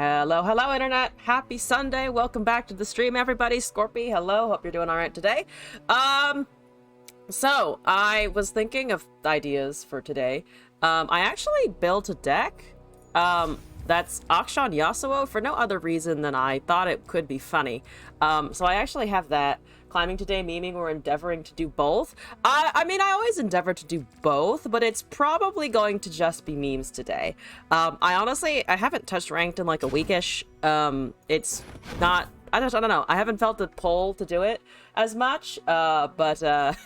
Hello, hello, Internet. Happy Sunday. Welcome back to the stream, everybody. Scorpy, hello. Hope you're doing all right today. So I was thinking of ideas for today. I actually built a deck. That's Akshan Yasuo for no other reason than I thought it could be funny. So I actually have that. Climbing today, memeing, or endeavoring to do both. I mean, I always endeavor to do both, but it's probably going to just be memes today. I haven't touched ranked in like a weekish. It's not, I don't know. I haven't felt the pull to do it as much, but I've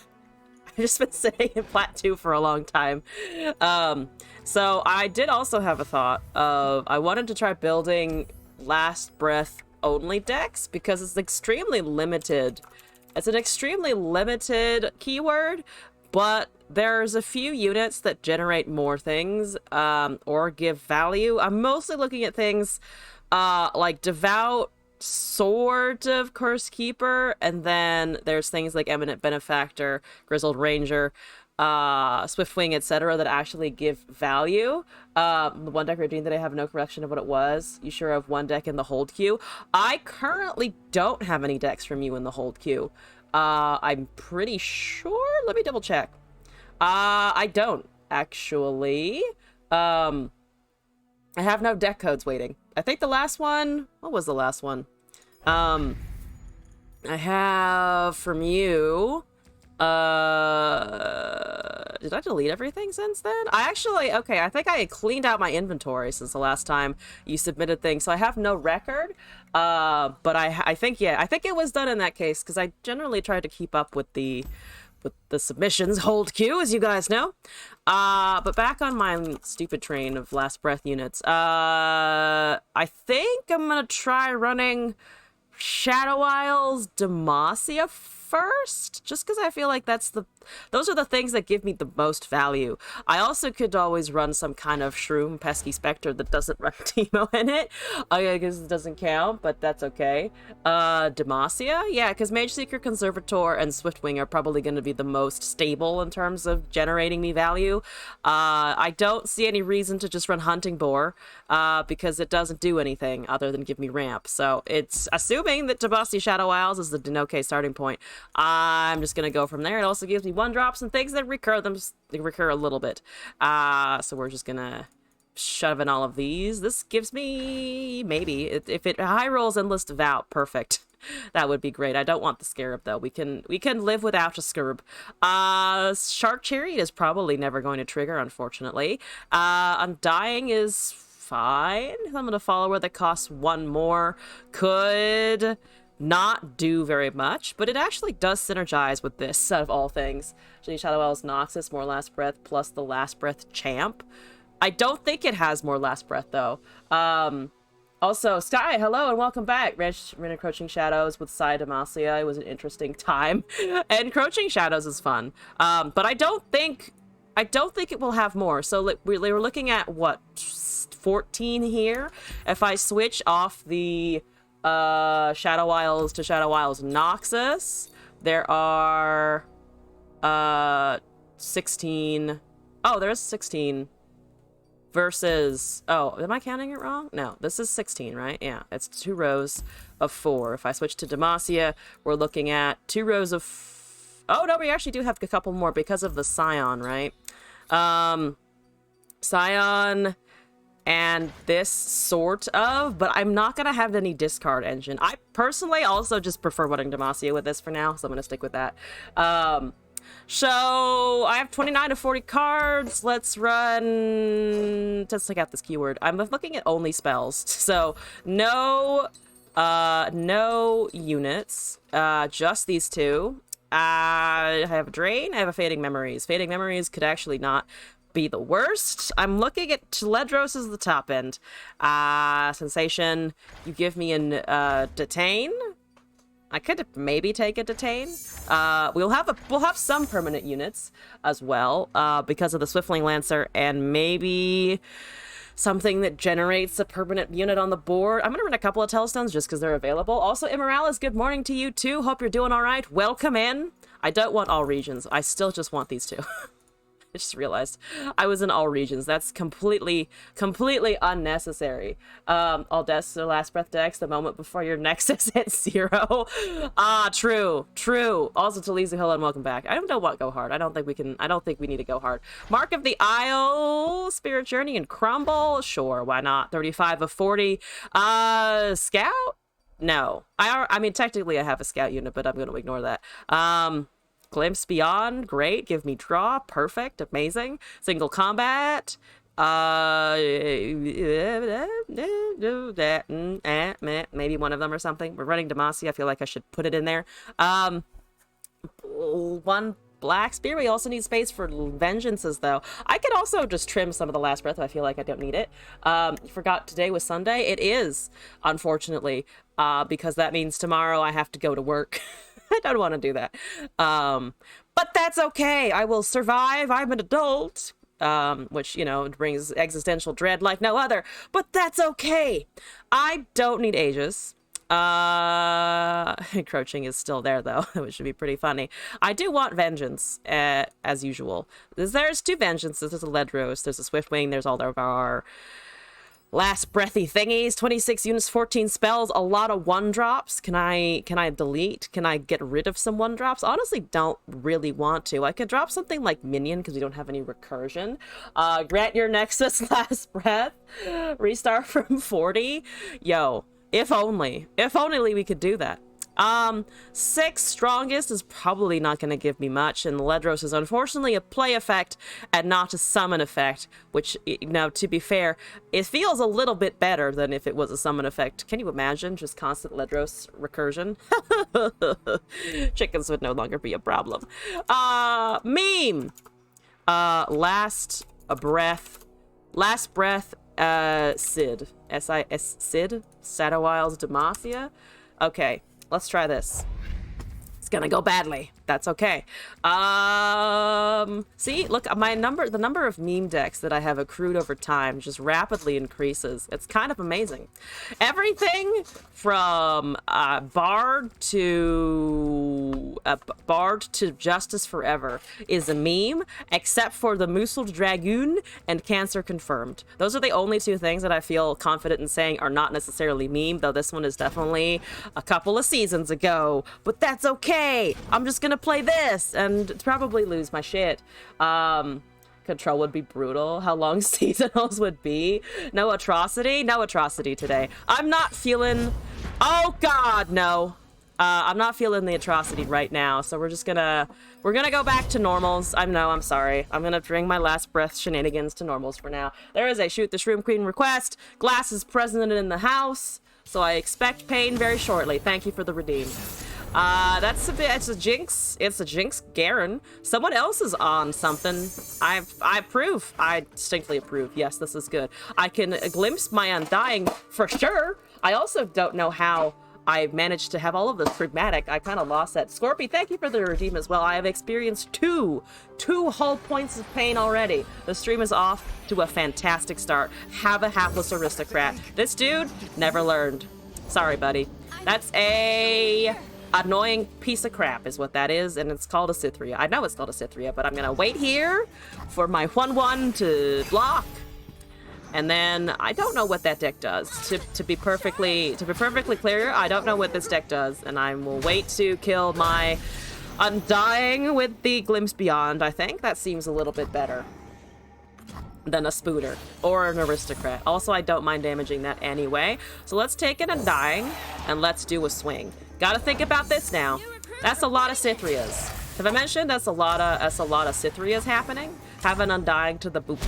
just been sitting in Plat 2 for a long time. So I did also have a thought of, I wanted to try building Last Breath only decks because it's extremely limited. It's an extremely limited keyword, but there's a few units that generate more things or give value. I'm mostly looking at things like Devout, sort of Curse Keeper, and then there's things like Eminent Benefactor, Grizzled Ranger, Swiftwing, etc. that actually give value. The one deck redeemed that I have no correction of what it was. You sure have one deck in the hold queue? I currently don't have any decks from you in the hold queue. I'm pretty sure. Let me double check. I don't actually. I have no deck codes waiting. I think the last one. What was the last one? I have from you. Did I delete everything since then? Okay, I think I cleaned out my inventory since the last time you submitted things, so I have no record. But I think it was done in that case, because I generally try to keep up with the submissions hold queue, as you guys know. But back on my stupid train of Last Breath units, I think I'm gonna try running Shadow Isles Demacia first, just because I feel like those are the things that give me the most value. I also could always run some kind of shroom pesky specter that doesn't run Teemo in it. I guess it doesn't count, but that's okay. Demacia, yeah, because Mage Seeker, Conservator, and Swiftwing are probably going to be the most stable in terms of generating me value. I don't see any reason to just run Hunting Boar, because it doesn't do anything other than give me ramp. So it's assuming that Demacia Shadow Isles is the Denoke starting point. I'm just gonna go from there. It also gives me 1-drops and things that recur a little bit. So we're just gonna shove in all of these. This gives me maybe if it high rolls Endless Devout, perfect. That would be great. I don't want the Scarab though. We can live without a Scarab. Shark Chariot is probably never going to trigger, unfortunately. Undying is fine. I'm gonna follow where that costs 1 more. Could not do very much, but it actually does synergize with this out of all things. Actually, Shadow Isles Noxus, more Last Breath, plus the Last Breath Champ. I don't think it has more Last Breath though. Also, Sky, hello and welcome back. Ran Encroaching Shadows with Sai Demacia. It was an interesting time. And Encroaching Shadows is fun. But I don't think it will have more. So we're looking at what, 14 here. If I switch off the Shadow Isles to Shadow Isles Noxus, there are 16. Oh, there's 16 versus, oh, am I counting it wrong? No, this is 16, right? Yeah, it's 2 rows of 4. If I switch to Demacia, we're looking at 2 rows of oh no, we actually do have a couple more because of the Scion, right? Scion and this sort of, but I'm not gonna have any discard engine. I personally also just prefer running Demacia with this for now, so I'm gonna stick with that. So I have 29 to 40 cards. Let's check out this keyword. I'm looking at only spells, so no units, just these 2. I have a Drain, I have a Fading Memories. Fading Memories could actually not be the worst. I'm looking at Teledros as the top end. Sensation, you give me an Detain. I could maybe take a Detain. We'll have some permanent units as well, because of the Swiftling Lancer, and maybe something that generates a permanent unit on the board. I'm gonna run a couple of Telestones just because they're available. Also, Immorales, good morning to you too. Hope you're doing all right. Welcome in. I don't want all regions. I still just want these 2. just realized I was in all regions. That's completely unnecessary. All deaths are last breath decks the moment before your nexus hits 0. Ah, true. Also, Talisa, hello and welcome back. I don't want go hard. I don't think we need to go hard. Mark of the Isle, Spirit Journey, and Crumble. Sure, why not? 35 of 40. Scout? No. I mean, technically I have a scout unit, but I'm going to ignore that. Glimpse Beyond, great. Give me draw, perfect, amazing. Single combat, maybe one of them or something. We're running Demacia. I feel like I should put it in there. One Black Spear. We also need space for Vengeances, though. I could also just trim some of the Last Breath if I feel like I don't need it. Forgot today was Sunday. It is, unfortunately, because that means tomorrow I have to go to work. I don't want to do that. But that's okay. I will survive. I'm an adult. Which, you know, brings existential dread like no other. But that's okay. I don't need Aegis. Encroaching is still there, though, which should be pretty funny. I do want Vengeance, as usual. There's 2 Vengeances. There's a Ledros, there's a Swiftwing, there's all of our last breathy thingies. 26 units, 14 spells, a lot of 1-drops. Can I delete? Can I get rid of some 1-drops? Honestly, don't really want to. I could drop something like Minion because we don't have any recursion. Grant your Nexus last breath. Restart from 40. Yo, if only we could do that. 6 strongest is probably not going to give me much, and Ledros is unfortunately a play effect and not a summon effect, which, you know, to be fair, it feels a little bit better than if it was a summon effect. Can you imagine just constant Ledros recursion? Chickens would no longer be a problem. Meme! Last breath, Sid. S-I-S, Sid? Shadow Isles Demacia? Okay. Let's try this. It's gonna go badly. That's okay. See, look, the number of meme decks that I have accrued over time just rapidly increases. It's kind of amazing. Everything from Bard to Justice Forever is a meme, except for the Musul Dragoon and Cancer Confirmed. Those are the only 2 things that I feel confident in saying are not necessarily meme, though this one is definitely a couple of seasons ago. But that's okay. I'm just gonna play this and probably lose my shit. Control would be brutal. How long seasonals would be? No atrocity today. I'm not feeling, oh god, no. I'm not feeling the atrocity right now, so we're gonna go back to normals. I'm sorry. I'm gonna bring my last breath shenanigans to normals for now. There is a Shoot the Shroom Queen request. Glass is present in the house, so I expect pain very shortly. Thank you for the redeem. It's a jinx. It's a jinx, Garen. Someone else is on something. I approve. I distinctly approve. Yes, this is good. I can glimpse my Undying for sure. I also don't know how I managed to have all of this pragmatic. I kind of lost that. Scorpy, thank you for the redeem as well. I have experienced two whole points of pain already. The stream is off to a fantastic start. Have a hapless aristocrat. This dude never learned. Sorry, buddy. That's a annoying piece of crap is what that is, and it's called a Cythria. I know it's called a Cythria, but I'm gonna wait here for my 1/1 to block. And then I don't know what that deck does. To be perfectly clear, I don't know what this deck does, and I will wait to kill my Undying with the Glimpse Beyond. I think that seems a little bit better than a Spooter or an Aristocrat. Also, I don't mind damaging that anyway. So let's take an Undying and let's do a swing. Gotta think about this now. That's a lot of Cythrias. Have I mentioned that's a lot of Cythrias happening? Have an Undying to the boop.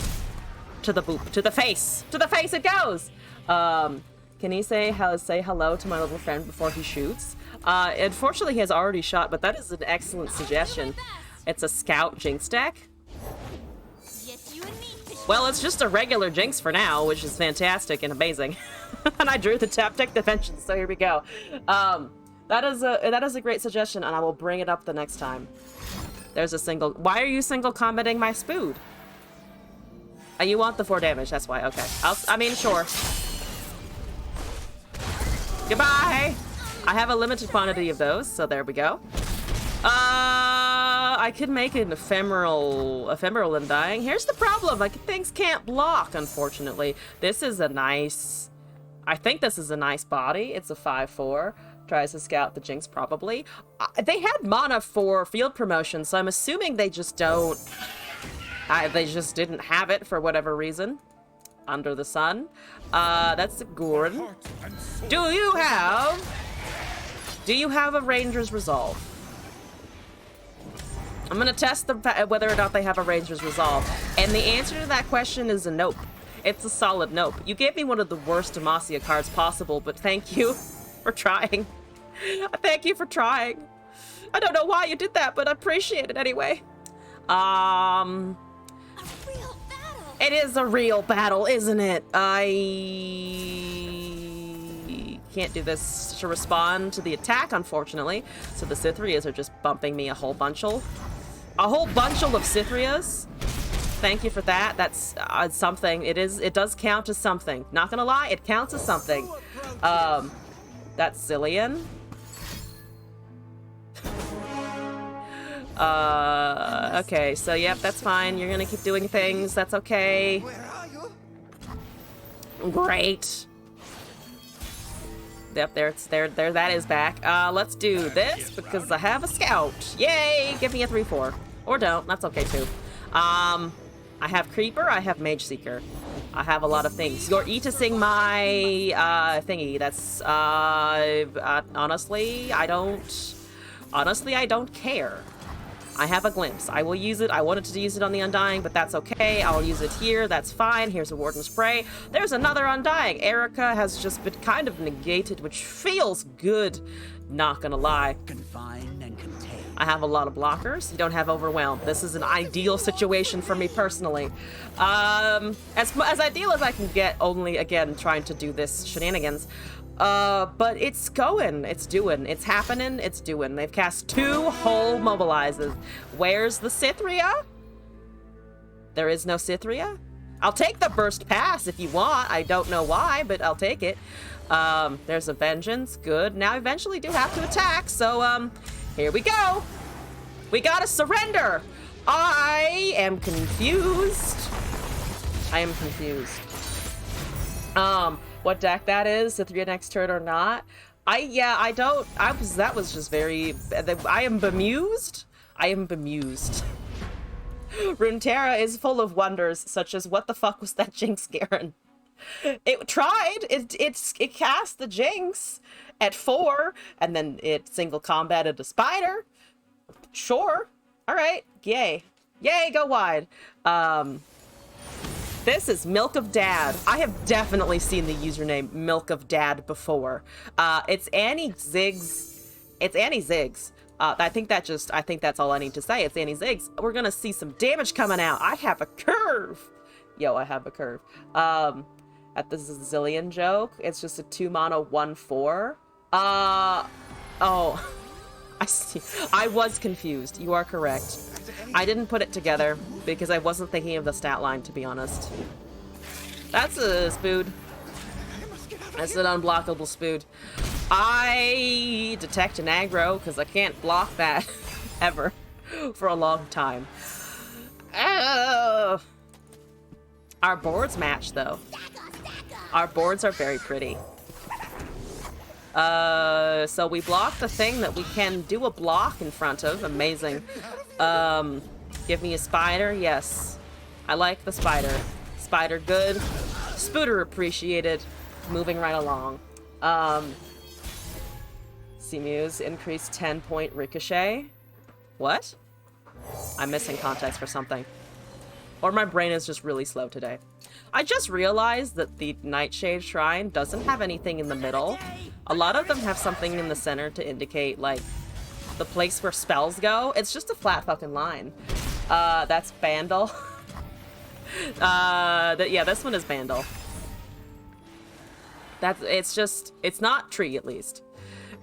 To the boop. To the face. To the face it goes! Can he say hello to my little friend before he shoots? Unfortunately, he has already shot, but that is an excellent suggestion. It's a Scout Jinx deck. Well, it's just a regular Jinx for now, which is fantastic and amazing. And I drew the tap deck dimensions, so here we go. That is a great suggestion, and I will bring it up the next time. There's a single. Why are you single combating my Spood? You want the 4 damage, that's why. Okay. I mean, sure. Goodbye! I have a limited quantity of those, so there we go. I could make an ephemeral undying. Here's the problem. Like, things can't block, unfortunately. This is a nice... I think this is a nice body. It's a 5/4. Tries to scout the Jinx, probably. They had mana for field promotion, so I'm assuming they just don't... they just didn't have it for whatever reason. Under the sun. That's a Gordon. Do you have a Ranger's Resolve? I'm gonna test whether or not they have a Ranger's Resolve. And the answer to that question is a nope. It's a solid nope. You gave me one of the worst Demacia cards possible, but thank you for trying. Thank you for trying. I don't know why you did that, but I appreciate it anyway. A real battle. It is a real battle, isn't it? I can't do this to respond to the attack, unfortunately. So the Cythrias are just bumping me a whole bunchel of Cythrias. Thank you for that. That's something. It does count as something. Not gonna lie, it counts as something. That's Zilean. Okay, so yep, that's fine. You're gonna keep doing things. That's okay. Great. Yep, there, that is back. Let's do this because I have a scout. Yay! Give me a 3/4. Or don't. That's okay too. I have Creeper, I have Mage Seeker. I have a lot of things. You're eating my thingy. That's honestly, I don't care. I have a Glimpse. I will use it. I wanted to use it on the Undying, but that's okay. I'll use it here. That's fine. Here's a Warden Spray. There's another Undying. Erica has just been kind of negated, which feels good. Not gonna lie. Confine and contain. I have a lot of blockers. You don't have Overwhelm. This is an ideal situation for me personally. As ideal as I can get, only, again, trying to do this shenanigans. But it's going. It's doing. It's happening. It's doing. They've cast 2 whole mobilizes. Where's the Cythria? There is no Cythria? I'll take the Burst Pass if you want. I don't know why, but I'll take it. There's a Vengeance. Good. Now I eventually do have to attack, so, here we go. We gotta surrender. I am confused. What deck that is, Cythria next turn or not. That was just very, I am bemused. Runeterra is full of wonders, such as what the fuck was that Jinx, Garen? It tried, it cast the Jinx at 4, and then it single combated a spider. Sure. Alright, yay. Yay, go wide. This is Milk of Dad. I have definitely seen the username Milk of Dad before. It's Annie Ziggs. I think that's all I need to say. It's Annie Ziggs. We're gonna see some damage coming out. I have a curve. Yo, I have a curve. At the Zilean joke, it's just a 2-mana 1/4. Oh. I see. I was confused. You are correct. I didn't put it together because I wasn't thinking of the stat line, to be honest. That's a Spood. That's an unblockable Spood. I detect an aggro because I can't block that ever for a long time. Our boards match, though. Our boards are very pretty. So we block the thing that we can do a block in front of. Amazing. Give me a spider. Yes. I like the spider. Spider good. Spooter appreciated. Moving right along. Seamews increased 10-point ricochet. What? I'm missing context for something. Or my brain is just really slow today. I just realized that the Nightshade Shrine doesn't have anything in the middle. A lot of them have something in the center to indicate, like, the place where spells go. It's just a flat fucking line. That's Bandle. Yeah, this one is Bandle. It's not Tree, at least.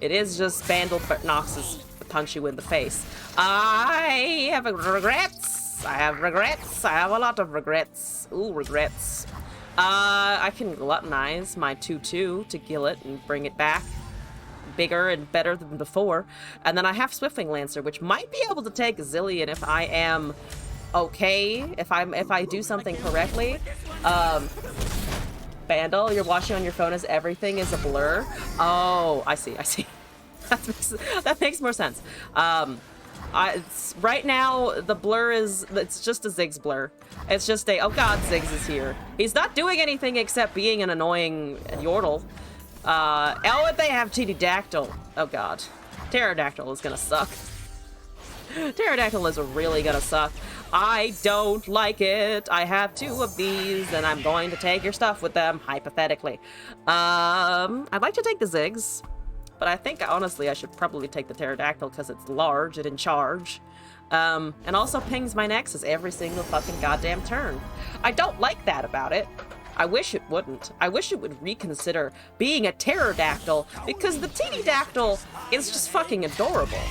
It is just Bandle Noxus punch you in the face. I have regrets. I have a lot of regrets. Ooh, regrets. I can gluttonize my 2/2 to kill it and bring it back. bigger and better than before. And then I have Swiftwing Lancer, which might be able to take Zilean if I am okay, if I do something correctly. Bandle, you're watching on your phone as everything is a blur. Oh, I see. That makes more sense. Right now, the blur it's just a Ziggs blur. It's just oh god, Ziggs is here. He's not doing anything except being an annoying Yordle. Oh, they have Pterodactyl. Oh god. Pterodactyl is gonna suck. Pterodactyl is really gonna suck. I don't like it. I have 2 of these, and I'm going to take your stuff with them, hypothetically. I'd like to take the Ziggs, but I think, honestly, I should probably take the Pterodactyl because it's large and in charge. And also pings my Nexus every single fucking goddamn turn. I don't like that about it. I wish it wouldn't. I wish it would reconsider being a pterodactyl, because the Teeny-Dactyl is just fucking adorable.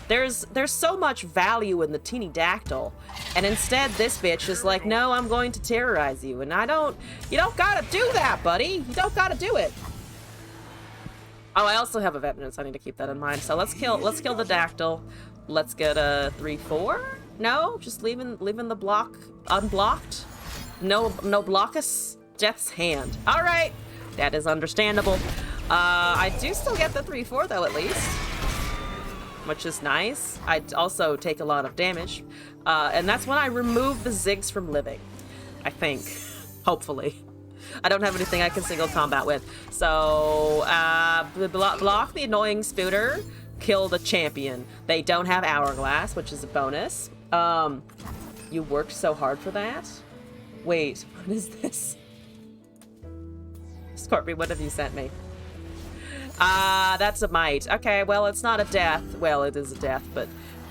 There's so much value in the Teeny-Dactyl, and instead this bitch is like, no, I'm going to terrorize you, and you don't gotta do that, buddy. You don't gotta do it. Oh, I also have a Vengeance. I need to keep that in mind. So let's kill the Dactyl. Let's get a 3/4. No, just leaving the block unblocked. No blockus. Death's Hand. All right, that is understandable. I do still get the 3/4 though, at least, which is nice. I also take a lot of damage, and that's when I remove the Ziggs from living. I think, hopefully. I don't have anything I can single combat with. So, block the annoying Spooter, kill the champion. They don't have Hourglass, which is a bonus. You worked so hard for that? Wait, what is this? Scorpion, what have you sent me? That's a might. Okay, well, it's not a death. Well, it is a death, but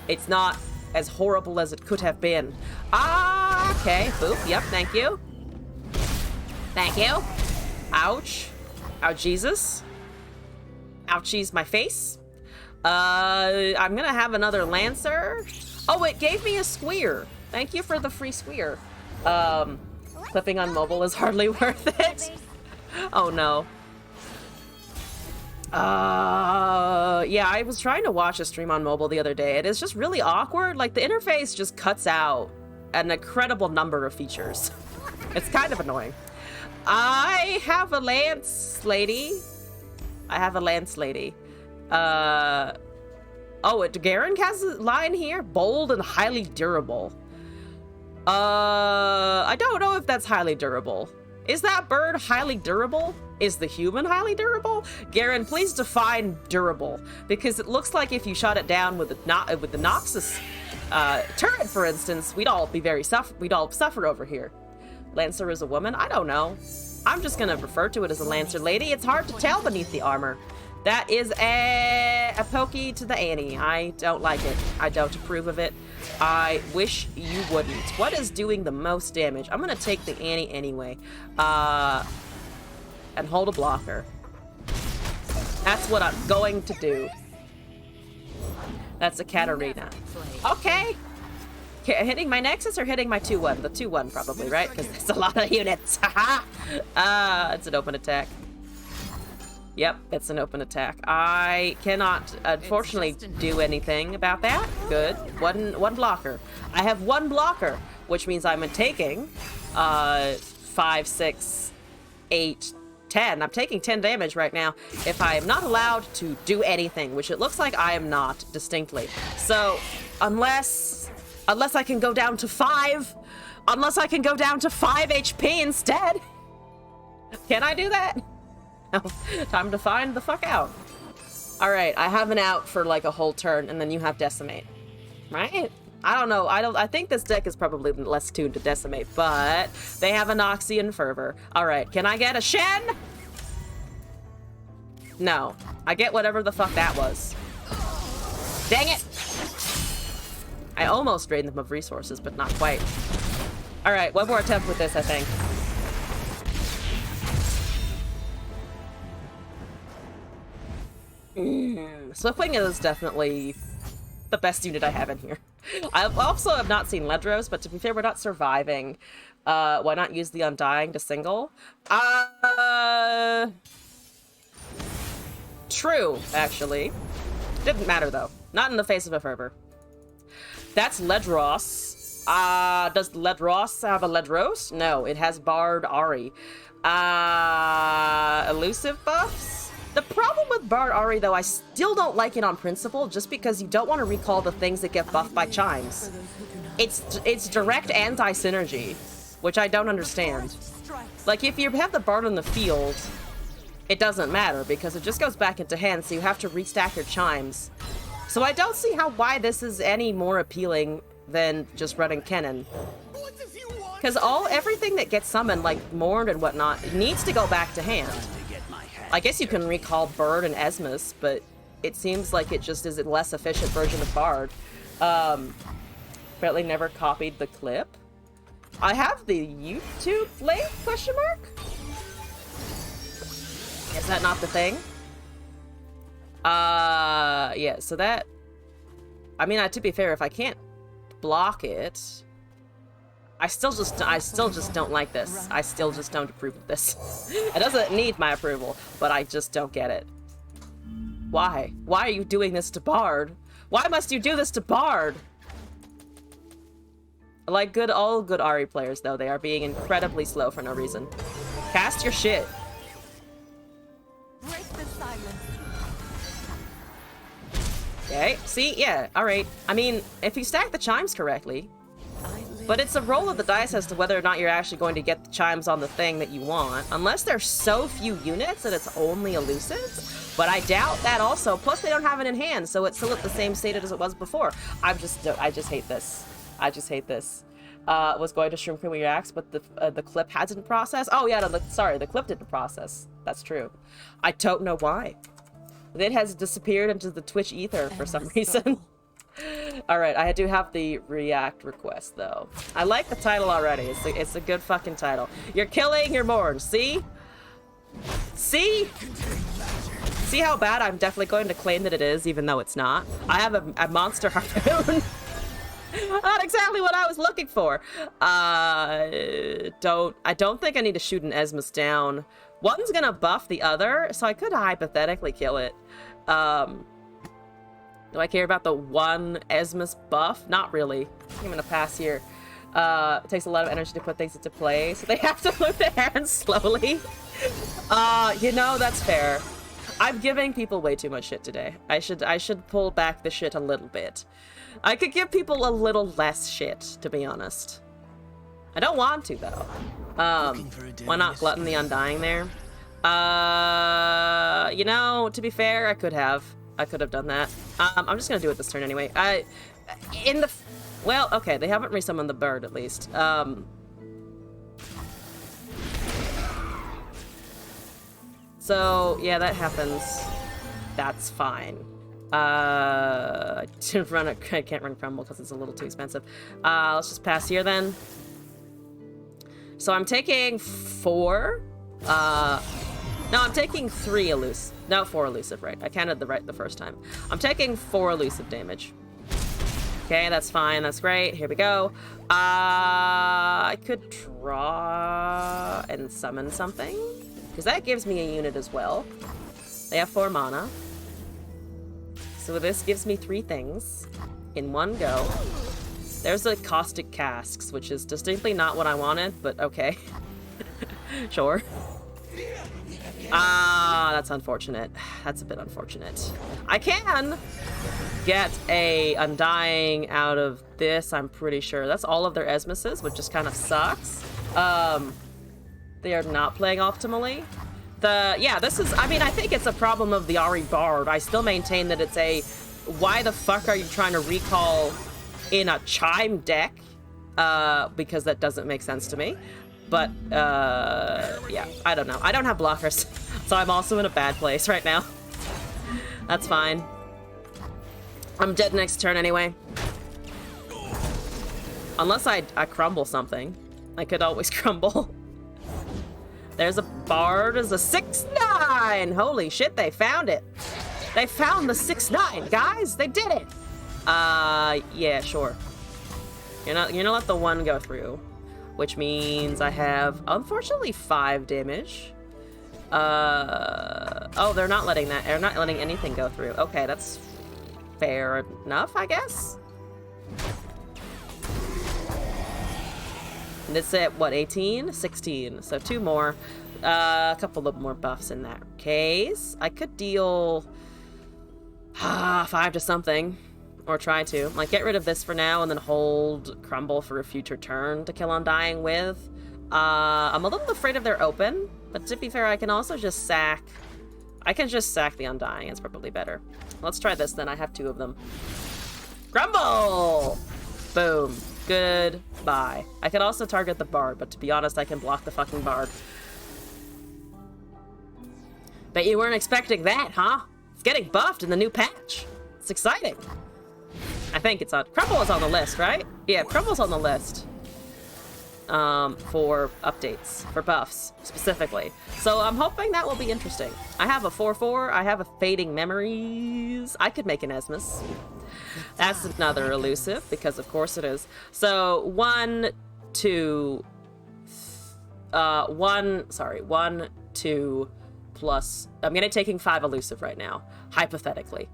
it's not as horrible as it could have been. Okay, boop, yep, thank you. Thank you. Ouch. Ouch, Jesus. Ouchies my face. I'm gonna have another Lancer. Oh, it gave me a Squeer. Thank you for the free Squeer. Clipping on mobile is hardly worth it. Oh no. Yeah, I was trying to watch a stream on mobile the other day. It is just really awkward. Like, the interface just cuts out an incredible number of features. It's kind of annoying. I have a Lance Lady. Oh, Garen has a line here. Bold and highly durable. I don't know if that's highly durable. Is that bird highly durable? Is the human highly durable? Garen, please define durable, because it looks like if you shot it down with the Noxus turret, for instance, we'd all suffer over here. Lancer is a woman? I don't know. I'm just gonna refer to it as a Lancer lady. It's hard to tell beneath the armor. That is a pokey to the Annie. I don't like it. I don't approve of it. I wish you wouldn't. What is doing the most damage? I'm gonna take the Annie anyway. And hold a blocker. That's what I'm going to do. That's a Katarina. Okay. Hitting my Nexus or hitting my 2-1? The 2-1 probably, right? Because that's a lot of units. Haha! It's an open attack. Yep, it's an open attack. I cannot, unfortunately, do anything about that. Good. One blocker. I have one blocker, which means I'm taking 5, 6, 8, 10. I'm taking 10 damage right now if I am not allowed to do anything, which it looks like I am not, distinctly. So, unless I can go down to 5, unless I can go down to 5 HP instead. Can I do that? No. Time to find the fuck out. All right, I have an out for like a whole turn, and then you have Decimate, right? I don't know. I think this deck is probably less tuned to Decimate, but they have a Noxian Fervor. All right, can I get a Shen? No, I get whatever the fuck that was. Dang it! I almost drained them of resources, but not quite. All right, one more attempt with this, I think. Swiftwing is definitely the best unit I have in here. I also have not seen Ledros, but to be fair, we're not surviving. Why not use the Undying to single? True, actually. Didn't matter, though. Not in the face of a fervor. That's Ledros. Does Ledros have a Ledros? No, it has Bard Ahri. Elusive buffs? The problem with Bard Ahri, though, I still don't like it on principle, just because you don't want to recall the things that get buffed by chimes. It's direct anti-synergy, which I don't understand. Like, if you have the Bard on the field, it doesn't matter, because it just goes back into hand, so you have to restack your chimes. So I don't see why this is any more appealing than just running Kennen. Because everything that gets summoned, like Mourned and whatnot, needs to go back to hand. I guess you can recall Bird and Esmus, but it seems like it just is a less efficient version of Bard. Apparently never copied the clip. I have the YouTube link, question mark? Is that not the thing? Yeah, so that... I mean, to be fair, if I can't block it... I still just don't like this. I still just don't approve of this. It doesn't need my approval, but I just don't get it. Why? Why are you doing this to Bard? Why must you do this to Bard? Like all good Ahri players, though, they are being incredibly slow for no reason. Cast your shit. Break the silence. Okay, see? Yeah, alright. I mean, if you stack the chimes correctly, but it's a roll of the dice as to whether or not you're actually going to get the chimes on the thing that you want, unless there's so few units that it's only elusives, but I doubt that also. Plus, they don't have it in hand, so it's still at the same state as it was before. I just hate this. I just hate this. Was going to Shroom Cream with your axe, but the clip hasn't processed. Oh yeah, sorry, the clip didn't process. That's true. I don't know why. It has disappeared into the Twitch ether for some reason. Alright, I do have the React request, though. I like the title already. It's a good fucking title. You're killing your Mourn, see? See? See how bad I'm definitely going to claim that it is, even though it's not? I have a monster harpoon. Not exactly what I was looking for. I don't think I need to shoot an Esmus down. One's gonna buff the other, so I could hypothetically kill it. Do I care about the one Esmus buff? Not really. I'm gonna pass here. It takes a lot of energy to put things into play, so they have to move their hands slowly. You know, that's fair. I'm giving people way too much shit today. I should pull back the shit a little bit. I could give people a little less shit, to be honest. I don't want to, though. Why not Glutton the Undying there? You know, to be fair, I could have done that. I'm just gonna do it this turn anyway. Well, okay, they haven't resummoned the bird, at least. So, yeah, that happens. That's fine. I can't run Crumble because it's a little too expensive. Let's just pass here then. So I'm taking 4. No, I'm taking 3 elusive. No, 4 elusive, right. I counted the first time. I'm taking 4 elusive damage. Okay, that's fine. That's great. Here we go. I could draw and summon something, because that gives me a unit as well. They have 4 mana. So this gives me 3 things in one go. There's a Caustic Casks, which is distinctly not what I wanted, but okay. Sure. That's unfortunate. That's a bit unfortunate. I can get a Undying out of this, I'm pretty sure. That's all of their Esmuses, which just kind of sucks. They are not playing optimally. This is, I mean, I think it's a problem of the Ahri Bard. I still maintain that it's a, why the fuck are you trying to recall in a Chime deck? Because that doesn't make sense to me. But, yeah, I don't know. I don't have blockers, so I'm also in a bad place right now. That's fine. I'm dead next turn anyway. Unless I crumble something. I could always crumble. There's a Bard, there's a 6/9! Holy shit, they found it. They found the 6/9, guys! They did it! Yeah, sure. You're gonna let the 1 go through. Which means I have, unfortunately, 5 damage. Oh, they're not letting that. They're not letting anything go through. Okay, that's fair enough, I guess. And it's at, what, 18? 16. So 2 more. A couple of more buffs in that case. I could deal 5 to something. Or try to. Like, get rid of this for now and then hold Crumble for a future turn to kill Undying with. I'm a little afraid of their open. But to be fair, I can also just sack... I can just sack the Undying. It's probably better. Let's try this then. I have 2 of them. Crumble! Boom. Goodbye. I could also target the Bard, but to be honest, I can block the fucking Bard. Bet you weren't expecting that, huh? It's getting buffed in the new patch. It's exciting. I think it's on... Crumble is on the list, right? Yeah, Crumble's on the list. For updates, for buffs, specifically. So I'm hoping that will be interesting. I have a 4/4, I have a Fading Memories. I could make an Esmus. That's another elusive, because of course it is. So 1, 2... 1, 2... plus... I'm gonna taking 5 elusive right now, hypothetically.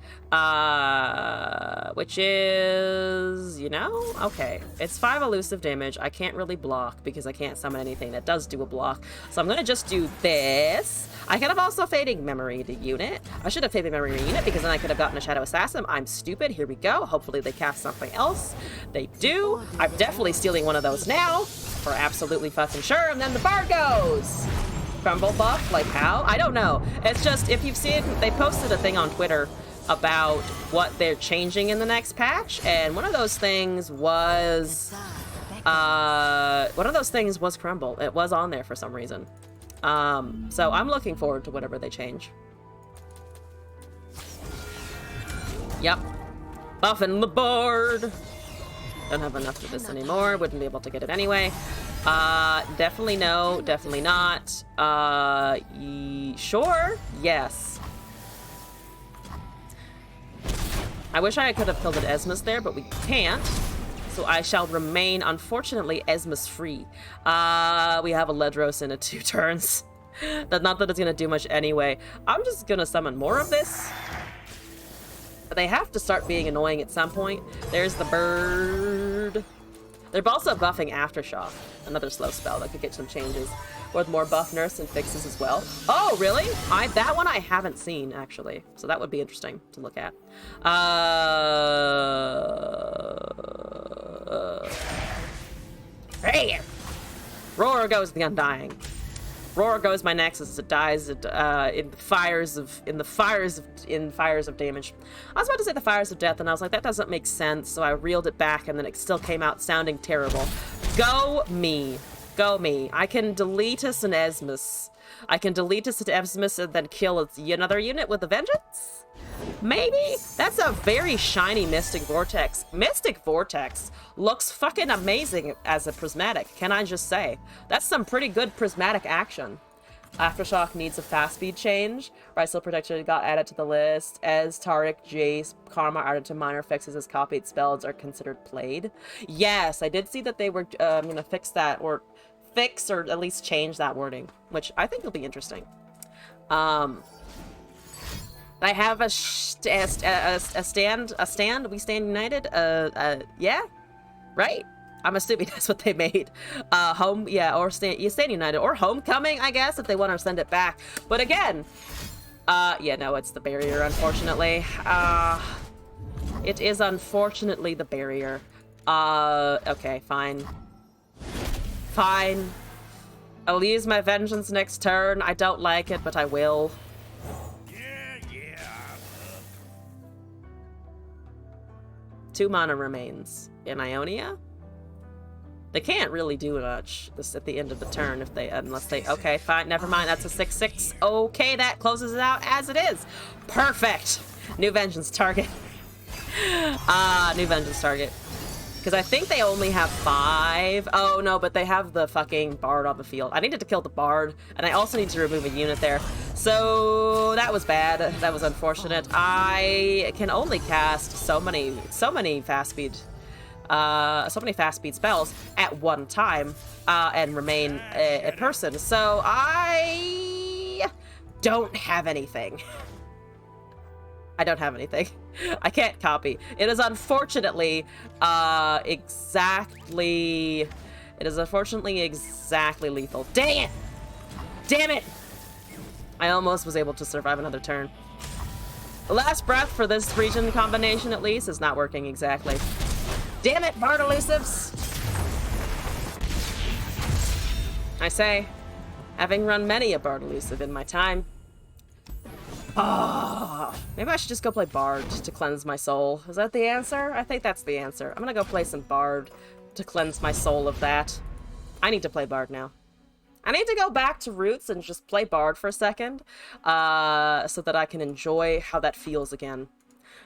Which is... you know? Okay. It's 5 elusive damage. I can't really block because I can't summon anything that does do a block. So I'm gonna just do this. I could have also Fading Memory the unit. I should have Fading Memory the unit because then I could have gotten a Shadow Assassin. I'm stupid. Here we go. Hopefully they cast something else. They do. I'm definitely stealing one of those now. For absolutely fucking sure. And then the Bard goes. Crumble buff? Like how? I don't know. It's just, if you've seen, they posted a thing on Twitter about what they're changing in the next patch, and one of those things was Crumble. It was on there for some reason. So I'm looking forward to whatever they change. Yep. Buffing the Bard. Don't have enough of this anymore. Wouldn't be able to get it anyway. Definitely no, definitely not. Sure, yes. I wish I could have killed an Esmus there, but we can't. So I shall remain, unfortunately, Esmus free. We have a Ledros in 2 turns. Not that it's gonna do much anyway. I'm just gonna summon more of this. They have to start being annoying at some point. There's the Bird. They're also buffing Aftershock, another slow spell that could get some changes. With more buff nurse and fixes as well. Oh, really? That one I haven't seen, actually. So that would be interesting to look at. Hey! Roar goes the Undying. Roar goes my Nexus. It dies in the fires of damage. I was about to say the fires of death, and I was like, that doesn't make sense. So I reeled it back, and then it still came out sounding terrible. Go me. Go me. I can delete us an Esmus. I can delete us an Esmus and then kill another unit with a Vengeance? Maybe? That's a very shiny Mystic Vortex. Mystic Vortex looks fucking amazing as a prismatic, can I just say? That's some pretty good prismatic action. Aftershock needs a fast speed change. Ricel Protector got added to the list. As Taric, Jace, Karma added to minor fixes as copied spells are considered played. Yes, I did see that they were going to fix that, or at least change that wording, which I think will be interesting. I have a stand. We stand united. Yeah, right. I'm assuming that's what they made. Or stand united or homecoming, I guess, if they want to send it back. But again, yeah, no, it's the barrier, unfortunately. It is unfortunately the barrier. Okay, fine. Fine. I'll use my vengeance next turn. I don't like it, but I will. 2 mana remains in Ionia. They can't really do much this at the end of the turn unless they okay, fine, never mind, that's a 6/6. Okay, that closes it out as it is. Perfect. New vengeance target. New vengeance target. Because I think they only have 5. Oh no, but they have the fucking Bard on the field. I needed to kill the Bard, and I also need to remove a unit there. So that was bad. That was unfortunate. I can only cast so many fast speed spells at one time and remain a person. So I don't have anything. I don't have anything. I can't copy. It is unfortunately exactly... It is unfortunately exactly lethal. Dang it! Damn it! I almost was able to survive another turn. The last breath for this region combination, at least, is not working exactly. Damn it, Bard Elusives! I say, having run many a Bard Elusive in my time. Maybe I should just go play Bard to cleanse my soul. Is that the answer? I think that's the answer. I'm gonna go play some Bard to cleanse my soul of that. I need to play Bard now. I need to go back to roots and just play Bard for a second, so that I can enjoy how that feels again.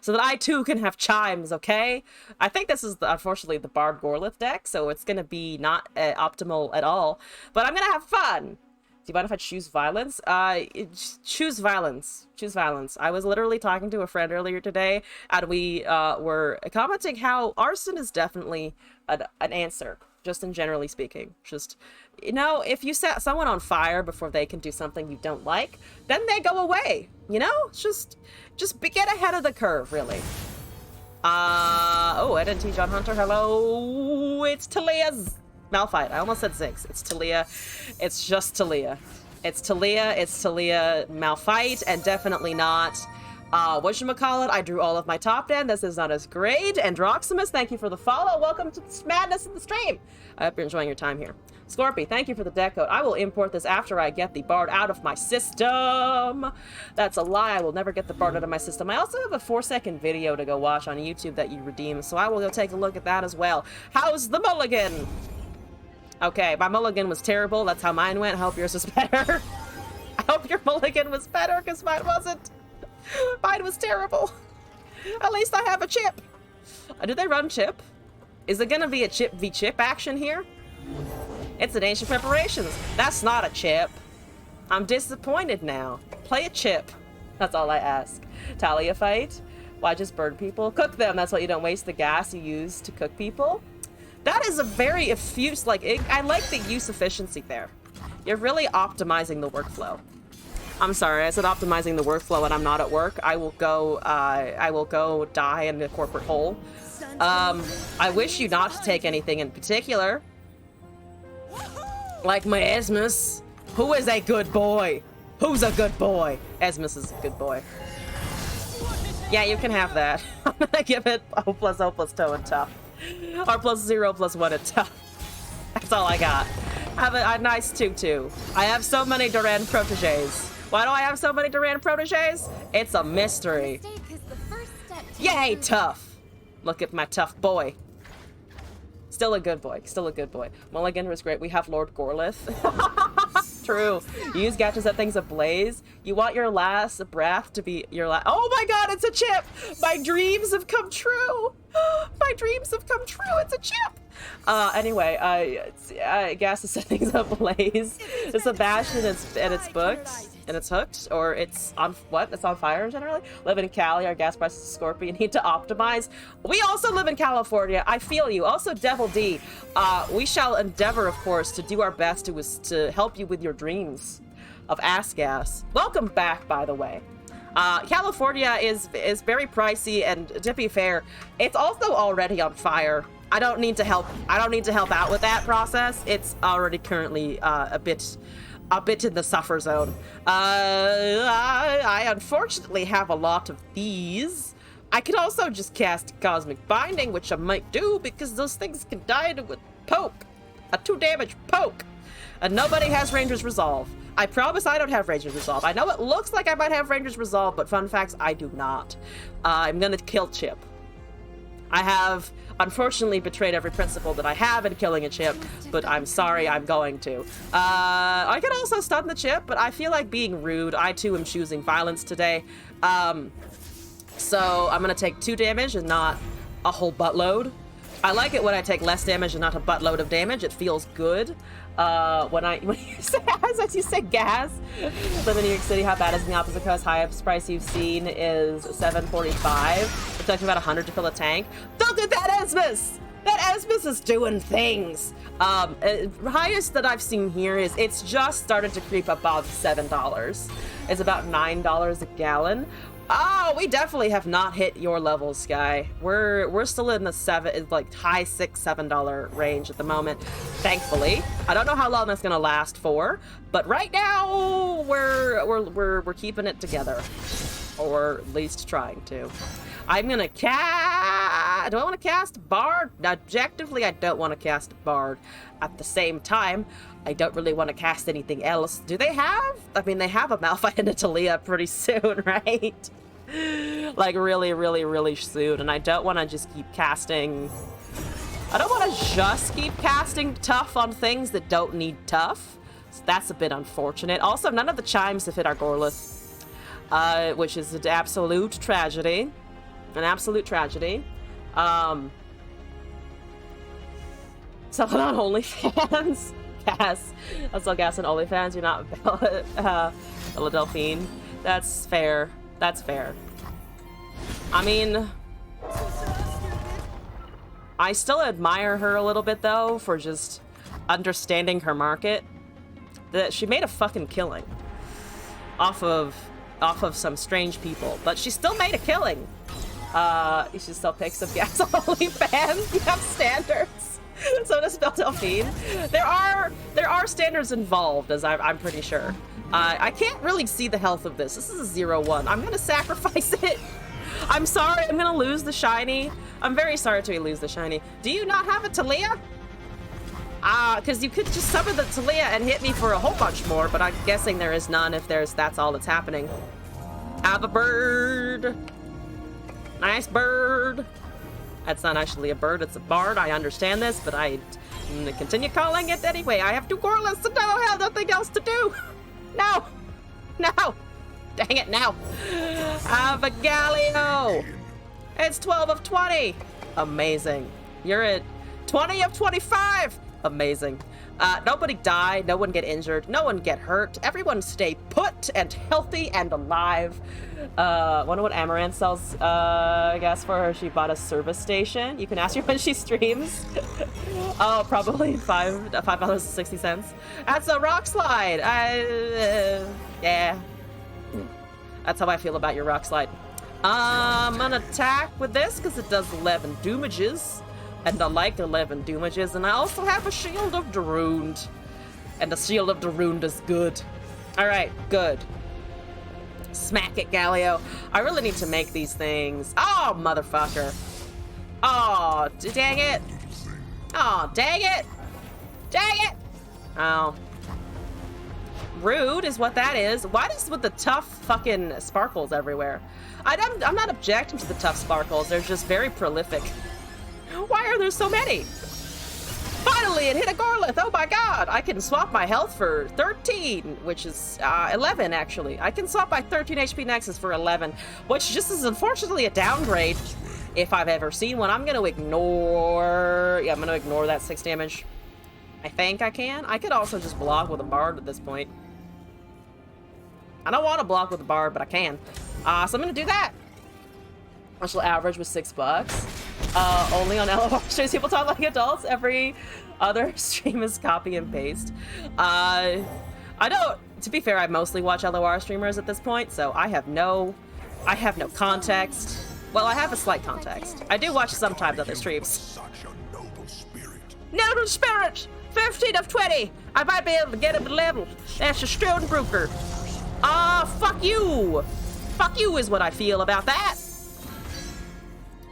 So that I too can have chimes, okay? I think this is, unfortunately, the Bard Gorlith deck, so it's gonna be not optimal at all. But I'm gonna have fun! Do you mind if I choose violence? Choose violence. Choose violence. I was literally talking to a friend earlier today, and we were commenting how arson is definitely an answer, just in generally speaking. Just, you know, if you set someone on fire before they can do something you don't like, then they go away, you know? Just get ahead of the curve, really. Oh, NNT John Hunter, hello, it's Talia's Malphite. I almost said Ziggs. It's Talia. It's just Talia. It's Talia. It's Talia Malphite, and definitely not whatchamacallit. I drew all of my top 10. This is not as great. Androximus, thank you for the follow. Welcome to this madness in the stream. I hope you're enjoying your time here. Scorpy, thank you for the deck code. I will import this after I get the Bard out of my system. That's a lie. I will never get the Bard out of my system. I also have a 4-second video to go watch on YouTube that you redeem, so I will go take a look at that as well. How's the mulligan? Okay, my mulligan was terrible. That's how mine went. I hope yours was better. I hope your mulligan was better, because mine wasn't. Mine was terrible. At least I have a chip. Do they run chip? Is it gonna be a chip v chip action here? It's an Ancient Preparations. That's not a chip. I'm disappointed now. Play a chip. That's all I ask. Talia fight? Why just burn people? Cook them. That's why you don't waste the gas you use to cook people. That is a very effuse, like, I like the use efficiency there. You're really optimizing the workflow. I'm sorry, I said optimizing the workflow and I'm not at work. I will go die in the corporate hole. I wish you not to take anything in particular. Like my Esmus. Who is a good boy? Who's a good boy? Esmus is a good boy. Yeah, you can have that. I'm gonna give it O plus toe and tough. R plus 0 plus 1 and tough. That's all I got. I have a nice 2-2. I have so many Durand proteges. Why do I have so many Durand proteges? It's a mystery. Yay, tough. Look at my tough boy. Still a good boy. Still a good boy. Mulligan was great. We have Lord Gorlith. True. You use gadgets that things ablaze. You want your last breath to be your last. Oh my god, it's a chip! My dreams have come true! My dreams have come true. It's a chip! Anyway, gas is setting things ablaze. It's a bash and it's booked. And it's hooked, or it's on what? It's on fire generally. Live in Cali, our gas prices Scorpion need to optimize. We also live in California. I feel you. Also, Devil D. We shall endeavor, of course, to do our best to help you with your dreams of ass gas. Welcome back, by the way. California is very pricey, and to be fair, it's also already on fire. I don't need to help out with that process. It's already currently a bit in the suffer zone. I unfortunately have a lot of these. I could also just cast Cosmic Binding, which I might do because those things can die with poke. A 2-damage poke. And nobody has Ranger's Resolve. I promise I don't have Ranger's Resolve. I know it looks like I might have Ranger's Resolve, but fun facts, I do not. I'm gonna kill Chip. I have unfortunately betrayed every principle that I have in killing a chip, but I'm sorry, I'm going to. I could also stun the chip, but I feel like being rude. I too am choosing violence today. So I'm gonna take 2 damage and not a whole buttload. I like it when I take less damage and not a buttload of damage. It feels good. When you say gas, live in New York City, how bad is the opposite coast? Highest price you've seen is $7.45. We're talking about 100 to fill a tank. Look at that Esmus! That Esmus is doing things. Highest that I've seen here is it's just started to creep above $7. It's about $9 a gallon. Oh, we definitely have not hit your level, Sky. We're still in the like high $6-7 range at the moment, thankfully. I don't know how long that's gonna last for, but right now we're keeping it together, or at least trying to. I'm gonna cast. Do I want to cast Bard? Objectively, I don't want to cast Bard. At the same time, I don't really want to cast anything else. Do they have? I mean, they have a Malphite and a Talia pretty soon, right? Like really, really, really soon. And I don't want to just keep casting. I don't want to just keep casting tough on things that don't need tough. So that's a bit unfortunate. Also, none of the chimes have hit our Gorlith, which is an absolute tragedy. An absolute tragedy. Selling on OnlyFans. Gas. I'll sell gas on OnlyFans. You're not Bella Delphine. That's fair. That's fair. I mean, I still admire her a little bit though for just understanding her market. That she made a fucking killing off of some strange people, but she still made a killing. You should sell pics of gas on OnlyFans. You have standards. So does Belle Delphine. There are standards involved, as I'm pretty sure. I can't really see the health of this. This is a 0-1. I'm gonna sacrifice it. I'm sorry, I'm gonna lose the shiny. I'm very sorry to lose the shiny. Do you not have a Talia? Because you could just summon the Talia and hit me for a whole bunch more, but I'm guessing there is none if that's all that's happening. Have a bird. Nice bird. That's not actually a bird, it's a bard. I understand this, but I'm gonna continue calling it anyway. I have 2 Gorliths and I have nothing else to do. No. No. Dang it, now. Have a Galio. It's 12 of 20. Amazing. You're at 20 of 25. Amazing. Nobody die, no one get injured, no one get hurt, everyone stay put and healthy and alive. Wonder what Amaranth sells, I guess for her. She bought a service station. You can ask her when she streams. Oh, probably $5.60. That's a rock slide. Yeah. That's how I feel about your rock slide. I'm gonna attack with this because it does 11 damages. And I like 11 damages, and I also have a Shield of Darund. And the Shield of Darund is good. Alright, good. Smack it, Galio. I really need to make these things. Oh, motherfucker. Oh, dang it. Oh, dang it. Dang it. Oh. Rude is what that is. Why is with the tough fucking sparkles everywhere? I'm not objecting to the tough sparkles. They're just very prolific. Why are there so many? Finally, it hit a Gorlith. Oh my god. I can swap my health for 13, which is 11, actually. I can swap my 13 HP Nexus for 11, which just is unfortunately a downgrade if I've ever seen one. I'm going to ignore... Yeah, I'm going to ignore that 6 damage. I think I can. I could also just block with a Bard at this point. I don't want to block with a Bard, but I can. So I'm going to do that. Actual average was $6. Only on LOR streams, people talk like adults. Every other stream is copy and paste. I don't, to be fair, I mostly watch LOR streamers at this point, so I have no context. Well, I have a slight context. I do watch sometimes other streams. Such a noble spirit. Noble spirit! 15 of 20! I might be able to get him to level. That's a Strodenbruker. Fuck you! Fuck you is what I feel about that.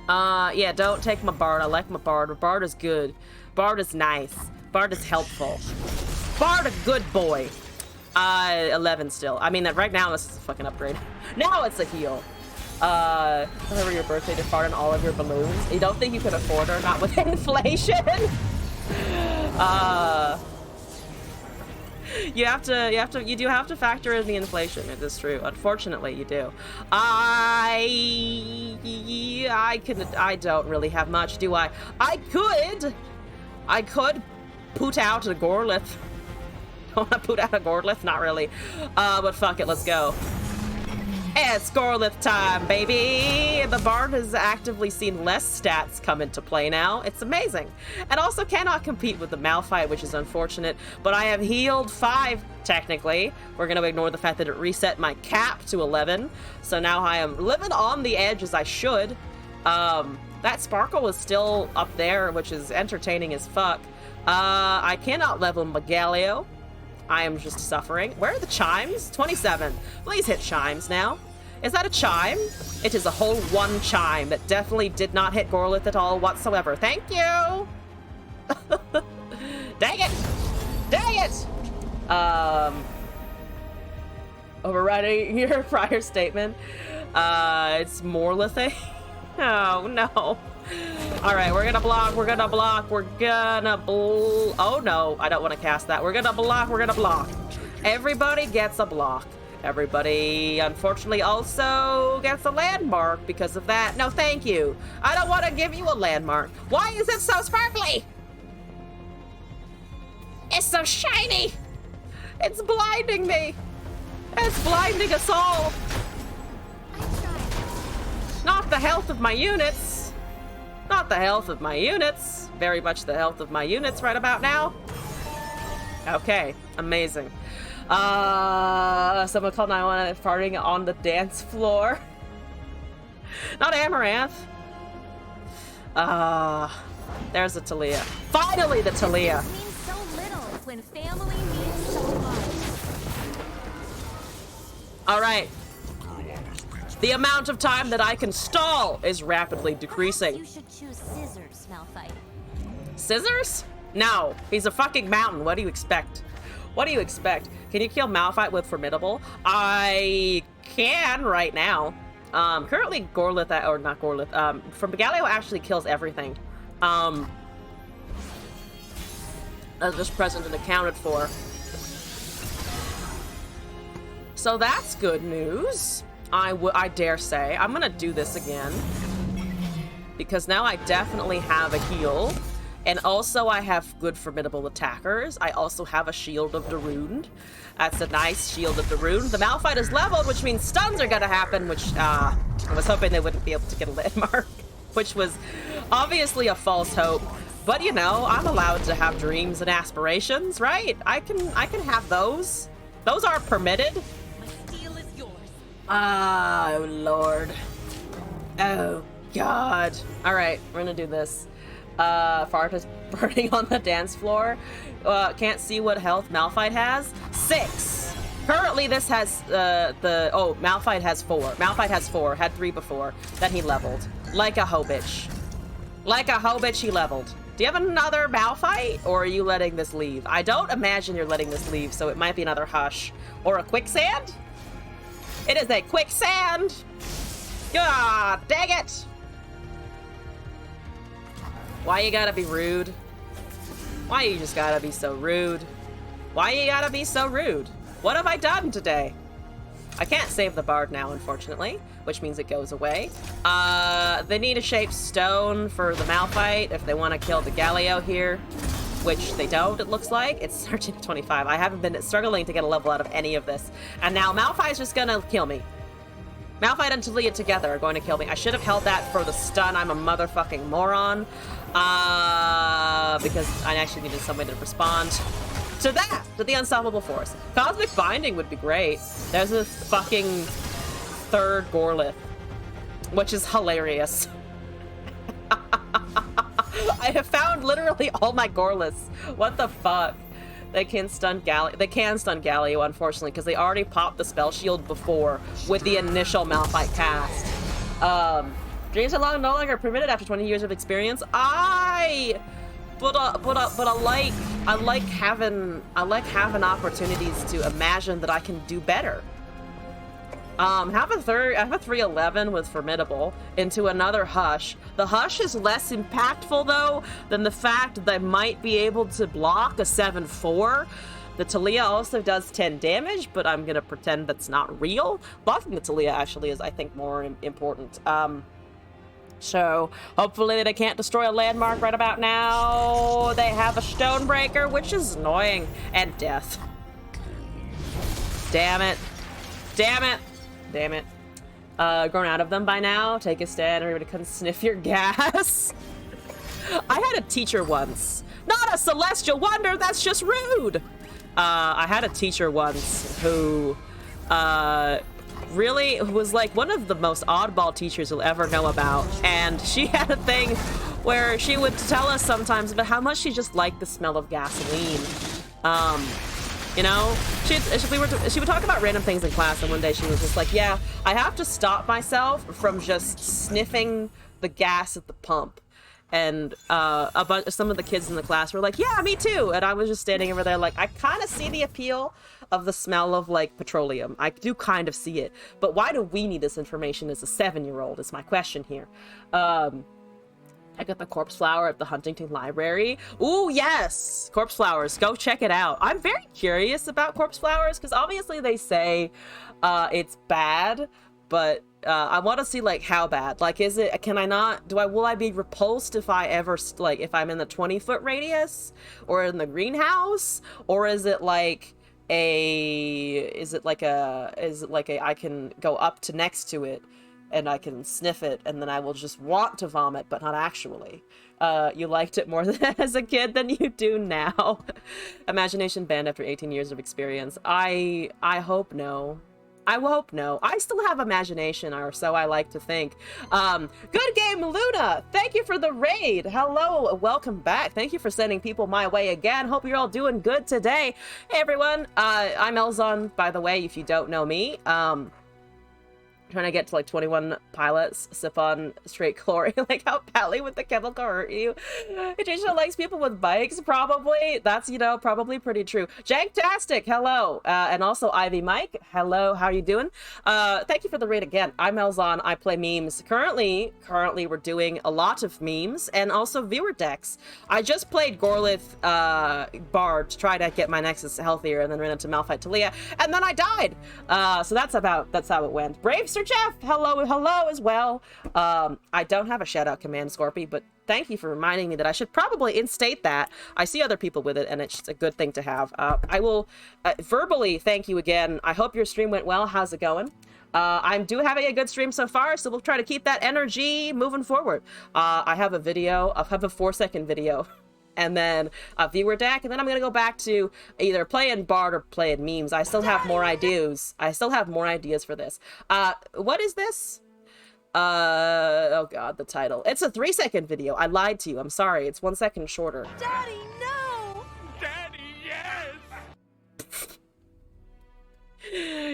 Yeah, don't take my Bard. I like my Bard. Bard is good. Bard is nice. Bard is helpful. Bard a good boy. 11 still. I mean, right now this is a fucking upgrade. Now it's a heal. Whatever your birthday to fart on all of your balloons. You don't think you could afford her? Not with inflation? You do have to factor in the inflation. It is true. Unfortunately, you do. I don't really have much, do I? I could put out a Gorlith. I want to put out a Gorlith? Not really. But fuck it, let's go. It's Gorlith time, baby! The Bard has actively seen less stats come into play now. It's amazing. And also cannot compete with the Malphite, which is unfortunate. But I have healed 5, technically. We're going to ignore the fact that it reset my cap to 11. So now I am living on the edge as I should. That Sparkle is still up there, which is entertaining as fuck. I cannot level Megalio. I am just suffering. Where are the chimes? 27. Please hit chimes now. Is that a chime? It is a whole 1 chime that definitely did not hit Gorlith at all whatsoever. Thank you! Dang it! Dang it! Overriding your prior statement. It's Morlithane. Oh, no. Alright, we're gonna block, we're gonna block, we're gonna oh no, I don't want to cast that. We're gonna block. Everybody gets a block. Everybody, unfortunately, also gets a landmark because of that. No, thank you. I don't want to give you a landmark. Why is it so sparkly? It's so shiny. It's blinding me. It's blinding us all. Not the health of my units. Not the health of my units. Very much the health of my units right about now. Okay, amazing. Someone called 911 farting on the dance floor. Not Amaranth. There's the Talia. Finally, the Talia. It means so little when family means so much. All right. The amount of time that I can stall is rapidly decreasing. You should choose scissors, Malphite. Scissors? No, he's a fucking mountain. What do you expect? What do you expect? Can you kill Malphite with Formidable? I can right now. Currently Gorlith, or not Gorlith, from Megalio actually kills everything. As just present and accounted for. So that's good news. I dare say. I'm gonna do this again. Because now I definitely have a heal. And also I have good formidable attackers. I also have a Shield of Darund. That's a nice Shield of Darund. The Malphite is leveled, which means stuns are gonna happen, which I was hoping they wouldn't be able to get a landmark. Which was obviously a false hope. But you know, I'm allowed to have dreams and aspirations, right? I can have those. Those are permitted. My steel is yours. Oh, Lord. Oh, God. All right, we're gonna do this. Fart is burning on the dance floor. Can't see what health Malphite has. 6. Currently, this has, Malphite has 4. Malphite has 4. Had 3 before. Then he leveled. Like a hoe bitch. Like a hoe bitch, he leveled. Do you have another Malphite, or are you letting this leave? I don't imagine you're letting this leave, so it might be another Hush. Or a Quicksand? It is a Quicksand! God dang it! Why you gotta be rude? Why you just gotta be so rude? Why you gotta be so rude? What have I done today? I can't save the Bard now, unfortunately, which means it goes away. They need a shaped stone for the Malphite if they want to kill the Galio here, which they don't, it looks like. It's 13 to 25. I haven't been struggling to get a level out of any of this. And now Malphite's just gonna kill me. Malphite and Talia together are going to kill me. I should have held that for the stun. I'm a motherfucking moron. Because I actually needed somebody to respond to that, to the unstoppable force. Cosmic Binding would be great. There's a fucking 3rd Gorlith, which is hilarious. I have found literally all my Gorliths. What the fuck? They can stun Galio, unfortunately, because they already popped the spell shield before with the initial Malphite cast. Dreams are no longer permitted after 20 years of experience. I like having opportunities to imagine that I can do better. I have a 311 with Formidable into another Hush. The Hush is less impactful, though, than the fact that I might be able to block a 7-4. The Talia also does 10 damage, but I'm gonna pretend that's not real. Blocking the Talia actually is, I think, more important. So, hopefully they can't destroy a landmark right about now. They have a Stonebreaker, which is annoying. And death. Damn it. Damn it. Damn it. grown out of them by now. Take a stand, everybody can sniff your gas. I had a teacher once. Not a celestial wonder, that's just rude. I had a teacher once who really was like one of the most oddball teachers you'll ever know about. And she had a thing where she would tell us sometimes about how much she just liked the smell of gasoline. You know, she would talk about random things in class, and one day she was just like, yeah, I have to stop myself from just sniffing the gas at the pump. And some of the kids in the class were like, yeah, me too. And I was just standing over there like, I kind of see the appeal of the smell of like petroleum. I do kind of see it. But why do we need this information as a 7-year-old is my question here. I got the corpse flower at the Huntington Library. Ooh, yes! Corpse flowers. Go check it out. I'm very curious about corpse flowers because obviously they say it's bad, but I want to see like how bad. Like, is it? Can I not? Will I be repulsed if I ever like if I'm in the 20-foot radius or in the greenhouse, or is it like I can go up to next to it and I can sniff it, and then I will just want to vomit, but not actually. You liked it more as a kid than you do now. Imagination banned after 18 years of experience. I hope no. I hope no. I still have imagination, or so I like to think. Good game, Luna. Thank you for the raid. Hello, welcome back. Thank you for sending people my way again. Hope you're all doing good today. Hey, everyone. I'm Elzon, by the way, if you don't know me. Trying to get to like 21 pilots, sip on straight chlorine, like how Pally with the chemical hurt you. Atisha likes people with bikes, probably. That's, you know, probably pretty true. Janktastic, hello. And also Ivy Mike, hello, how are you doing? Thank you for the raid again. I'm Elzon, I play memes. Currently we're doing a lot of memes and also viewer decks. I just played Gorlith Bard to try to get my Nexus healthier and then ran into Malphite Talia, and then I died. So that's how it went. Brave Sir Jeff, hello as well. I don't have a shout out command, Scorpy, but thank you for reminding me that I should probably instate that. I see other people with it, and it's just a good thing to have. I will verbally thank you again. I hope your stream went well. How's it going? I'm having a good stream so far, so we'll try to keep that energy moving forward. I have a 4-second video. And then a viewer deck, and then I'm gonna go back to either playing Bard or playing memes. I still have more ideas. I still have more ideas for this. What is this? Oh god, the title. It's a 3-second video. I lied to you. I'm sorry. It's 1 second shorter. Daddy, no! Daddy, yes!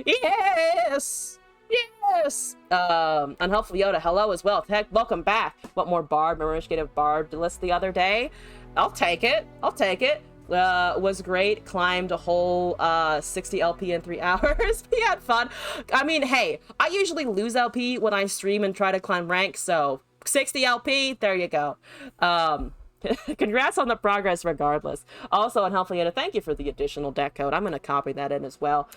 Yes! Yes! Unhelpful Yoda, hello as well. Heck, welcome back. What more Bard? Remember I gave a Bard list the other day? I'll take it. Was great. Climbed a whole 60 LP in 3 hours. We had fun. I mean, hey, I usually lose LP when I stream and try to climb rank, so 60 LP, there you go. Congrats on the progress regardless. Also, Unhelpful Yoda, thank you for the additional deck code. I'm going to copy that in as well.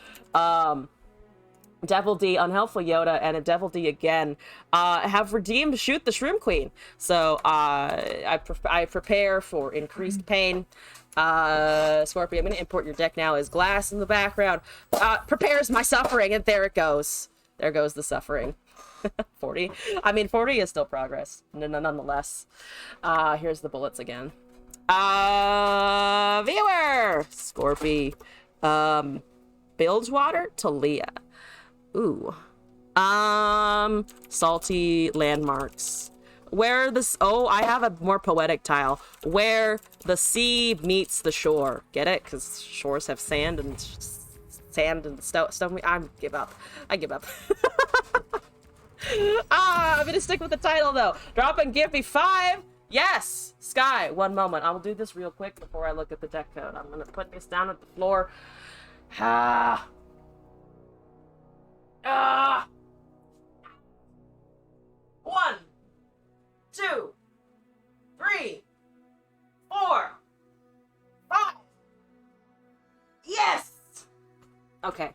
Devil D, Unhelpful Yoda, and a Devil D again have redeemed Shoot the Shroom Queen. So I prepare for increased pain. Scorpio, I'm going to import your deck now as glass in the background. Prepares my suffering, and there it goes. There goes the suffering. 40. I mean, 40 is still progress, nonetheless. Here's the bullets again. Viewer! Scorpy. Bilgewater, Talia. Ooh. Salty landmarks. Where this... Oh, I have a more poetic tile. Where the sea meets the shore. Get it? Because shores have sand and stone. I give up. I give up. I'm gonna stick with the title, though. Drop and give me 5. Yes! Sky, one moment. I will do this real quick before I look at the deck code. I'm gonna put this down at the floor. 1, 2, 3, 4, 5. Yes! Okay.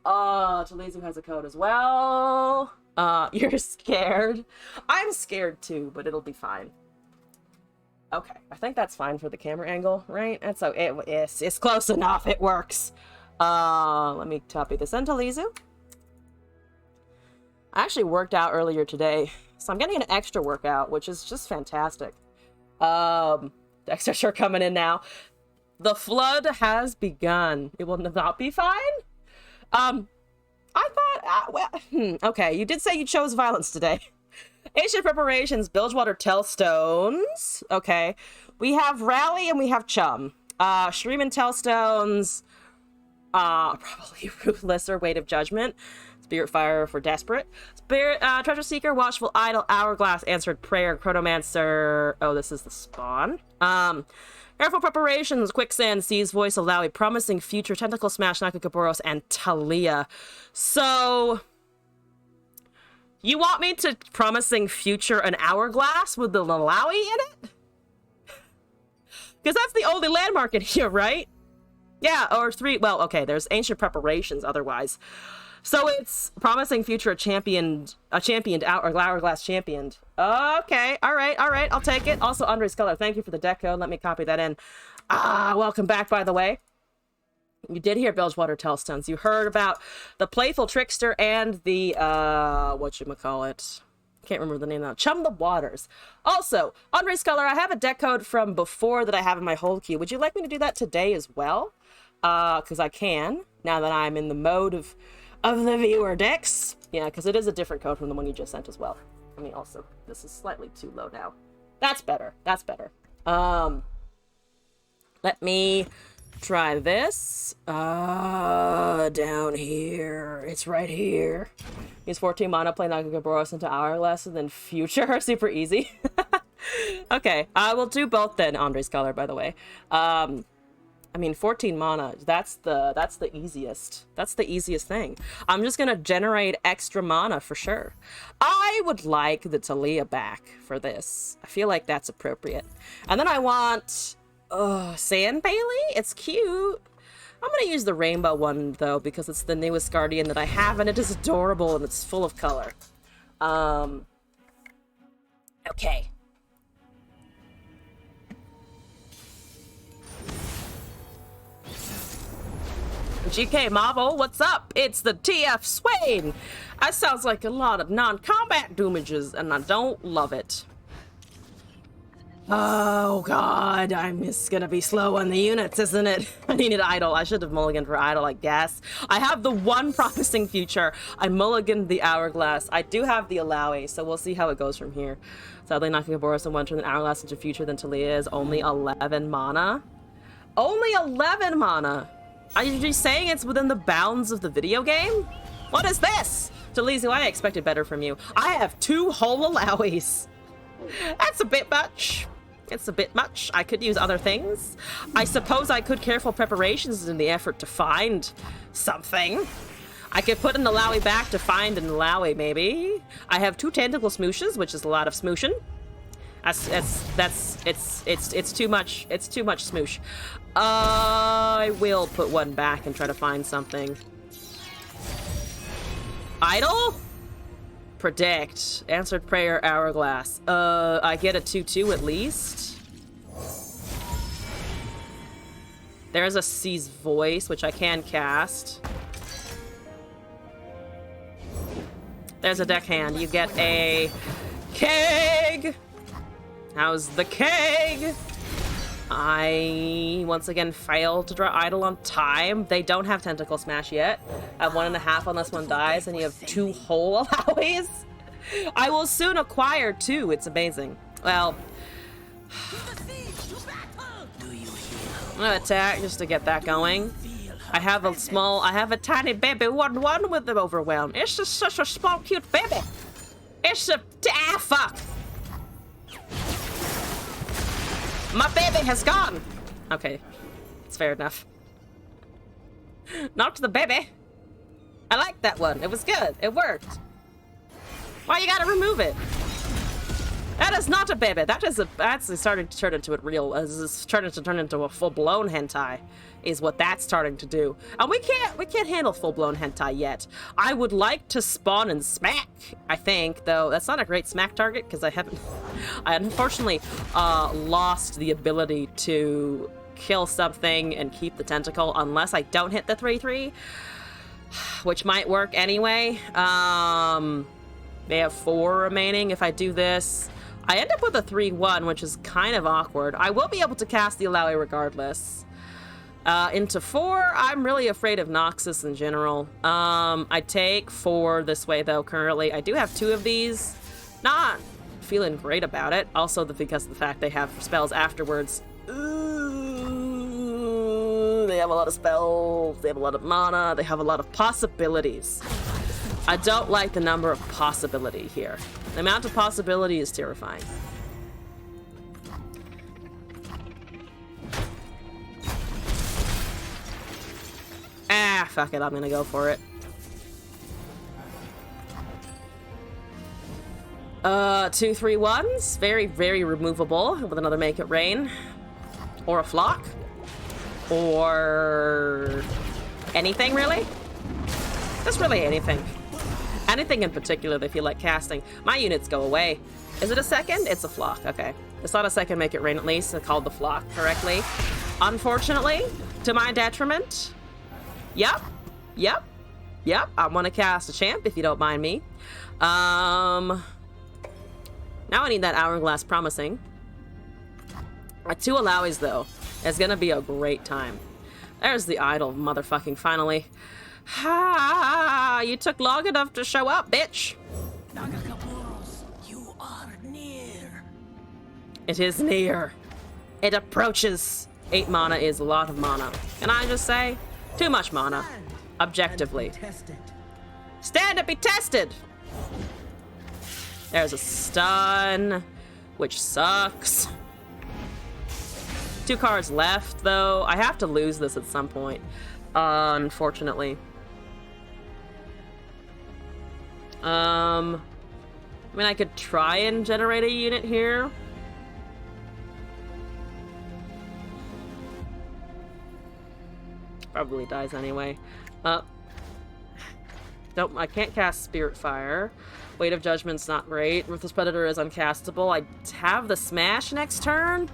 Telezu has a code as well. You're scared. I'm scared too, but it'll be fine. Okay, I think that's fine for the camera angle, right? That's so it's close enough. It works. Let me copy this into Telezu. I actually worked out earlier today, so I'm getting an extra workout, which is just fantastic. The extra shirt coming in now. The flood has begun. It will not be fine. I thought, okay, you did say you chose violence today. Ancient preparations, Bilgewater Tellstones. Okay, we have Rally and we have Chum. Shreeman Tellstones, probably Ruthless or Weight of Judgment. Spirit Fire for Desperate. Spirit, Treasure Seeker, Watchful Idol, Hourglass, Answered Prayer, Chronomancer. Oh, this is the spawn. Careful Preparations, Quicksand, Sea's Voice, Alawi, Promising Future, Tentacle Smash, Nakakoboros, and Talia. So, you want me to Promising Future an Hourglass with the Alawi in it? Because that's the only landmark in here, right? Yeah, or 3, well, okay, there's Ancient Preparations otherwise. So it's Promising Future, a championed Hourglass championed. Okay, all right, I'll take it. Also, Andre's Color, thank you for the deck code. Let me copy that in. Welcome back, by the way. You did hear Bilgewater Tellstones. You heard about the Playful Trickster and the, whatchamacallit. Can't remember the name now. Chum the Waters. Also, Andre's Color, I have a deck code from before that I have in my hold queue. Would you like me to do that today as well? Because I can, now that I'm in the mode of the viewer decks. Yeah, because it is a different code from the one you just sent as well. I mean, also, this is slightly too low now. That's better. That's better. Let me try this. Down here. It's right here. Use 14 mana, play Nakakoboros into Hourglass, and then Future. Super easy. Okay, I will do both then, Andre's Color, by the way. I mean, 14 mana, that's the easiest. That's the easiest thing. I'm just gonna generate extra mana for sure. I would like the Talia back for this. I feel like that's appropriate. And then I want, Sand Bailey? It's cute. I'm gonna use the rainbow one, though, because it's the newest Guardian that I have, and it is adorable, and it's full of color. Okay. GK Marvel, what's up? It's the TF Swain. That sounds like a lot of non-combat doomages, and I don't love it. Oh god, I'm just gonna be slow on the units, isn't it? I needed Idol. I should have mulliganed for Idol, I guess. I have the one Promising Future. I mulliganed the Hourglass. I do have the Alawi, so we'll see how it goes from here. Sadly, Nakakoboros and one turn the Hourglass into Future, then Talia is only 11 mana. Only 11 mana! Are you just saying it's within the bounds of the video game? What is this? Talizu, I expected better from you. I have 2 whole Alawis. That's a bit much. It's a bit much. I could use other things. I suppose I could Careful Preparations in the effort to find something. I could put an Alawi back to find an Alawi, maybe. I have 2 Tentacle Smooshes, which is a lot of smooshing. It's too much. It's too much smoosh. I will put one back and try to find something. Idol? Predict. Answered Prayer, Hourglass. I get a 2/2 at least. There's a Sea's Voice, which I can cast. There's a deck hand. You get a keg. How's the keg? I once again failed to draw Idol on time. They don't have Tentacle Smash yet. I have 1.5 unless one dies, and you have 2 whole Alawi's. I will soon acquire 2. It's amazing. Well, I'm gonna attack just to get that going. I have a tiny baby 1/1 with the Overwhelm. It's just such a small, cute baby. It's a, fuck. My baby has gone! Okay, it's fair enough. Not the baby. I like that one. It was good. It worked. Why you gotta remove it? That is not a baby. That is that's starting to turn into turn into a full-blown hentai. Is what that's starting to do. And we can't handle full-blown hentai yet. I would like to spawn and smack, I think, though that's not a great smack target because I unfortunately lost the ability to kill something and keep the tentacle unless I don't hit the 3/3, which might work anyway. They have 4 remaining. If I do this, I end up with a 3-1, which is kind of awkward. I will be able to cast the Illaoi regardless. Into 4, I'm really afraid of Noxus in general. I take 4 this way, though, currently. I do have 2 of these. Not feeling great about it. Also, because of the fact they have spells afterwards. Ooh, they have a lot of spells. They have a lot of mana. They have a lot of possibilities. I don't like the number of possibility here. The amount of possibility is terrifying. Ah, fuck it, I'm gonna go for it. 2 3-1s. Very, very removable with another Make It Rain. Or a Flock. Or anything, really? Just really anything. Anything in particular they feel like casting. My units go away. Is it a second? It's a Flock, okay. It's not a second Make It Rain, at least. It's called the Flock correctly. Unfortunately, to my detriment. Yep. I want to cast a champ, if you don't mind me. Now I need that Hourglass Promising. 2 Illaois, though. It's gonna be a great time. There's the idol, motherfucking finally. Ha! You took long enough to show up, bitch! Nagakaburos, you are near. It is near. It approaches. 8 mana is a lot of mana. Can I just say? Too much mana. Objectively. Stand and be tested! There's a stun, which sucks. 2 cards left, though. I have to lose this at some point, unfortunately. I mean, I could try and generate a unit here. Probably dies anyway. I can't cast Spirit Fire. Weight of Judgment's not great. Ruthless Predator is uncastable. I have the Smash next turn.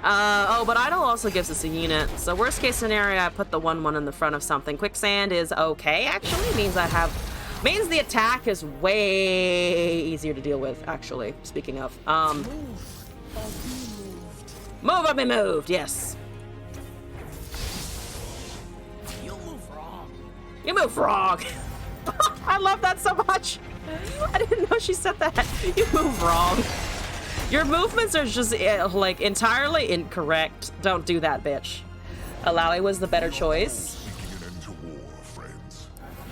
Oh, but Idol also gives us a unit. So worst case scenario, I put the 1/1 in the front of something. Quicksand is okay, actually. Means the attack is way easier to deal with, actually. Speaking of. Move or be moved, yes. You move wrong. You move wrong. I love that so much. I didn't know she said that. You move wrong. Your movements are just, like, entirely incorrect. Don't do that, bitch. Illaoi was the better choice.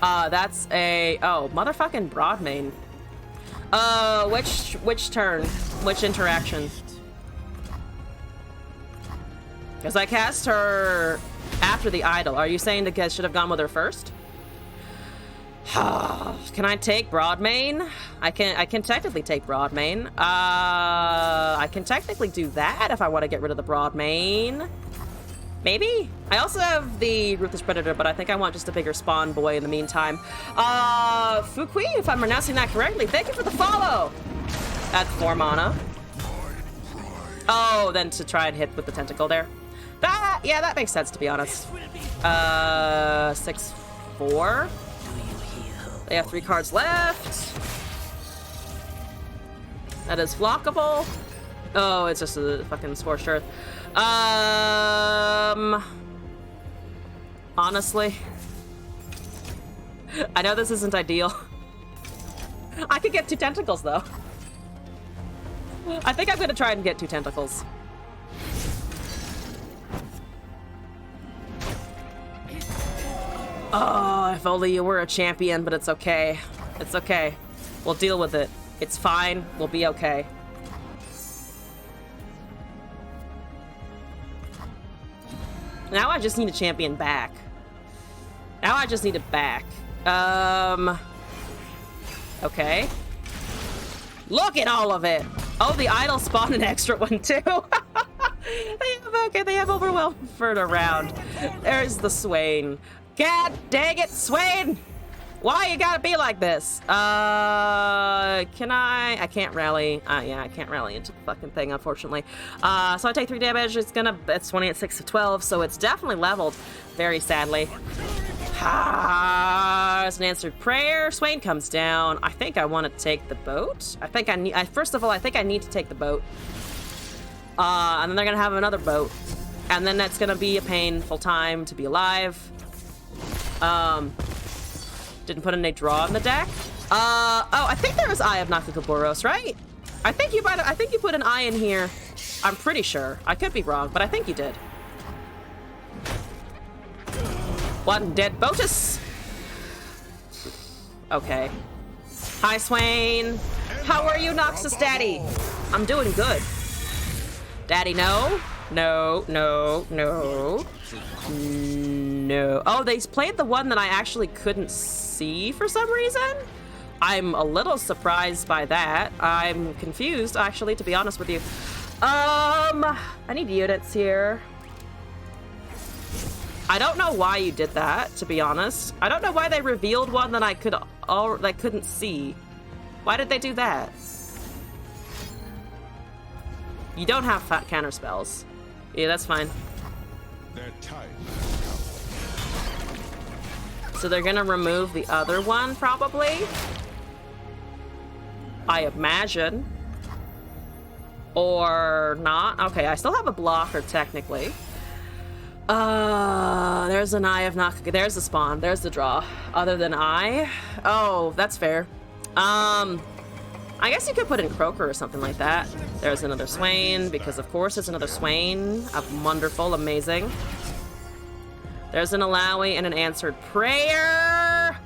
That's a... Oh, motherfucking Broadmane. Which turn? Which interaction? Because I cast her after the idol. Are you saying the guys should have gone with her first? Can I take Broadmane? I can technically take Broadmane. I can technically do that if I want to get rid of the Broadmane. Maybe? I also have the Ruthless Predator, but I think I want just a bigger spawn boy in the meantime. Fukui, if I'm pronouncing that correctly, thank you for the follow! That's 4 mana. Oh, then to try and hit with the tentacle there. Yeah, that makes sense, to be honest. 6/4. They have 3 cards left. That is flockable. Oh, it's just a fucking Scorched Earth. Honestly, I know this isn't ideal. I could get 2 tentacles, though. I think I'm gonna try and get 2 tentacles. Oh, if only you were a champion, but it's okay. It's okay. We'll deal with it. It's fine. We'll be okay. Now I just need a champion back. Now I just need it back. Okay. Look at all of it. Oh, the idol spawned an extra one too. They have Overwhelm for a round. There's the Swain. God dang it, Swain! Why you gotta be like this? Can I can't rally. Yeah, I can't rally into the fucking thing, unfortunately. So I take 3 damage. It's 20 at 6 to 12, so it's definitely leveled, very sadly. It's an answered prayer. Swain comes down. I think I want to take the boat. I think I need. First of all, I think I need to take the boat. And then they're gonna have another boat, and then that's gonna be a painful time to be alive. Didn't put any draw in the deck. Oh, I think there was Eye of Nakakaburos, right? I think you put an eye in here. I'm pretty sure. I could be wrong, but I think you did. One dead Botus. Okay. Hi, Swain. How are you, Noxus Daddy? I'm doing good. Daddy, no. No, no, no. No. Oh, they played the one that I actually couldn't see for some reason? I'm a little surprised by that. I'm confused, actually, to be honest with you. I need units here. I don't know why you did that, to be honest. I don't know why they revealed one that I couldn't see. Why did they do that? You don't have fat counter spells. Yeah, that's fine. So they're gonna remove the other one, probably? I imagine. Or not. Okay, I still have a blocker, technically. There's an Eye of Nakaka. There's the spawn. There's the draw. Other than I. Oh, that's fair. I guess you could put in Croaker or something like that. There's another Swain, because of course it's another Swain. Wonderful, amazing. There's an Alawi and an Answered Prayer.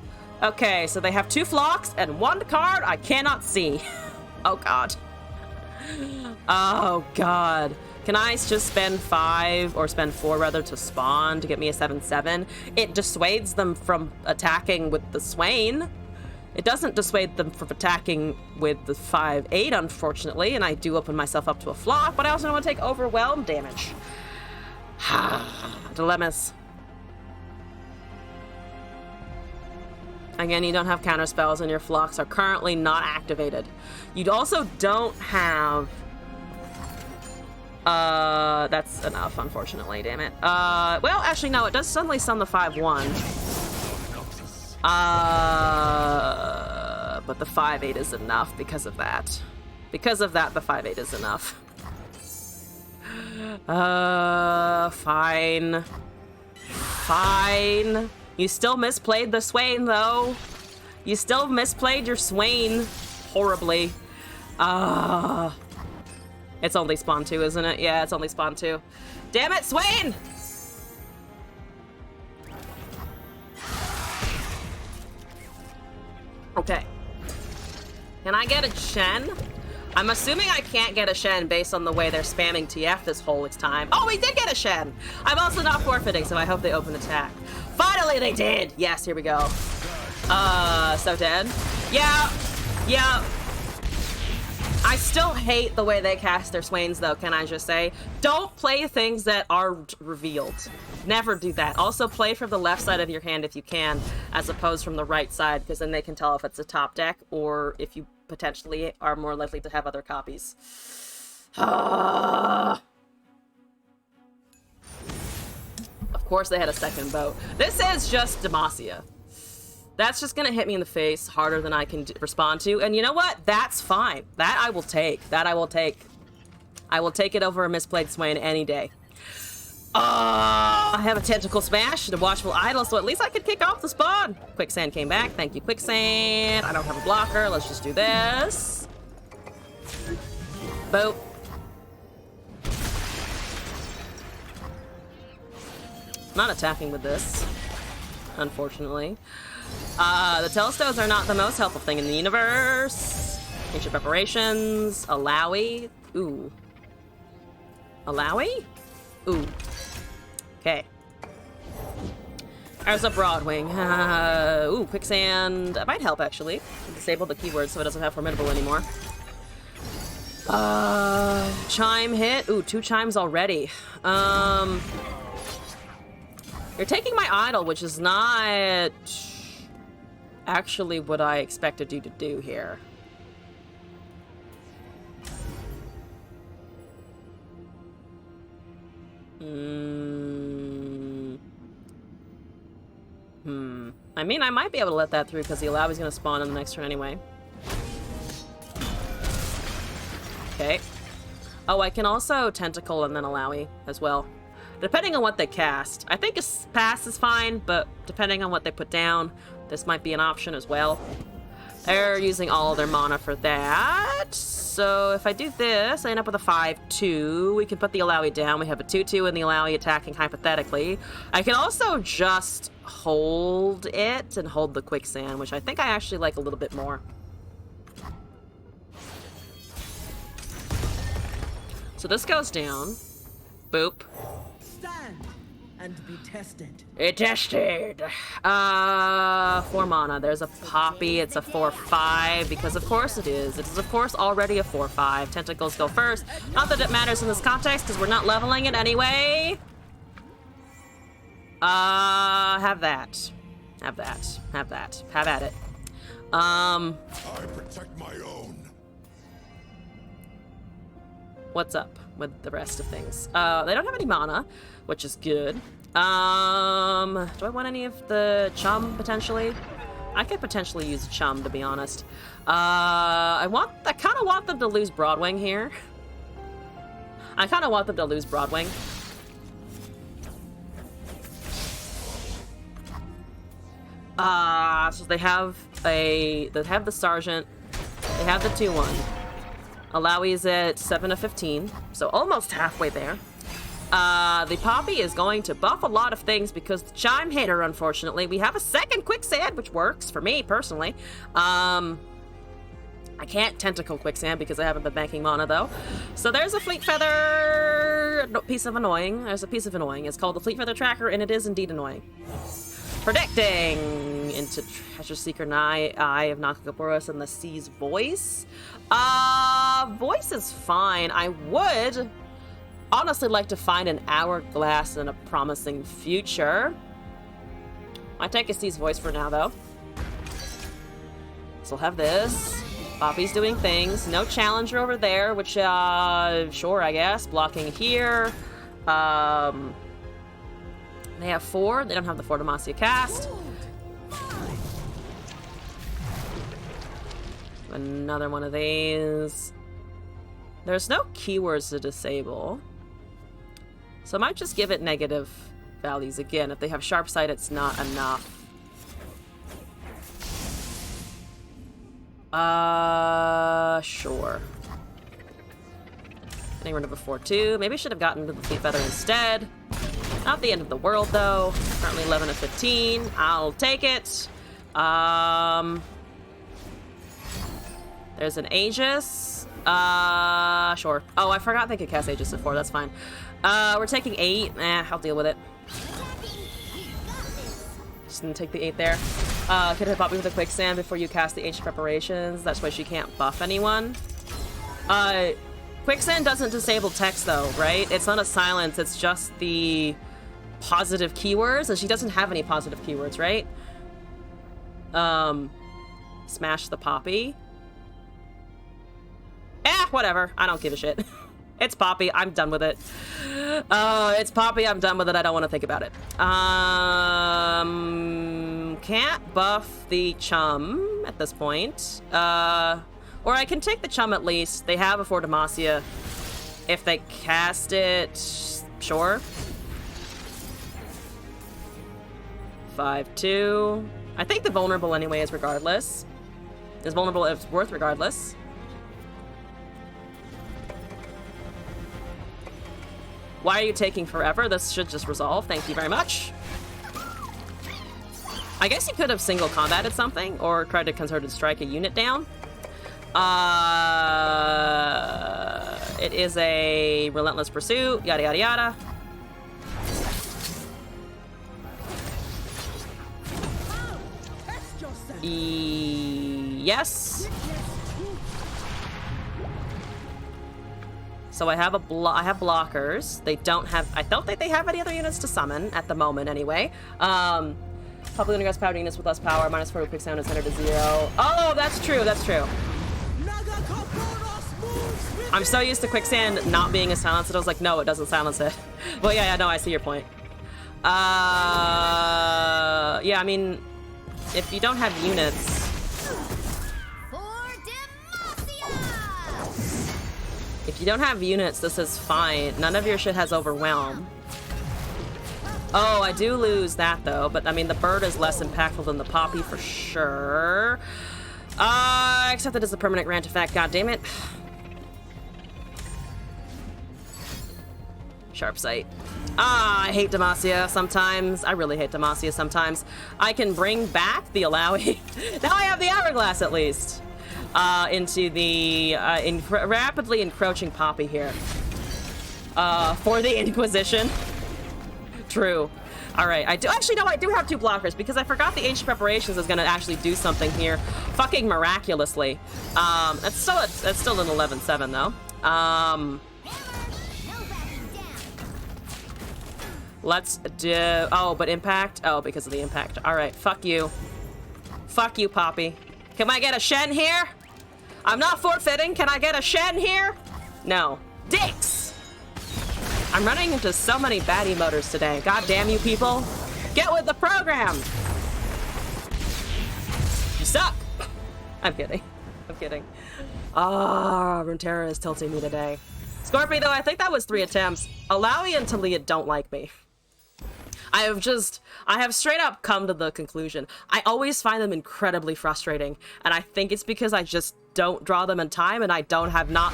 Okay, so they have 2 flocks and 1 card I cannot see. Oh, God. Oh, God. Can I just spend 5, or spend 4 rather, to spawn to get me a 7/7? It dissuades them from attacking with the Swain. It doesn't dissuade them from attacking with the 5/8, unfortunately, and I do open myself up to a flock, but I also don't want to take overwhelm damage. Dilemmas. Again, you don't have counter spells, and your flocks are currently not activated. You also don't have... that's enough, unfortunately, damn it. Well, actually, no, it does suddenly stun the 5/1. But the 5/8 is enough because of that. Because of that, the 5/8 is enough. Fine. Fine. You still misplayed the Swain, though. You still misplayed your Swain horribly. It's only spawn 2, isn't it? Yeah, it's only spawn 2. Damn it, Swain! Okay. Can I get a Shen? I'm assuming I can't get a Shen based on the way they're spamming TF this whole time. Oh, we did get a Shen! I'm also not forfeiting, so I hope they open attack. Finally, they did! Yes, here we go. So dead. Yeah. Yeah. I still hate the way they cast their Swains, though, can I just say? Don't play things that are revealed. Never do that. Also, play from the left side of your hand if you can, as opposed from the right side, because then they can tell if it's a top deck, or if you potentially are more likely to have other copies. Of course they had a second boat. This is just Demacia. That's just gonna hit me in the face harder than I can respond to. And you know what? That's fine. That I will take. That I will take. I will take it over a misplayed Swain any day. I have a Tentacle Smash and a Watchful Idol, so at least I could kick off the spawn. Quicksand came back. Thank you, Quicksand. I don't have a blocker. Let's just do this. Boat. Not attacking with this, unfortunately. The Telestones are not the most helpful thing in the universe. Ancient Preparations. Alawi. Ooh. Alawi? Ooh. Okay. There's a Broadwing. Ooh, Quicksand. That might help, actually. Disable the keyword so it doesn't have Formidable anymore. Chime hit. Ooh, 2 chimes already. You're taking my idol, which is not actually what I expected you to do here. I mean, I might be able to let that through because the Alawi's gonna spawn in the next turn anyway. Okay. Oh, I can also Tentacle and then Alawi as well. Depending on what they cast. I think a pass is fine, but depending on what they put down, this might be an option as well. They're using all of their mana for that. So if I do this, I end up with a 5-2. We can put the Alawi down. We have a 2-2 and the Alawi attacking hypothetically. I can also just hold it and hold the Quicksand, which I think I actually like a little bit more. So this goes down. Boop. Stand and be tested. It tested. 4 mana. There's a Poppy. It's a 4/5 because of course it is. It is of course already a 4/5. Tentacles go first. Not that it matters in this context because we're not leveling it anyway. Have that. Have that. Have that. Have at it. I protect my own. What's up with the rest of things? They don't have any mana, which is good. Do I want any of the chum, potentially? I could potentially use a chum, to be honest. I kind of want them to lose Broadwing here. I kind of want them to lose Broadwing. So they have the Sergeant, they have the 2/1. Alawi's at 7 of 15, so almost halfway there. The Poppy is going to buff a lot of things because the Chime hit her, unfortunately. We have a second Quicksand, which works for me, personally. I can't Tentacle Quicksand because I haven't been banking mana, though. So there's a Fleet Feather piece of annoying. There's a piece of annoying. It's called the Fleet Feather Tracker, and it is indeed annoying. Predicting into Treasure Seeker Eye of Nakagoboros and the Sea's Voice. Voice is fine. I would honestly like to find an Hourglass and a Promising Future. I take a Sea's Voice for now, though. So we'll have this. Poppy's doing things. No Challenger over there, which, sure, I guess. Blocking here. They have 4. They don't have the 4 Demacia cast. Another one of these. There's no keywords to disable. So I might just give it negative values again. If they have Sharp Sight, it's not enough. Sure. Getting rid of a 4/2. Maybe I should have gotten to the Fleet Feather instead. Not the end of the world, though. Currently 11 of 15. I'll take it. There's an Aegis. Sure. Oh, I forgot they could cast Aegis at 4. That's fine. We're taking 8. I'll deal with it. Just gonna take the 8 there. Could hit Poppy with a Quicksand before you cast the Aegis preparations. That's why she can't buff anyone. Quicksand doesn't disable text, though, right? It's not a silence. It's just the positive keywords, and she doesn't have any positive keywords, right? Smash the Poppy. Whatever. I don't give a shit. It's Poppy. I'm done with it. It's Poppy. I'm done with it. I don't want to think about it. Can't buff the Chum at this point. Or I can take the Chum at least. They have a 4 Demacia. If they cast it, sure. 5/2. I think the vulnerable anyway is regardless. Is vulnerable if it's worth regardless. Why are you taking forever? This should just resolve. Thank you very much. I guess you could have single combated something or tried to concerted strike a unit down. It is a relentless pursuit, yada yada yada. Yes. So I have blockers. They don't have. I don't think they have any other units to summon at the moment, anyway. Probably gonna go power units with less power. -4 Quicksand is centered to 0. Oh, that's true. That's true. I'm so used to Quicksand not being a silence that I was like, no, it doesn't silence it. Well, yeah, no, I see your point. Yeah, I mean, if you don't have units, For Demacia! if you don't have units, this is fine. None of your shit has overwhelm. Oh, I do lose that though, but I mean the bird is less impactful than the poppy for sure. Except that it's a permanent rant effect, god damn it. Sharp sight. I hate Demacia sometimes. I really hate Demacia sometimes. I can bring back the Alawi. Now I have the hourglass at least. Into the rapidly encroaching poppy here. For the Inquisition. True. All right, I do actually no, I do have 2 blockers because I forgot the ancient preparations is gonna actually do something here, fucking miraculously. That's still an 11-7 though. Let's do. Oh, but impact. Oh, because of the impact. All right, fuck you. Fuck you, Poppy. Can I get a Shen here? I'm not forfeiting. Can I get a Shen here? No. Dicks. I'm running into so many baddie motors today. God damn you people. Get with the program. You suck. I'm kidding. I'm kidding. Ah, Runeterra is tilting me today. Scorpio, though, I think that was 3 attempts. Alawi and Talia don't like me. I have straight up come to the conclusion. I always find them incredibly frustrating, and I think it's because I just don't draw them in time, and I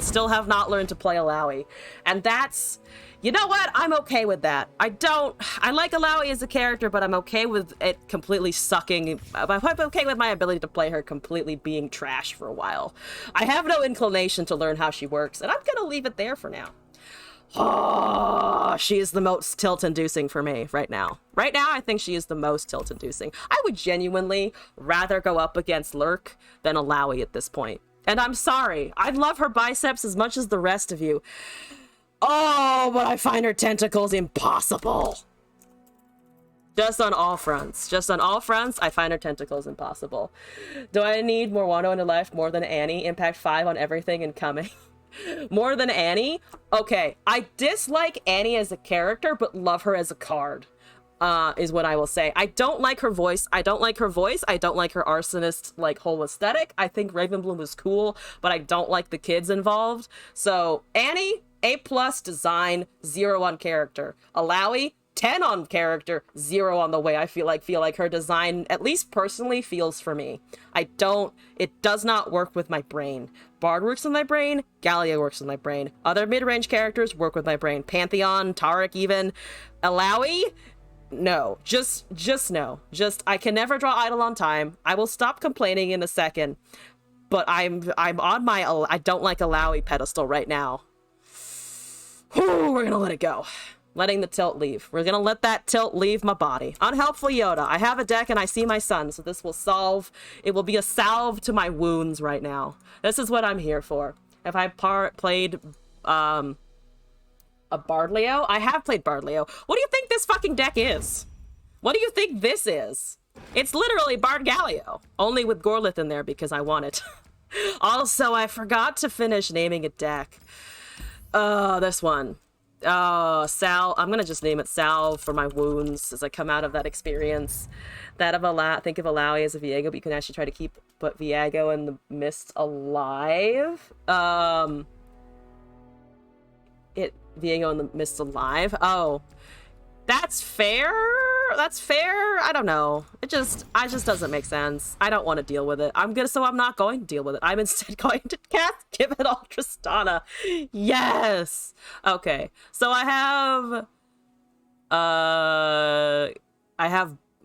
still have not learned to play Alawi. And that's, you know what? I'm okay with that. I like Alawi as a character, but I'm okay with it completely sucking. I'm okay with my ability to play her completely being trash for a while. I have no inclination to learn how she works, and I'm gonna leave it there for now. Oh, she is the most tilt-inducing for me right now. Right now, I think she is the most tilt-inducing. I would genuinely rather go up against Lurk than Alawi at this point. And I'm sorry. I love her biceps as much as the rest of you. Oh, but I find her tentacles impossible. Just on all fronts. Just on all fronts, I find her tentacles impossible. Do I need more Wano in her life more than Annie? Impact 5 on everything and coming. More than Annie? Okay, I dislike Annie as a character, but love her as a card, is what I will say. I don't like her voice. I don't like her arsonist, like, whole aesthetic. I think Ravenbloom was cool, but I don't like the kids involved. So, Annie, A+ design, 0 on character. Alawi, 10 on character, 0 on the way I feel like her design, at least personally, feels for me. It does not work with my brain. Bard works with my brain, Gallia works with my brain. Other mid-range characters work with my brain. Pantheon, Taric even. Alawi? No. Just no. I can never draw idle on time. I will stop complaining in a second. But I'm on my I don't like Alawi pedestal right now. Whew, we're gonna let it go. Letting the tilt leave. We're gonna let that tilt leave my body. Unhelpful Yoda. I have a deck and I see my son, so this will solve. It will be a salve to my wounds right now. This is what I'm here for. Have I played a Bardleo? I have played Bardleo. What do you think this fucking deck is? What do you think this is? It's literally Bard Galio, only with Gorlith in there because I want it. Also, I forgot to finish naming a deck. This one. Sal. I'm gonna just name it Sal for my wounds as I come out of that experience. That of think of Alawi as a Viego, but you can actually try to keep Viego and the Mist alive. Viego and the Mist alive. Oh, that's fair. That's fair. I don't know. It just doesn't make sense. I don't want to deal with it. I'm not going to deal with it. I'm instead going to cast Give It All Tristana. Yes. Okay. So I have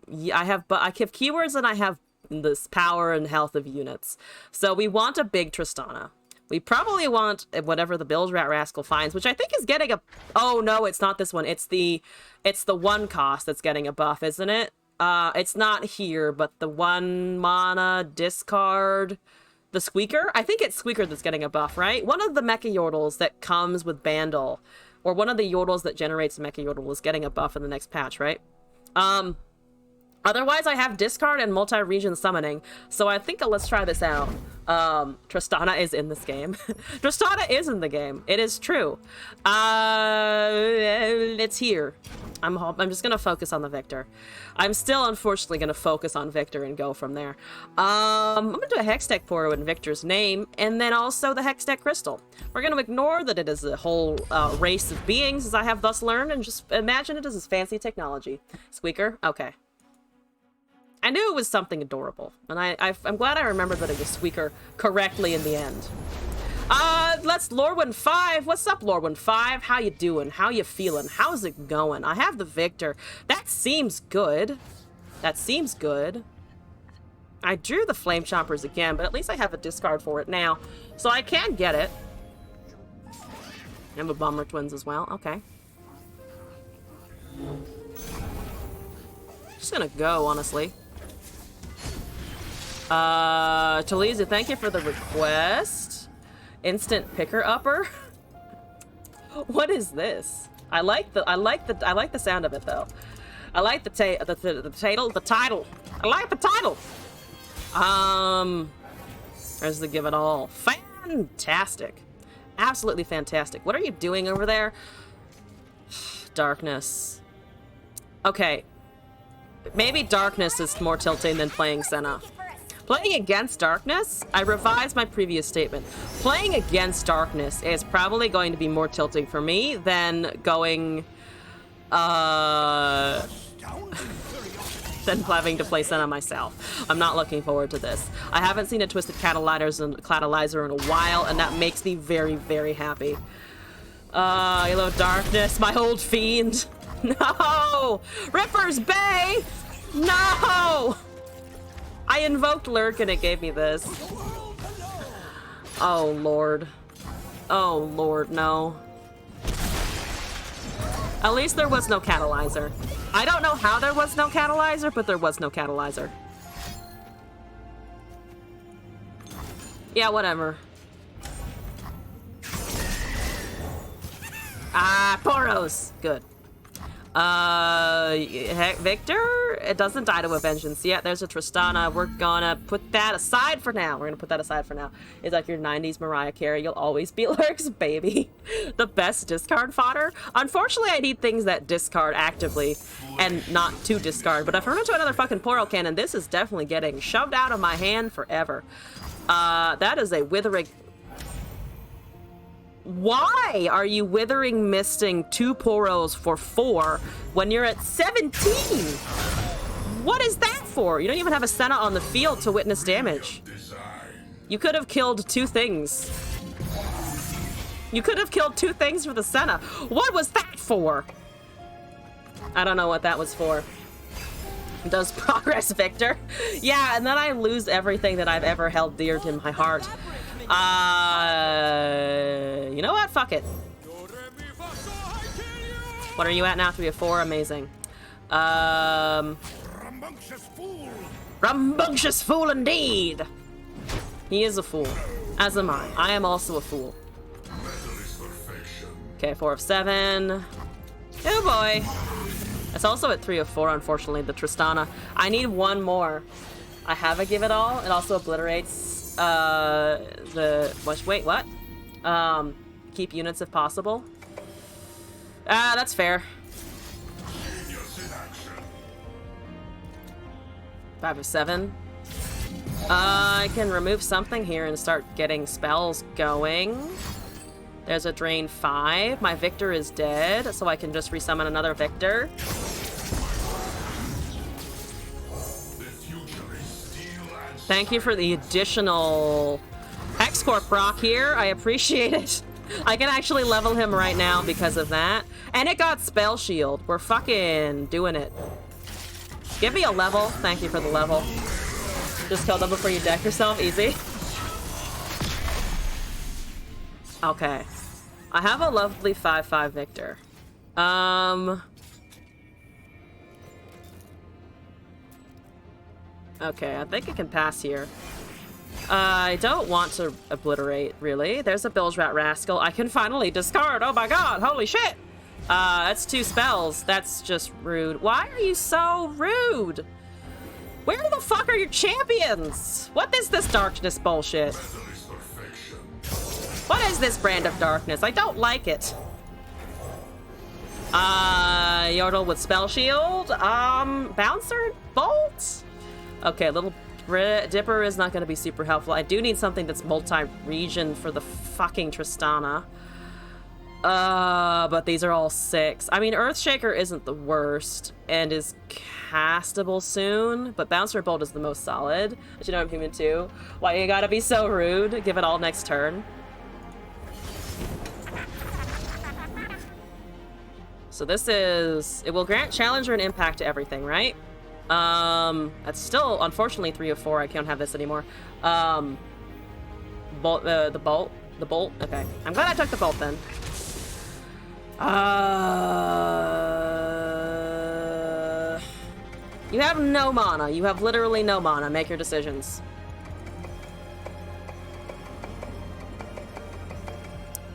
keywords and I have this power and health of units. So we want a big Tristana. We probably want whatever the Bilge Rat Rascal finds, which I think is getting a... Oh, no, it's not this one. It's the 1 cost that's getting a buff, isn't it? It's not here, but the 1 mana discard... The Squeaker? I think it's Squeaker that's getting a buff, right? One of the Mecha Yordles that comes with Bandle, or one of the Yordles that generates Mecha Yordle is getting a buff in the next patch, right? I Otherwise, I have discard and multi-region summoning. So I think let's try this out. Tristana is in this game. Tristana is in the game. It is true. It's here. I'm just gonna focus on the Victor. I'm still unfortunately gonna focus on Victor and go from there. I'm gonna do a Hextech Poro in Victor's name, and then also the Hextech Crystal. We're gonna ignore that it is a whole race of beings, as I have thus learned, and just imagine it as this fancy technology. Squeaker? Okay. I knew it was something adorable, and I'm glad I remembered that it was Squeaker correctly in the end. Let's Lorwyn 5. What's up, Lorwyn 5? How you doing? How you feeling? How's it going? I have the Victor. That seems good. That seems good. I drew the Flame Chompers again, but at least I have a discard for it now, so I can get it. I have a Bummer Twins as well. Okay. Just gonna go, honestly. Talisa, thank you for the request. Instant picker upper. What is this? I like the sound of it though. I like the title. I like the title. There's the give it all. Fantastic. Absolutely fantastic. What are you doing over there? Darkness. Okay. Maybe Darkness is more tilting than playing Senna. Playing against Darkness, I revised my previous statement. Playing against Darkness is probably going to be more tilting for me than going, than having to play Senna myself. I'm not looking forward to this. I haven't seen a Twisted Catalyzer in a while, and that makes me very, very happy. I love Darkness, my old fiend. No! Ripper's Bay! No! I invoked Lurk and it gave me this. Oh, Lord. Oh, Lord, no. At least there was no Catalyzer. I don't know how there was no Catalyzer, but there was no Catalyzer. Yeah, whatever. Ah, Poros! Good. Victor? It doesn't die to a vengeance yet. There's a Tristana. We're gonna put that aside for now. It's like your 90s Mariah Carey. You'll always be Lurk's baby. The best discard fodder. Unfortunately, I need things that discard actively and not to discard. But if I run into another fucking Poro Cannon, this is definitely getting shoved out of my hand forever. That is a withering... Why are you withering misting 2 Poros for 4 when you're at 17? What is that for? You don't even have a Senna on the field to witness damage. You could have killed 2 things. You could have killed 2 things for the Senna. What was that for? I don't know what that was for. Does progress, Victor? Yeah, and then I lose everything that I've ever held dear to my heart. You know what? Fuck it. What are you at now? 3 of 4? Amazing. Rambunctious fool! Rambunctious fool indeed! He is a fool. As am I. I am also a fool. Okay, 4 of 7. Oh boy. It's also at 3 of 4, unfortunately, the Tristana. I need 1 more. I have a give it all. It also obliterates wait, what? Keep units if possible. That's fair. 5 of 7. I can remove something here and start getting spells going. There's a drain 5. My Victor is dead, so I can just resummon another Victor. Thank you for the additional Hexcorp Rock here. I appreciate it. I can actually level him right now because of that. And it got Spell Shield. We're fucking doing it. Give me a level. Thank you for the level. Just kill them before you deck yourself. Easy. Okay. I have a lovely 5/5 Victor. Okay, I think it can pass here. I don't want to obliterate, really. There's a Bilge Rat Rascal. I can finally discard. Oh my god, holy shit! That's 2 spells. That's just rude. Why are you so rude? Where the fuck are your champions? What is this darkness bullshit? What is this brand of darkness? I don't like it. Yordle with spell shield. Bouncer bolt. Okay, little Dipper is not going to be super helpful. I do need something that's multi-region for the fucking Tristana. But these are all 6. I mean, Earthshaker isn't the worst and is castable soon, but Bouncer Bolt is the most solid. But you know I'm human too. Why you gotta be so rude? Give it all next turn. So this is... It will grant Challenger and Impact to everything, right? That's still, unfortunately, 3 of 4. I can't have this anymore. Bolt, the Bolt? The Bolt? Okay. I'm glad I took the Bolt then. You have no mana. You have literally no mana. Make your decisions.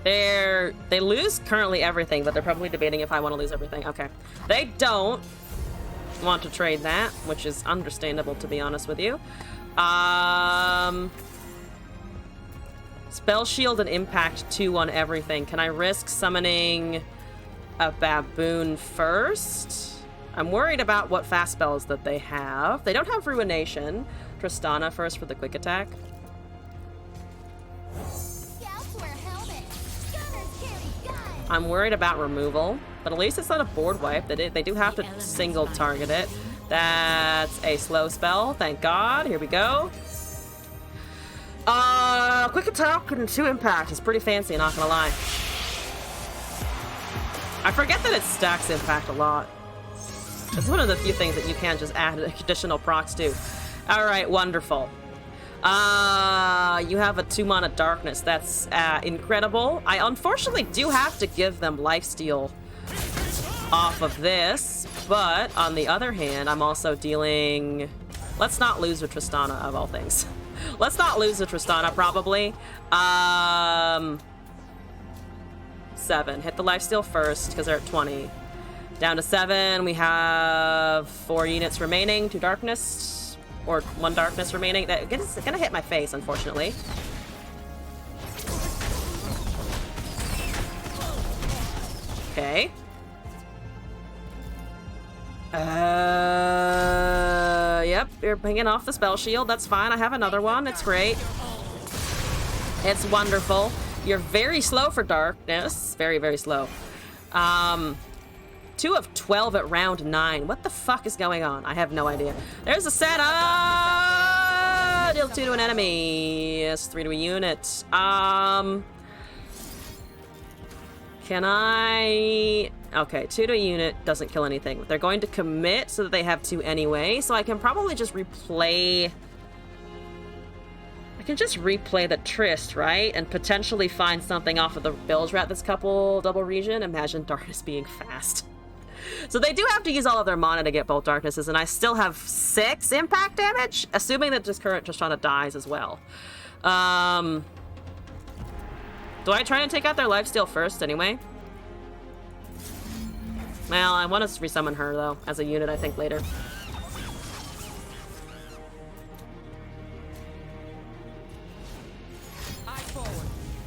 They lose currently everything, but they're probably debating if I want to lose everything. Okay. They don't want to trade that, which is understandable, to be honest with you. Spell Shield and Impact 2 on everything. Can I risk summoning a Baboon first? I'm worried about what fast spells that they have. They don't have Ruination. Tristana first for the quick attack. Scouts wear helmets. Gunners carry guns. I'm worried about removal, but at least it's not a board wipe. They do have to single target it. That's a slow spell. Thank God. Here we go. Quick attack and 2 impact is pretty fancy, not gonna lie. I forget that it stacks impact a lot. It's one of the few things that you can just add additional procs to. Alright, wonderful. You have a 2 mana darkness. That's incredible. I unfortunately do have to give them lifesteal off of this, but on the other hand, I'm also dealing... Let's not lose with Tristana, of all things. Let's not lose with Tristana, probably. 7. Hit the lifesteal first, because they're at 20. Down to 7. We have 4 units remaining. 2 darkness. Or 1 darkness remaining. It's gonna hit my face, unfortunately. Okay. Yep, you're pinging off the spell shield. That's fine. I have another one. It's great. It's wonderful. You're very slow for darkness. Very, very slow. 2 of 12 at round 9. What the fuck is going on? I have no idea. There's a setup! Deal 2 to an enemy. Yes, 3 to a unit. Can I... Okay, 2 to a unit doesn't kill anything. They're going to commit so that they have 2 anyway, so I can probably just replay... I can just replay the Trist, right? And potentially find something off of the Bilge Rat this couple double region. Imagine Darkness being fast. So they do have to use all of their mana to get both Darknesses, and I still have 6 impact damage, assuming that this current Tristana dies as well. Do I try and take out their lifesteal first anyway? Well, I want to resummon her, though, as a unit, I think, later.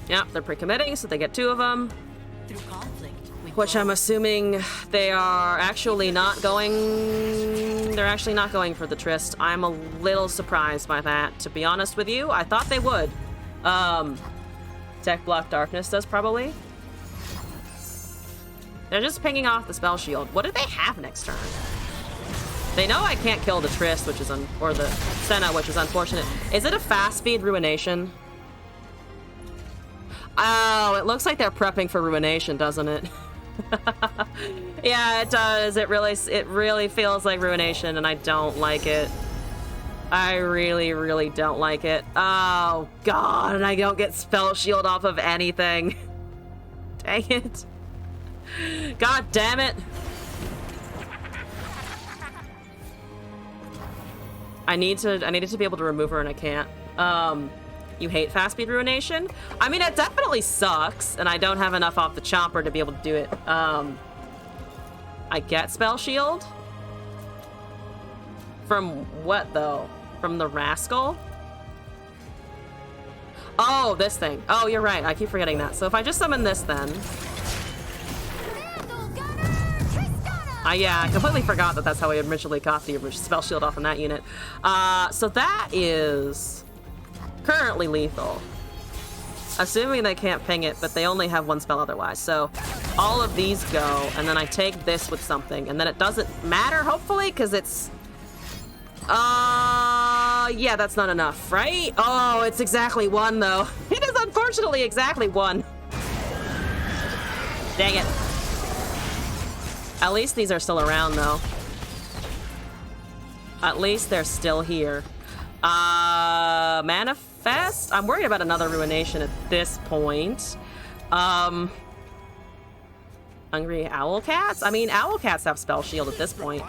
Yep, they're pre-committing, so they get 2 of them. Through conflict, Which I'm assuming they are actually not going... They're actually not going for the Trist. I'm a little surprised by that, to be honest with you. I thought they would. Tech Block Darkness does, probably. They're just pinging off the spell shield. What do they have next turn? They know I can't kill the Trist, which is or the Senna, which is unfortunate. Is it a fast speed Ruination? Oh, it looks like they're prepping for Ruination, doesn't it? Yeah, it does. It really feels like Ruination, and I don't like it. I really, really don't like it. Oh God, and I don't get spell shield off of anything. Dang it. God damn it. I needed to be able to remove her and I can't. You hate fast speed Ruination? I mean, it definitely sucks, and I don't have enough off the chopper to be able to do it. I get spell shield. From what, though? From the Rascal? Oh, this thing. Oh, you're right. I keep forgetting that. So if I just summon this, then... Yeah, I completely forgot that that's how I originally got the spell shield off on that unit. So that is currently lethal. Assuming they can't ping it, but they only have one spell otherwise. So all of these go, and then I take this with something, and then it doesn't matter, hopefully, because it's... yeah, that's not enough, right? Oh, it's exactly one, though. It is unfortunately exactly one. Dang it. At least these are still around, though. At least they're still here. Manifest? I'm worried about another Ruination at this point. Hungry Owl Cats? I mean, Owl Cats have Spell Shield at this point.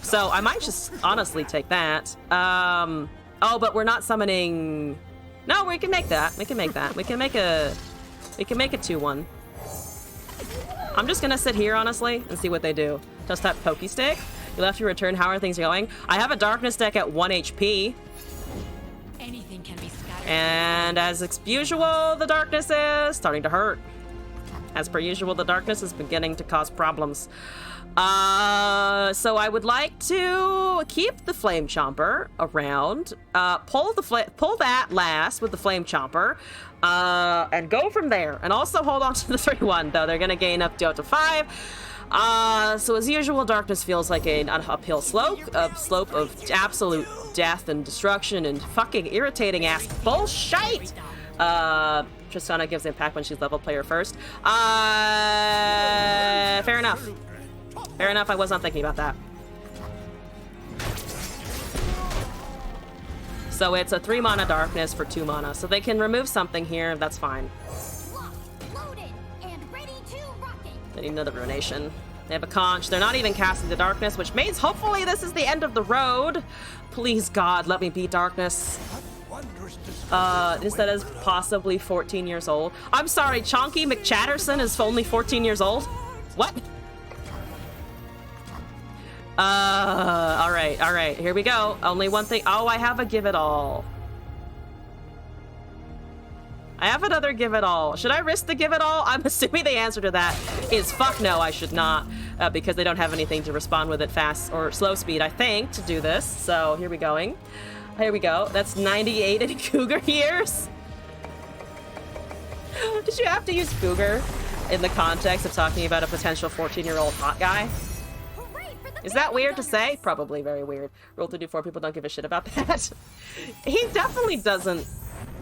So I might just honestly take that. Oh, but we're not summoning... No, we can make that. We can make that. We can make a 2-1. I'm just gonna sit here, honestly, and see what they do. Just that Pokey Stick. You left your return. How are things going? I have a Darkness deck at 1 HP. Anything can be scattered. And as usual, the darkness is starting to hurt. As per usual, the darkness is beginning to cause problems. So I would like to keep the Flame Chomper around, pull that last with the Flame Chomper, and go from there. And also hold on to the 3-1, though. They're gonna gain up to 5. So as usual, darkness feels like an uphill slope, a slope of absolute death and destruction and fucking irritating ass bullshit. Tristana gives impact when she's level player first. Fair enough. Fair enough, I was not thinking about that. So it's a 3-mana darkness for 2 mana. So they can remove something here, that's fine. Loaded and ready to rocket. They need another Ruination. They have a Conch. They're not even casting the darkness, which means hopefully this is the end of the road. Please, God, let me beat darkness. Instead is possibly 14 years old. I'm sorry, Chonky McChatterson is only 14 years old? What? Alright, here we go. Only one thing. Oh, I have a Give It All. I have another Give It All. Should I risk the Give It All? I'm assuming the answer to that is fuck no, I should not. Because they don't have anything to respond with it fast or slow speed, I think, to do this. So, here we going. Here we go. That's 98 in Cougar years. Did you have to use Cougar in the context of talking about a potential 14-year-old hot guy? Is that weird to say? Probably very weird. Rule 2d4, people don't give a shit about that. He definitely doesn't.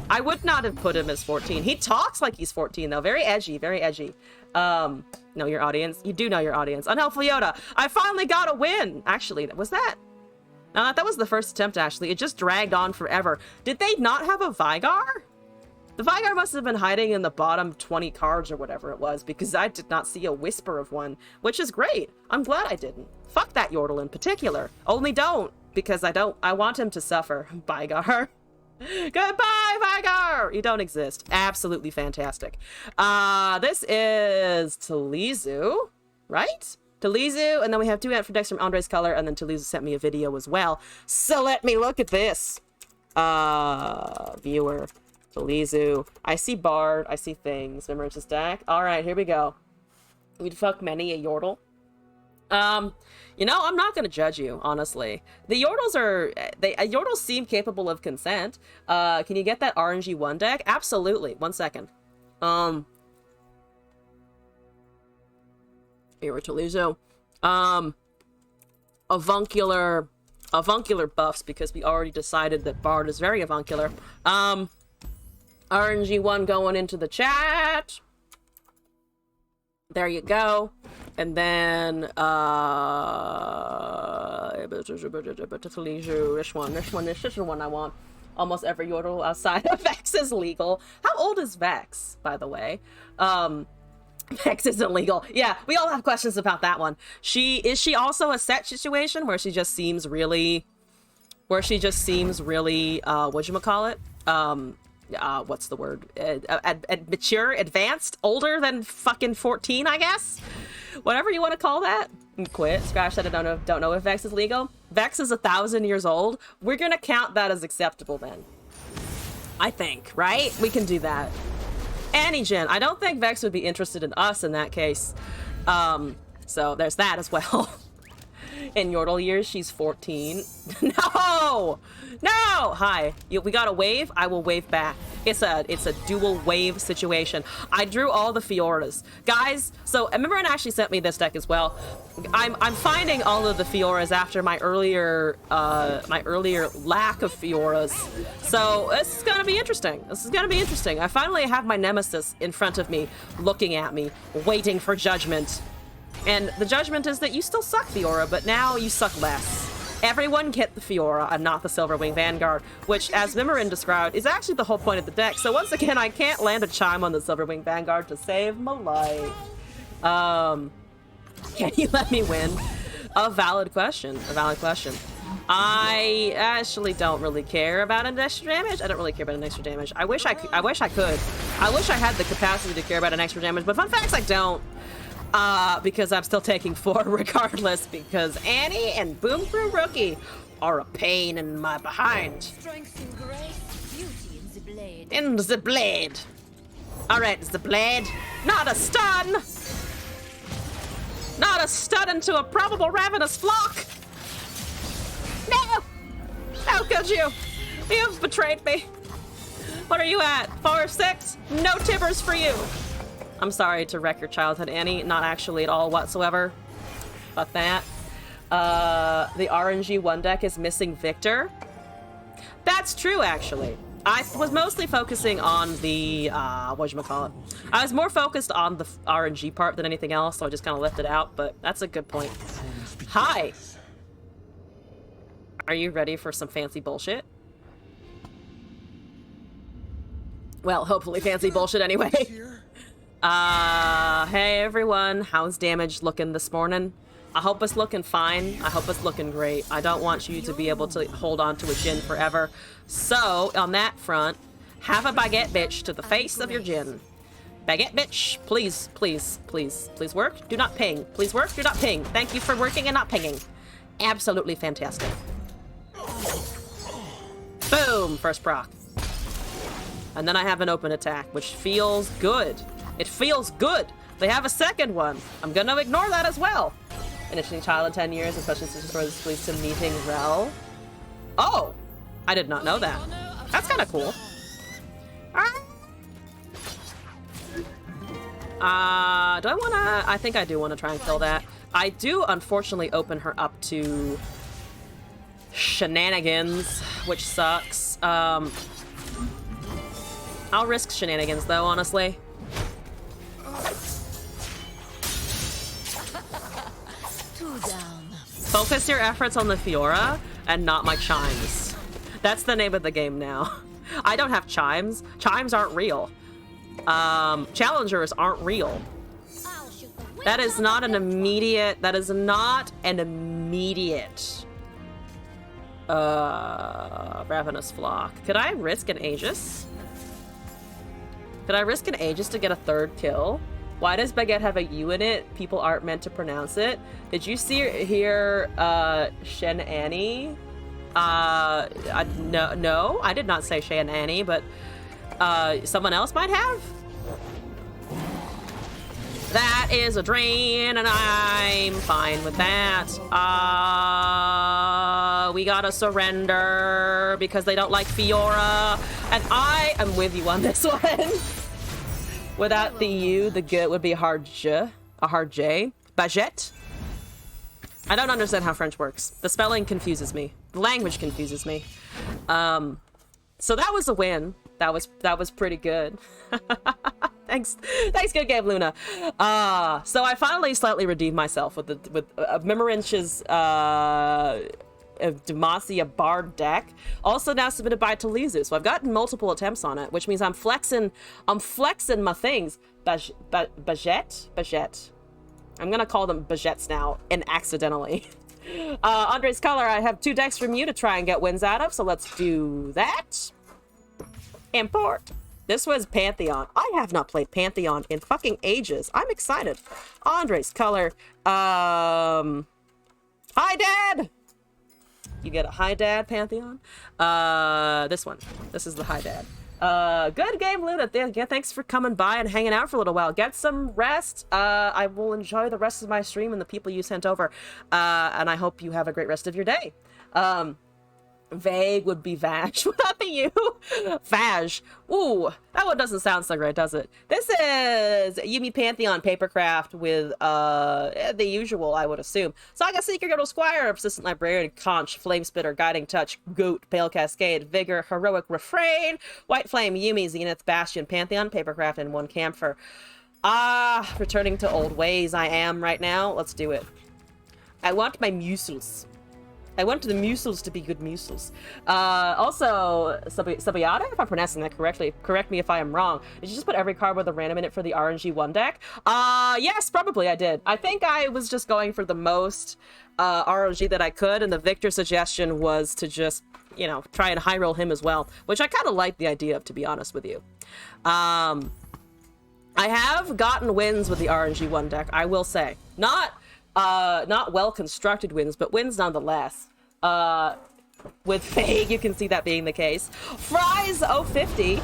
I would not have put him as 14. He talks like he's 14, though. Very edgy, very edgy. Know your audience. You do know your audience. Unhelpful Yoda. I finally got a win. Actually, was that? No, that was the first attempt, actually. It just dragged on forever. Did they not have a Vygar? The Vygar must have been hiding in the bottom 20 cards or whatever it was, because I did not see a whisper of one, which is great. I'm glad I didn't. Fuck that Yordle in particular. Only don't, because I want him to suffer. Vygar. Goodbye, Vygar! You don't exist. Absolutely fantastic. This is Talizu, right? Talizu, and then we have 2 Amphidex from Andre's Color, and then Talizu sent me a video as well. So let me look at this. Viewer. Talizu. I see Bard. I see things. Remember his deck. Alright, here we go. We'd fuck many a Yordle. You know, I'm not gonna judge you, honestly. The Yordles are... Yordles seem capable of consent. Can you get that RNG1 deck? Absolutely. 1 second. Here, Talizu. Avuncular buffs, because we already decided that Bard is very avuncular. RNG1 going into the chat. There you go. And then, this one I want. Almost every Yordle outside of Vex is legal. How old is Vex, by the way? Vex isn't legal. Yeah, we all have questions about that one. Is she also a set situation where she just seems really, whatchamacallit? What's the word? Mature, advanced, older than fucking 14, I guess? Whatever you want to call that. Quit. Scratch that. I don't know if Vex is legal. Vex is 1,000 years old. We're gonna count that as acceptable then. I think, right? We can do that. Annie Jen. I don't think Vex would be interested in us in that case. So there's that as well. In Yordle years, she's 14. No! No! Hi. We got a wave? I will wave back. It's a dual wave situation. I drew all the Fioras. Guys, so Mimirin actually sent me this deck as well. I'm finding all of the Fioras after my earlier lack of Fioras. So this is gonna be interesting. This is gonna be interesting. I finally have my nemesis in front of me, looking at me, waiting for judgment. And the judgment is that you still suck, Fiora, but now you suck less. Everyone get the Fiora and not the Silverwing Vanguard, which, as Mimirin described, is actually the whole point of the deck. So once again, I can't land a chime on the Silverwing Vanguard to save my life. Can you let me win? A valid question. A valid question. I actually don't really care about an extra damage. I don't really care about an extra damage. I wish I could. I wish I had the capacity to care about an extra damage, but fun facts, I don't. Because I'm still taking 4 regardless, because Annie and Boom Crew Rookie are a pain in my behind. Strength and grace, beauty in the blade. In the blade. Alright, the blade. Not a stun! Not a stun into a probable ravenous flock! No! How could you? You've betrayed me. What are you at? 4 or 6? No tibbers for you. I'm sorry to wreck your childhood, Annie. Not actually at all whatsoever. But that. The RNG 1 deck is missing Victor. That's true, actually. I was mostly focusing on the, whatchamacallit. I was more focused on the RNG part than anything else, so I just kind of left it out, but that's a good point. Hi! Are you ready for some fancy bullshit? Well, hopefully fancy bullshit anyway. Hey everyone, how's damage looking this morning? I hope it's looking fine. I hope it's looking great. I don't want you to be able to hold on to a Jhin forever. So, on that front, have a baguette bitch to the face of your Jhin. Baguette bitch, please, please, please, please work. Do not ping. Please work, do not ping. Thank you for working and not pinging. Absolutely fantastic. Boom, first proc. And then I have an open attack, which feels good. It feels good. They have a second one. I'm gonna ignore that as well. Initially child in 10 years, especially since it leads to meeting Rel. Oh! I did not know that. That's kind of cool. Do I wanna... I think I do want to try and kill that. I do, unfortunately, open her up to shenanigans, which sucks. I'll risk shenanigans, though, honestly. Focus your efforts on the Fiora and not my chimes. That's the name of the game now. I don't have chimes. Chimes aren't real. Challengers aren't real. That is not an immediate... That is not an immediate... Ravenous Flock. Could I risk an Aegis? Could I risk an Aegis to get a 3rd kill? Why does Baguette have a U in it? People aren't meant to pronounce it. Did you hear Shen Annie? No, I did not say Shen Annie, but someone else might have? That is a drain, and I'm fine with that. We gotta surrender because they don't like Fiora, and I am with you on this one. Without the U, the G would be a hard J. Baguette. I don't understand how French works. The spelling confuses me. The language confuses me. So that was a win. That was pretty good. Thanks, good game, Luna. So I finally slightly redeemed myself with Mimirinch's Demacia Bard deck, also now submitted by Talizu. So I've gotten multiple attempts on it, which means I'm flexing my things. Baguette. I'm gonna call them Baguettes now, and accidentally. Andres Color, I have 2 decks from you to try and get wins out of, so let's do that. Import. This was Pantheon. I have not played Pantheon in fucking ages. I'm excited. Andre's color. Hi, Dad! You get a Hi, Dad Pantheon. This one. This is the Hi, Dad. Good game, Luna. Yeah, thanks for coming by and hanging out for a little while. Get some rest. I will enjoy the rest of my stream and the people you sent over. And I hope you have a great rest of your day. Vague would be Vash. Would that be you? Vash. Ooh, that one doesn't sound so great, does it? This is Yuumi Pantheon Papercraft with the usual, I would assume. Saga Seeker, Yodo Squire, Persistent Librarian, Conch, Flame Spitter, Guiding Touch, Goat, Pale Cascade, Vigor, Heroic Refrain, White Flame, Yuumi, Zenith, Bastion, Pantheon, Papercraft, and one Camphor. Returning to old ways I am right now. Let's do it. I want my muscles. I want the muscles to be good muscles. Also, Sabayada, if I'm pronouncing that correctly, correct me if I am wrong. Did you just put every card with a random in it for the RNG 1 deck? Yes, probably I did. I think I was just going for the most RNG that I could, and the Victor suggestion was to just, you know, try and high roll him as well, which I kind of like the idea of, to be honest with you. I have gotten wins with the RNG 1 deck, I will say. Not well-constructed wins, but wins nonetheless. With Fade, you can see that being the case. Fries 050,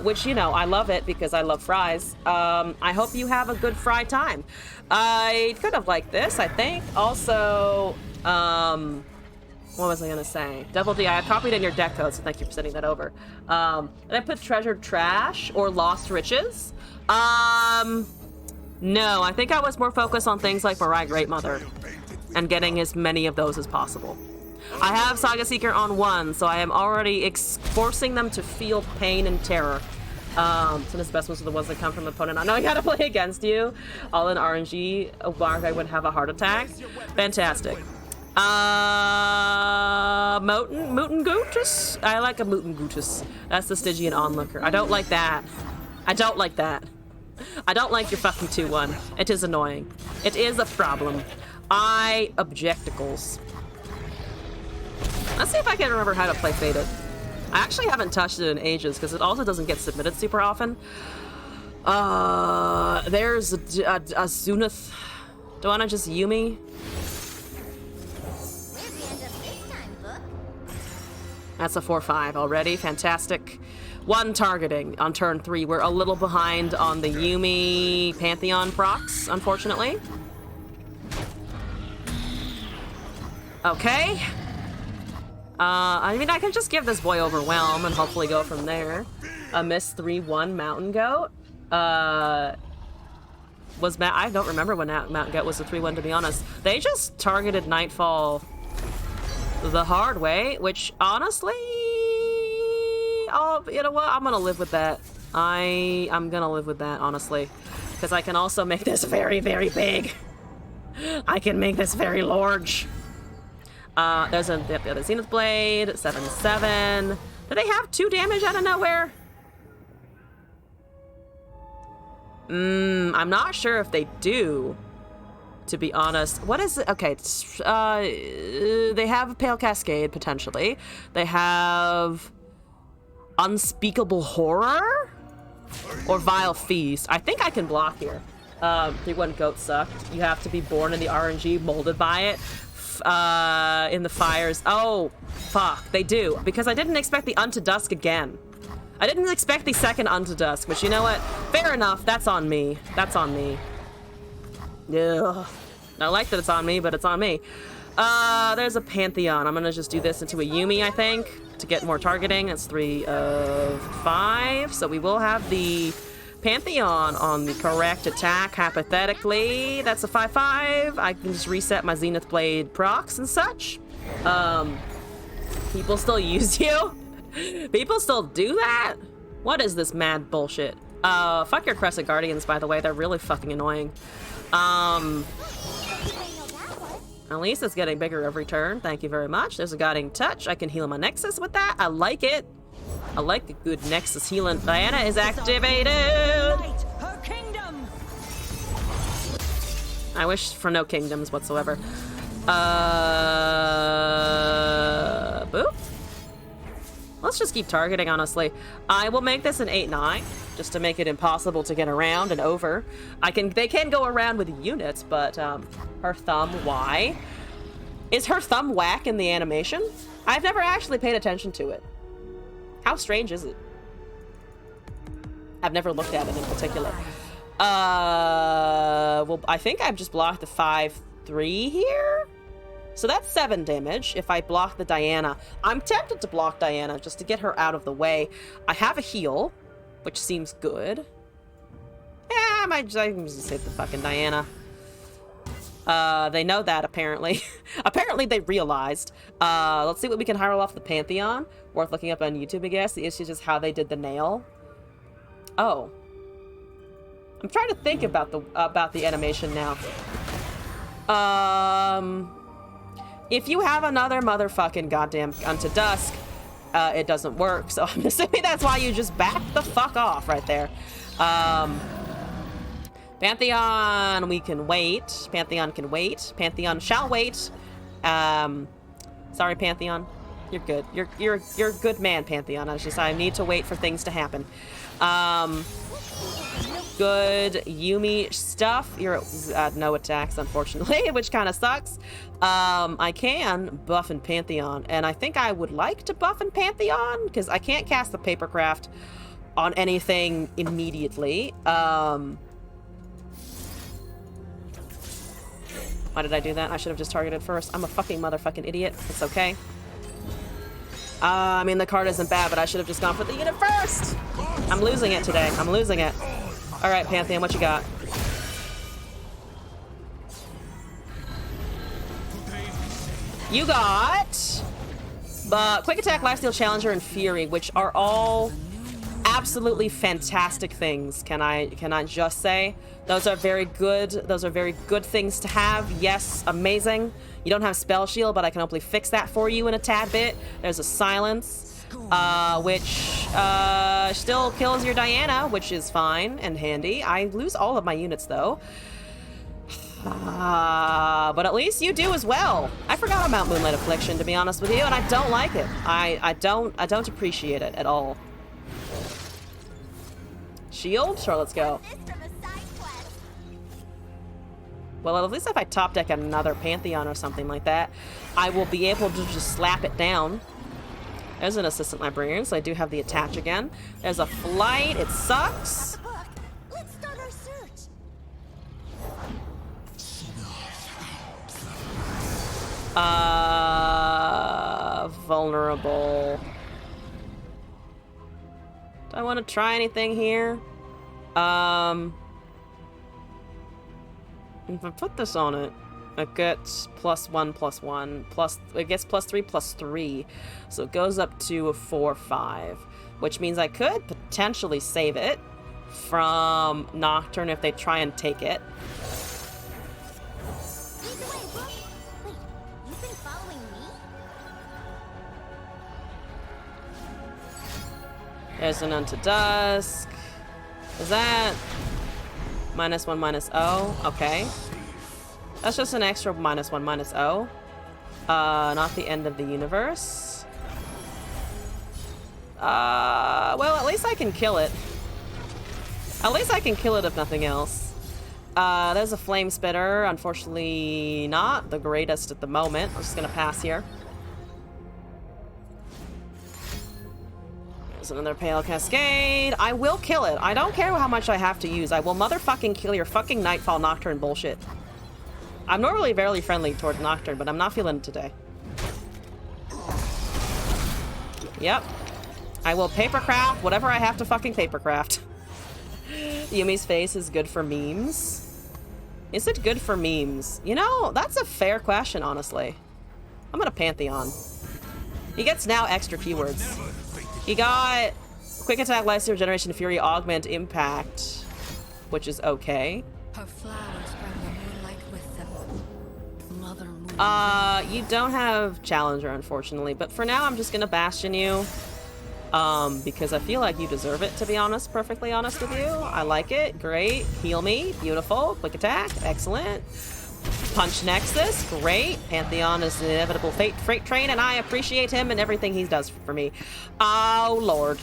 which, you know, I love it because I love fries. I hope you have a good fry time. I could have liked this, I think. Also, what was I gonna say? Double D, I copied in your deck code, so thank you for sending that over. And I put Treasured Trash or Lost Riches. No, I think I was more focused on things like Mirai Great Mother and getting as many of those as possible. I have Saga Seeker on 1, so I am already forcing them to feel pain and terror. Some of the best ones are the ones that come from an opponent I know I gotta play against you. All in RNG, Mark, I would have a heart attack. Fantastic. Mooten Gootus? I like a Mooten Gootus. That's the Stygian Onlooker. I don't like that. I don't like that. I don't like your fucking 2-1. It is annoying. It is a problem. I objecticles. Let's see if I can remember how to play Faded. I actually haven't touched it in ages because it also doesn't get submitted super often. There's a Zunith. Do I want to just Yuumi? That's a 4-5 already. Fantastic. 1 targeting on turn 3. We're a little behind on the Yuumi Pantheon procs, unfortunately. Okay. I mean, I can just give this boy Overwhelm and hopefully go from there. A miss 3-1 Mountain Goat. I don't remember when Mountain Goat was a 3-1, to be honest. They just targeted Nightfall the hard way, which honestly... Oh, you know what? I'm gonna live with that. I'm gonna live with that, honestly. Because I can also make this very, very big. I can make this very large. There's the Zenith Blade, 7-7. Do they have 2 damage out of nowhere? I'm not sure if they do, to be honest. What is it? Okay, they have Pale Cascade, potentially. They have Unspeakable Horror? Or Vile Feast. I think I can block here. 3-1 Goat sucked. You have to be born in the RNG, molded by it. In the fires. Oh, fuck. They do. Because I didn't expect the Unto Dusk again. I didn't expect the second Unto Dusk, but you know what? Fair enough. That's on me. That's on me. Ugh. I like that it's on me, but it's on me. There's a Pantheon. I'm gonna just do this into a Yuumi, I think, to get more targeting. That's 3 of 5. So we will have the Pantheon on the correct attack, hypothetically. That's a 5-5. I can just reset my Zenith Blade procs and such. People still use you? People still do that? What is this mad bullshit? Fuck your Crescent Guardians, by the way. They're really fucking annoying. At least it's getting bigger every turn. Thank you very much. There's a Guiding Touch. I can heal my Nexus with that. I like it. I like a good Nexus healing. Diana is activated. Her kingdom. I wish for no kingdoms whatsoever. Boop. Let's just keep targeting, honestly. I will make this an 8-9, just to make it impossible to get around and over. They can go around with units, but her thumb, why? Is her thumb whack in the animation? I've never actually paid attention to it. How strange is it? I've never looked at it in particular. Well, I think I've just blocked the 5-3 here. So that's 7 damage if I block the Diana. I'm tempted to block Diana just to get her out of the way. I have a heal, which seems good. Yeah, I can just hit the fucking Diana. They know that, apparently. Apparently they realized. Let's see what we can hire off the Pantheon. Worth looking up on YouTube, I guess. The issue is just how they did the nail. Oh. I'm trying to think about the animation now. If you have another motherfucking goddamn Unto Dusk, it doesn't work. So I'm assuming that's why you just back the fuck off right there. Pantheon, we can wait. Pantheon can wait. Pantheon shall wait. Sorry, Pantheon. You're good. You're a good man, Pantheon. I need to wait for things to happen. Good Yuumi stuff. You're no attacks, unfortunately, which kind of sucks. I can buff in Pantheon, and I think I would like to buff in Pantheon because I can't cast the Papercraft on anything immediately. Why did I do that? I should have just targeted first. I'm a fucking motherfucking idiot. It's okay. I mean, the card isn't bad, but I should have just gone for the unit first. I'm losing it today. I'm losing it. All right, Pantheon, what you got? You got Quick Attack, Lifesteal, Challenger, and Fury, which are all absolutely fantastic things. Can I just say? Those are very good. Those are very good things to have. Yes, amazing. You don't have Spell Shield, but I can hopefully fix that for you in a tad bit. There's a Silence, which still kills your Diana, which is fine and handy. I lose all of my units, though. But at least you do as well. I forgot about Moonlight Affliction, to be honest with you, and I don't like it. I don't appreciate it at all. Shield? Sure, let's go. Well, at least if I top deck another Pantheon or something like that, I will be able to just slap it down. There's an Assistant Librarian, so I do have the attach again. There's a Flight. It sucks. Let's start our search. Vulnerable. Do I want to try anything here? If I put this on it, it gets +1/+1, it gets +3/+3, so it goes up to a 4/5, which means I could potentially save it from Nocturne if they try and take it. Lead the way, Brooke. Wait, you've been following me? There's an Unto Dusk. Is that -1/-0? Okay. That's just an extra -1/-0. Not the end of the universe. Well, at least I can kill it. At least I can kill it if nothing else. There's a Flame Spitter. Unfortunately, not the greatest at the moment. I'm just gonna pass here. There's another Pale Cascade. I will kill it. I don't care how much I have to use. I will motherfucking kill your fucking Nightfall Nocturne bullshit. I'm normally very friendly toward Nocturne, but I'm not feeling it today. Yep. I will papercraft whatever I have to fucking papercraft. Yumi's face is good for memes. Is it good for memes? You know, that's a fair question, honestly. I'm gonna Pantheon. He gets now extra keywords. He got Quick Attack, Lifesteal, Regeneration, Fury, Augment, Impact, which is okay. Her flowers bring the moonlight with them. Mother Moon. You don't have Challenger, unfortunately, but for now I'm just gonna Bastion you. Because I feel like you deserve it, to be honest, perfectly honest with you. I like it. Great. Heal me. Beautiful. Quick Attack. Excellent. Punch Nexus, great. Pantheon is the inevitable freight train, and I appreciate him and everything he does for me. Oh, Lord.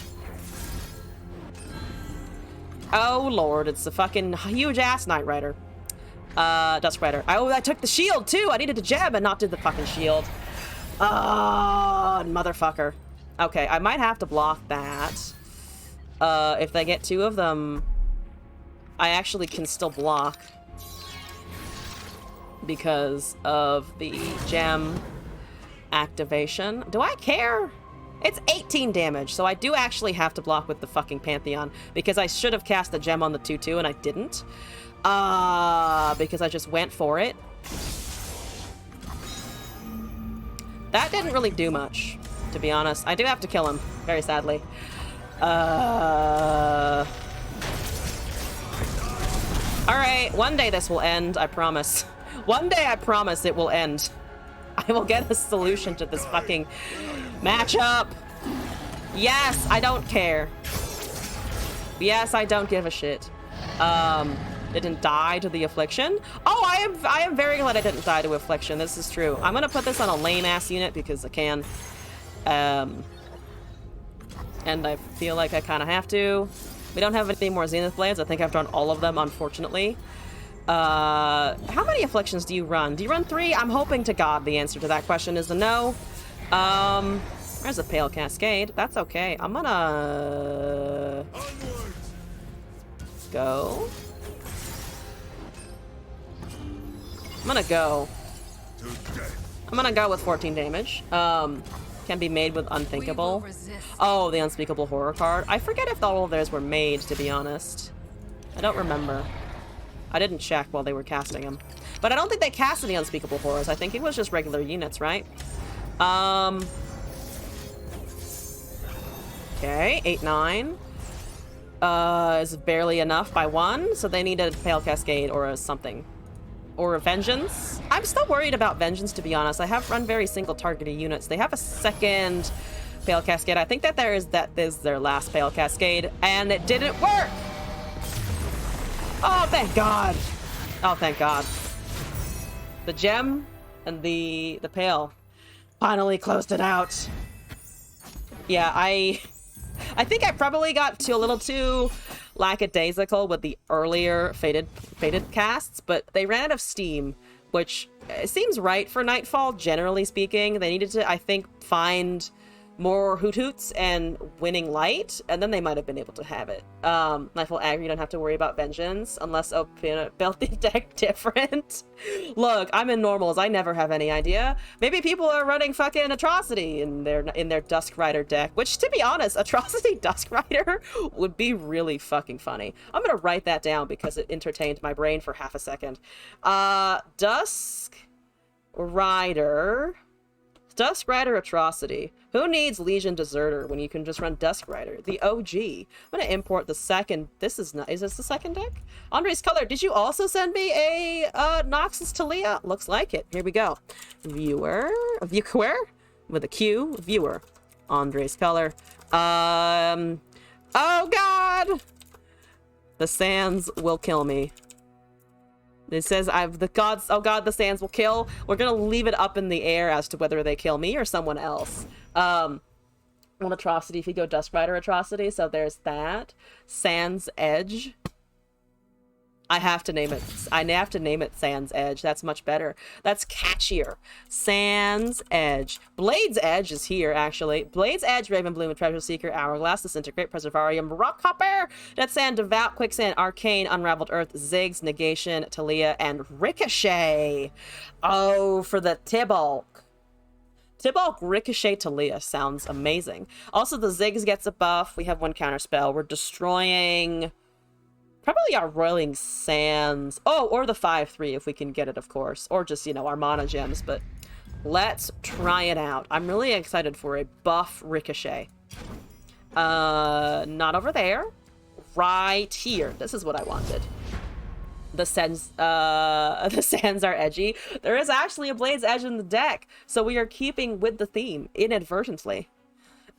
Oh, Lord, it's a fucking huge-ass Knight Rider. Dusk Rider. Oh, I took the shield, too! I needed to gem and not do the fucking shield. Oh, motherfucker. Okay, I might have to block that. If they get two of them, I actually can still block. Because of the gem activation. Do I care? It's 18 damage, so I do actually have to block with the fucking Pantheon. Because I should have cast the gem on the 2-2 and I didn't. Because I just went for it. That didn't really do much, to be honest. I do have to kill him, very sadly. Alright, one day this will end, I promise. One day I promise it will end. I will get a solution to this fucking matchup. Yes, I don't care. Yes, I don't give a shit. Didn't die to the Affliction. Oh, I am very glad I didn't die to Affliction. This is true. I'm gonna put this on a lame-ass unit because I can. And I feel like I kind of have to. We don't have any more Zenith Blades. I think I've drawn all of them, unfortunately. How many Afflictions do you run? Do you run 3? I'm hoping to God the answer to that question is a no. There's a Pale Cascade. That's okay. I'm gonna... go. I'm gonna go. I'm gonna go with 14 damage. Can be made with Unthinkable. Oh, the Unspeakable Horror card. I forget if all of theirs were made, to be honest. I don't remember. I didn't check while they were casting them. But I don't think they casted the Unspeakable Horrors. I think it was just regular units, right? Okay, 8-9. Is barely enough by 1, so they need a Pale Cascade or a something. Or a Vengeance. I'm still worried about Vengeance, to be honest. I have run very single-targeted units. They have a second Pale Cascade. I think that that is their last Pale Cascade, and it didn't work! Oh, thank God! Oh, thank God. The gem and the Pale finally closed it out. Yeah, I think I probably got a little too lackadaisical with the earlier Fated casts, but they ran out of steam, which seems right for Nightfall, generally speaking. They needed to, I think, find more Hoot Hoots and Winning Light, and then they might have been able to have it. Nightfall Aggro, you don't have to worry about Vengeance, unless built the deck different. Look, I'm in normals, I never have any idea. Maybe people are running fucking Atrocity in their Dusk Rider deck, which, to be honest, Atrocity Dusk Rider would be really fucking funny. I'm gonna write that down because it entertained my brain for half a second. Dusk Rider Atrocity. Who needs Legion Deserter when you can just run Dusk Rider? The OG. I'm gonna import the second. Is this the second deck? Andre's Color, did you also send me a Noxus Talia? Looks like it. Here we go. Viewer with a Q. Viewer. Andre's Color. Oh God! The sands will kill me. It says, the gods, oh God, the sands will kill. We're gonna leave it up in the air as to whether they kill me or someone else. One Atrocity if you go Dusk Rider Atrocity, so there's that. Sands Edge. I have to name it. I have to name it Sands Edge. That's much better. That's catchier. Sands Edge. Blade's Edge is here, actually. Blade's Edge, Ravenbloom, Treasure Seeker, Hourglass, Disintegrate, Preservarium, Rockhopper, Dead Sand, Devout, Quicksand, Arcane, Unraveled Earth, Ziggs, Negation, Talia, and Ricochet. Oh, for the Tibalt. Tibalt Ricochet Talia sounds amazing. Also, the Ziggs gets a buff. We have one counterspell. We're destroying... probably our Roiling Sands. Oh, or the 5/3 if we can get it, of course. Or just, you know, our mana gems. But let's try it out. I'm really excited for a buff Ricochet. Not over there. Right here. This is what I wanted. The sands are edgy. There is actually a Blade's Edge in the deck. So we are keeping with the theme, inadvertently.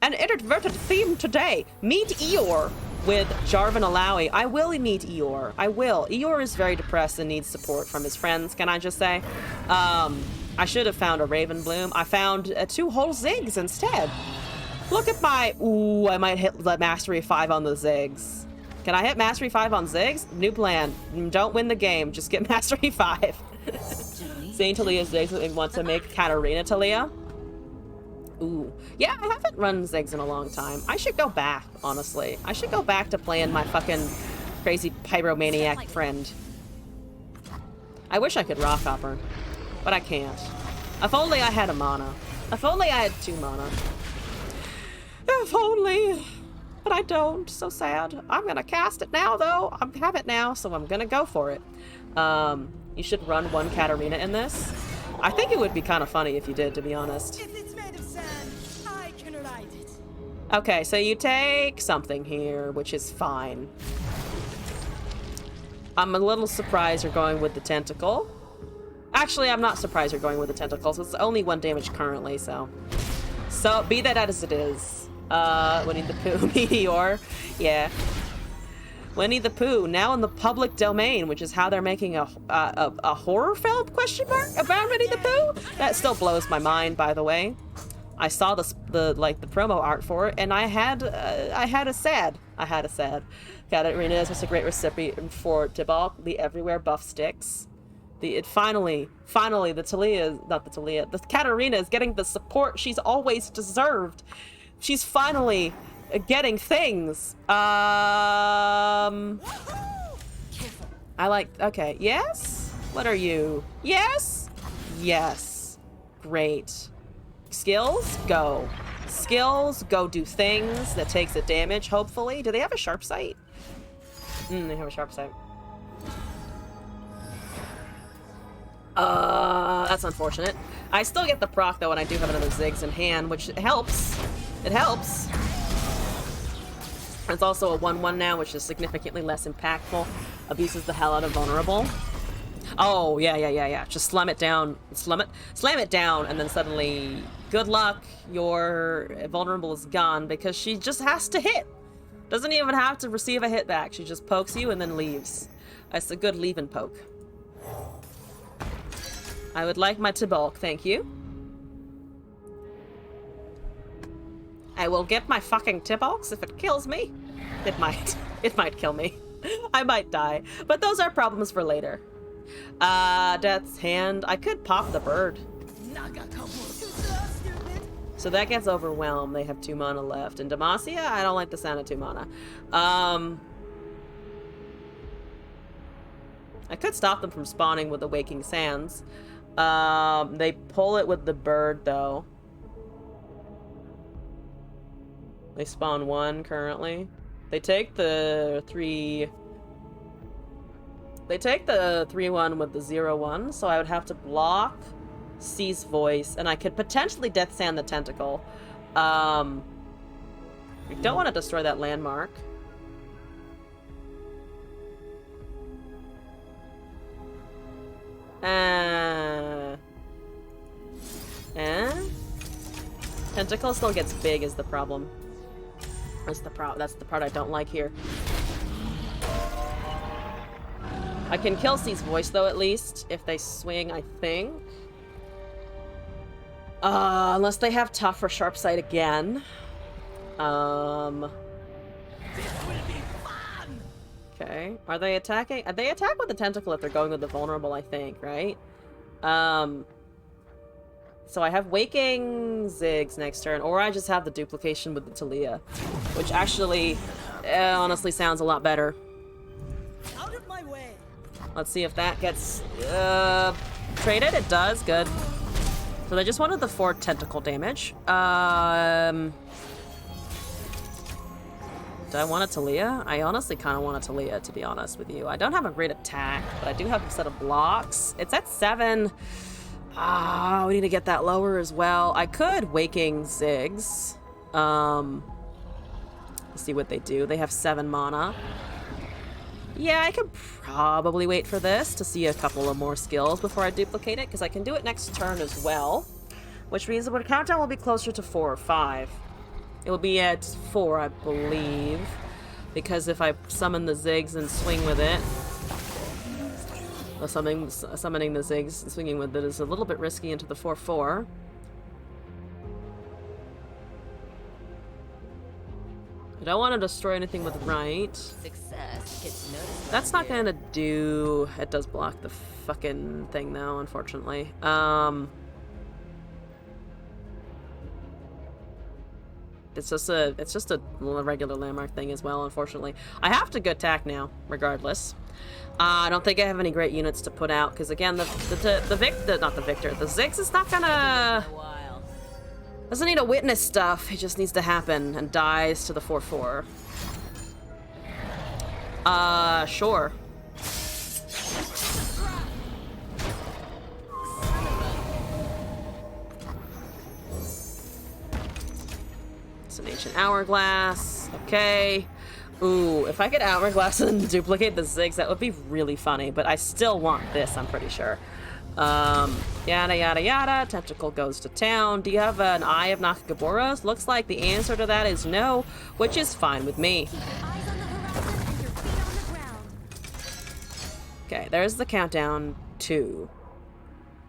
An inadvertent theme today. Meet Eeyore. with Jarvan Alawi. I will meet Eeyore. I will. Eeyore is very depressed and needs support from his friends, can I just say? I should have found a Raven Bloom. I found 2 whole Ziggs instead. Look at my... Ooh, I might hit the Mastery 5 on the Ziggs. Can I hit Mastery 5 on Ziggs? New plan. Don't win the game. Just get Mastery 5. Zane Talia Ziggs wants to make Katarina Talia. Ooh. Yeah, I haven't run Ziggs in a long time. I should go back, honestly. I should go back to playing my fucking crazy pyromaniac friend. I wish I could rock hopper, but I can't. If only I had a mana. If only I had 2 mana. If only. But I don't. So sad. I'm gonna cast it now, though. I have it now, so I'm gonna go for it. You should run 1 Katarina in this. I think it would be kind of funny if you did, to be honest. If it's made of sand, I can ride it. Okay, so you take something here, which is fine. I'm a little surprised you're going with the tentacle. Actually, I'm not surprised you're going with the tentacles. It's only 1 damage currently, so... So, be that as it is. Winnie the Pooh, Meteor. Yeah. Winnie the Pooh, now in the public domain, which is how they're making a horror film, question mark, about Winnie the Pooh? That still blows my mind, by the way. I saw the promo art for it, and I had a sad. Katarina is just a great recipient for Tibalt, the everywhere buff sticks. The Katarina is getting the support she's always deserved. She's finally getting things. I like, okay, yes? What are you? Yes? Yes. Great. Skills? Go. Skills, go do things that takes a damage, hopefully. Do they have a sharp sight? They have a sharp sight. That's unfortunate. I still get the proc, though, and I do have another Ziggs in hand, which helps. It helps. It's also a 1/1 now, which is significantly less impactful. Abuses the hell out of vulnerable. Oh, yeah. Just slam it down. Slam it down, and then suddenly, good luck, your vulnerable is gone, because she just has to hit. Doesn't even have to receive a hit back. She just pokes you and then leaves. That's a good leave and poke. I would like my Tibalt, thank you. I will get my fucking Tibalts if it kills me. It might. It might kill me. I might die. But those are problems for later. Death's Hand. I could pop the bird. So that gets overwhelmed. They have 2 mana left. And Demacia, I don't like the sound of 2 mana. I could stop them from spawning with the Waking Sands. They pull it with the bird, though. They spawn 1 currently. They take the 3... They take the 3/1 with the 0/1, so I would have to block C's Voice, and I could potentially Death Sand the Tentacle. We don't want to destroy that landmark. Tentacle still gets big is the problem. That's the part I don't like here. I can kill C's Voice, though, at least, if they swing, I think. Unless they have tough or sharp sight again. Okay. Are they attacking? They attack with the tentacle if they're going with the vulnerable, I think, right? So I have Waking Ziggs next turn, or I just have the duplication with the Talia, which actually, honestly sounds a lot better. Out of my way. Let's see if that gets traded. It does. Good. So they just wanted the 4 tentacle damage. Do I want a Talia? I honestly kind of want a Talia, to be honest with you. I don't have a great attack, but I do have a set of blocks. It's at 7. We need to get that lower as well. I could Waking Ziggs. Let's see what they do. They have 7 mana. Yeah, I could probably wait for this to see a couple of more skills before I duplicate it, because I can do it next turn as well, which means the countdown will be closer to 4 or 5. It will be at 4, I believe. because if I summon the Ziggs and swing with it, summoning the Ziggs and swinging with it is a little bit risky into the 4/4. I don't want to destroy anything with right. Success gets noticed. That's not gonna do... It does block the fucking thing though, unfortunately. It's just a regular landmark thing as well, unfortunately. I have to go attack now, regardless. I don't think I have any great units to put out, because again, the Ziggs is not gonna... Doesn't need to witness stuff, it just needs to happen, and dies to the 4/4. Sure. It's an ancient hourglass. Okay. Ooh, if I could hourglass and duplicate the Ziggs, that would be really funny, but I still want this, I'm pretty sure. Yada yada yada. Tentacle goes to town. Do you have an Eye of Nakagaboros? Looks like the answer to that is no, which is fine with me. Eyes on the horizon and your feet on the ground. Okay, there's the countdown. 2.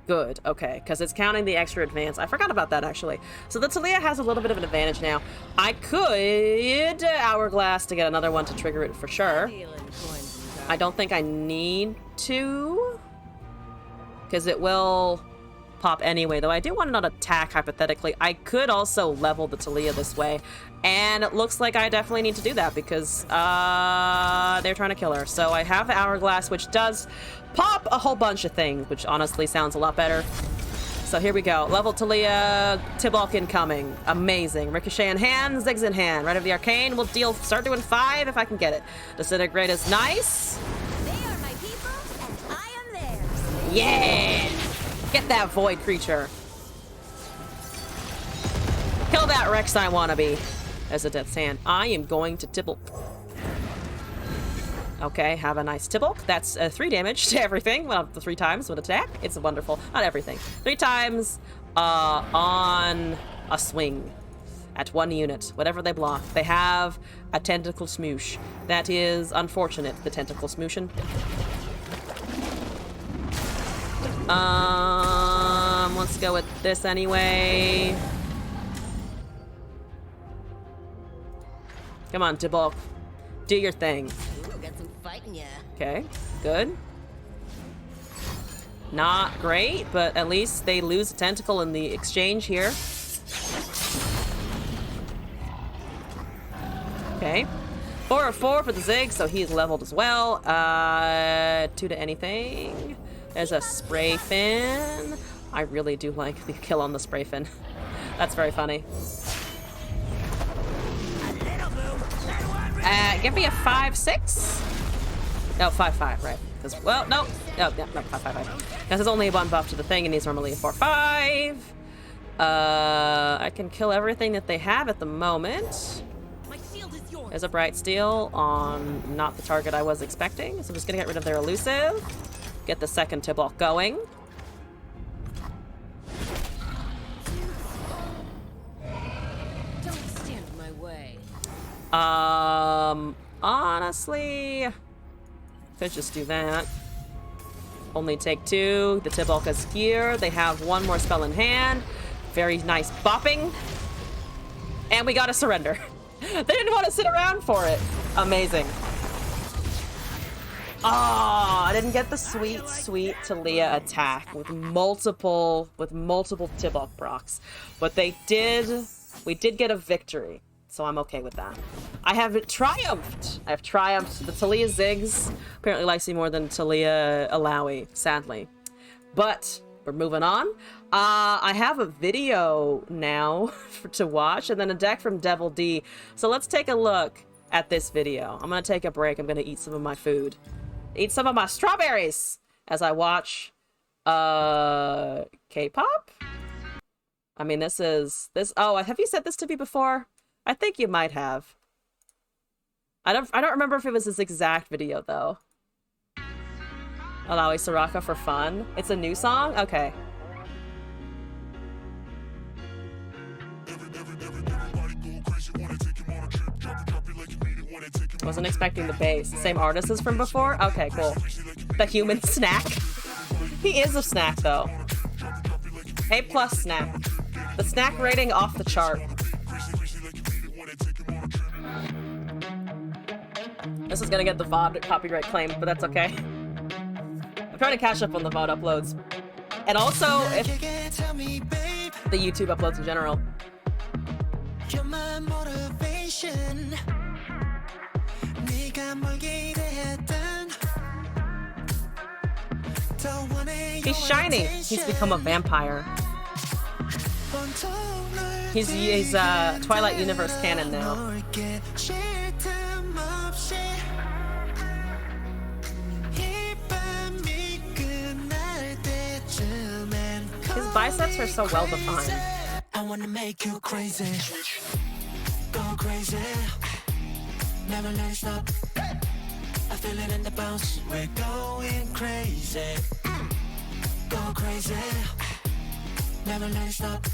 Good, okay, because it's counting the extra advance. I forgot about that, actually. So the Taliyah has a little bit of an advantage now. I could hourglass to get another one to trigger it for sure. I don't think I need to, because it will pop anyway, though I do want to not attack, hypothetically. I could also level the Taliyah this way, and it looks like I definitely need to do that, because they're trying to kill her. So I have the hourglass, which does pop a whole bunch of things, which honestly sounds a lot better. So here we go. Level Taliyah, Tibalt incoming. Amazing. Ricochet in hand, Ziggs in hand. Right of the Arcane, we'll start doing 5 if I can get it. Disintegrate is nice. They are my people, and I am theirs. Yeah! Get that void creature. Kill that Rek'Sai wannabe. As a Death's Hand. I am going to Tibalt. Okay, have a nice Tibalt. That's 3 damage to everything. Well, the 3 times with attack. It's wonderful. Not everything. 3 times on a swing. At 1 unit. Whatever they block. They have a Tentacle Smoosh. That is unfortunate, the Tentacle Smooshin'. Let's go with this anyway. Come on, Tibalt. Do your thing. Ooh, got some fight in ya. Okay, good. Not great, but at least they lose a tentacle in the exchange here. Okay. 4 of 4 for the Ziggs, so he's leveled as well. 2 to anything. There's a Spray Fin. I really do like the kill on the Spray Fin. That's very funny. Give me a 5/6. No, 5/5, right? Because well, no, 5/5. Because there's only 1 buff to the thing, and he's normally a 4/5. I can kill everything that they have at the moment. My shield is yours. There's a Bright Steel on not the target I was expecting, so I'm just gonna get rid of their elusive. Get the second Tibalt going. Don't stand in my way. Honestly, could just do that. Only take 2. The Tibalt is here. They have 1 more spell in hand. Very nice bopping. And we got a surrender. They didn't want to sit around for it. Amazing. Oh, I didn't get the sweet, sweet Taliyah attack with multiple Tibalt procs. But we did get a victory. So I'm okay with that. I have triumphed. I have triumphed. The Taliyah Ziggs apparently likes me more than Taliyah Alawi, sadly. But we're moving on. I have a video now to watch, and then a deck from Devil D. So let's take a look at this video. I'm gonna take a break. I'm gonna eat some of my food. Eat some of my strawberries as I watch K-pop? I mean, this. Oh, have you said this to me before? I think you might have. I don't remember if it was this exact video though. Alawi Soraka for fun. It's a new song? Okay. Wasn't expecting the bass. Same artist as from before? Okay, cool. The human snack. He is a snack, though. A+ snack. The snack rating off the chart. This is gonna get the VOD copyright claim, but that's okay. I'm trying to catch up on the VOD uploads. And also, if the YouTube uploads in general. You're my motivation. 네가 뭘 기대했던 더 원해. He's shiny. He's become a vampire. He's Twilight Universe canon now. His biceps are so well defined. I wanna make you crazy. Go crazy. Never let it stop. I feel it in the bounce. We're going crazy. Go crazy. Never let it stop.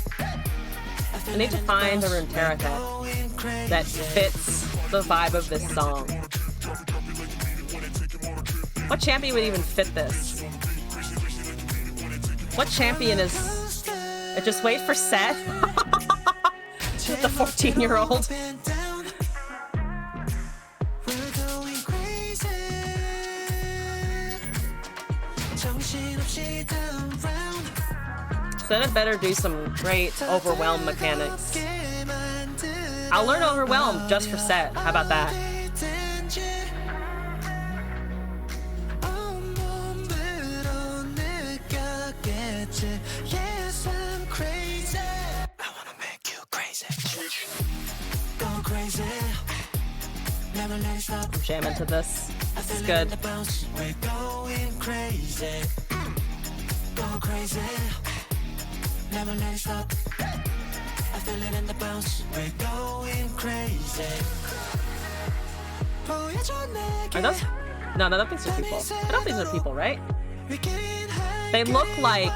I need to find a Runeterra head that fits the vibe of this song. What champion would even fit this? What champion is... Just wait for Seth? The 14-year-old. Seth better do some great Overwhelm mechanics. I'll learn Overwhelm just for Seth. How about that? Yes, I'm crazy. I wanna make you crazy. Go crazy. Never let it stop. I'm jamming to this. This is good. We're going crazy. Go crazy. Never let it stop. I feel it in the bounce. We're going crazy. Are those? No, I don't think they're people. I don't think they're people, right? They look like...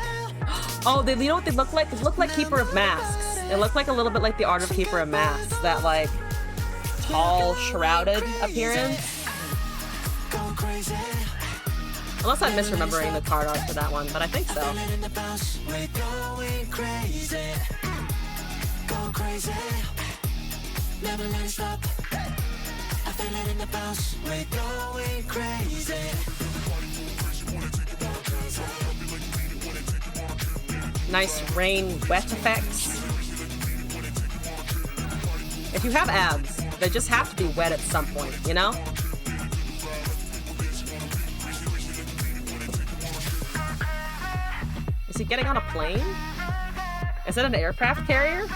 Oh, you know what they look like? They look like Keeper of Masks. They look like a little bit like the Art of Keeper of Masks. That, like, tall, shrouded appearance. Unless I'm misremembering the card art for that one, but I think so. Nice rain wet effects. If you have abs, they just have to be wet at some point, you know? Is he getting on a plane? Is it an aircraft carrier?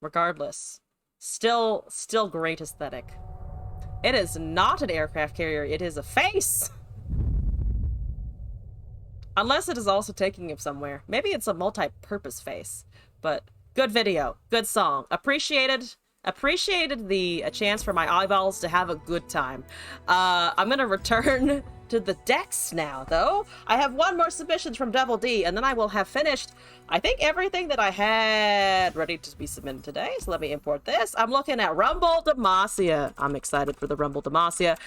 Regardless, still great aesthetic. It is not an aircraft carrier, it is a face! Unless it is also taking him somewhere. Maybe it's a multi-purpose face. But good video, good song. Appreciated the chance for my eyeballs to have a good time. I'm gonna return to the decks now, though. I have one more submission from Double D, and then I will have finished, I think, everything that I had ready to be submitted today. So let me import this. I'm looking at Rumble Demacia. I'm excited for the Rumble Demacia.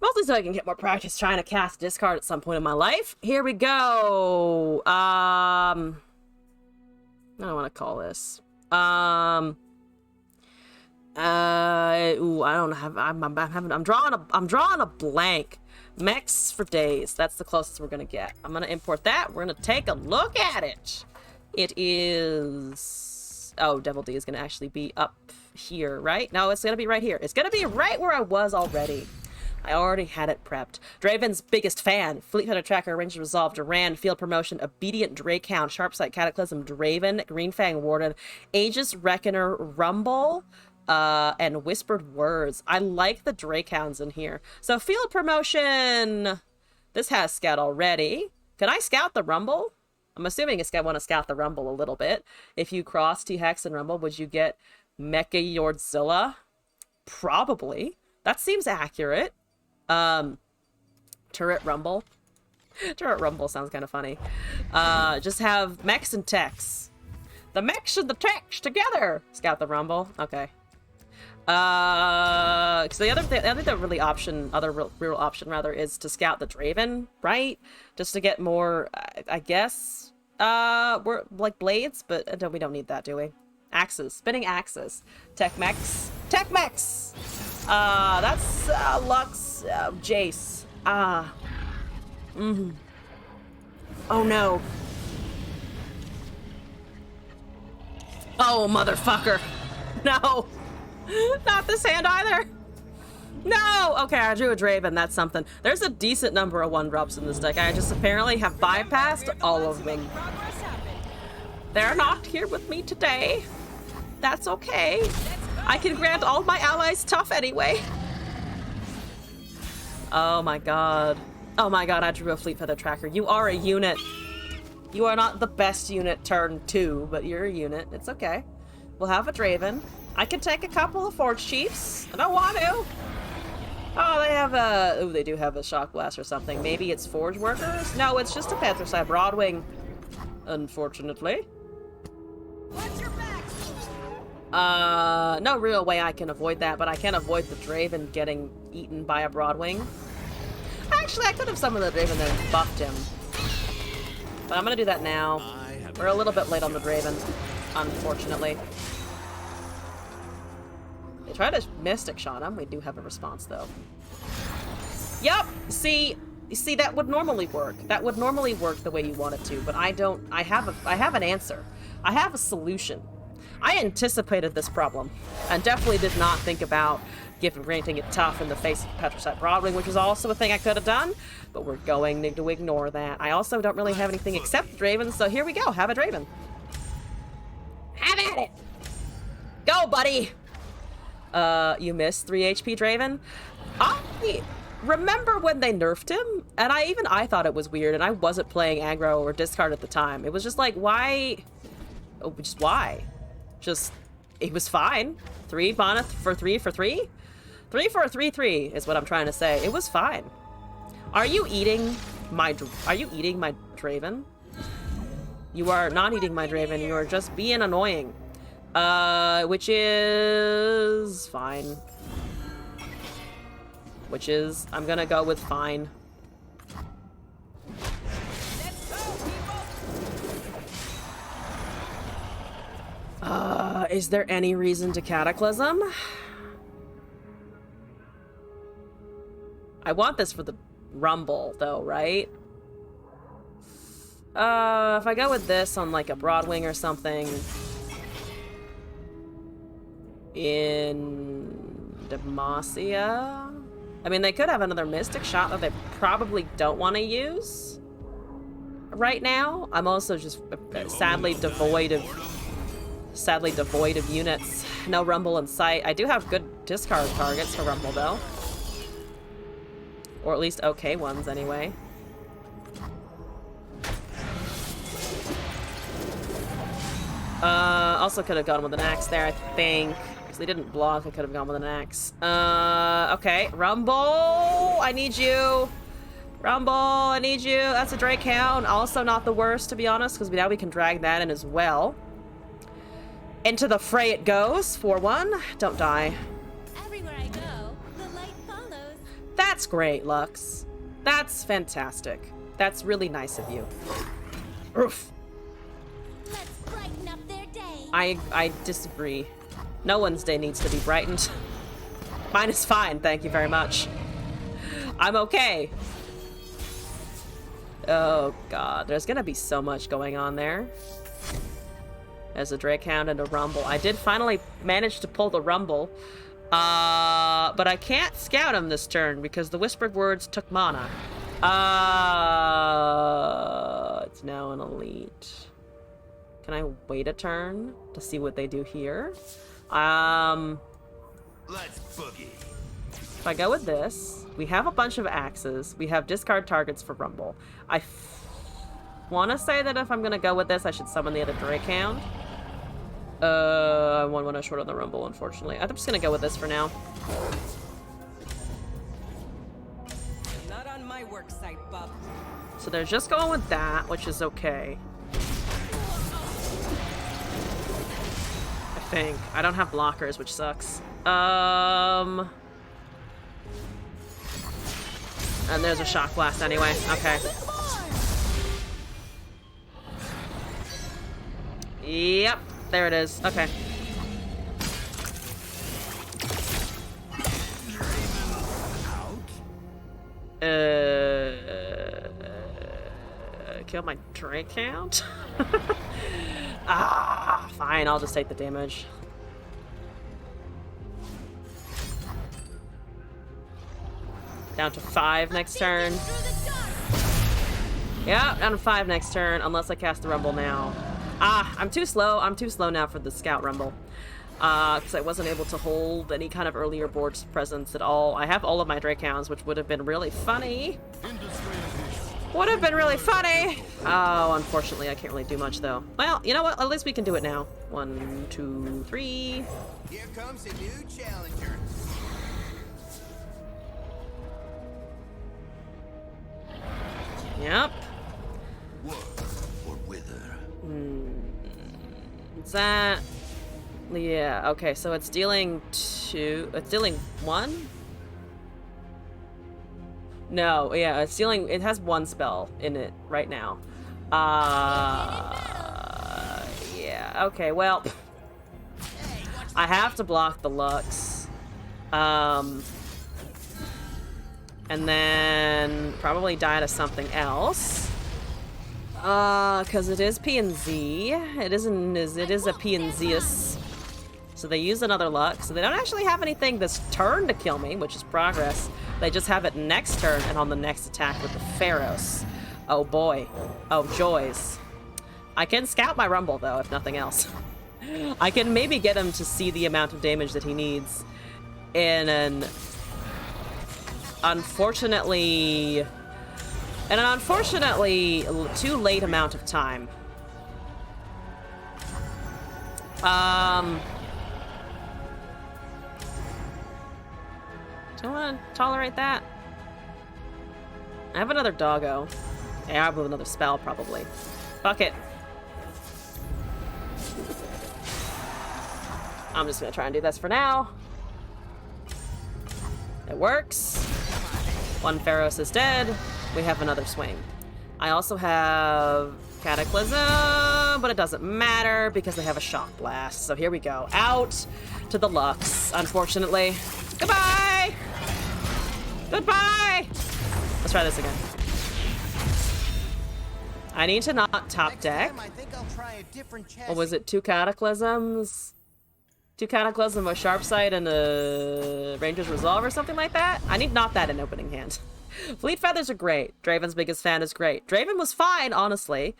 Mostly so I can get more practice trying to cast discard at some point in my life. Here we go. I don't want to call this. Ooh, I don't have. I'm drawing a blank. Mechs for days. That's the closest we're gonna get. I'm gonna import that. We're gonna take a look at it. It is. Oh, Devil D is gonna actually be up here, right? No, it's gonna be right here. It's gonna be right where I was already. I already had it prepped. Draven's biggest fan. Fleet Hunter Tracker, Ranged Resolve, Durand, Field Promotion, Obedient Drakehound, Sharpsight Cataclysm, Draven, Greenfang Warden, Aegis Reckoner, Rumble, and Whispered Words. I like the Drakehounds in here. So Field Promotion. This has Scout already. Can I scout the Rumble? I'm assuming it's gonna want to scout the Rumble a little bit. If you cross T-Hex and Rumble, would you get Mecha Yordzilla? Probably. That seems accurate. Turret Rumble. Turret Rumble sounds kind of funny. Just have mechs and techs. The mechs and the techs together! Scout the rumble. Okay. Because the other thing, I think the really option, real option rather, is to scout the Draven, right? Just to get more, I guess, we're like blades, but we don't need that, do we? Axes, spinning axes. Tech mechs. Tech mechs! That's, Lux, Jace. Oh no. Oh, motherfucker. No. Not this hand either. No. Okay, I drew a Draven. That's something. There's a decent number of 1-drops in this deck. I just apparently have bypassed all of them. They're not here with me today. That's okay. I can grant all my allies tough anyway. Oh my god. Oh my god, I drew a Fleet Feather Tracker. You are a unit. You are not the best unit turn 2, but you're a unit. It's okay. We'll have a Draven. I can take a couple of Forge Chiefs. I don't want to. Oh, they have a... Oh, they do have a Shock Blast or something. Maybe it's Forge Workers? No, it's just a Patricide Broadwing. Unfortunately. Watch your back. No real way I can avoid that, but I can avoid the Draven getting eaten by a Broadwing. Actually, I could have summoned the Draven and buffed him. But I'm gonna do that now. We're a little bit late on the Draven, unfortunately. They tried to Mystic Shot him. We do have a response, though. Yup! See, that would normally work. That would normally work the way you want it to, but I don't... I have an answer. I have a solution. I anticipated this problem, and definitely did not think about granting it tough in the face of Patricide Broadwing, which was also a thing I could have done, but we're going to ignore that. I also don't really have anything except Draven, so here we go. Have a Draven. Have at it! Go, buddy! You missed 3 HP Draven? I remember when they nerfed him, and I thought it was weird, and I wasn't playing aggro or discard at the time. It was just like, why? Oh, just why? Just, it was fine. 3 mana for 3 for 3? 3 for a 3/3 is what I'm trying to say. It was fine. Are you eating my Draven? You are not eating my Draven. You are just being annoying. Which is fine. Which is, I'm gonna go with fine. Is there any reason to Cataclysm? I want this for the Rumble, though, right? If I go with this on, like, a Broadwing or something... in Demacia? I mean, they could have another Mystic Shot that they probably don't want to use right now. I'm also just sadly devoid of units. No Rumble in sight. I do have good discard targets for Rumble, though. Or at least okay ones, anyway. Also could have gone with an axe there, I think. Because they didn't block, I could have gone with an axe. Okay. Rumble! I need you! Rumble, I need you! That's a Drake Hound. Also not the worst, to be honest, because now we can drag that in as well. Into the fray it goes. 4-1. Don't die. Everywhere I go, the light follows. That's great, Lux. That's fantastic. That's really nice of you. Oof. Let's brighten up their day. I disagree. No one's day needs to be brightened. Mine is fine, thank you very much. I'm okay. Oh god, there's gonna be so much going on there. There's a Drake Hound and a Rumble. I did finally manage to pull the Rumble. But I can't scout him this turn because the Whispered Words took mana. It's now an elite. Can I wait a turn to see what they do here? Let's boogie. If I go with this, we have a bunch of axes. We have discard targets for Rumble. I want to say that if I'm going to go with this, I should summon the other Drake Hound. I want one short on the Rumble, unfortunately. I'm just going to go with this for now. Not on my work site, bub. So they're just going with that, which is okay. think. I don't have blockers, which sucks. And there's a shock blast anyway. Okay. Yep, there it is. Okay. Kill my Drake count? Ah, fine, I'll just take the damage. Down to 5 next turn. Yeah, down to 5 next turn, unless I cast the Rumble now. Ah, I'm too slow. I'm too slow now for the Scout Rumble. Because I wasn't able to hold any kind of earlier board presence at all. I have all of my Drake hounds, which would have been really funny. Would have been really funny. Oh, unfortunately, I can't really do much, though. Well, you know what? At least we can do it now. 1, 2, 3. Here comes a new challenger. Yep. Or wither. Is that... Yeah, okay, so it's dealing 2... It's dealing 1? No, yeah, it's dealing... It has 1 spell in it right now. Yeah, okay, well... I have to block the Lux. And then probably die to something else. Because it is P and Z. It is a P and Z-us. So they use another Lux. So they don't actually have anything this turn to kill me, which is progress. They just have it next turn and on the next attack with the Pharos. Oh boy. Oh joys. I can scout my Rumble though, if nothing else. I can maybe get him to see the amount of damage that he needs in an unfortunately too late amount of time. Do I want to tolerate that? I have another doggo. Yeah, I have another spell probably. Fuck it. I'm just gonna try and do this for now. It works. 1 Pharos is dead. We have another swing. I also have Cataclysm, but it doesn't matter because they have a Shock Blast. So here we go. Out to the Lux, unfortunately. Goodbye! Goodbye! Let's try this again. I need to not top deck. I think I'll try a different chassis. What was it? 2 Cataclysms? 2 Cataclysm, a Sharp Sight, and a Ranger's Resolve or something like that? I need not that in opening hand. Fleet Feathers are great. Draven's biggest fan is great. Draven was fine, honestly.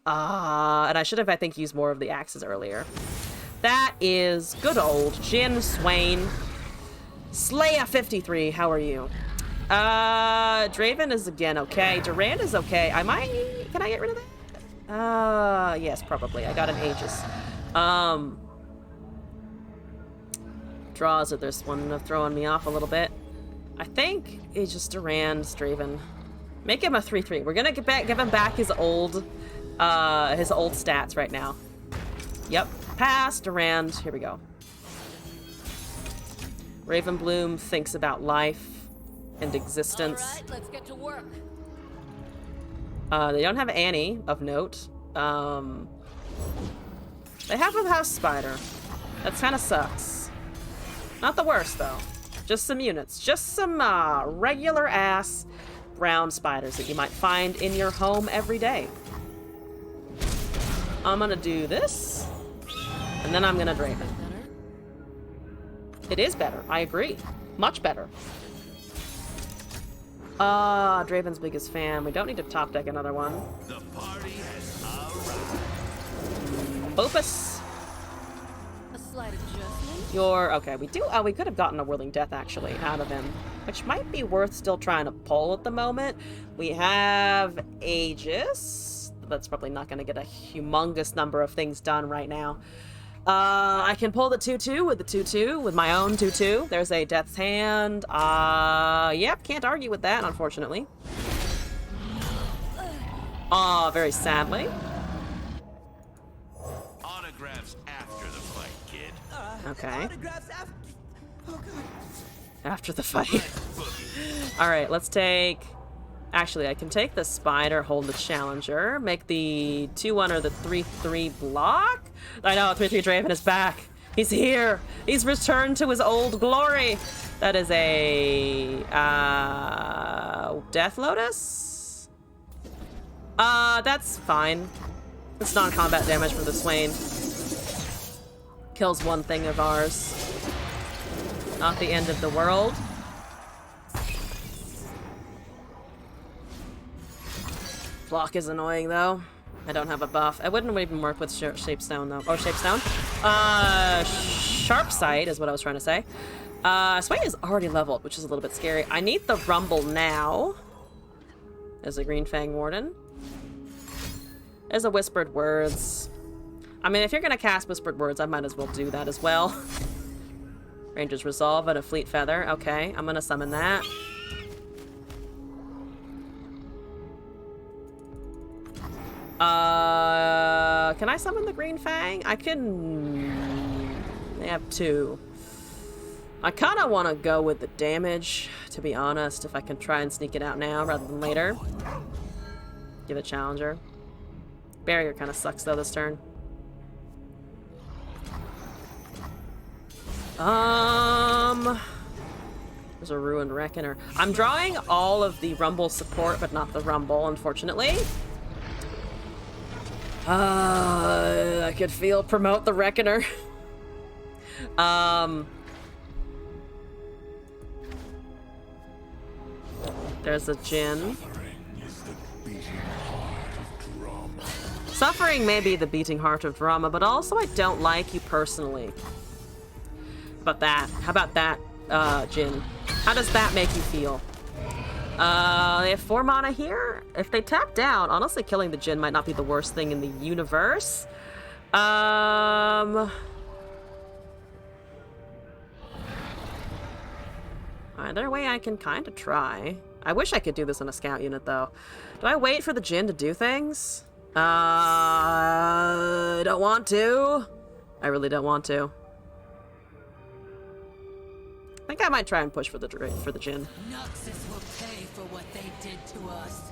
And I should have, I think, used more of the axes earlier. That is good old Jin Swain. Slaya 53, how are you? Draven is again okay. Durand is okay. Can I get rid of that? Yes, probably. I got an Aegis. Draws are this one throwing me off a little bit. I think it's just Durand's Draven. Make him a 3/3. We're gonna give him back his old stats right now. Yep. Pass, Durand. Here we go. Ravenbloom thinks about life and existence. All right, let's get to work. They don't have Annie of note. They have a House Spider. That kind of sucks. Not the worst though. Just some units. Just some regular ass brown spiders that you might find in your home every day. I'm gonna do this, and then I'm gonna Draven. It is better. I agree. Much better. Draven's biggest fan. We don't need to top deck another one. The party has arrived. Opus. A slight adjustment. We could have gotten a Whirling Death actually out of him, which might be worth still trying to pull at the moment. We have Aegis. That's probably not going to get a humongous number of things done right now. I can pull the 2/2 with the 2/2 with my own 2/2. There's a Death's Hand. Yep, can't argue with that, unfortunately. Very sadly. Autographs after the fight, kid. Okay. Autographs after. Oh god. After the fight. Alright, let's take... Actually, I can take the spider, hold the challenger, make the 2-1 or the 3-3 block. I know, 3-3 Draven is back. He's here. He's returned to his old glory. That is a Death Lotus. That's fine. It's non-combat damage for the Swain. Kills one thing of ours. Not the end of the world. Block is annoying though. I don't have a buff. I wouldn't even work with Shapestone though. Or Shapestone. Sharp Sight is what I was trying to say. Swain is already leveled, which is a little bit scary. I need the Rumble now. There's a Green Fang Warden. There's a Whispered Words. I mean, if you're gonna cast Whispered Words, I might as well do that as well. Ranger's Resolve and a Fleet Feather. Okay, I'm gonna summon that. Can I summon the Green Fang? I can... They have 2. I kind of want to go with the damage, to be honest, if I can try and sneak it out now rather than later. Give it Challenger. Barrier kind of sucks though this turn. There's a Ruined Reckoner. I'm drawing all of the Rumble support, but not the Rumble, unfortunately. I could feel promote the Reckoner. There's a Jhin. Suffering may be the beating heart of drama, but also I don't like you personally. How about that? How about that, Jhin? How does that make you feel? They have 4 mana here. If they tap down, honestly, killing the Jhin might not be the worst thing in the universe. Either way, I can kind of try. I wish I could do this on a scout unit, though. Do I wait for the Jhin to do things? I don't want to. I really don't want to. I think I might try and push for the Jhin. Noxus will pay for what they did to us.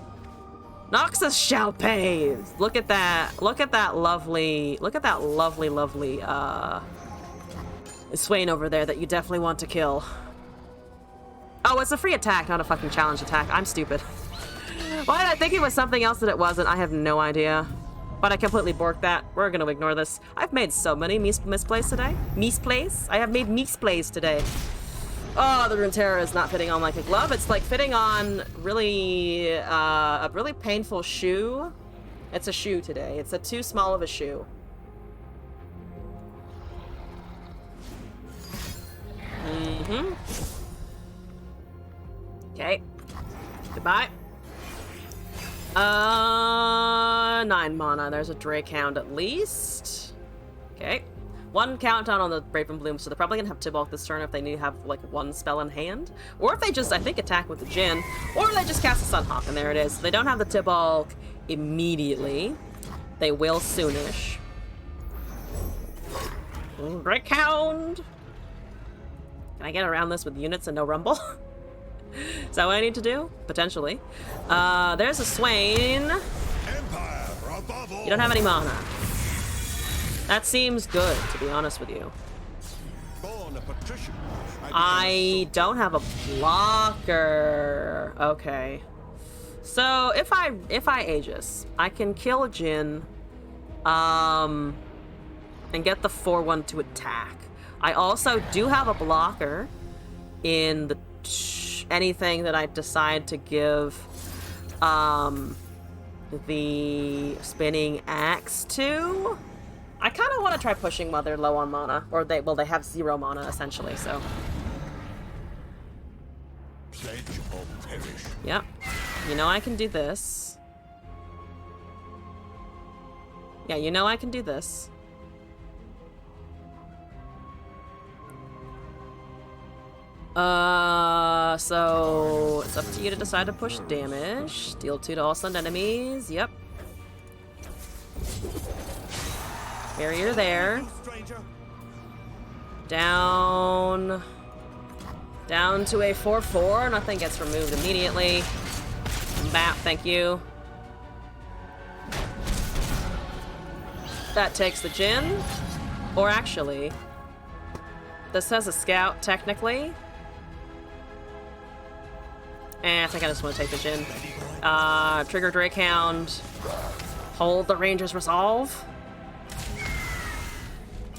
Noxus shall pay. Look at that. Look at that lovely. Look at that lovely Swain over there that you definitely want to kill. Oh, it's a free attack, not a fucking challenge attack. I'm stupid. Why did I think it was something else that it wasn't? I have no idea. But I completely borked that. We're gonna ignore this. I've made so many misplays today. Misplays? I have made misplays today. Oh, the Runeterra is not fitting on like a glove. It's like fitting on really, a really painful shoe. It's a shoe today. It's a too small of a shoe. Mm-hmm. Okay. Goodbye. 9 mana. There's a Drakehound at least. Okay. 1 countdown on the Brave and Bloom, so they're probably gonna have Tibalt this turn if they need to have like 1 spell in hand. Or if they just, I think, attack with the Jhin. Or they just cast a Sunhawk, and there it is. They don't have the Tibalt immediately. They will soonish. Drakehound! Can I get around this with units and no Rumble? Is that what I need to do? Potentially. There's a Swain. Empire above all. You don't have any mana. That seems good, to be honest with you. Born a patrician, I don't have a blocker. Okay. So if I Aegis, I can kill a Jhin, and get the 4/1 to attack. I also do have a blocker in the anything that I decide to give the Spinning Axe to. I kind of want to try pushing while they're low on mana, or they have 0 mana essentially. So. Pledge or perish. Yep. You know I can do this. Yeah, you know I can do this. So it's up to you to decide to push damage. Deal 2 to all stunned enemies. Yep. Barrier there. Stranger. Down. Down to a 4/4. Nothing gets removed immediately. Bap, thank you. That takes the Jin. Or actually, this has a scout, technically. I think I just want to take the Jin. Trigger Drakehound. Hold the Ranger's Resolve.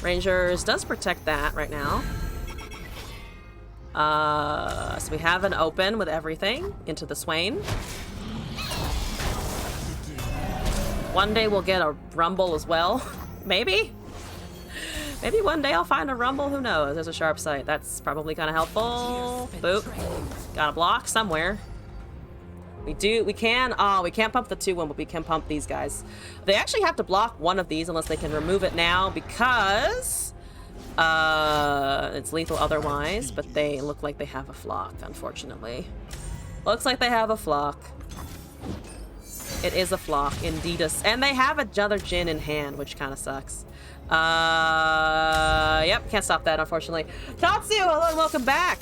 Rangers does protect that right now. So we have an open with everything into the Swain. One day we'll get a Rumble as well. Maybe? Maybe one day I'll find a Rumble, who knows? There's a Sharp Sight. That's probably kind of helpful. Boop. Got a block somewhere. We can't pump the 2-1, but we can pump these guys. They actually have to block one of these unless they can remove it now because it's lethal otherwise, but they look like they have a flock, unfortunately. Looks like they have a flock. It is a flock, indeed. And they have another Jin in hand, which kind of sucks. Yep, can't stop that, unfortunately. Tatsu, hello and welcome back.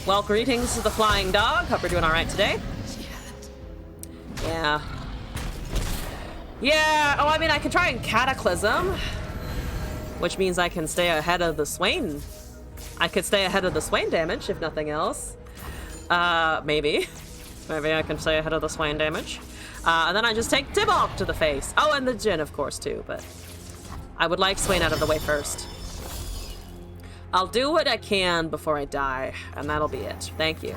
Well, greetings to the flying dog. Hope you're doing all right today. Yeah. Yeah, oh, I mean, I could try and Cataclysm, which means I can stay ahead of the Swain. I could stay ahead of the Swain damage, if nothing else. Maybe. Maybe I can stay ahead of the Swain damage. And then I just take Tibok to the face. Oh, and the Jin, of course, too, but I would like Swain out of the way first. I'll do what I can before I die, and that'll be it. Thank you.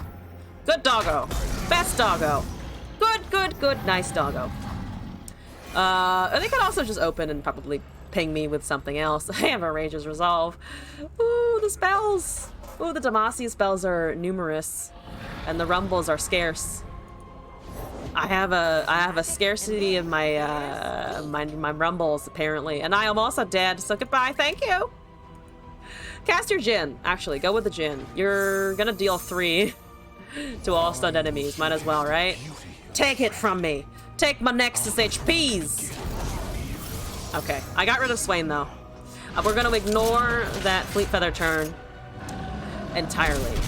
Good doggo. Best doggo. Good, good, good, nice doggo. They could also just open and probably ping me with something else. I have a Ranger's Resolve. Ooh, the spells. Ooh, the Demacia spells are numerous, and the Rumbles are scarce. I have a scarcity of my my Rumbles apparently, and I am also dead. So goodbye. Thank you. Cast your Jin. Actually, go with the Jin. You're gonna deal 3 to all stunned enemies. Might as well, right? Take it from me. Take my Nexus HPs. Okay, I got rid of Swain though. We're gonna ignore that Fleet Feather turn entirely.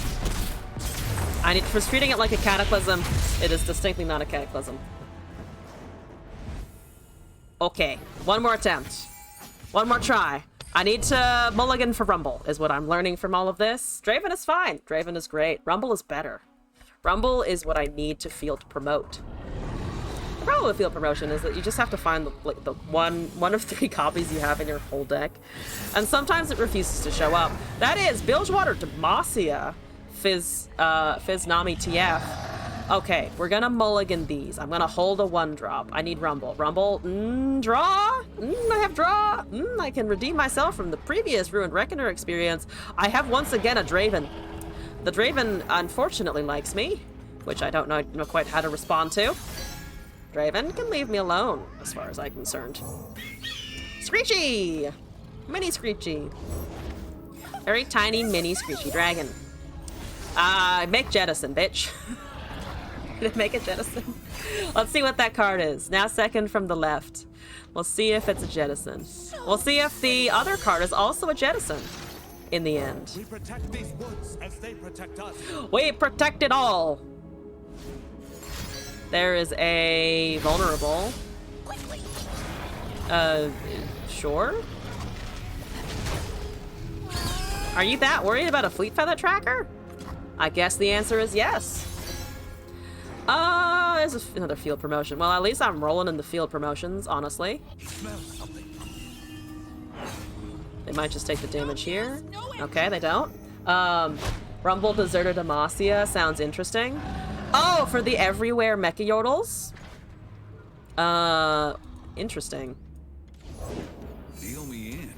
For treating it like a Cataclysm, it is distinctly not a Cataclysm. Okay, one more attempt. One more try. I need to mulligan for Rumble, is what I'm learning from all of this. Draven is fine. Draven is great. Rumble is better. Rumble is what I need to field promote. The problem with field promotion is that you just have to find the one of 3 copies you have in your whole deck. And sometimes it refuses to show up. That is Bilgewater Demacia. Fizz Nami TF. Okay, we're gonna mulligan these. I'm gonna hold a 1-drop. I need Rumble. Rumble, draw? I have draw. I can redeem myself from the previous Ruined Reckoner experience. I have once again a Draven. The Draven unfortunately likes me, which I don't know quite how to respond to. Draven can leave me alone, as far as I'm concerned. Screechy! Mini Screechy. Very tiny mini Screechy dragon. Make Jettison, bitch. Did it make a Jettison? Let's see what that card is. Now second from the left. We'll see if it's a Jettison. We'll see if the other card is also a Jettison in the end. We protect these woods as they protect us. We protect it all. There is a vulnerable. Sure. Are you that worried about a Fleet Feather tracker? I guess the answer is yes. There's another field promotion. Well, at least I'm rolling in the field promotions, honestly. They might just take the damage here. Okay, they don't. Rumble Deserter Demacia sounds interesting. Oh, for the everywhere Mecha Yordles? Interesting. Deal me in.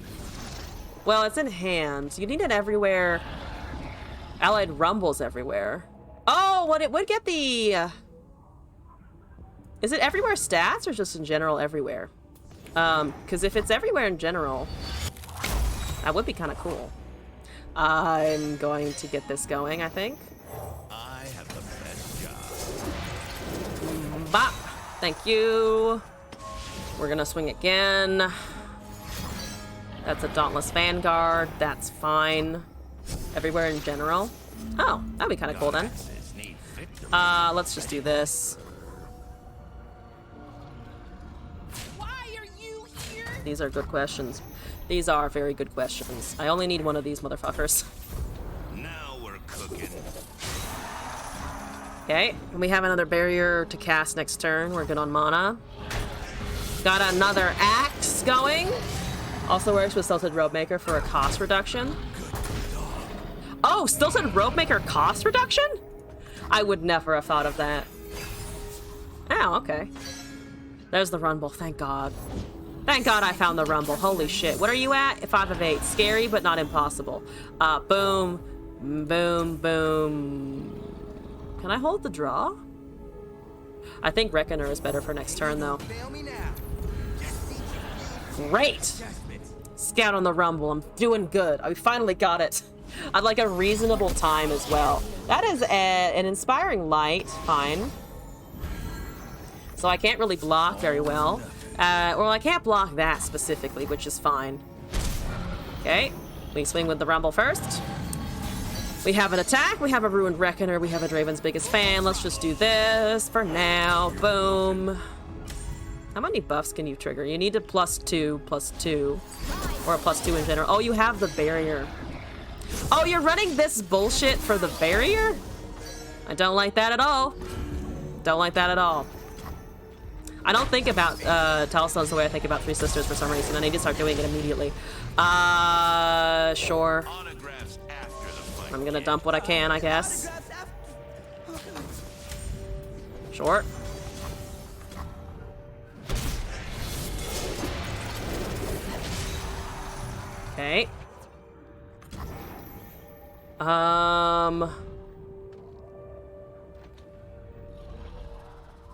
Well, it's in hand. You need an everywhere allied Rumbles everywhere. Oh, what it would get the... is it everywhere stats or just in general everywhere? Because if it's everywhere in general, that would be kind of cool. I'm going to get this going, I think. I have the best job. Bop. Thank you. We're gonna swing again. That's a Dauntless Vanguard. That's fine. Everywhere in general. Oh, that'd be kind of cool then. Let's just do this. Why are you here? These are good questions. These are very good questions. I only need one of these motherfuckers. Now we're cooking. Okay, and we have another barrier to cast next turn. We're good on mana. Got another axe going. Also works with Stilted Robemaker for a cost reduction. Oh, Stilted Robemaker cost reduction? I would never have thought of that. Oh, okay. There's the Rumble, thank God. Thank God I found the Rumble. Holy shit. What are you at? 5 of 8. Scary, but not impossible. Boom. Boom, boom. Can I hold the draw? I think Reckoner is better for next turn, though. Fail me now. Great! Scout on the Rumble. I'm doing good. I finally got it. I'd like a reasonable time as well. That is an Inspiring Light. Fine. So I can't really block very well. Well, I can't block that specifically, which is fine. Okay. We swing with the Rumble first. We have an attack. We have a Ruined Reckoner. We have a Draven's Biggest Fan. Let's just do this for now. Boom. How many buffs can you trigger? You need a +2/+2, or a +2 in general. Oh, you have the barrier. Oh, you're running this bullshit for the barrier? I don't like that at all. Don't like that at all. I don't think about Telstones the way I think about Three Sisters for some reason. I need to start doing it immediately. Sure. Autographs after the fight. I'm gonna dump what I can, I guess. Autographs after. Oh god. Sure. Okay.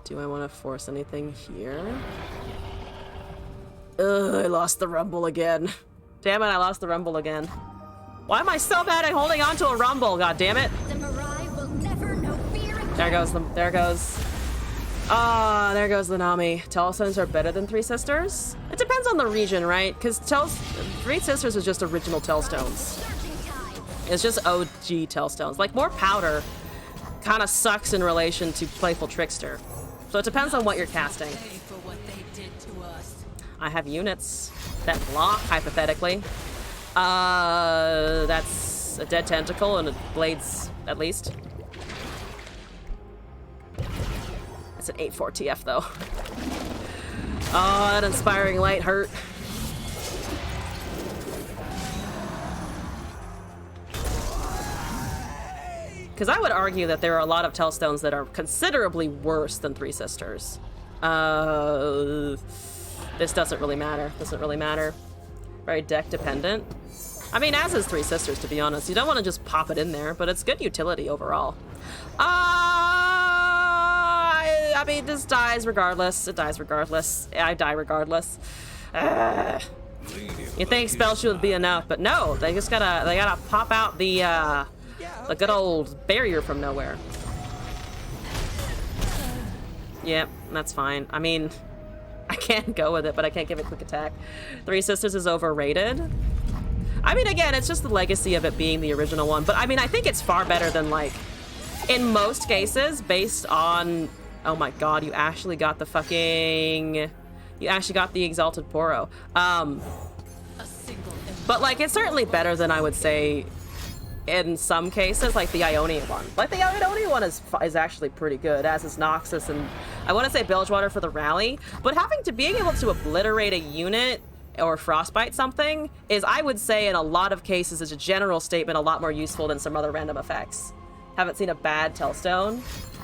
Do I want to force anything here? Ugh, I lost the Rumble again. Damn it, I lost the Rumble again. Why am I so bad at holding on to a Rumble? God damn it. The Mirai will never know fear again. There goes. Ah, there goes the Nami. Telstones are better than Three Sisters? It depends on the region, right? Because Three Sisters is just original Telstones. Searching time. It's just OG Telstones. Like, more powder kind of sucks in relation to Playful Trickster. So it depends on what you're casting. Pay for what they did to us. I have units that block, hypothetically. That's a dead tentacle and it blades, at least. It's an 8-4 TF, though. Oh, that Inspiring Light hurt. Because I would argue that there are a lot of Telstones that are considerably worse than Three Sisters. This doesn't really matter. Doesn't really matter. Very deck dependent. I mean, as is Three Sisters, to be honest. You don't want to just pop it in there, but it's good utility overall. I mean, this dies regardless. It dies regardless. I die regardless. You think Spell Shield would be enough, but no. They gotta pop out the good old barrier from nowhere. Yep, that's fine. I mean, I can't go with it, but I can't give it quick attack. Three Sisters is overrated. I mean, again, it's just the legacy of it being the original one. But I mean, I think it's far better than, like, in most cases, based on... Oh my god, you actually got the fucking... You actually got the Exalted Poro. But, like, it's certainly better than I would say in some cases, like the Ionian one. Like, the Ionian one is actually pretty good, as is Noxus and... I want to say Bilgewater for the rally. But being able to obliterate a unit or frostbite something is, I would say, in a lot of cases, as a general statement, a lot more useful than some other random effects. Haven't seen a bad Telstone.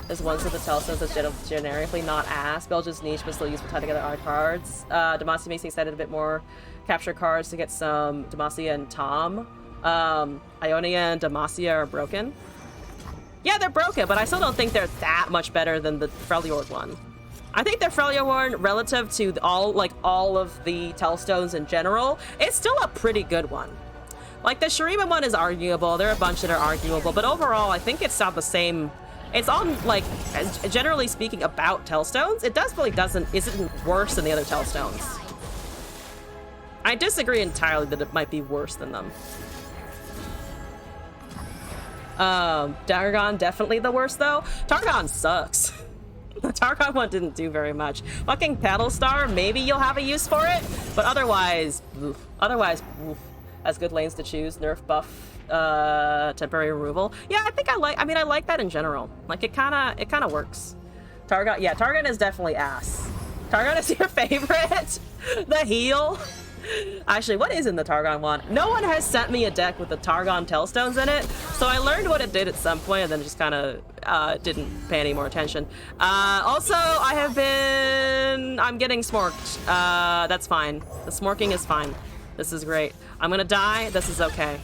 There's one of the Telstones that's generically not ass. Belgia's niche, but still useful to tie together our cards. Demacia makes me excited a bit more. Capture cards to get some Demacia and Tom. Ionia and Demacia are broken. Yeah, they're broken, but I still don't think they're that much better than the Freljord one. I think the Freljord, relative to all of the Telstones in general, it's still a pretty good one. Like, the Shurima one is arguable. There are a bunch that are arguable, but overall, I think it's not the same. It's on, like, generally speaking, about Telstones. It isn't worse than the other Telstones. I disagree entirely that it might be worse than them. Targon definitely the worst though. Targon sucks. The Targon one didn't do very much. Fucking Battlestar, maybe you'll have a use for it, but otherwise, oof. Otherwise, oof. Has good lanes to choose. Nerf, buff, temporary removal. Yeah, I mean I like that in general. Like it kinda works. Targon, yeah, Targon is definitely ass. Targon is your favorite? The heal? Actually, what is in the Targon one? No one has sent me a deck with the Targon Tailstones in it, so I learned what it did at some point and then just kind of didn't pay any more attention. Also, I'm getting smorked. That's fine. The smorking is fine. This is great. I'm gonna die. This is okay.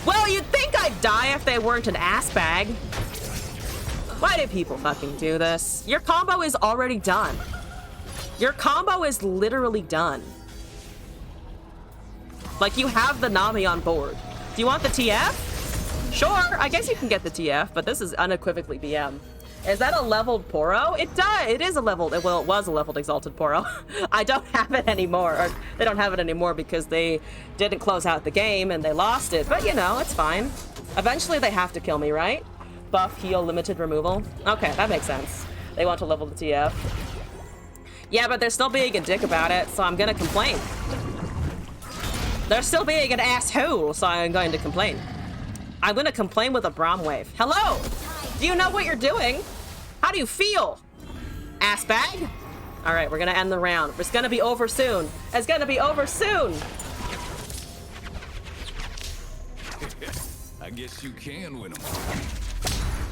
Well, you'd think I'd die if they weren't an ass bag. Why do people fucking do this? Your combo is already done. Your combo is literally done. Like, you have the Nami on board. Do you want the TF? Sure, I guess you can get the TF, but this is unequivocally BM. Is that a leveled Poro? It does. It is a leveled, well, it was a leveled Exalted Poro. I don't have it anymore, or they don't have it anymore because they didn't close out the game and they lost it, but you know, it's fine. Eventually they have to kill me, right? Buff, heal, limited removal. Okay, that makes sense. They want to level the TF. Yeah, but they're still being a dick about it, so I'm gonna complain. They're still being an asshole, so I'm going to complain. I'm gonna complain with a Braum wave. Hello! Do you know what you're doing? How do you feel? Ass bag? All right, we're gonna end the round. It's gonna be over soon. It's gonna be over soon. I guess you can win them.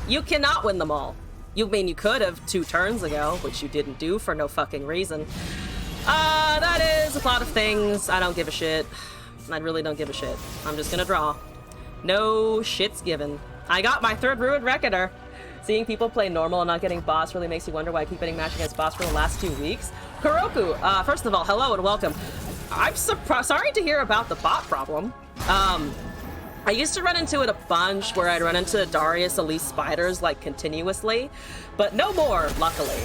You cannot win them all. You mean you could have 2 turns ago, which you didn't do for no fucking reason. That is a lot of things. I don't give a shit. I really don't give a shit. I'm just gonna draw. No shit's given. I got my 3rd Ruined Reckoner. Seeing people play normal and not getting boss really makes you wonder why I keep getting matched against boss for the last 2 weeks. Kuroku, first of all, hello and welcome. I'm sorry to hear about the bot problem. I used to run into it a bunch where I'd run into Darius Elise spiders like continuously, but no more, luckily.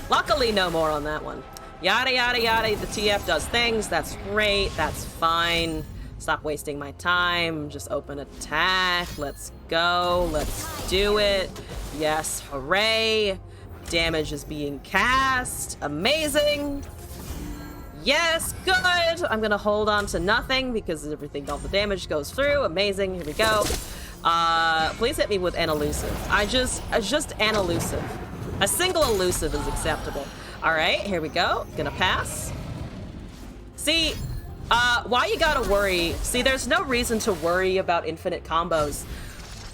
Luckily, no more on that one. Yada, yada, yada. The TF does things. That's great. That's fine. Stop wasting my time. Just open attack. Let's go. Let's do it. Yes, hooray. Damage is being cast. Amazing. Yes, good. I'm gonna hold on to nothing because everything, all the damage goes through. Amazing. Here we go. Please hit me with an elusive. Just an elusive. A single elusive is acceptable. All right, here we go. Gonna pass. See, why you gotta worry? See, there's no reason to worry about infinite combos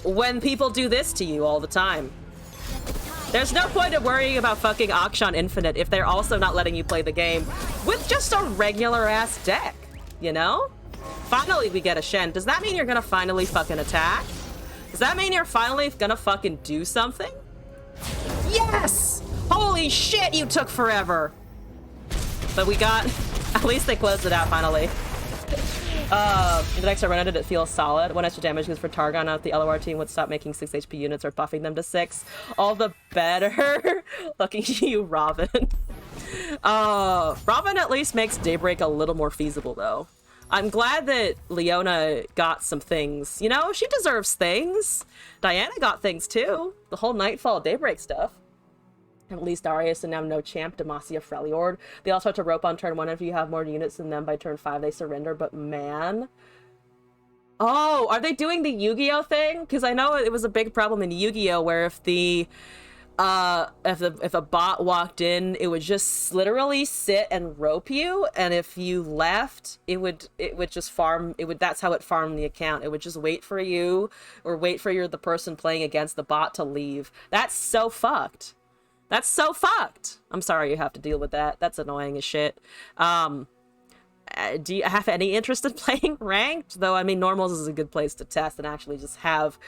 when people do this to you all the time. There's no point in worrying about fucking Akshan Infinite if they're also not letting you play the game with just a regular-ass deck, you know? Finally, we get a Shen. Does that mean you're gonna finally fucking attack? Does that mean you're finally gonna fucking do something? Yes! Holy shit, you took forever! But we got... At least they closed it out, finally. The next I run into it feels solid. 1 extra damage goes for Targon. Now if the LOR team would stop making 6 HP units or buffing them to 6, all the better. Looking at you, Robin. Robin at least makes Daybreak a little more feasible, though. I'm glad that Leona got some things. You know, she deserves things. Diana got things, too. The whole Nightfall Daybreak stuff. At least Darius and now no champ, Demacia Freljord. They all start to rope on turn 1. If you have more units than them by turn 5, they surrender. But man... Oh, are they doing the Yu-Gi-Oh thing? Because I know it was a big problem in Yu-Gi-Oh where if a bot walked in, it would just literally sit and rope you, and if you left, it would just farm. That's how it farmed the account. It would just wait for you, or wait for the person playing against the bot to leave. That's so fucked. That's so fucked. I'm sorry you have to deal with that. That's annoying as shit. Do you have any interest in playing ranked? Though, I mean, normals is a good place to test and actually just have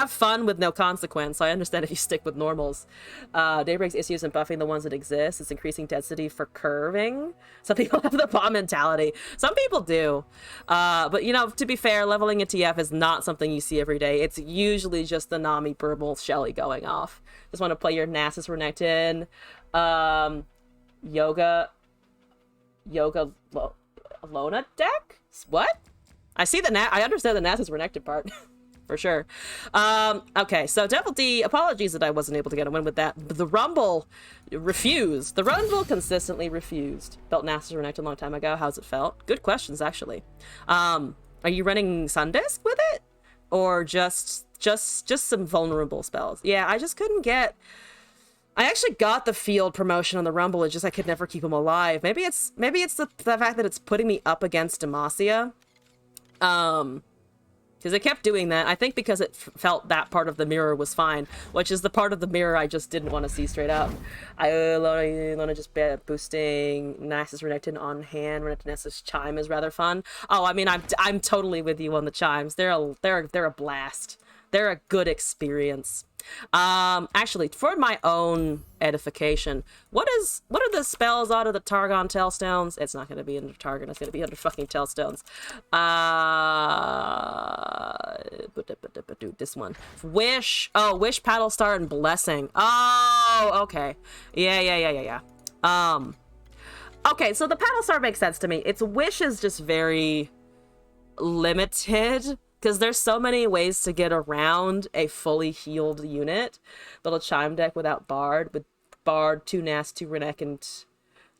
fun with no consequence. So I understand if you stick with normals. Daybreak's issues in buffing the ones that exist. It's increasing density for curving. Some people have the bomb mentality. Some people do. But, you know, to be fair, leveling a TF is not something you see every day. It's usually just the Nami, Burble, Shelly going off. Just want to play your Nasus Renekton. Yoga Lona deck? What? I see the I understand the Nasus Renekton part. For sure. Okay, so Devil D, apologies that I wasn't able to get a win with that. The Rumble refused. The Rumble consistently refused. Felt Nasus Renekton a long time ago. How's it felt? Good questions, actually. Are you running Sundisk with it? Or just some vulnerable spells? Yeah, I just couldn't get... I actually got the field promotion on the Rumble, it's just I could never keep him alive. Maybe it's the fact that it's putting me up against Demacia. Because it kept doing that. I think because it felt that part of the mirror was fine, which is the part of the mirror I just didn't want to see straight up. Lona just boosting Nasus Renekton on hand. Renekton's chime is rather fun. Oh, I mean, I'm totally with you on the chimes. They're a blast. They're a good experience. Actually, for my own edification, what are the spells out of the Targon Tailstones? It's not going to be under Targon, it's going to be under fucking Tailstones. This one. Wish. Oh, Wish, Paddle Star, and Blessing. Oh, okay. Yeah. Okay, so the Paddle Star makes sense to me. Its Wish is just very limited, because there's so many ways to get around a fully healed unit. Little Chime deck without Bard, with Bard, 2 Nast, 2 Renek, and...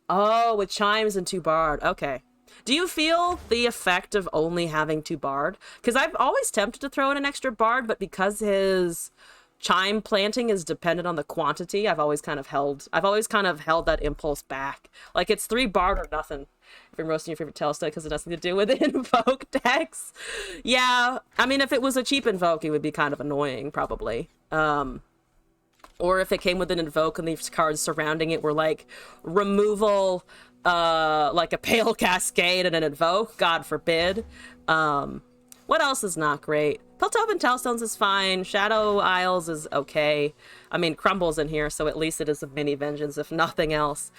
Oh, with Chimes and 2 Bard. Okay. Do you feel the effect of only having 2 Bard? Because I've always tempted to throw in an extra Bard, but because his Chime planting is dependent on the quantity, I've always kind of held that impulse back. Like, it's 3 Bard or nothing. If you're roasting your favorite Tailstone because it has nothing to do with Invoke decks. Yeah, I mean, if it was a cheap Invoke, it would be kind of annoying, probably. Or if it came with an Invoke and these cards surrounding it were like removal, like a Pale Cascade and an Invoke, God forbid. What else is not great? Piltover Tailstones is fine. Shadow Isles is okay. I mean, Crumble's in here, so at least it is a mini Vengeance, if nothing else.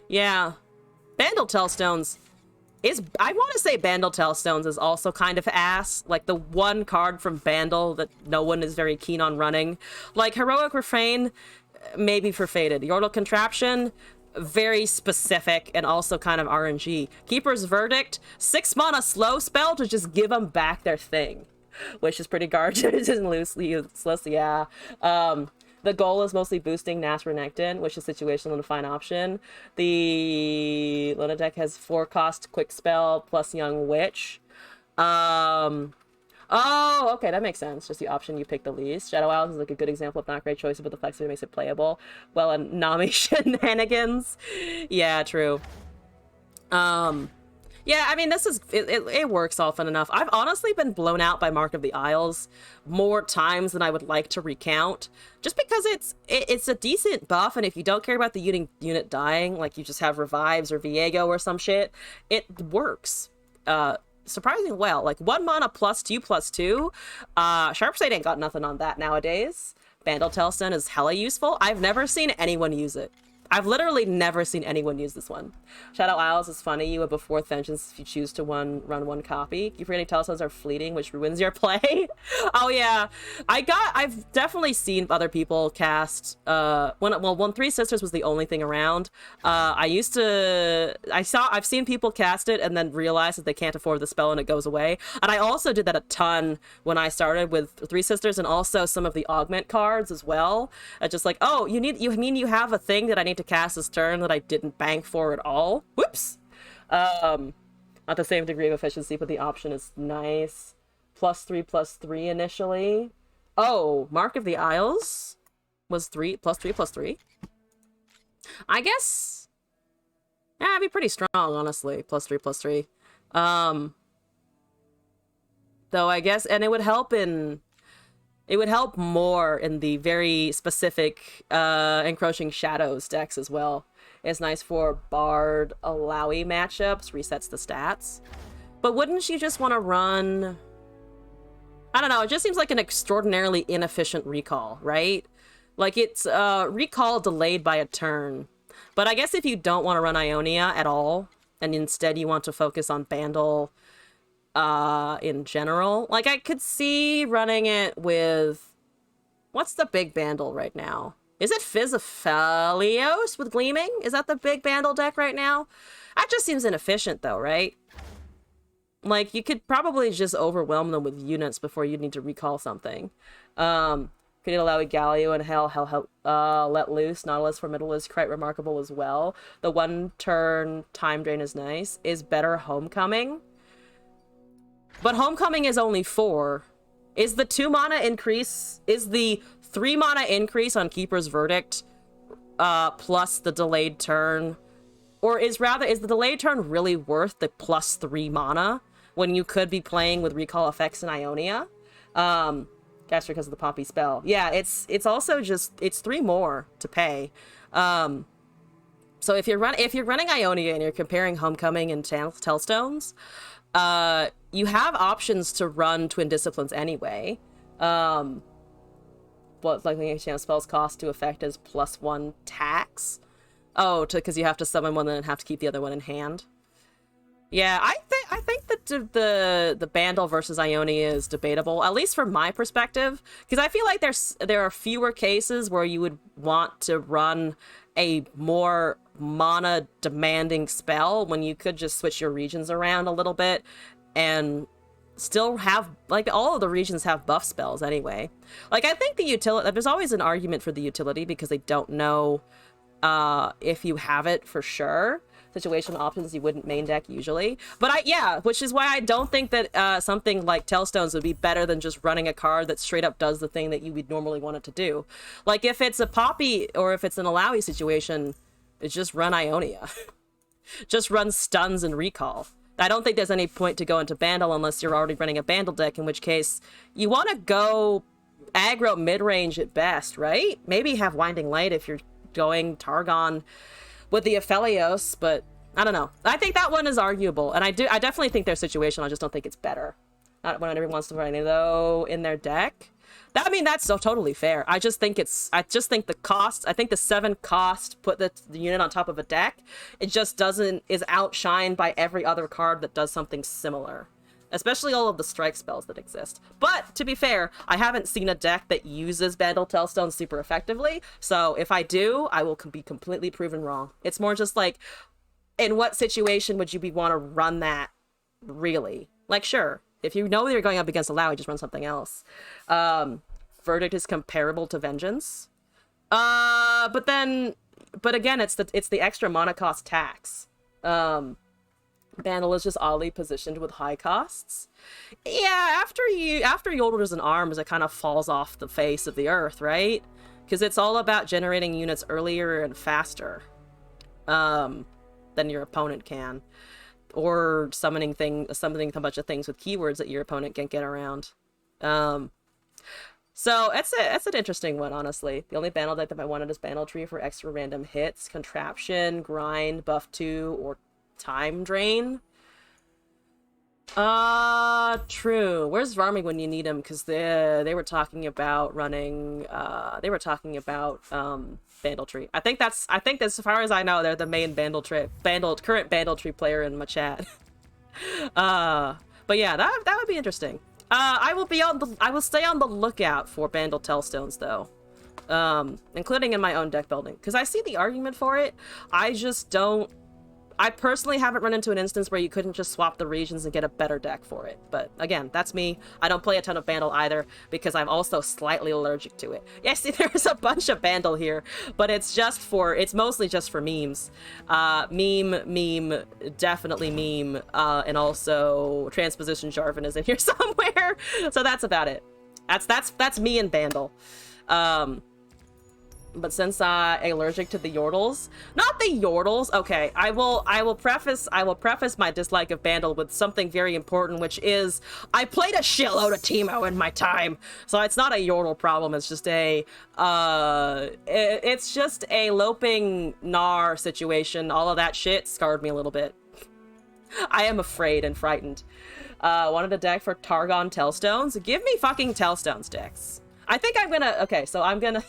Yeah. Bandle Tailstones is... I want to say Bandle Tailstones is also kind of ass. Like, the one card from Bandle that no one is very keen on running. Like, Heroic Refrain, maybe for Fated. Yordle Contraption, very specific and also kind of RNG. Keeper's Verdict, 6 mana slow spell to just give them back their thing, which is pretty garbage and loosely useless. Yeah. The goal is mostly boosting Nasus Renekton, which is situational and a fine option. The Lona deck has 4 cost quick spell plus Young Witch. Oh, okay, that makes sense. Just the option you pick the least. Shadow Isles is like a good example of not great choices, but the flexibility makes it playable. Well, and Nami shenanigans. Yeah, true. Yeah, I mean, this is... It works often enough. I've honestly been blown out by Mark of the Isles more times than I would like to recount. Just because it's a decent buff, and if you don't care about the unit dying, like you just have Revives or Viego or some shit, it works. Surprisingly well. Like, 1 mana +2/+2. Sharpsight ain't got nothing on that nowadays. Bandle Tailstone is hella useful. I've never seen anyone use it. I've literally never seen anyone use this one. Shadow Isles is funny. You have a 4th Vengeance if you choose to run 1 copy. Keep forgetting Tailstones are fleeting, which ruins your play. Oh yeah, I've definitely seen other people cast. When 3 Sisters was the only thing around. I've seen people cast it and then realize that they can't afford the spell and it goes away. And I also did that a ton when I started with 3 Sisters and also some of the augment cards as well. Just like, oh, you have a thing that I need to cast this turn that I didn't bank for at all. Whoops. Not the same degree of efficiency, but the option is nice. +3/+3 initially. Oh, Mark of the Isles was +3/+3. I guess, yeah, it'd be pretty strong, honestly. +3/+3. Though I guess, and it would help more in the very specific Encroaching Shadows decks as well. It's nice for Bard Alawi matchups, resets the stats. But wouldn't you just want to run... I don't know, it just seems like an extraordinarily inefficient recall, right? Like, it's recall delayed by a turn. But I guess if you don't want to run Ionia at all, and instead you want to focus on Bandle in general, like, I could see running it with... What's the big Bandle right now? Is it Physophilios with Gleaming? Is that the big Bandle deck right now? That just seems inefficient though, right? Like, you could probably just overwhelm them with units before you need to recall something. Could allow Galio and Hell let loose. Nautilus Formidable is quite remarkable as well. The 1-turn time drain is nice. Is better Homecoming. But Homecoming is only 4. Is the 2 mana increase, is the 3 mana increase on Keeper's Verdict plus the delayed turn, or is the delayed turn really worth the plus 3 mana when you could be playing with Recall Effects in Ionia? That's because of the Poppy spell. Yeah, it's also just, it's 3 more to pay. So if you're running Ionia and you're comparing Homecoming and Tellstones, you have options to run Twin Disciplines anyway. What likely chance spells cost to effect is +1 tax. Oh, because you have to summon one and then have to keep the other one in hand. Yeah, I think that the Bandle versus Ionia is debatable, at least from my perspective, because I feel like there are fewer cases where you would want to run a more mana demanding spell when you could just switch your regions around a little bit and still have, like, all of the regions have buff spells anyway. Like, I think the utility, there's always an argument for the utility because they don't know if you have it for sure. Situational options you wouldn't main deck usually, but which is why I don't think that something like Tellstones would be better than just running a card that straight up does the thing that you would normally want it to do. Like, if it's a Poppy or if it's an Alawi situation, it's just run Ionia. Just run stuns and recall. I don't think there's any point to go into Bandle unless you're already running a Bandle deck, in which case you want to go aggro mid-range at best, right? Maybe have Winding Light if you're going Targon with the Aphelios, but I don't know. I think that one is arguable, and I definitely think they're situational. I just don't think it's better. Not when everyone wants to run any though in their deck. That's so totally fair. I just think the cost, I think the 7 cost, put the unit on top of a deck, it just is outshined by every other card that does something similar. Especially all of the strike spells that exist. But, to be fair, I haven't seen a deck that uses Bandle Tellstone super effectively, so if I do, I will be completely proven wrong. It's more just like, in what situation would you want to run that, really? Like, sure, if you know you're going up against Alawi, just run something else. Verdict is comparable to Vengeance. But again, it's the extra mana cost tax. Bandle is just oddly positioned with high costs. Yeah, after Yordles and Arms, it kind of falls off the face of the earth, right? Because it's all about generating units earlier and faster than your opponent can, or summoning a bunch of things with keywords that your opponent can't get around. So that's an interesting one, honestly. The only Bandle deck that I wanted is Bandle Tree for extra random hits, Contraption, Grind, Buff 2, or Time Drain. True. Where's Varming when you need him? Because they were talking about running. They were talking about Bandle Tree. I think as far as I know, they're the main current Bandle Tree player in my chat. But yeah, that would be interesting. I will stay on the lookout for Bandle Tellstones though, including in my own deck building, because I see the argument for it. I personally haven't run into an instance where you couldn't just swap the regions and get a better deck for it. But again, that's me. I don't play a ton of Bandle either because I'm also slightly allergic to it. Yeah, see, there's a bunch of Bandle here, but it's mostly just for memes. Meme, definitely meme, and also Transposition Jarvan is in here somewhere. So that's about it. That's me and Bandle. But since I'm allergic to the Yordles, not the Yordles, okay, I will preface my dislike of Bandle with something very important, which is I played a shitload of Teemo in my time, so it's not a Yordle problem. It's just a loping Gnar situation. All of that shit scarred me a little bit. I am afraid and frightened. Wanted a deck for Targon Tellstones? Give me fucking Tellstones decks. I think I'm gonna. Okay, so I'm gonna.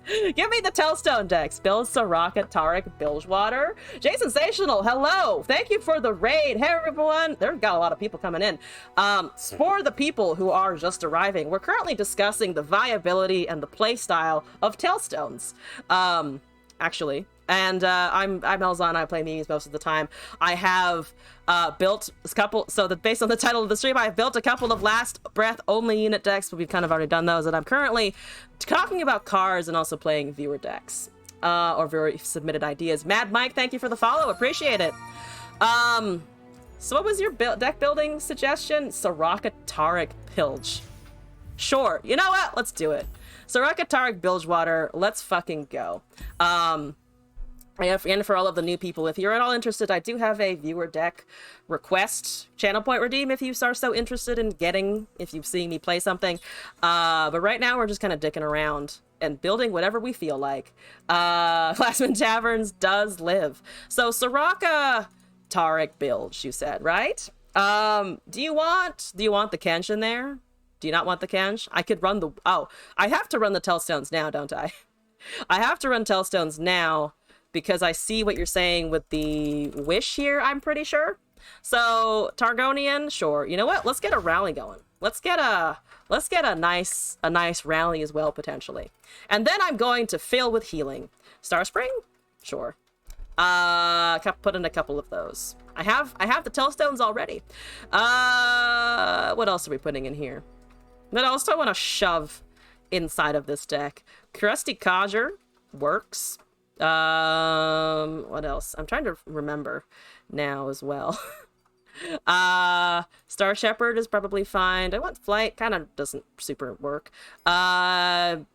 Give me the Telstone decks. Bill Soraka, Tarek, Bilgewater. Jay Sensational, hello. Thank you for the raid. Hey, everyone. There's got a lot of people coming in. For the people who are just arriving, we're currently discussing the viability and the play style of Telstones. Actually. And I'm Elzon. I play memes most of the time. I have built a couple. So based on the title of the stream, I've built a couple of Last Breath only unit decks, but we've kind of already done those. And I'm currently talking about cards and also playing viewer decks or viewer submitted ideas. Mad Mike, thank you for the follow. Appreciate it. So what was your deck building suggestion? Soraka, Tarek, Pilge. Sure. You know what? Let's do it. Soraka, Tarek, Bilgewater. Let's fucking go. And for all of the new people, if you're at all interested, I do have a viewer deck request channel point redeem if you are so interested in getting, if you've seen me play something. But right now we're just kind of dicking around and building whatever we feel like. Glassman Taverns does live. So Soraka, Tarek, Bilge, you said, right? Do you want the Kench in there? Do you not want the Kench? I could run the... Oh, I have to run the Telstones now, don't I? I have to run Telstones now because I see what you're saying with the wish here, I'm pretty sure. So, Targonian, sure. You know what? Let's get a rally going. Let's get a nice rally as well, potentially. And then I'm going to fill with healing. Starspring? Sure. Put in a couple of those. I have the Telstones already. What else are we putting in here? But I also want to shove inside of this deck. Crusty Codger works. What else? I'm trying to remember now as well. Star Shepherd is probably fine. I want Flight, kind of doesn't super work.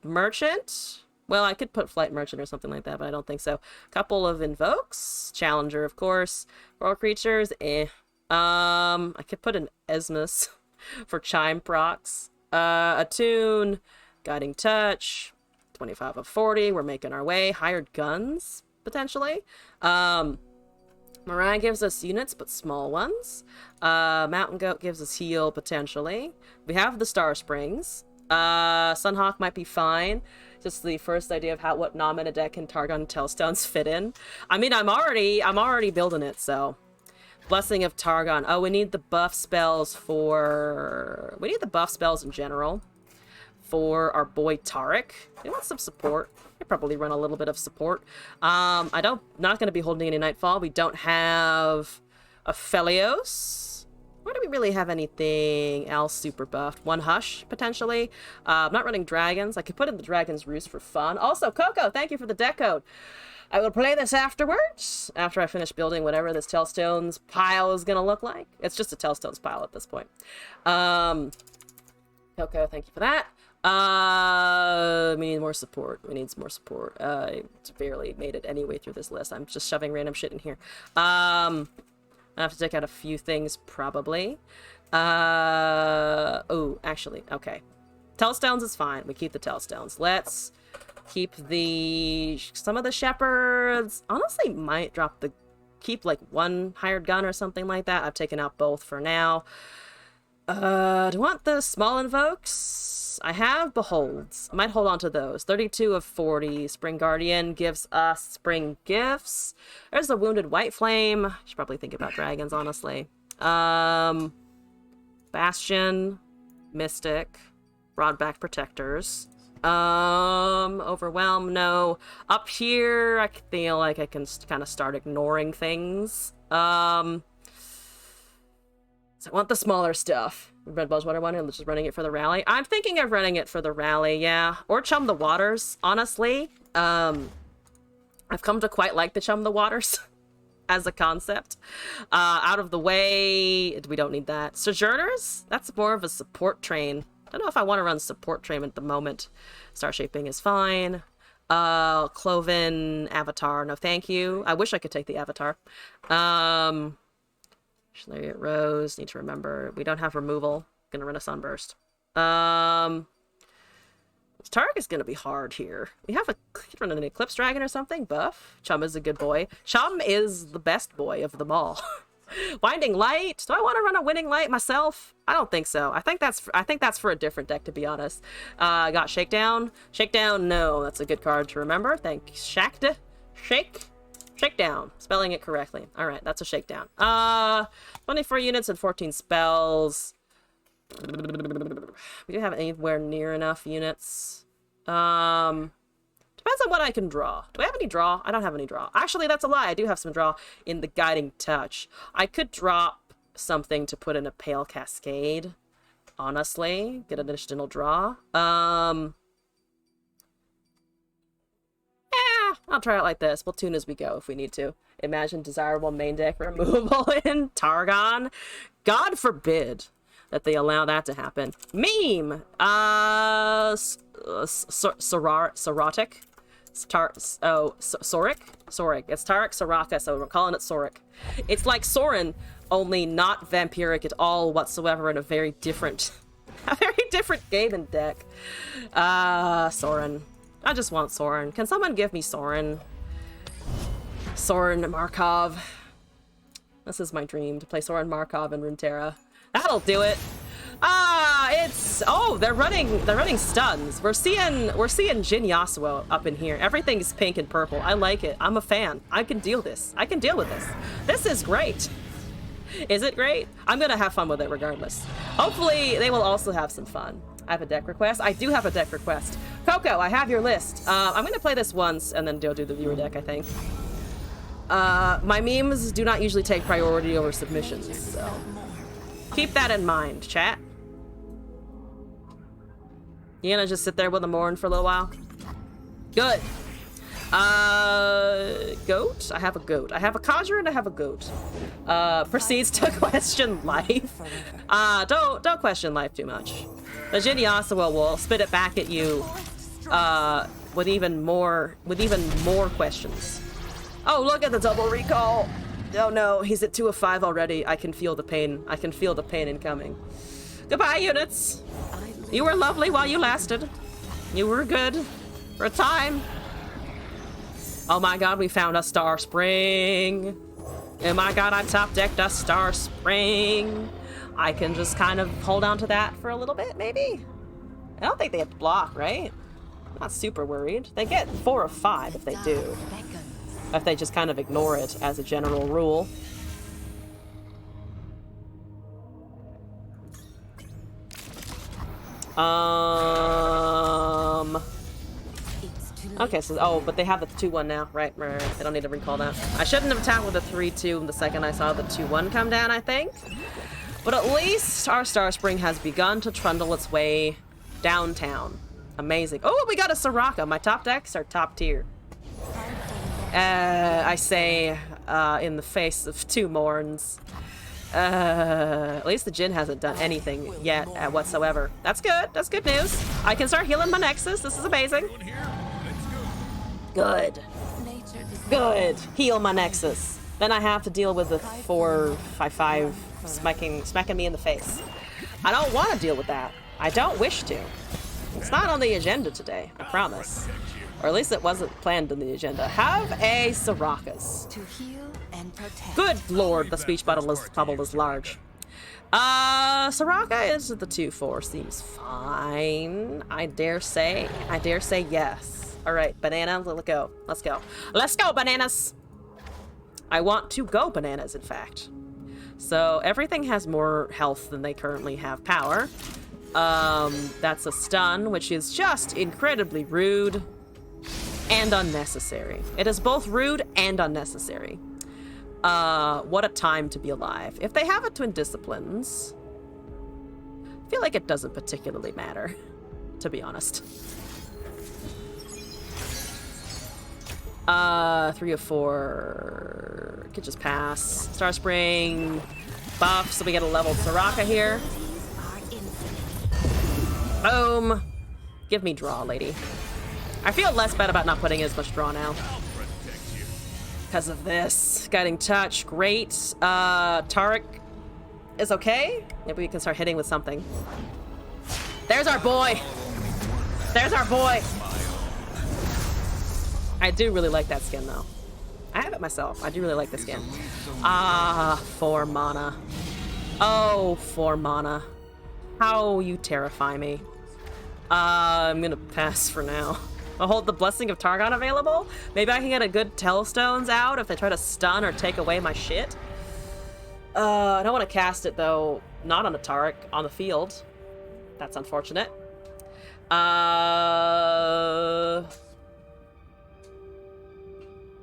Merchant. Well, I could put Flight Merchant or something like that, but I don't think so. Couple of Invokes. Challenger, of course. World Creatures, I could put an Esmus for Chime procs. Attune, Guiding Touch, 25 of 40. We're making our way. Hired Guns, potentially. Mariah gives us units, but small ones. Mountain Goat gives us heal, potentially. We have the Star Springs. Sunhawk might be fine. Just the first idea of what non-mana deck can Targon Telstones fit in. I mean, I'm already building it, so. Blessing of Targon. Oh, we need the buff spells for... We need the buff spells in general for our boy Tarek. We want some support. I probably run a little bit of support. Not going to be holding any Nightfall. We don't have a Felios. Where do we really have anything else super buffed? One Hush, potentially. I'm not running Dragons. I could put in the Dragon's Roost for fun. Also, Coco, thank you for the deck code. I will play this afterwards, after I finish building whatever this Telstones pile is going to look like. It's just a Telstones pile at this point. Coco, thank you for that. We need more support. We need some more support. I barely made it any way through this list. I'm just shoving random shit in here. I have to take out a few things, probably. Oh, actually, okay. Telstones is fine. We keep the Telstones. Let's keep some of the Shepherds. Honestly, might keep like one Hired Gun or something like that. I've taken out both for now. Do I want the small Invokes? I have Beholds. I might hold on to those. 32 of 40. Spring Guardian gives us Spring Gifts. There's a Wounded White Flame. I should probably think about dragons, honestly. Bastion. Mystic. Broadback Protectors. Overwhelm, no. Up here, I feel like I can kind of start ignoring things. So I want the smaller stuff. Red Buzzwater one, and just running it for the rally. I'm thinking of running it for the rally, yeah. Or Chum the Waters, honestly. I've come to quite like the Chum the Waters as a concept. Out of the way, we don't need that. Sojourners, that's more of a support train. I don't know if I want to run support train at the moment. Star Shaping is fine. Cloven, Avatar, no thank you. I wish I could take the Avatar. Chariot Rose, need to remember. We don't have removal. Gonna run a Sunburst. Tarek is gonna be hard here. We have could run an Eclipse Dragon or something. Buff. Chum is a good boy. Chum is the best boy of them all. Winding Light. Do I want to run a Winning Light myself? I don't think so. I think that's for a different deck, to be honest. Got Shakedown. Shakedown, no. That's a good card to remember. Thanks. Shakedown. Spelling it correctly. All right, that's a Shakedown. 24 units and 14 spells. We do have anywhere near enough units. Depends on what I can draw. Do I have any draw? I don't have any draw. Actually, that's a lie. I do have some draw in the Guiding Touch. I could drop something to put in a Pale Cascade. Honestly, get an additional draw. I'll try it like this. We'll tune as we go if we need to. Imagine desirable main deck removal in Targon. God forbid that they allow that to happen. Meme! Sorotic? Soric? Soric. It's Tarek Soraka, so we're calling it Soric. It's like Sorin, only not vampiric at all whatsoever, in a very different game and deck. Sorin. I just want Sorin. Can someone give me Sorin? Sorin Markov. This is my dream, to play Sorin Markov in Runeterra. That'll do it. They're running stuns. We're seeing Jin Yasuo up in here. Everything's pink and purple. I like it. I'm a fan. I can deal this. I can deal with this. This is great. Is it great? I'm gonna have fun with it regardless. Hopefully they will also have some fun. I have a deck request. I do have a deck request. Coco, I have your list. I'm gonna play this once and then do the viewer deck, I think. My memes do not usually take priority over submissions, so keep that in mind, chat. You gonna just sit there with a Morn for a little while? Good. Goat? I have a goat. I have a Conjurer and I have a goat. Proceeds to question life. Don't question life too much. The Jin Yasuo will spit it back at you with even more questions. Oh, look at the double recall. Oh no, he's at 2 of 5 already. I can feel the pain. I can feel the pain incoming. Goodbye, units. You were lovely while you lasted. You were good for a time. Oh my god, we found a Star Spring. Oh my god, I top decked a Star Spring. I can just kind of hold on to that for a little bit, maybe? I don't think they have to block, right? I'm not super worried. They get 4 of 5 if they do. If they just kind of ignore it as a general rule. Okay, so, but they have the 2-1 now. Right. They don't need to recall that. I shouldn't have attacked with a 3-2 the second I saw the 2-1 come down, I think. But at least our Star Spring has begun to trundle its way downtown. Amazing. Oh, we got a Soraka. My top decks are top tier. I say, in the face of 2 Morns. At least the Jin hasn't done anything yet whatsoever. That's good. That's good news. I can start healing my Nexus. This is amazing. Good. Good. Heal my Nexus. Then I have to deal with the 4/5/5 smacking me in the face. I don't want to deal with that. I don't wish to. It's not on the agenda today, I promise. Or at least it wasn't planned in the agenda. Have a Sorakas. To heal and protect. Good lord, the speech bubble is large. Soraka is the 2/4. Seems fine. I dare say yes. Alright, banana, let's go. Let's go. Let's go, bananas! I want to go bananas, in fact. So everything has more health than they currently have power. That's a stun, which is just incredibly rude and unnecessary. It is both rude and unnecessary. What a time to be alive. If they have a Twin Disciplines, I feel like it doesn't particularly matter, to be honest. 3 of 4. Could just pass. Star Spring buff, so we get a leveled Soraka here. Boom. Give me draw, lady. I feel less bad about not putting as much draw now. Because of this. Guiding Touch, great. Tarek is okay. Maybe we can start hitting with something. There's our boy. There's our boy. I do really like that skin, though. I have it myself. I do really like this game. Ah, 4 mana. Oh, 4 mana. How you terrify me. I'm gonna pass for now. I'll hold the Blessing of Targon available. Maybe I can get a good Telstones out if they try to stun or take away my shit. I don't want to cast it, though. Not on a Taric, on the field. That's unfortunate.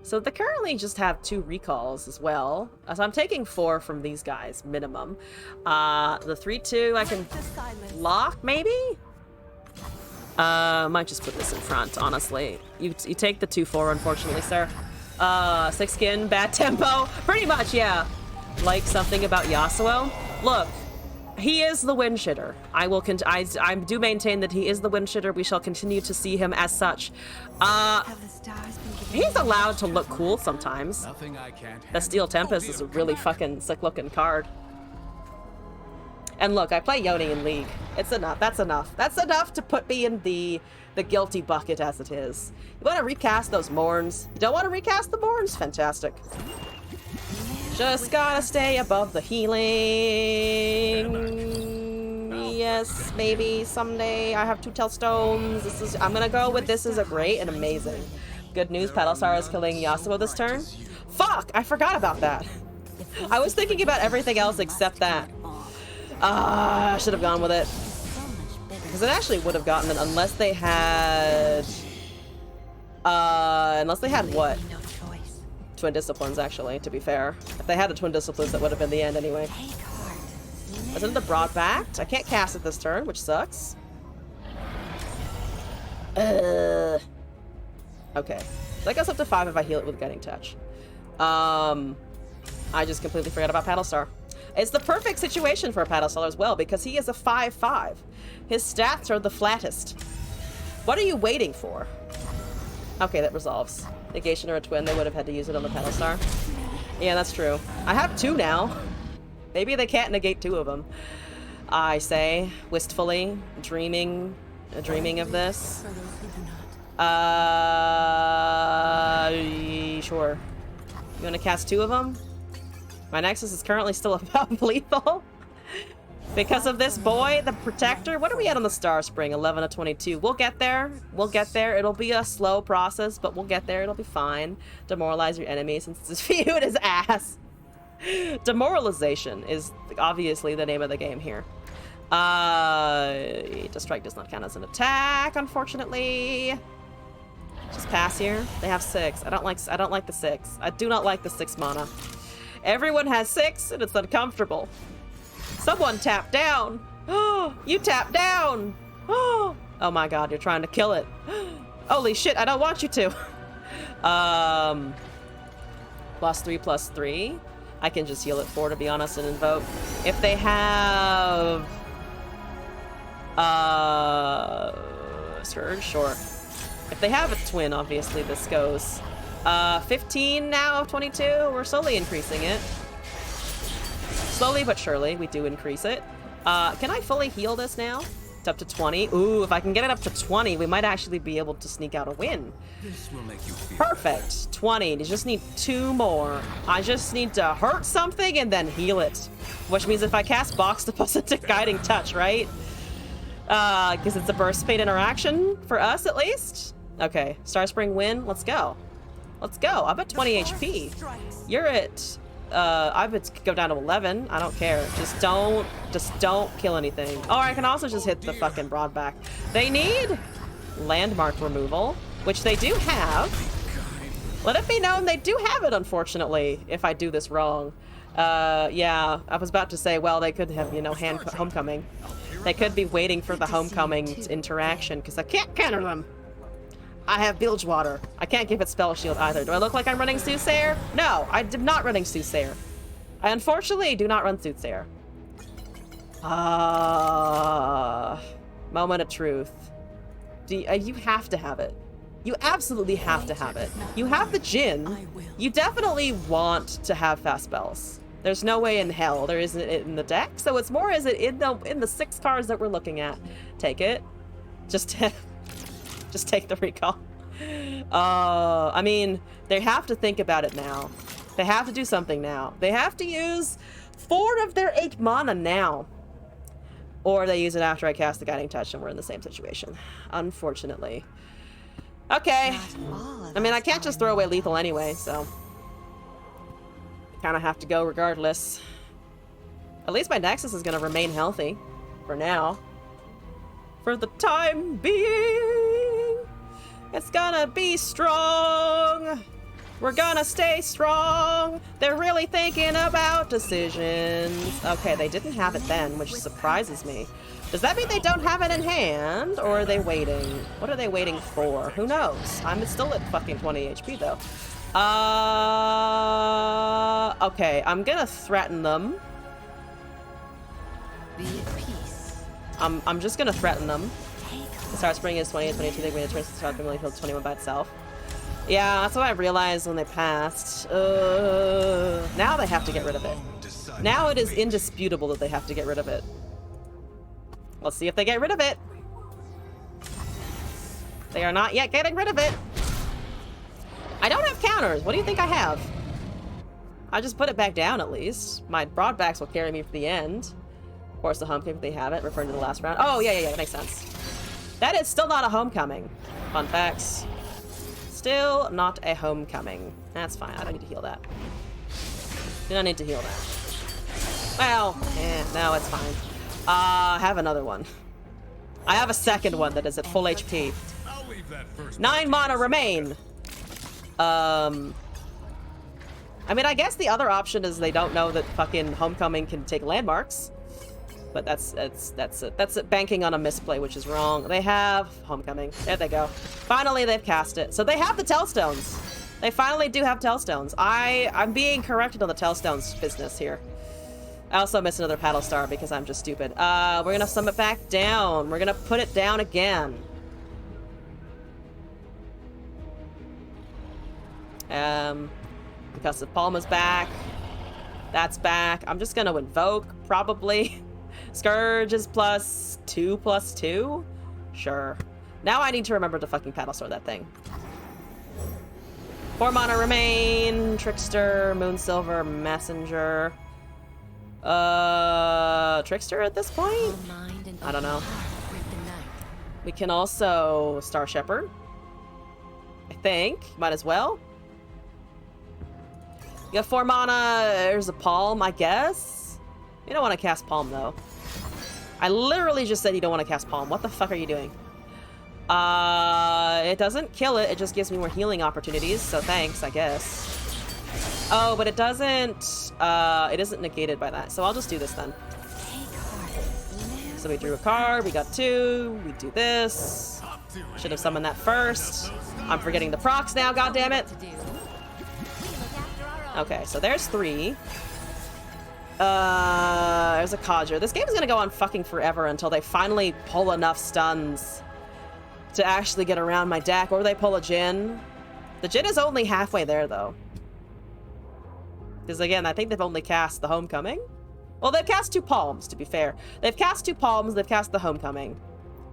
So they currently just have 2 recalls as well. So I'm taking 4 from these guys, minimum. The 3/2 I can lock, maybe? Might just put this in front, honestly. You take the 2/4, unfortunately, sir. 6 skin, bad tempo. Pretty much, yeah. Like something about Yasuo. Look, he is the win shitter. I do maintain that he is the win shitter. We shall continue to see him as such. He's allowed to look cool sometimes. The Steel Tempest is a really fucking sick looking card. And look, I play Yoni in League. It's enough. That's enough. That's enough to put me in the guilty bucket as it is. You want to recast those Morns? You don't want to recast the Morns? Fantastic. Just gotta stay above the healing. Yes, maybe someday I have 2 Telstones. I'm gonna go with this is a great and amazing. Good news, Battlestar is killing Yasuo this turn. Fuck, I forgot about that. I was thinking about everything else except that. I should have gone with it. Because it actually would have gotten it unless they had... what? Twin Disciplines, actually, to be fair. If they had the Twin Disciplines, that would have been the end anyway. Isn't the Broadbacked? I can't cast it this turn, which sucks. Okay. That goes up to 5 if I heal it with Guiding Touch. I just completely forgot about Battlestar. It's the perfect situation for a Battlestar as well, because he is a 5/5. His stats are the flattest. What are you waiting for? Okay, that resolves. Negation or a twin, they would have had to use it on the Battlestar. Yeah, that's true. I have 2 now. Maybe they can't negate 2 of them. I say, wistfully, dreaming of this. Sure. You want to cast 2 of them? My Nexus is currently still above lethal. Because of this boy, the Protector. What are we at on the Star Spring? 11 of 22. We'll get there. We'll get there. It'll be a slow process, but we'll get there. It'll be fine. Demoralize your enemy since it's viewed as ass. Demoralization is obviously the name of the game here. The strike does not count as an attack, unfortunately. Just pass here. They have 6. I don't like the 6. I do not like the 6 mana. Everyone has 6 and it's uncomfortable. Someone tapped down. Oh, you tapped down. Oh my god, you're trying to kill it. Holy shit, I don't want you to. +3/+3. I can just heal it 4 to be honest and invoke. If they have Surge, sure. If they have a twin, obviously this goes. 15 now of 22. We're slowly increasing it. Slowly but surely, we do increase it. Can I fully heal this now? It's up to 20. Ooh, if I can get it up to 20, we might actually be able to sneak out a win. This will make you feel Perfect. 20. You just need 2 more. I just need to hurt something and then heal it. Which means if I cast Box Deposit into Guiding Touch, right? Because it's a burst speed interaction for us, at least. Okay, Star Spring win. Let's go. Let's go. I'm at 20 HP. You're at... I would go down to 11. I don't care. Just don't kill anything. Oh, I can also just hit the fucking Broadback. They need landmark removal, which they do have. Let it be known they do have it, unfortunately, if I do this wrong. Yeah, I was about to say, well, they could have, you know, homecoming. They could be waiting for the homecoming interaction, because I can't counter them. I have Bilgewater. I can't give it Spell Shield either. Do I look like I'm running Soothsayer? No, I am not running Soothsayer. I unfortunately do not run Soothsayer. Moment of truth. You have to have it. You absolutely have to have it. You have the Jhin. You definitely want to have fast spells. There's no way in hell there isn't it in the deck. So it's more is it in the 6 cards that we're looking at. Take it. Just take the recall. I mean, they have to think about it now. They have to do something now. They have to use 4 of their 8 mana now. Or they use it after I cast the Guiding Touch and we're in the same situation. Unfortunately. Okay. I mean, I can't just throw away lethal anyway, so... kind of have to go regardless. At least my Nexus is going to remain healthy. For now. For the time being. It's gonna be strong. We're gonna stay strong. They're really thinking about decisions. Okay, they didn't have it then, which surprises me. Does that mean they don't have it in hand? Or are they waiting? What are they waiting for? Who knows? I'm still at fucking 20 HP though. Okay, I'm gonna threaten them. Be at peace. I'm just gonna threaten them. The Star Spring is 20 and 22. They turns to Star Spring really feels 21 by itself. Yeah, that's what I realized when they passed. Now they have to get rid of it. Now it is indisputable that they have to get rid of it. Let's see if they get rid of it. They are not yet getting rid of it. I don't have counters. What do you think I have? I just put it back down at least. My broadbacks will carry me for the end. Of course, the homecoming if they have it, referring to the last round. Oh, yeah, that makes sense. That is still not a homecoming. Fun facts. Still not a homecoming. That's fine. I don't need to heal that. You don't need to heal that. Well, no, it's fine. I have another one. I have a second one that is at full HP. 9 mana remain. I mean, I guess the other option is they don't know that fucking homecoming can take landmarks. But that's it, banking on a misplay, which is wrong. They have homecoming. There they go. Finally, they've cast it. So they have the Tellstones. They finally do have Tellstones. I'm being corrected on the Tellstones business here. I also missed another Paddle Star because I'm just stupid. We're gonna sum it back down. We're gonna put it down again. Because the Palma's back. That's back. I'm just gonna invoke, probably. Scourge is +2/+2? Sure. Now I need to remember to fucking Paddle Star that thing. 4 mana remain. Trickster, Moonsilver, Messenger. Trickster at this point? I don't know. We can also Star Shepherd. I think. Might as well. You have 4 mana. There's a Palm, I guess. You don't want to cast Palm, though. I literally just said you don't want to cast Palm. What the fuck are you doing? It doesn't kill it. It just gives me more healing opportunities, so thanks, I guess. Oh, but it doesn't... it isn't negated by that, so I'll just do this then. So we drew a card, we got 2, we do this. Should have summoned that first. I'm forgetting the procs now, goddammit. Okay, so there's 3. There's a Codger. This game is gonna go on fucking forever until they finally pull enough stuns to actually get around my deck, or they pull a Jhin. The Jhin is only halfway there, though. Because, again, I think they've only cast the Homecoming. Well, they've cast 2 Palms, to be fair. They've cast 2 Palms, they've cast the Homecoming.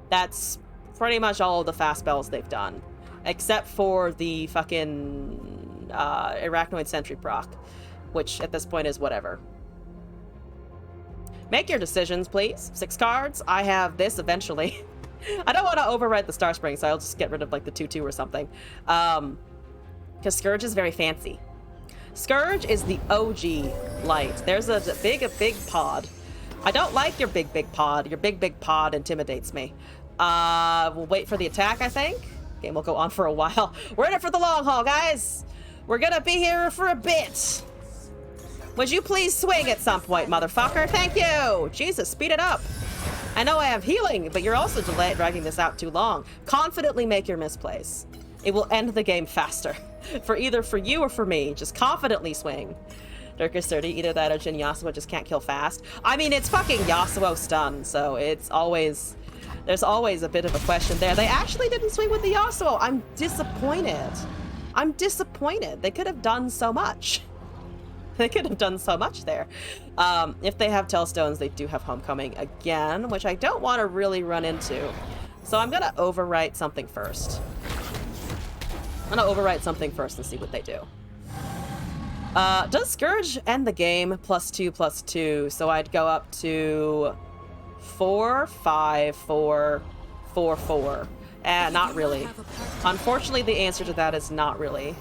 That's pretty much all of the fast spells they've done. Except for the fucking Arachnoid Sentry proc, which at this point is whatever. Make your decisions, please. 6 cards. I have this eventually. I don't want to overwrite the Star Spring, so I'll just get rid of like the 2/2 or something. Because Scourge is very fancy. Scourge is the OG light. There's a big pod. I don't like your big pod. Your big pod intimidates me. We'll wait for the attack, I think. Game will go on for a while. We're in it for the long haul, guys. We're gonna be here for a bit. Would you please swing at some point, motherfucker? Thank you! Jesus, speed it up. I know I have healing, but you're also dragging this out too long. Confidently make your misplays. It will end the game faster. For either for you or for me. Just confidently swing. Dirk is 30. Either that or Jhin Yasuo just can't kill fast. I mean, it's fucking Yasuo stun, so it's always... There's always a bit of a question there. They actually didn't swing with the Yasuo. I'm disappointed. I'm disappointed. They could have done so much. They could have done so much there. If they have Tellstones, they do have Homecoming again, which I don't want to really run into. So I'm going to overwrite something first. I'm gonna overwrite something first and see what they do. Does Scourge end the game +2/+2? So I'd go up to 4, 5, 4, 4, 4. Not really. Unfortunately, the answer to that is not really.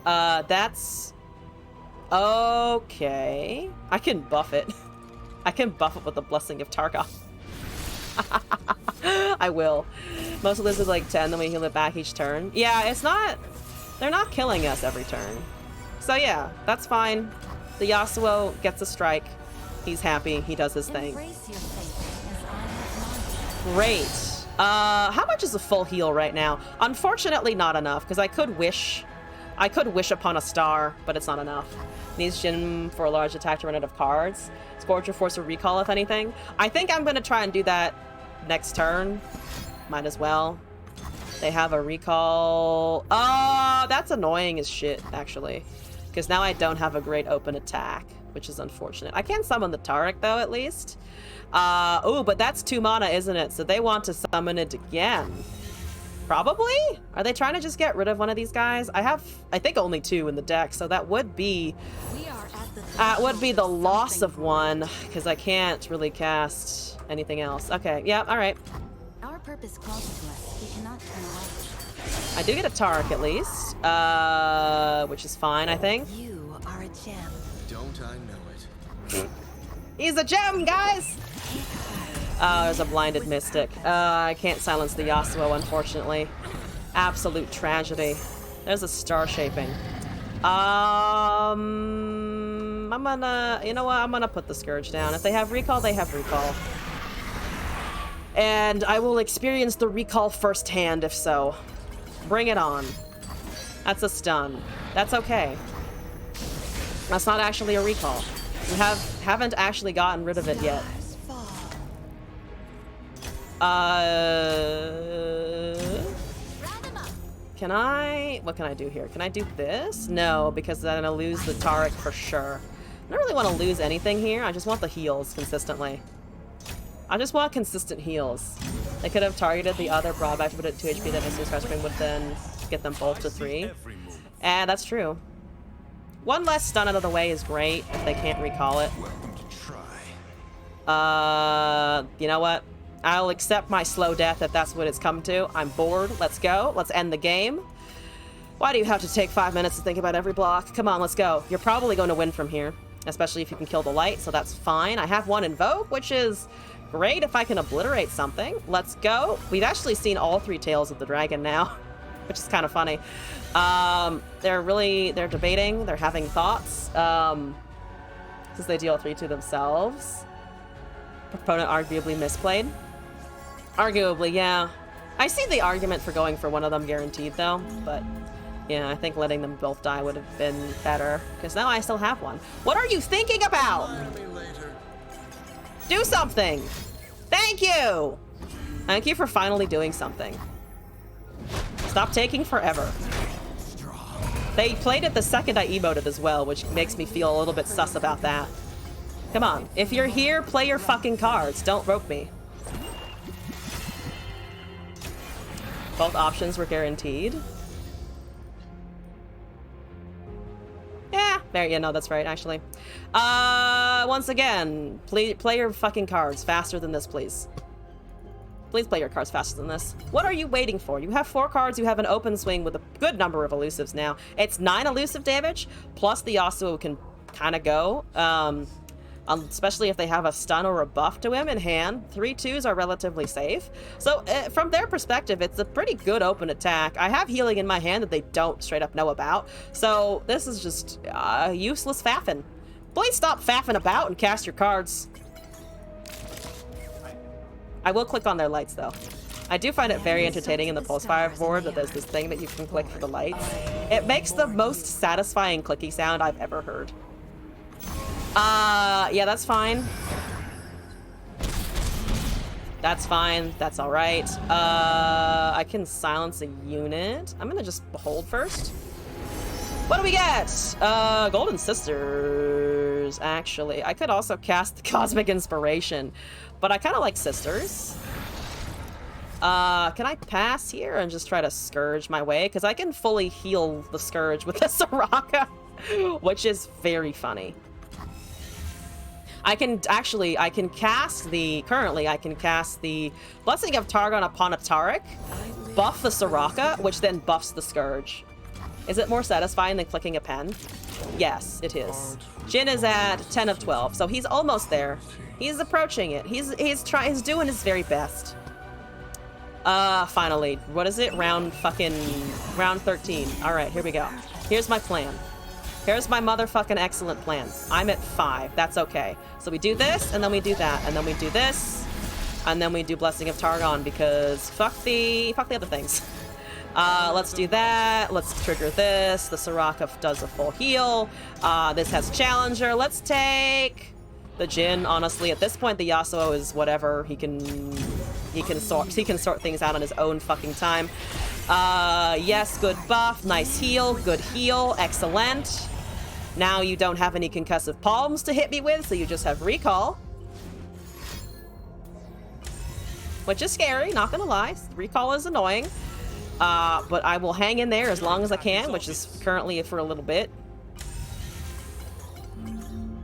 That's... Okay. I can buff it. I can buff it with the Blessing of Tarkov. I will. Most of this is like 10, then we heal it back each turn. Yeah, it's not... They're not killing us every turn. So yeah, that's fine. The Yasuo gets a strike. He's happy. He does his thing. Embrace your fate, as I have mine. Great. How much is a full heal right now? Unfortunately, not enough, because I could wish upon a star, but it's not enough. Needs Jin for a large attack to run out of cards. Scourge or force a recall, if anything. I think I'm going to try and do that next turn. Might as well. They have a recall. Oh, that's annoying as shit, actually. Because now I don't have a great open attack, which is unfortunate. I can summon the Taric, though, at least. Oh, but that's 2 mana, isn't it? So they want to summon it again. Probably? Are they trying to just get rid of one of these guys? I think, only 2 in the deck, so that would be... We are at the would be the loss of one, because I can't really cast anything else. Okay, yeah, alright. Our purpose calls to us. We cannot turn away. I do get a Taric, at least. Which is fine, I think. You are a gem. Don't I know it? He's a gem, guys! Oh, there's a blinded Mystic. I can't silence the Yasuo, unfortunately. Absolute tragedy. There's a star shaping. I'm gonna... You know what? I'm gonna put the Scourge down. If they have recall, they have recall. And I will experience the recall firsthand, if so. Bring it on. That's a stun. That's okay. That's not actually a recall. We haven't actually gotten rid of it yet. What can I do here? Can I do this? No, because then I'm gonna lose the Taric for sure. I don't really want to lose anything here. I just want the heals consistently. I just want consistent heals. They could have targeted the other Broadback to put it at 2 HP, that instant scratch would then get them both to 3. And that's true. One less stun out of the way is great if they can't recall it. Welcome to try. You know what? I'll accept my slow death if that's what it's come to. I'm bored. Let's go. Let's end the game. Why do you have to take 5 minutes to think about every block? Come on, let's go. You're probably going to win from here, especially if you can kill the light, so that's fine. I have one Invoke, which is great if I can obliterate something. Let's go. We've actually seen all 3 tails of the dragon now, which is kind of funny. They're debating. They're having thoughts. Since they deal 3 to themselves. Proponent arguably misplayed. Arguably, yeah. I see the argument for going for one of them guaranteed, though, but yeah, I think letting them both die would have been better, because now I still have one. What are you thinking about? Do something! Thank you! Thank you for finally doing something. Stop taking forever. They played it the second I emoted as well, which makes me feel a little bit sus about that. Come on, if you're here, play your fucking cards. Don't rope me. Both options were guaranteed. Yeah, there, yeah, no, that's right, actually. Once again, play your fucking cards faster than this, please. Please play your cards faster than this. What are you waiting for? You have 4 cards, you have an open swing with a good number of elusives now. It's 9 elusive damage, plus the Yasuo can kind of go. Especially if they have a stun or a buff to him in hand. 3 2s are relatively safe. So from their perspective, it's a pretty good open attack. I have healing in my hand that they don't straight up know about. So this is just useless faffing. Please stop faffing about and cast your cards. I will click on their lights though. I do find it very entertaining in the Pulsefire board that there's this thing that you can click for the lights. It makes the most satisfying clicky sound I've ever heard. Yeah, that's fine. That's fine. That's all right. I can silence a unit. I'm gonna just hold first. What do we get? Golden Sisters, actually. I could also cast the Cosmic Inspiration, but I kind of like Sisters. Can I pass here and just try to Scourge my way? Because I can fully heal the Scourge with the Soraka, which is very funny. I can cast the Blessing of Targon upon a Taric, buff the Soraka, which then buffs the Scourge. Is it more satisfying than clicking a pen? Yes, it is. Jin is at 10 of 12, so he's almost there. He's approaching it. He's doing his very best. Finally. What is it? Round 13. Alright, here we go. Here's my plan. Here's my motherfucking excellent plan. I'm at 5. That's okay. So we do this, and then we do that, and then we do this, and then we do Blessing of Targon, because fuck the other things. Let's do that. Let's trigger this. The Soraka does a full heal. This has Challenger. Let's take the Jin. Honestly, at this point, the Yasuo is whatever. He can sort things out on his own fucking time. Yes, good buff. Nice heal. Good heal. Excellent. Now you don't have any concussive palms to hit me with, so you just have recall. Which is scary, not gonna lie. Recall is annoying. But I will hang in there as long as I can, which is currently for a little bit.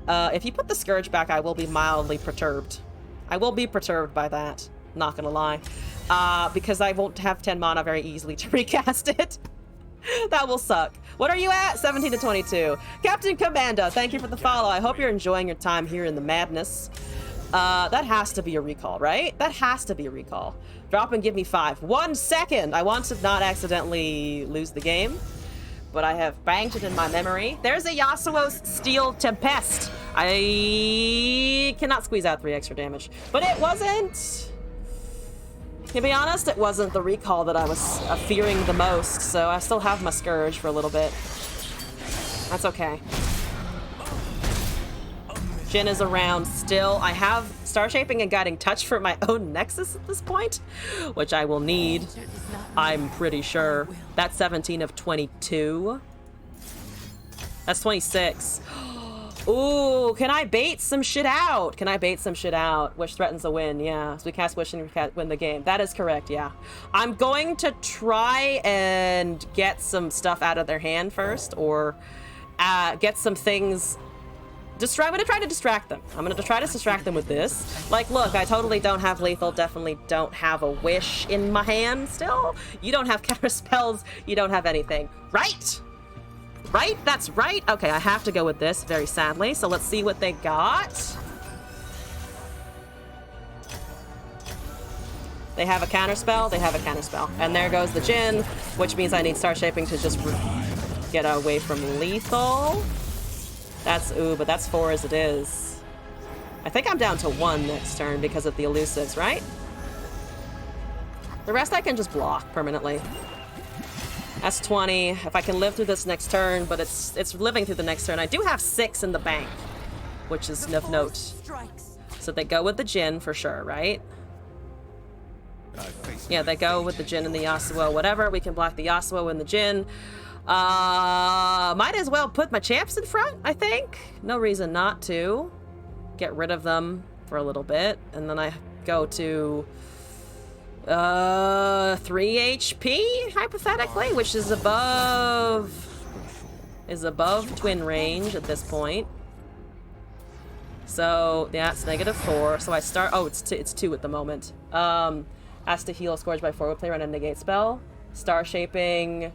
If you put the Scourge back, I will be mildly perturbed. I will be perturbed by that, not gonna lie. Because I won't have 10 mana very easily to recast it. That will suck. What are you at? 17 to 22. Captain Commando, thank you for the follow. I hope you're enjoying your time here in the madness. That has to be a recall, right? That has to be a recall. Drop and give me 5. 1 second! I want to not accidentally lose the game, but I have banked it in my memory. There's a Yasuo's Steel Tempest. I cannot squeeze out 3 extra damage, but it wasn't... To be honest, it wasn't the recall that I was fearing the most, so I still have my Scourge for a little bit. That's okay. Jin is around still. I have Star Shaping and Guiding Touch for my own Nexus at this point, which I will need. I'm pretty sure. That's 17 of 22. That's 26. Ooh, can I bait some shit out? Can I bait some shit out? Wish threatens a win, yeah. So we cast Wish and we win the game. That is correct, yeah. I'm going to try and get some stuff out of their hand first, or get some things... I'm gonna try to distract them. I'm gonna try to distract them with this. Like, look, I totally don't have lethal, definitely don't have a wish in my hand still. You don't have counter spells, you don't have anything. Right? Right? That's right. Okay, I have to go with this, very sadly. So let's see what they got. They have a counterspell. They have a counterspell. And there goes the Jin, which means I need Star Shaping to just get away from lethal. That's, ooh, but that's 4 as it is. I think I'm down to 1 next turn because of the elusives, right? The rest I can just block permanently. That's 20. If I can live through this next turn, but it's living through the next turn. I do have 6 in the bank, which is of note. So they go with the Jin for sure, right? Yeah, they go with the Jin and the Yasuo, whatever. We can block the Yasuo and the Jin. Might as well put my champs in front, I think. No reason not to. Get rid of them for a little bit. And then I go to... 3 HP, hypothetically, which is above twin range at this point. So yeah, it's -4. So I start. Oh, it's 2 at the moment. Has to heal Scourge by 4 would play around a negate spell. Star Shaping.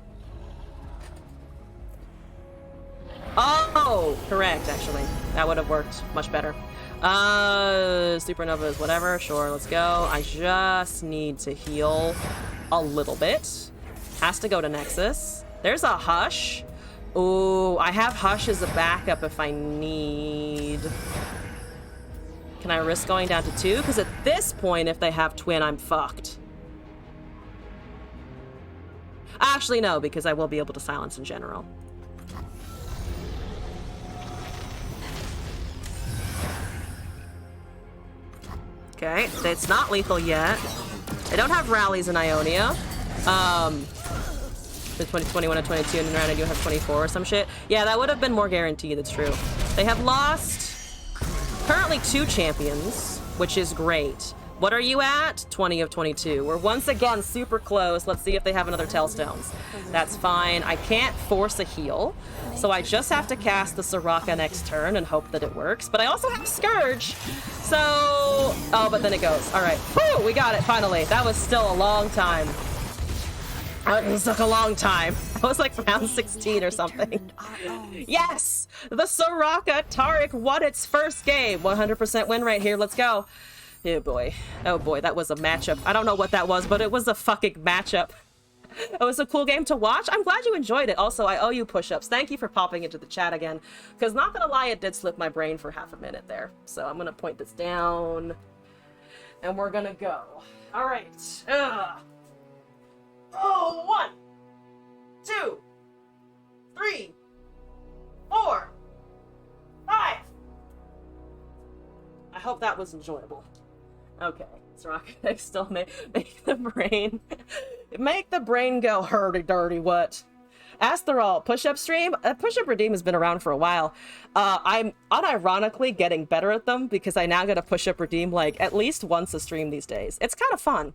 Oh, correct. Actually, that would have worked much better. Supernova is whatever. Sure, let's go. I just need to heal a little bit. Has to go to Nexus. There's a Hush. Ooh, I have Hush as a backup if I need. Can I risk going down to 2? Because at this point, if they have Twin, I'm fucked. Actually, no, because I will be able to silence in general. Okay, it's not lethal yet. They don't have rallies in Ionia. The 21 and 22, and then around I do have 24 or some shit. Yeah, that would have been more guaranteed, it's true. They have lost currently 2 champions, which is great. What are you at? 20 of 22. We're once again super close. Let's see if they have another Tailstones. That's fine. I can't force a heal, so I just have to cast the Soraka next turn and hope that it works. But I also have Scourge, so... Oh, but then it goes. All right. Woo! We got it, finally. That was still a long time. It took a long time. That was like round 16 or something. Yes! The Soraka Taric won its first game. 100% win rate here. Let's go. Oh boy. Oh boy, that was a matchup. I don't know what that was, but it was a fucking matchup. It was a cool game to watch. I'm glad you enjoyed it. Also, I owe you push-ups. Thank you for popping into the chat again. Because not gonna lie, it did slip my brain for half a minute there. So I'm gonna point this down. And we're gonna go. Alright. Oh, 1, 2, 3, 4, 5. I hope that was enjoyable. Okay, Soraka still make the brain go hurdy-dirty what? Asteral push-up stream. Push-up redeem has been around for a while. I'm unironically getting better at them because I now get a push-up redeem like at least once a stream these days. It's kind of fun.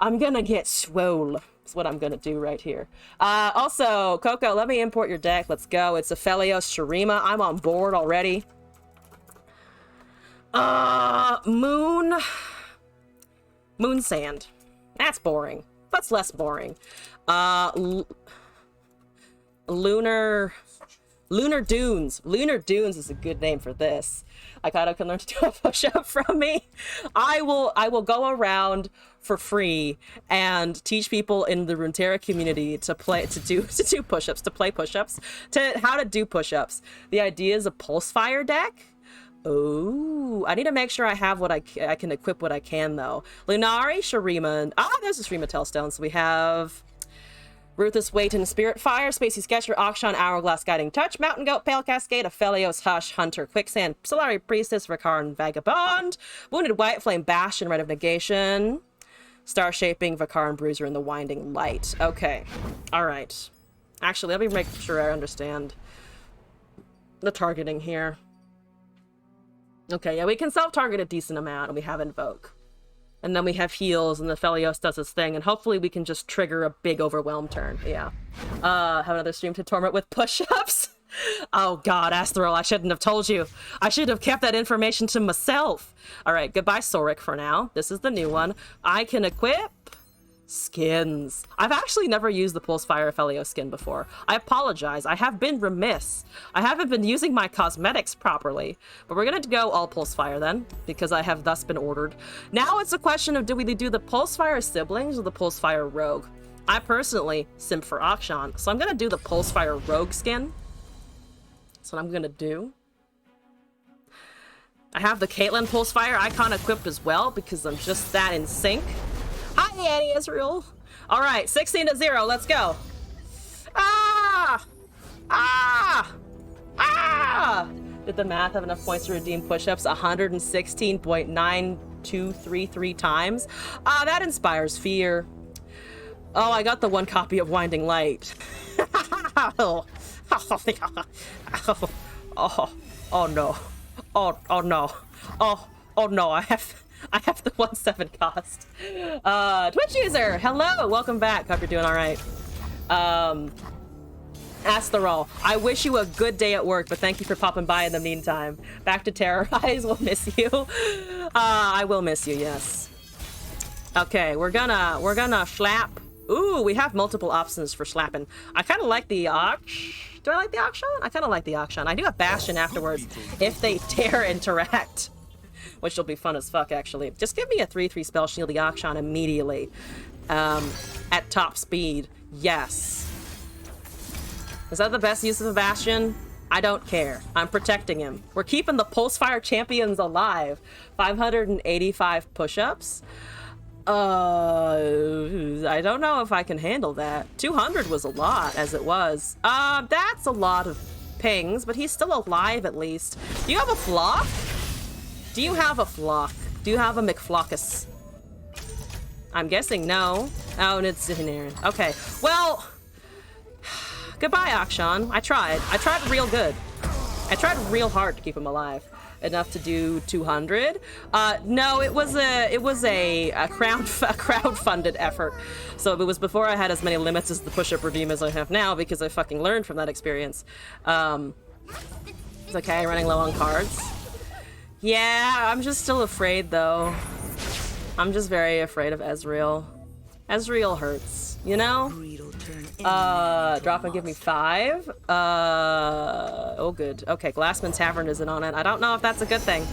I'm gonna get swole. That's what I'm gonna do right here. Also, Coco, let me import your deck. Let's go. It's Aphelios Shurima. I'm on board already. Moon Sand. That's boring. That's less boring. Lunar Dunes. Lunar Dunes is a good name for this. Akato can learn to do a push-up from me. I will go around for free and teach people in the Runeterra community to do push-ups, to play push-ups, to how to do push-ups. The idea is a Pulsefire deck. Oh, I need to make sure I have what I can equip what I can though. Lunari, Shurima, there's a Shurima Tailstone. So we have Ruthless Weight and Spirit Fire, Spacey Sketcher, Akshan, Hourglass Guiding Touch, Mountain Goat, Pale Cascade, Aphelios, Hush, Hunter, Quicksand, Solari Priestess, Vakarn, Vagabond, Wounded White, Flame Bastion, Rite of Negation, Star Shaping, Vakarn, Bruiser, and the Winding Light. Okay, all right. Actually, let me make sure I understand the targeting here. Okay, yeah, we can self-target a decent amount, and we have Invoke. And then we have heals, and the Aphelios does his thing, and hopefully we can just trigger a big Overwhelm turn. Yeah. Have another stream to Torment with push-ups. Oh god, Astral, I shouldn't have told you. I should have kept that information to myself. Alright, goodbye Soric for now. This is the new one. I can equip skins. I've actually never used the Pulsefire Aphelios skin before. I apologize. I have been remiss. I haven't been using my cosmetics properly. But we're gonna go all Pulsefire then, because I have thus been ordered. Now it's a question of do we do the Pulsefire siblings or the Pulsefire rogue? I personally simp for Akshan, so I'm gonna do the Pulsefire rogue skin. That's what I'm gonna do. I have the Caitlyn Pulsefire icon equipped as well because I'm just that in sync. Hi, Annie Israel. All right, 16-0. Let's go. Ah! Ah! Ah! Did the math have enough points to redeem push-ups? 116.9233 times. That inspires fear. Oh, I got the one copy of Winding Light. Oh no. Oh no. Oh no, I have the 1/7 cost. Twitch user, hello, welcome back. Hope you're doing all right. Asteral, I wish you a good day at work, but thank you for popping by in the meantime. Back to Terrorize, we'll miss you. I will miss you, yes. Okay, we're gonna slap. Ooh, we have multiple options for slapping. I kind of like the Aksh. Do I like the Akshan? I kind of like the Akshan. I do have Bastion afterwards if they dare interact. Which will be fun as fuck, actually. Just give me a 3/3 spell shield the Akshan immediately. At top speed. Yes. Is that the best use of a Bastion? I don't care. I'm protecting him. We're keeping the Pulsefire champions alive. 585 push-ups. I don't know if I can handle that. 200 was a lot, as it was. That's a lot of pings, but he's still alive at least. Do you have a flock? Do you have a flock? Do you have a McFlockus? I'm guessing no. Oh, and it's in here. Okay, well... Goodbye, Akshan. I tried. I tried real good. I tried real hard to keep him alive, enough to do 200. No, it was a crowd-funded effort. So it was before I had as many limits as the push-up redeem as I have now, because I fucking learned from that experience. It's okay, running low on cards. Yeah, I'm just still afraid though. I'm just very afraid of Ezreal. Ezreal hurts, you know? Drop and give me 5. Oh good. Okay, Glassman Tavern isn't on it. I don't know if that's a good thing.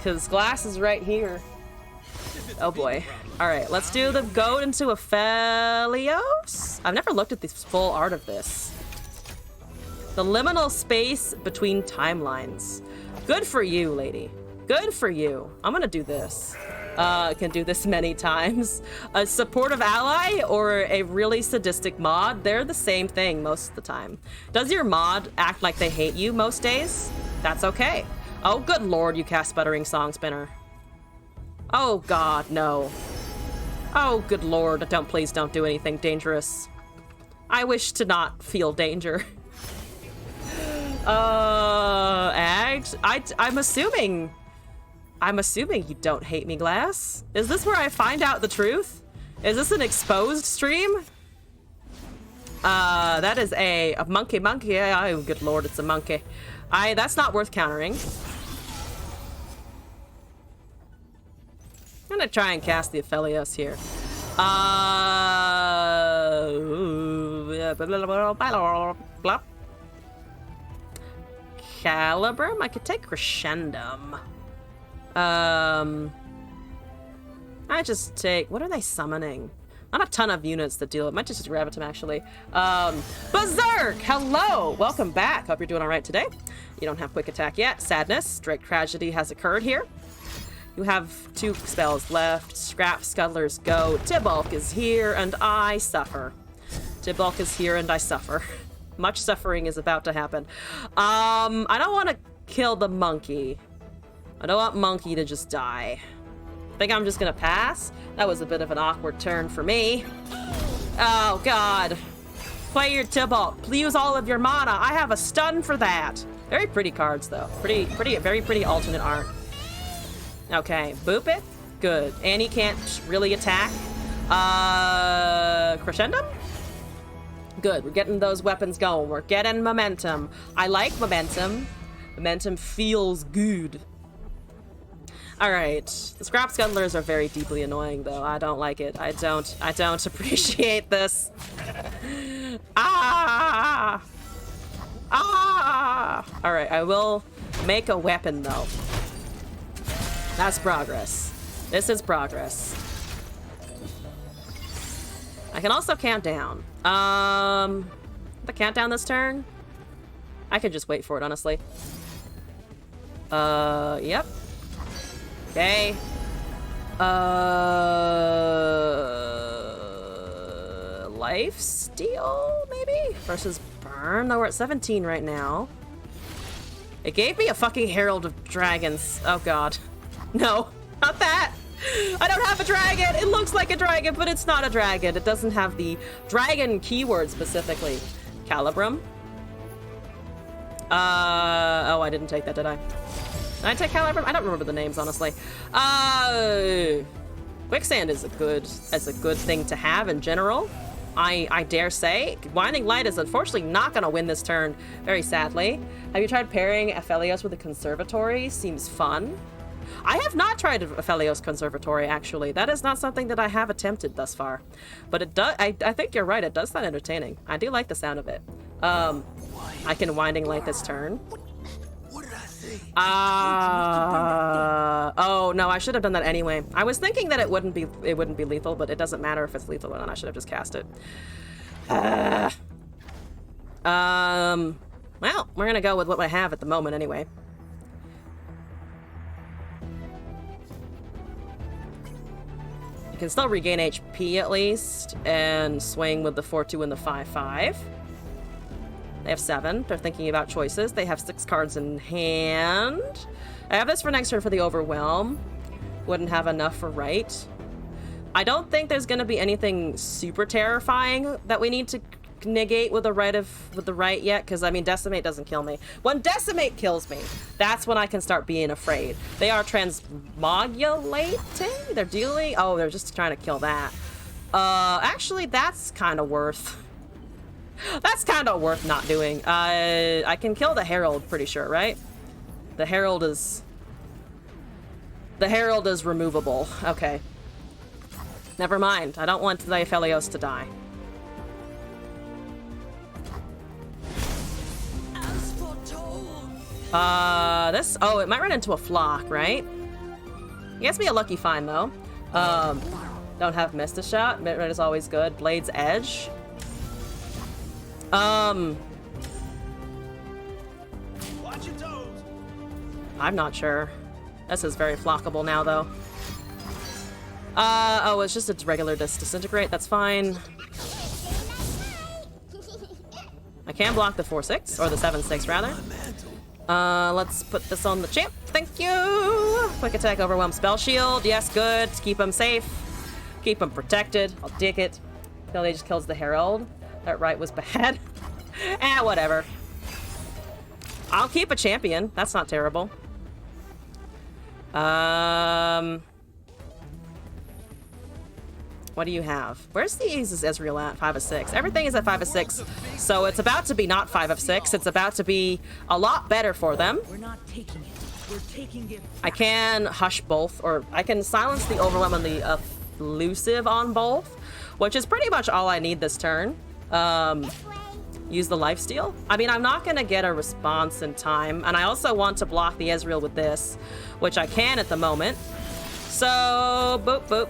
Cause Glass is right here. Oh boy. Alright, let's do the goat into Aphelios. I've never looked at the full art of this. The liminal space between timelines. Good for you, lady. Good for you. I'm gonna do this. Can do this many times. A supportive ally or a really sadistic mod, they're the same thing most of the time. Does your mod act like they hate you most days? That's okay. Oh, good lord, you cast Sputtering Song Spinner. Oh god, no. Oh, good lord, please don't do anything dangerous. I wish to not feel danger. Ags? I'm assuming you don't hate me, Glass. Is this where I find out the truth? Is this an exposed stream? That is a monkey. Oh, good lord, it's a monkey. That's not worth countering. I'm gonna try and cast the Aphelios here. Blah. Calibrum? I could take Crescendum. I just take... What are they summoning? Not a ton of units that deal it. Might just grab them, actually. Berserk! Hello! Welcome back. Hope you're doing alright today. You don't have quick attack yet. Sadness. Drake Tragedy has occurred here. You have 2 spells left. Scrap Scuddler's go. Tibulk is here, and I suffer. Tibulk is here, and I suffer. Much suffering is about to happen. I don't want to kill the monkey. I don't want Monkey to just die. I think I'm just gonna pass. That was a bit of an awkward turn for me. Oh god. Play your Tibalt. Use all of your mana. I have a stun for that. Very pretty cards though. Very pretty alternate art. Okay, boop it. Good. And he can't really attack. Crescendum? Good. We're getting those weapons going. We're getting momentum. I like momentum. Momentum feels good. Alright. The Scrap Scuttlers are very deeply annoying though. I don't like it. I don't appreciate this. Ah! Ah! Alright, I will make a weapon though. That's progress. This is progress. I can also count down. The countdown this turn? I could just wait for it, honestly. Yep. Okay. Lifesteal, maybe? Versus Burn? No, we're at 17 right now. It gave me a fucking Herald of Dragons. Oh god. No, not that! I don't have a dragon! It looks like a dragon, but it's not a dragon. It doesn't have the dragon keyword specifically. Calibrum? Oh, I didn't take that, did I? Did I take Calibrum? I don't remember the names, honestly. Quicksand is a good thing to have in general. I dare say. Winding Light is unfortunately not going to win this turn, very sadly. Have you tried pairing Aphelios with a Conservatory? Seems fun. I have not tried Aphelios Conservatory, actually. That is not something that I have attempted thus far. But it does. I think you're right. It does sound entertaining. I do like the sound of it. I can Winding Light this turn. Oh no, I should have done that anyway. I was thinking that it wouldn't be lethal, but it doesn't matter if it's lethal or not. I should have just cast it. Well, we're gonna go with what I have at the moment anyway. You can still regain HP at least, and swing with the 4-2 and the 5-5. They have 7. They're thinking about choices. They have 6 cards in hand. I have this for next turn for the Overwhelm. Wouldn't have enough for right. I don't think there's going to be anything super terrifying that we need to negate with the right yet, because I mean decimate doesn't kill me. When decimate kills me, that's when I can start being afraid. They are transmogulating. They're dealing. Oh, they're just trying to kill that. Actually, that's kind of worth. That's kind of worth not doing. I can kill the Herald, pretty sure, right? The Herald is removable. Okay. Never mind. I don't want the Aphelios to die. Oh, it might run into a flock, right? It gets me a lucky find, though. Don't have Mist a shot. Mid-red is always good. Blade's Edge. Watch your toes. I'm not sure. This is very flockable now, though. Oh, it's just a regular disintegrate. That's fine. I can block the 4-6, or the 7-6, rather. Let's put this on the champ. Thank you! Quick attack, overwhelm, spell shield. Yes, good. Keep him safe. Keep him protected. I'll dig it. Until he just kills the Herald. That right was bad. Whatever. I'll keep a champion. That's not terrible. What do you have? Where's the Aces Ezreal at? 5 of 6. Everything is at 5 of 6. So it's about to be not 5 of 6. It's about to be a lot better for them. We're not taking it. We're taking it. I can hush both, or I can silence the overwhelm and the elusive on both, which is pretty much all I need this turn. Use the lifesteal. I mean, I'm not gonna get a response in time, and I also want to block the Ezreal with this, which I can at the moment. So, boop, boop.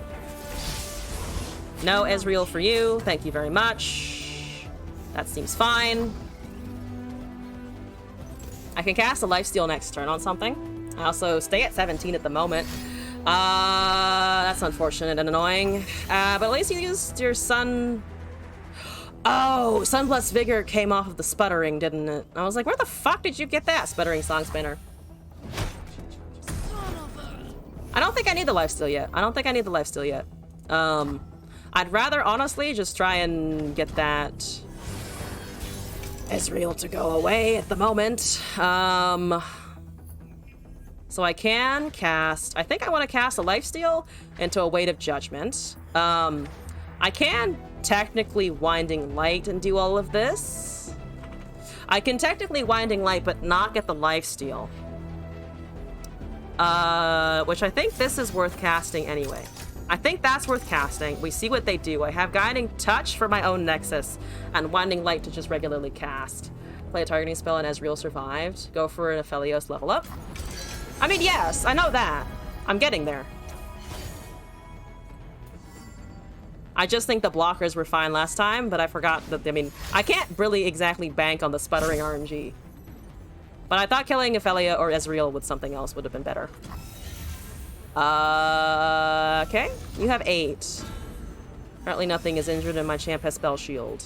No Ezreal for you. Thank you very much. That seems fine. I can cast a lifesteal next turn on something. I also stay at 17 at the moment. That's unfortunate and annoying. But at least you used your Sun... Oh, Sun Plus Vigor came off of the sputtering, didn't it? I was like, where the fuck did you get that, Sputtering Song Spinner? I don't think I need the lifesteal yet. I'd rather, honestly, just try and get that Ezreal to go away at the moment. So I can cast... I think I want to cast a lifesteal into a Weight of Judgment. I can technically Winding Light and do all of this. I can technically Winding Light, but not get the lifesteal. Which I think this is worth casting anyway. I think that's worth casting. We see what they do. I have Guiding Touch for my own Nexus, and Winding Light to just regularly cast. Play a targeting spell and Ezreal survived. Go for an Aphelios level up. I mean, yes, I know that. I'm getting there. I just think the blockers were fine last time, but I forgot that, I mean, I can't really exactly bank on the sputtering RNG. But I thought killing Ophelia or Ezreal with something else would have been better. Okay. You have 8. Apparently nothing is injured and my champ has spell shield.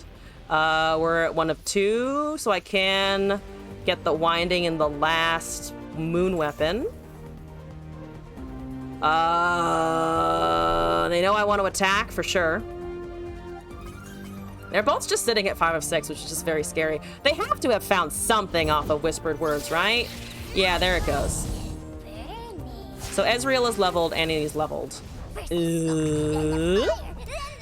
We're at 1 of 2, so I can get the winding in the last moon weapon. They know I want to attack for sure. They're both just sitting at 5 of 6, which is just very scary. They have to have found something off of Whispered Words, right? Yeah, there it goes. So Ezreal is leveled and he's leveled.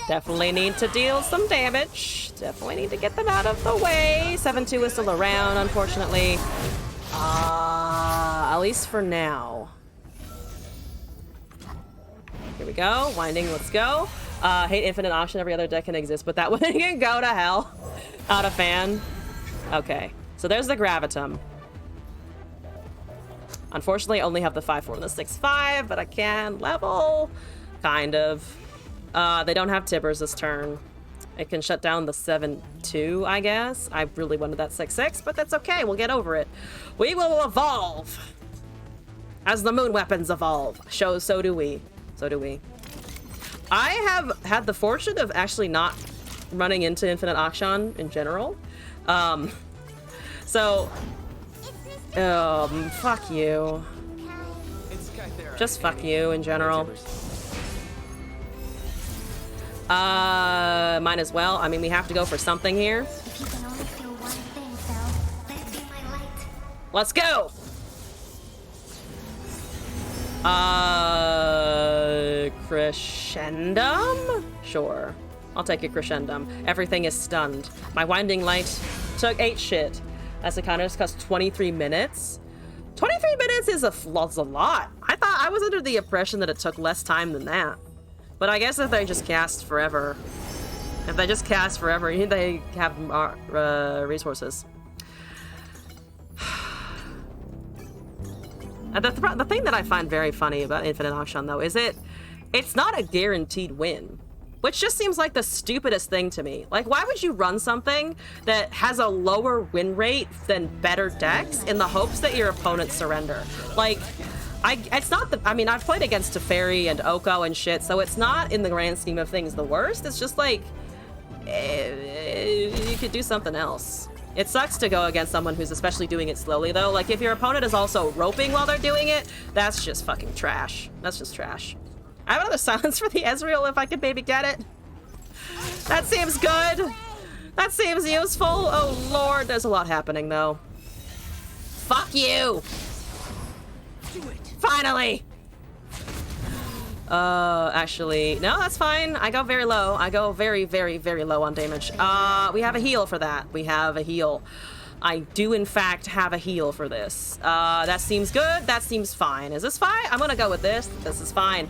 Definitely need to deal some damage. Definitely need to get them out of the way. 7-2 is still around, unfortunately. At least for now. Here we go. Winding, let's go. Hate infinite option. Every other deck can exist, but that one can go to hell. Not a fan. Okay. So there's the Gravitum. Unfortunately, I only have the 5-4 and the 6-5, but I can level. Kind of. They don't have Tibbers this turn. It can shut down the 7-2, I guess. I really wanted that 6-6, but that's okay. We'll get over it. We will evolve. As the moon weapons evolve. So do we. So do we. I have had the fortune of actually not running into Infinite Akshan in general. Fuck you. Just fuck you in general. Might as well. I mean, we have to go for something here. If you can only feel one thing, Phil, let it be my light. Let's go! Crescendum? Sure. I'll take a crescendum. Everything is stunned. My winding light took 8 shit. That's a counter. This costs 23 minutes. 23 minutes is a lot. I was under the impression that it took less time than that. But I guess if they just cast forever, they have resources. The thing that I find very funny about Infinite Auction, though, is it's not a guaranteed win, which just seems like the stupidest thing to me. Like, why would you run something that has a lower win rate than better decks in the hopes that your opponents surrender? Like, it's not I mean, I've played against Teferi and Oko and shit, so it's not, in the grand scheme of things, the worst. It's just like, you could do something else. It sucks to go against someone who's especially doing it slowly, though. Like, if your opponent is also roping while they're doing it, that's just fucking trash. That's just trash. I have another silence for the Ezreal if I could maybe get it. That seems good. That seems useful. Oh, Lord. There's a lot happening, though. Fuck you. Finally. Actually, no, that's fine. I go very low. I go very, very, very low on damage. We have a heal for that. We have a heal. I do, in fact, have a heal for this. That seems good. That seems fine. Is this fine? I'm gonna go with this. This is fine.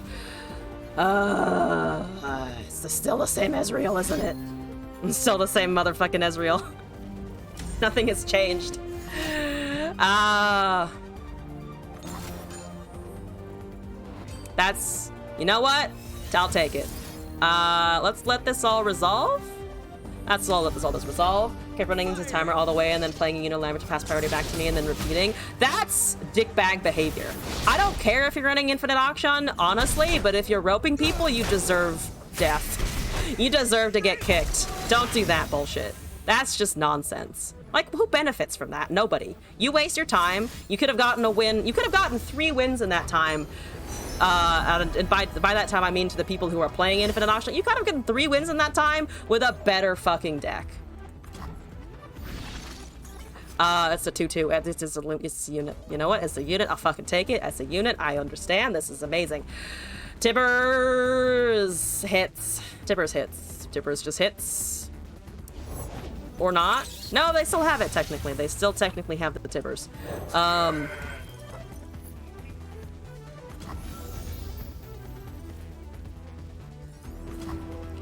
It's still the same Ezreal, isn't it? It's still the same motherfucking Ezreal. Nothing has changed. That's... You know what? I'll take it. Let's let this all resolve. That's all. Let this all resolve. Keep running into the timer all the way and then playing a Unilamber to pass priority back to me and then repeating. That's dickbag behavior. I don't care if you're running Infinite Auction, honestly, but if you're roping people, you deserve death. You deserve to get kicked. Don't do that bullshit. That's just nonsense. Like, who benefits from that? Nobody. You waste your time. You could have gotten a win. You could have gotten 3 wins in that time. And by that time, I mean to the people who are playing Infinite Auction, you could have gotten 3 wins in that time with a better fucking deck. It's a 2-2. It's a unit. You know what? It's a unit. I'll fucking take it. As a unit, I understand. This is amazing. Tibbers hits. Tibbers hits. Tibbers just hits. Or not. No, they still have it, technically. They still technically have the Tibbers.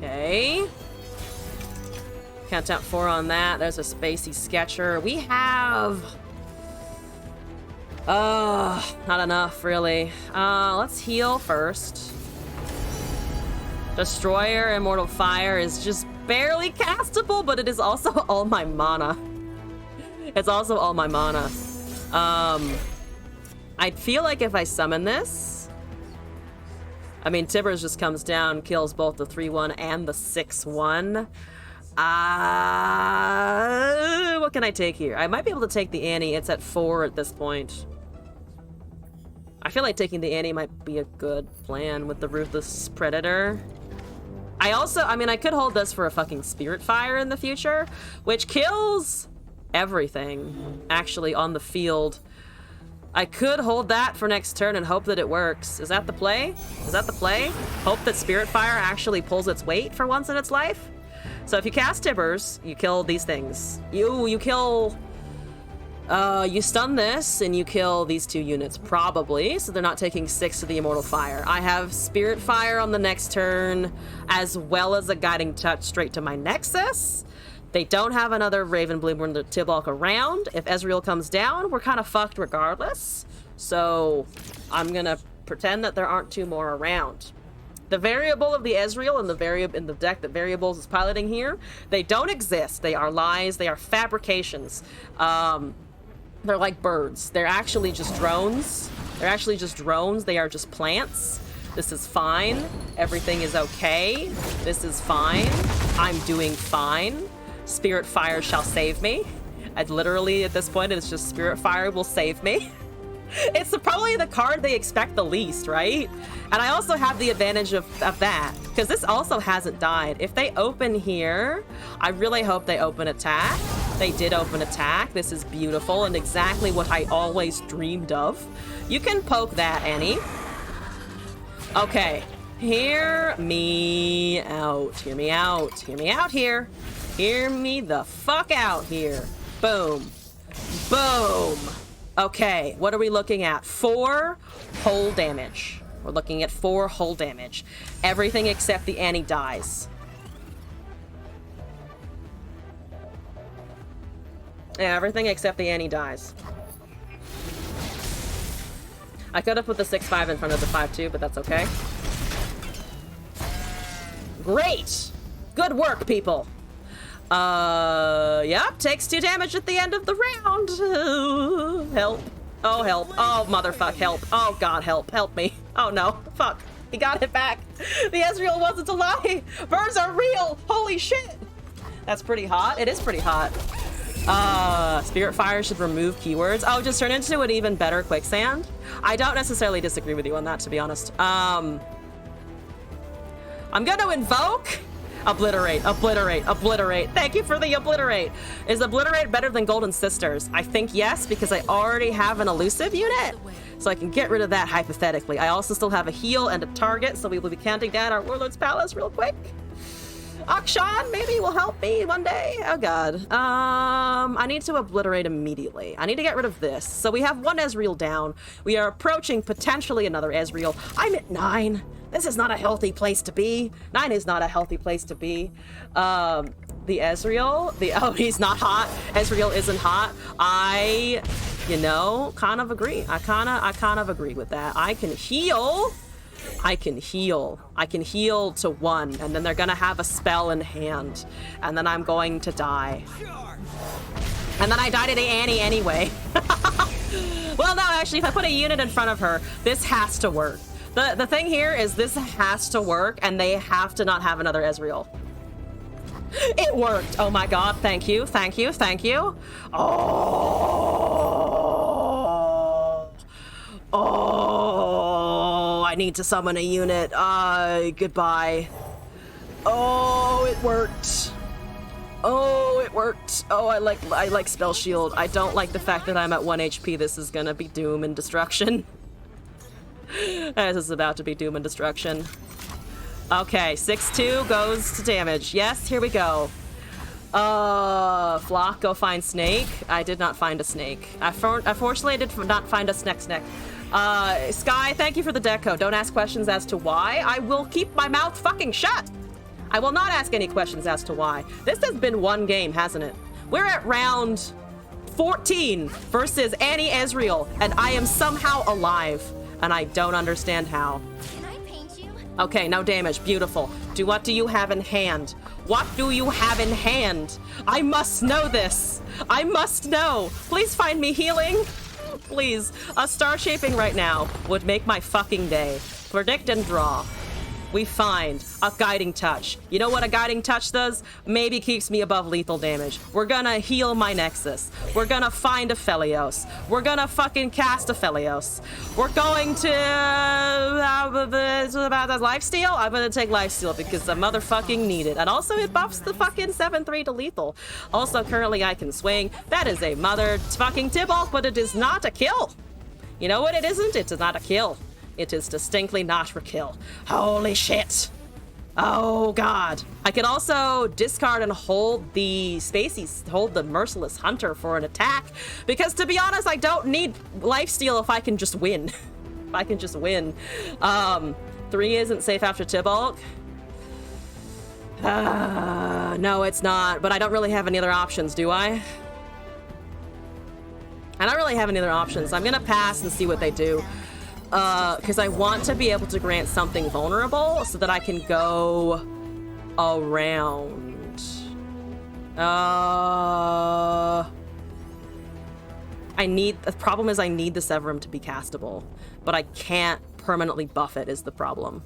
Okay. Count out 4 on that. There's a Spacey Sketcher. We have... not enough, really. Let's heal first. Destroyer, Immortal Fire is just barely castable, but it is also all my mana. It's also all my mana. I feel like if I summon this... I mean, Tibbers just comes down, kills both the 3-1 and the 6-1. What can I take here? I might be able to take the Annie. It's at 4 at this point. I feel like taking the Annie might be a good plan with the Ruthless Predator. I mean, I could hold this for a fucking Spirit Fire in the future, which kills everything, actually, on the field. I could hold that for next turn and hope that it works. Is that the play? Is that the play? Hope that Spirit Fire actually pulls its weight for once in its life? So if you cast Tibbers, you kill these things. You kill... you stun this, and you kill these 2 units, probably, so they're not taking 6 to the Immortal Fire. I have Spirit Fire on the next turn, as well as a Guiding Touch straight to my Nexus. They don't have another Raven Bloom or the Tibalt around. If Ezreal comes down, we're kind of fucked regardless. So I'm gonna pretend that there aren't 2 more around. The variable of the Ezreal and in the deck that Variables is piloting here, they don't exist. They are lies. They are fabrications. They're like birds. They're actually just drones. They're actually just drones. They are just plants. This is fine. Everything is okay. This is fine. I'm doing fine. Spirit Fire shall save me. And literally, at this point, it's just Spirit Fire will save me. It's probably the card they expect the least, right? And I also have the advantage of that, because this also hasn't died. If they open here, I really hope they open attack. They did open attack. This is beautiful and exactly what I always dreamed of. You can poke that, Annie. Okay, hear me out. Hear me out. Hear me out here. Hear me the fuck out here. Boom. Boom. Okay, what are we looking at? 4 whole damage. We're looking at 4 whole damage. Everything except the Annie dies. Yeah, everything except the Annie dies. I could have put the 6-5 in front of the 5-2, but that's okay. Great! Good work, people! Yep, takes 2 damage at the end of the round. Help. Oh, help. Oh, motherfuck, help. Oh, God, help. Help me. Oh, no. Fuck. He got it back. The Ezreal wasn't a lie. Birds are real. Holy shit. That's pretty hot. It is pretty hot. Spirit Fire should remove keywords. Oh, just turn into an even better Quicksand? I don't necessarily disagree with you on that, to be honest. I'm gonna invoke... Obliterate, obliterate, obliterate. Thank you for the obliterate. Is obliterate better than Golden Sisters? I think yes, because I already have an elusive unit. So I can get rid of that hypothetically. I also still have a heal and a target, so we will be counting down our Warlord's Palace real quick. Akshan maybe will help me one day. Oh god. I need to obliterate immediately. I need to get rid of this. So we have 1 Ezreal down. We are approaching potentially another Ezreal. I'm at 9. This is not a healthy place to be. 9 is not a healthy place to be. The Ezreal, oh, he's not hot. Ezreal isn't hot. I, you know, kind of agree. I kind of agree with that. I can heal. I can heal to 1, and then they're gonna have a spell in hand, and then I'm going to die. And then I die to the Annie anyway. Well, no, actually, if I put a unit in front of her, this has to work. The thing here is this has to work, and they have to not have another Ezreal. It worked. Oh my god, thank you, thank you, thank you. Oh, I need to summon a unit. Goodbye. Oh, it worked. Oh, it worked. Oh, I like Spell Shield. I don't like the fact that I'm at 1 HP. This is gonna be doom and destruction. This is about to be doom and destruction. Okay, 6-2 goes to damage. Yes, here we go. Flock, go find snake. I did not find a snake. Unfortunately, I did not find a snack. Sky, thank you for the deco. Don't ask questions as to why. I will keep my mouth fucking shut. I will not ask any questions as to why. This has been 1 game, hasn't it? We're at round 14 versus Annie Ezreal, and I am somehow alive, and I don't understand how. Can I paint you? Okay, no damage. Beautiful. What do you have in hand? What do you have in hand? I must know this. I must know. Please find me healing. Please. A star shaping right now would make my fucking day. Predict and draw. We find a guiding touch. You know what a guiding touch does? Maybe keeps me above lethal damage. We're gonna heal my Nexus. We're gonna find a Aphelios. We're gonna fucking cast a Aphelios. We're going to lifesteal. I'm gonna take lifesteal because I motherfucking need it. And also it buffs the fucking 7-3 to lethal. Also currently I can swing. That is a mother fucking Tibalt, but it is not a kill. You know what it isn't? It is not a kill. It is distinctly not for kill. Holy shit. Oh god. I could also discard and hold the hold the Merciless Hunter for an attack, because to be honest, I don't need lifesteal if I can just win. If I can just win. 3 isn't safe after Tibalt. No, it's not, but I don't really have any other options, do I? I don't really have any other options. I'm gonna pass and see what they do. Because I want to be able to grant something vulnerable so that I can go around. The problem is I need the Severum to be castable, but I can't permanently buff it is the problem.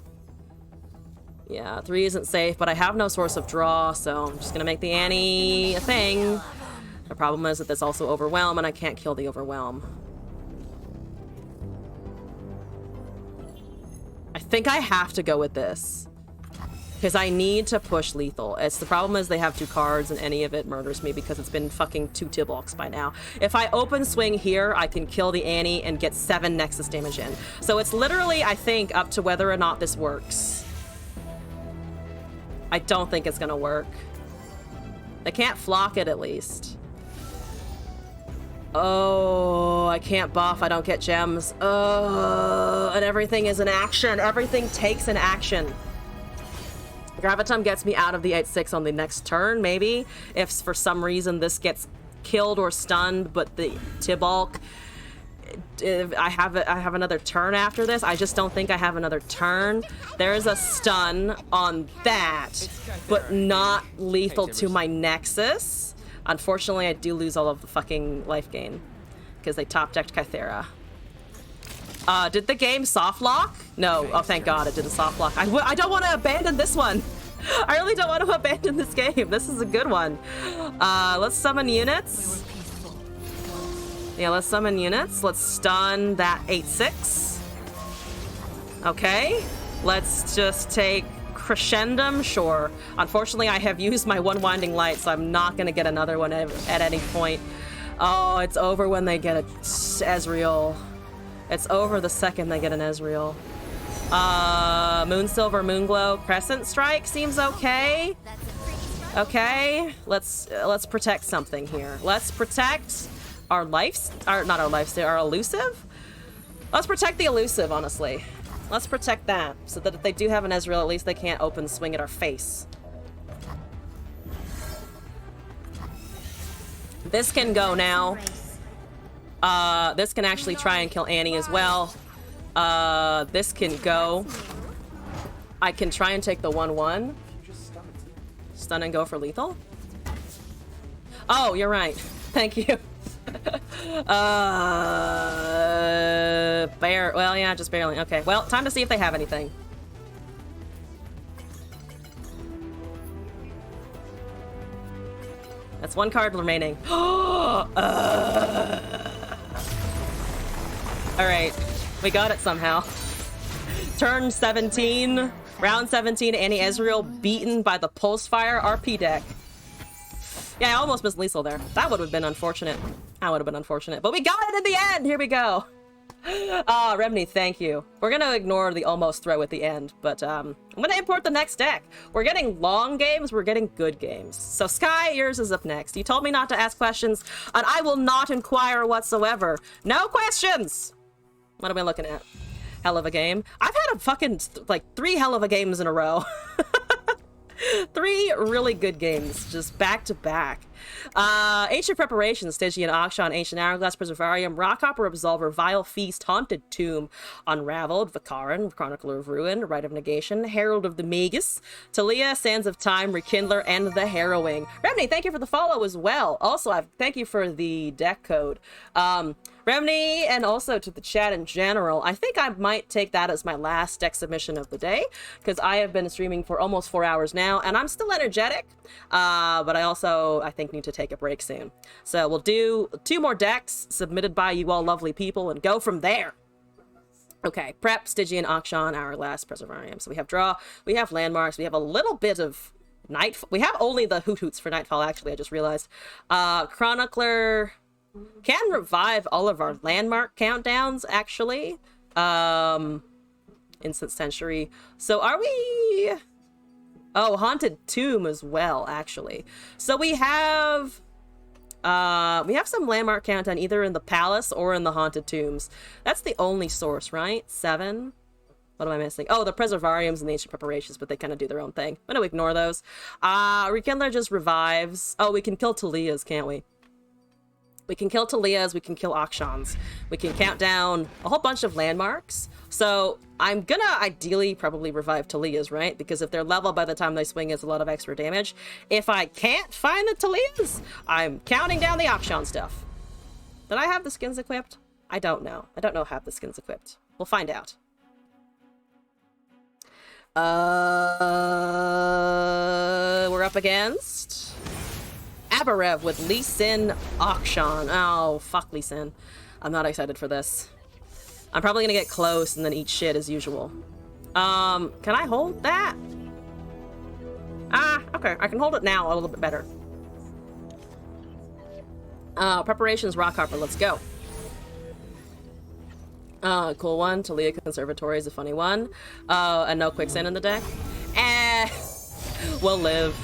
Yeah, 3 isn't safe, but I have no source of draw, so I'm just gonna make the Annie a thing. The problem is that there's also Overwhelm, and I can't kill the Overwhelm. think I have to go with this. Because I need to push lethal. The problem is they have 2 cards and any of it murders me because it's been fucking 2 Tibalks by now. If I open swing here, I can kill the Annie and get 7 Nexus damage in. So it's literally, I think, up to whether or not this works. I don't think it's gonna work. They can't flock it at least. Oh, I can't buff. I don't get gems. And everything is an action. Everything takes an action. Gravitum gets me out of the 8/6 on the next turn, maybe. If for some reason this gets killed or stunned, but the Tibalk, I have another turn after this. I just don't think I have another turn. There's a stun on that, but not lethal to my Nexus. Unfortunately, I do lose all of the fucking life gain because they top-decked Kythera. Did the game soft lock? No. Oh, thank God it didn't soft lock. I don't want to abandon this one. I really don't want to abandon this game. This is a good one. Let's summon units. Yeah, let's summon units. Let's stun that 8/6. Okay. Let's just take Crescendum. Sure. Unfortunately, I have used my one Winding Light, so I'm not going to get another one at any point. Oh, it's over when they get a Ezreal. It's over the second they get an Ezreal. Moonsilver, Moonglow, Crescent Strike seems okay. Okay, let's protect something here. Let's protect our our elusive. Let's protect the elusive, honestly. Let's protect that, so that if they do have an Ezreal, at least they can't open swing at our face. This can go now. This can actually try and kill Annie as well. This can go. I can try and take the 1/1. Stun and go for lethal? Oh, you're right. Thank you. Well, yeah, just barely. Okay, well, time to see if they have anything. That's 1 card remaining. Alright, we got it somehow. Turn 17, round 17, Annie Ezreal beaten by the Pulsefire RP deck. Yeah, I almost missed lethal there. That would have been unfortunate. That would have been unfortunate. But we got it in the end! Here we go. Remny, thank you. We're gonna ignore the almost throw at the end, but I'm gonna import the next deck. We're getting long games, we're getting good games. So Sky, yours is up next. You told me not to ask questions, and I will not inquire whatsoever. No questions! What am I looking at? Hell of a game. I've had a fucking, like, 3 hell of a games in a row. 3 really good games, just back to back. Ancient Preparations, Stygian Auction, Ancient Hourglass, Preservarium, Rockhopper, Absolver, Vile Feast, Haunted Tomb, Unraveled, Vikaran, Chronicler of Ruin, Rite of Negation, Herald of the Magus, Talia, Sands of Time, Rekindler, and the Harrowing. Remny, thank you for the follow as well. Also, thank you for the deck code. Remny, and also to the chat in general, I think I might take that as my last deck submission of the day, because I have been streaming for almost 4 hours now, and I'm still energetic, but I think need to take a break soon. So we'll do 2 more decks submitted by you all lovely people and go from there. Okay, Prep, Stygian, Auction, Hourglass, Preservarium. So we have draw, we have landmarks, we have a little bit of Nightfall. We have only the Hoot Hoots for Nightfall, actually, I just realized. Chronicler can revive all of our landmark countdowns, actually. Instant Century. So are we... Oh, Haunted Tomb as well, actually. So we have some landmark countdown either in the Palace or in the Haunted Tombs. That's the only source, right? 7? What am I missing? Oh, the Preservariums and the Ancient Preparations, but they kind of do their own thing. I'm gonna ignore those. Rekindler just revives. Oh, we can kill Talias, can't we? We can kill Talias, we can kill Auctions. We can count down a whole bunch of landmarks. So I'm gonna ideally probably revive Talias, right? Because if they're level by the time they swing, it's a lot of extra damage. If I can't find the Talias, I'm counting down the Auction stuff. Did I have the skins equipped? I don't know. I don't know how the skins equipped. We'll find out. We're up against Abarev with Lee Sin Auction. Oh, fuck Lee Sin. I'm not excited for this. I'm probably gonna get close and then eat shit as usual. Can I hold that? Ah, okay. I can hold it now a little bit better. Preparations, Rockhopper. Let's go. Cool one. Talia Conservatory is a funny one. And no quicksand in the deck. We'll live.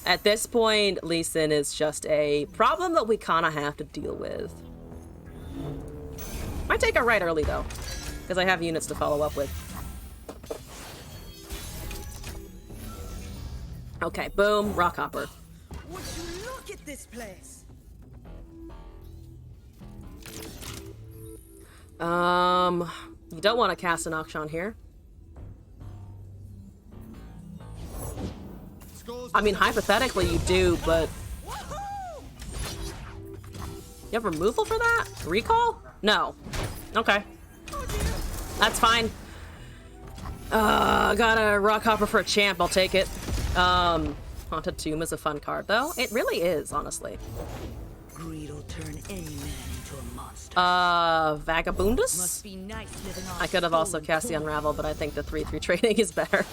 At this point, Lee Sin is just a problem that we kind of have to deal with. Might take a right early, though, because I have units to follow up with. Okay, boom, Rockhopper. Would you look at this place? You don't want to cast an Akshan here. I mean, hypothetically you do, but... You have removal for that? Recall? No. Okay. That's fine. Got a Rockhopper for a champ, I'll take it. Haunted Tomb is a fun card, though. It really is, honestly. Greed will turn any man into a monster. Vagabundus? Must be nice living on I could have also cast the Unravel, but I think the 3/3 trading is better.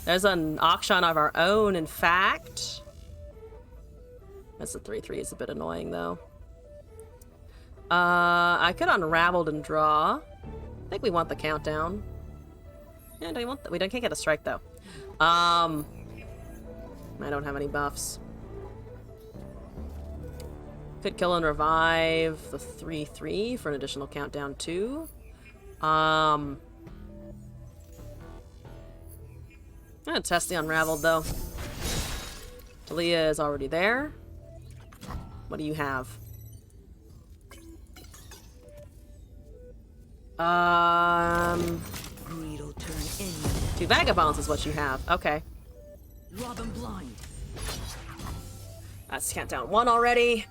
There's an Akshan of our own, in fact. That's the 3/3 is a bit annoying, though. I could Unraveled and draw. I think we want the countdown. Yeah, do we want we can't get a strike, though. I don't have any buffs. Could kill and revive the 3/3 for an additional countdown, too. I'm gonna test the Unraveled, though. Talia is already there. What do you have? Greed will turn any 2 Vagabonds is what you have. Okay. rob 'em blind. That's countdown 1 already.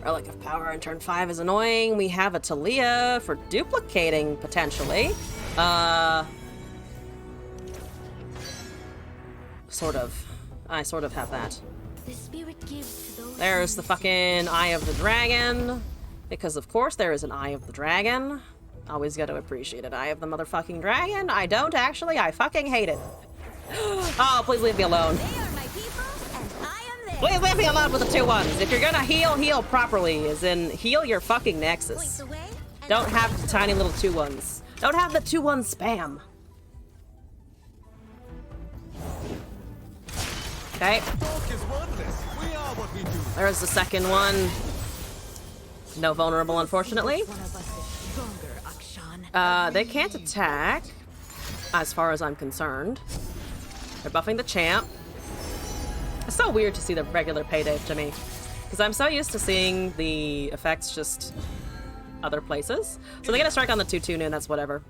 Relic of Power in turn 5 is annoying. We have a Talia for duplicating, potentially. Sort of. I sort of have that. The spirit gives to those. There's the fucking Eye of the Dragon. Because of course there is an Eye of the Dragon. Always got to appreciate it. Eye of the motherfucking Dragon. I don't actually. I fucking hate it. Oh, please leave me alone. They are my people, and I am theirs. Please leave me alone with the 2-1s. If you're gonna heal, heal properly. As in, heal your fucking Nexus. Points away. and Don't I have the tiny little 2-1s. Don't have the 2-1 spam. Okay. There's the second one. No vulnerable, unfortunately. One of us is stronger, Akshan. They can't attack, as far as I'm concerned. They're buffing the champ. It's so weird to see the regular payday to me, because I'm so used to seeing the effects just other places. So they get a strike on the 2/2 and that's whatever.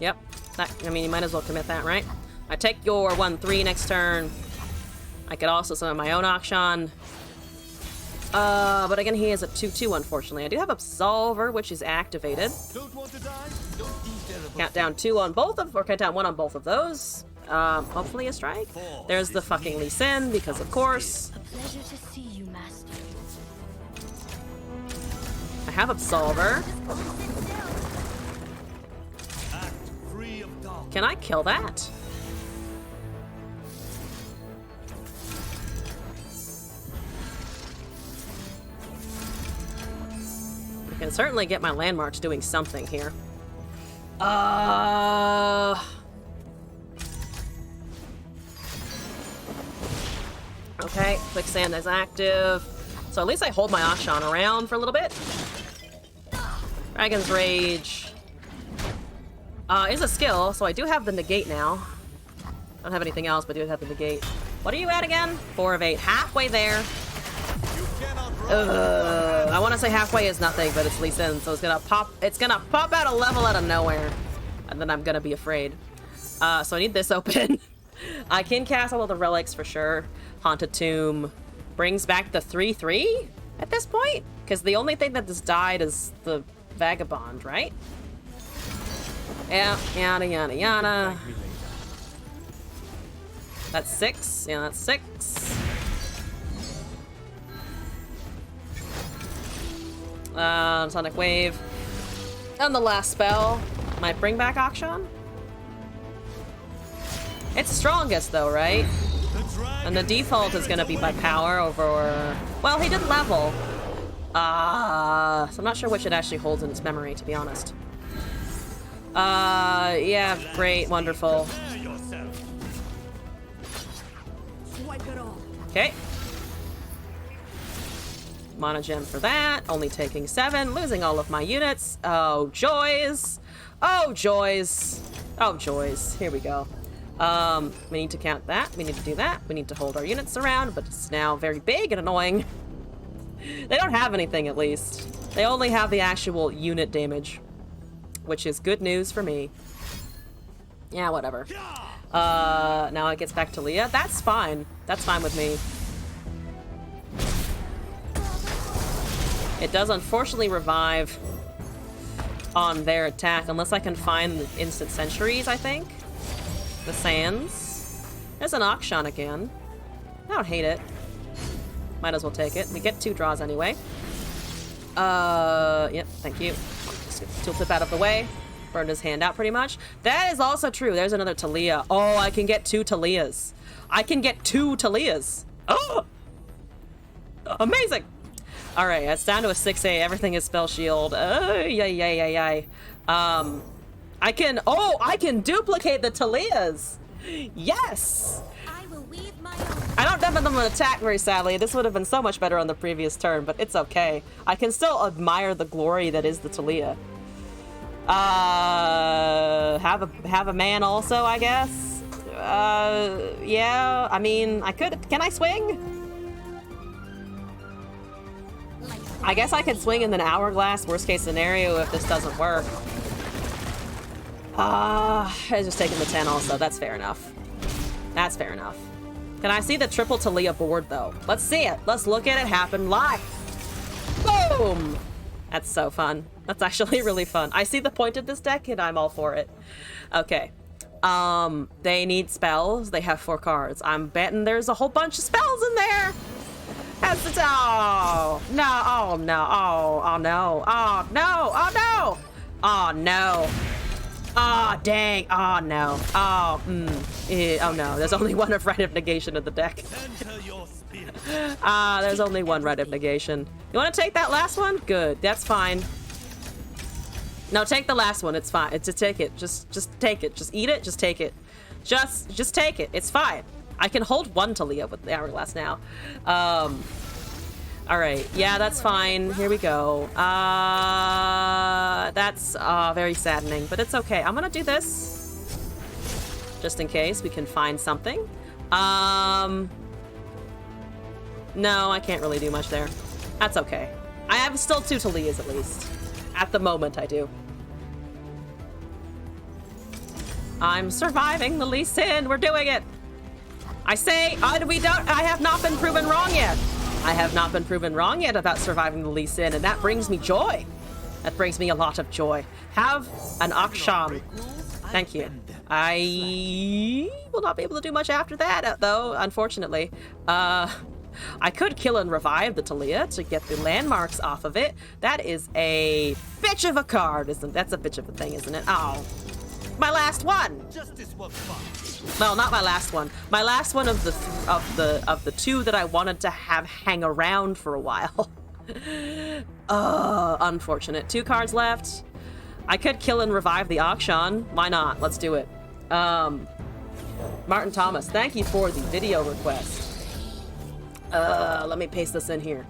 Yep. That, I mean, you might as well commit that, right? I take your 1/3 next turn. I could also summon my own Akshan. But again, he is a 2/2, unfortunately. I do have Absolver, which is activated. Don't want to die? Don't eat terrible. Countdown 2 on both of, or countdown 1 on both of those. Hopefully a strike. There's the fucking Lee Sin, because of course. A pleasure to see you, Master. I have Absolver. Act free of doubt. Can I kill that? I can certainly get my landmarks doing something here. Okay, Quicksand is active. So at least I hold my Akshan around for a little bit. Dragon's Rage is a skill, so I do have the negate now. I don't have anything else, but I do have the negate. What are you at again? 4 of 8. Halfway there. I want to say halfway is nothing, but it's Lee Sin, so it's gonna pop out a level out of nowhere. And then I'm gonna be afraid. So I need this open. I can cast all of the relics for sure. Haunted Tomb brings back the 3/3 at this point, because the only thing that has died is the Vagabond, right? Yeah, yada yada yada. That's 6. Yeah, that's 6. Sonic Wave. And the last spell might bring back Akshan. It's strongest though, right? And the default is gonna be by power over... Well, he did level. So I'm not sure which it actually holds in its memory, to be honest. Yeah, great, wonderful. Prepare yourself. Wipe it all. Okay. Mana gem for that. Only taking 7. Losing all of my units. Oh, joys. Oh, joys. Oh, joys. Here we go. We need to count that. We need to do that. We need to hold our units around, but it's now very big and annoying. They don't have anything, at least. They only have the actual unit damage, which is good news for me. Yeah, whatever. Now it gets back to Leah. That's fine. That's fine with me. It does unfortunately revive on their attack, unless I can find the instant sentries, I think. The sands. There's an Akshan again. I don't hate it. Might as well take it. We get 2 draws anyway. Yep, thank you. Just get the tooltip out of the way. Burned his hand out pretty much. That is also true. There's another Talia. Oh, I can get 2 Talias. I can get 2 Talias. Oh! Amazing! Alright, it's down to a 6A. Everything is spell shield. I can duplicate the Talias! Yes! I will weave my own. I don't have them on attack very sadly. This would have been so much better on the previous turn, but it's okay. I can still admire the glory that is the Talia. Have a man also, I guess. Yeah. I mean, I could. Can I swing? I guess I could swing in an hourglass. Worst case scenario if this doesn't work. I was just taking the 10 also. That's fair enough. That's fair enough. Can I see the triple Talia board, though? Let's see it. Let's look at it happen live. Boom! That's so fun. That's actually really fun. I see the point of this deck, and I'm all for it. Okay. They need spells. They have 4 cards. I'm betting there's a whole bunch of spells in there. That's the... Oh, no. Oh, no. Oh, no. Oh, no. Oh, no. Oh, no. Oh, dang. Oh, no. Oh, oh, no. There's only one of Rite of Negation in the deck. Enter your spirit. There's only one Rite of Negation. You want to take that last one? Good. That's fine. No, take the last one. It's fine. Just take it. Just take it. Just eat it. Just take it. Just take it. It's fine. I can hold 1 Talia with the hourglass now. All right. Yeah, that's fine. Here we go. That's very saddening, but it's okay. I'm gonna do this just in case we can find something. No, I can't really do much there. That's okay. I have still 2 Talias at least. At the moment, I do. I'm surviving the Lee Sin. We're doing it. I say, I have not been proven wrong yet. I have not been proven wrong yet about surviving the Lee Sin, and that brings me joy. That brings me a lot of joy. Have an Akshan. Thank you. I will not be able to do much after that, though, unfortunately. I could kill and revive the Talia to get the landmarks off of it. That is a bitch of a card, isn't it? That's a bitch of a thing, isn't it? Oh, my last one. Justice was fun. Well, not my last one. My last one of the 2 that I wanted to have hang around for a while. Unfortunate. 2 cards left. I could kill and revive the Akshan. Why not? Let's do it. Martin Thomas, thank you for the video request. Let me paste this in here.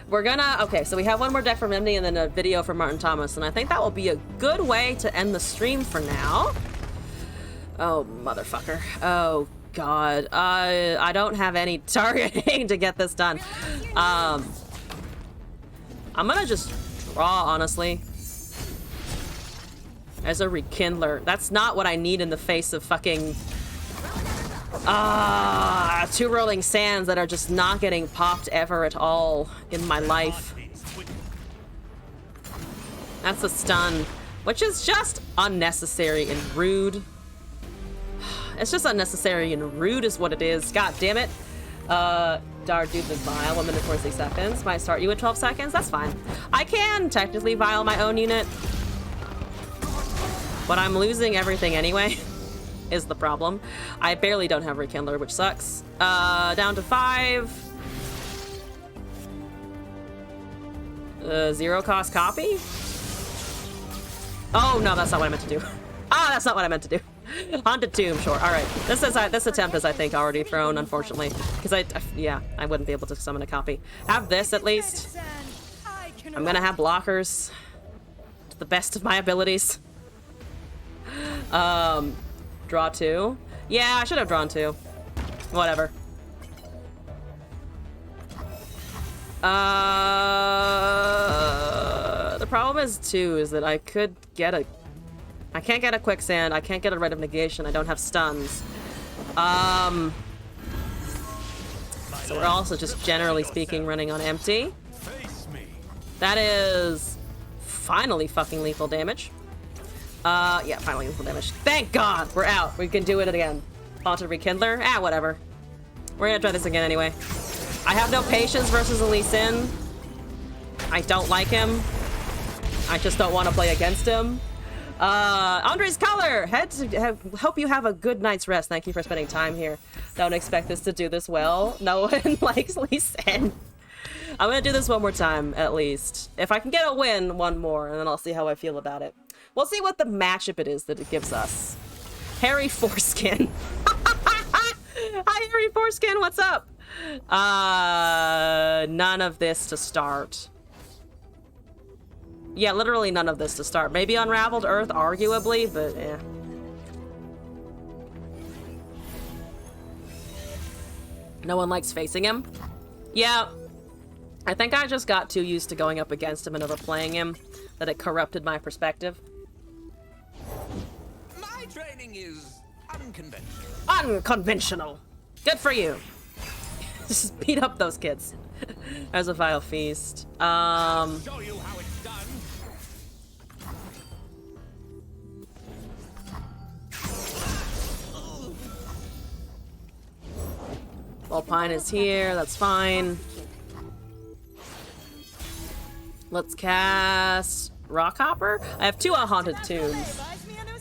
We're gonna... Okay, so we have one more deck from Emily and then a video from Martin Thomas, and I think that will be a good way to end the stream for now. Oh, motherfucker. Oh, God. I don't have any targeting to get this done. I'm gonna just draw, honestly. There's a Rekindler. That's not what I need in the face of fucking... 2 Rolling Sands that are just not getting popped ever at all in my life. That's a stun, which is just unnecessary and rude. It's just unnecessary and rude is what it is. God damn it. Dardude is vile, 1 minute 46 seconds. Might start you at 12 seconds, that's fine. I can technically vile my own unit, but I'm losing everything anyway, is the problem. I barely don't have Rekindler, which sucks. Down to 5. 0 cost copy? Oh no, that's not what I meant to do. Ah, that's not what I meant to do. Haunted Tomb, sure. All right, this attempt is, I think, already thrown, unfortunately, because I wouldn't be able to summon a copy. Have this at least. I'm gonna have blockers to the best of my abilities. Draw 2. Yeah, I should have drawn 2. Whatever. The problem is too is that I could get a. I can't get a quicksand. I can't get a Rite of Negation. I don't have stuns. So we're also just generally speaking running on empty. That is finally fucking lethal damage. Yeah, finally lethal damage. Thank God we're out. We can do it again. Haunted Rekindler. Ah, whatever. We're gonna try this again anyway. I have no patience versus Lee Sin. I don't like him. I just don't want to play against him. Andres Color, hope you have a good night's rest. Thank you for spending time here. Don't expect this to do this well. No one likes Lee Sin. I'm gonna do this one more time, at least. If I can get a win, one more, and then I'll see how I feel about it. We'll see what the matchup it is that it gives us. Hairy Foreskin. Hi, Hairy Foreskin, what's up? None of this to start. Yeah, literally none of this to start. Maybe Unraveled Earth, arguably, but eh. No one likes facing him. Yeah, I think I just got too used to going up against him and overplaying him that it corrupted my perspective. My training is unconventional. Unconventional. Good for you. Just beat up those kids. There's a vile feast. Show you how it's done. Volpine is here, that's fine. Let's cast Rockhopper. I have 2 Haunted Tombs.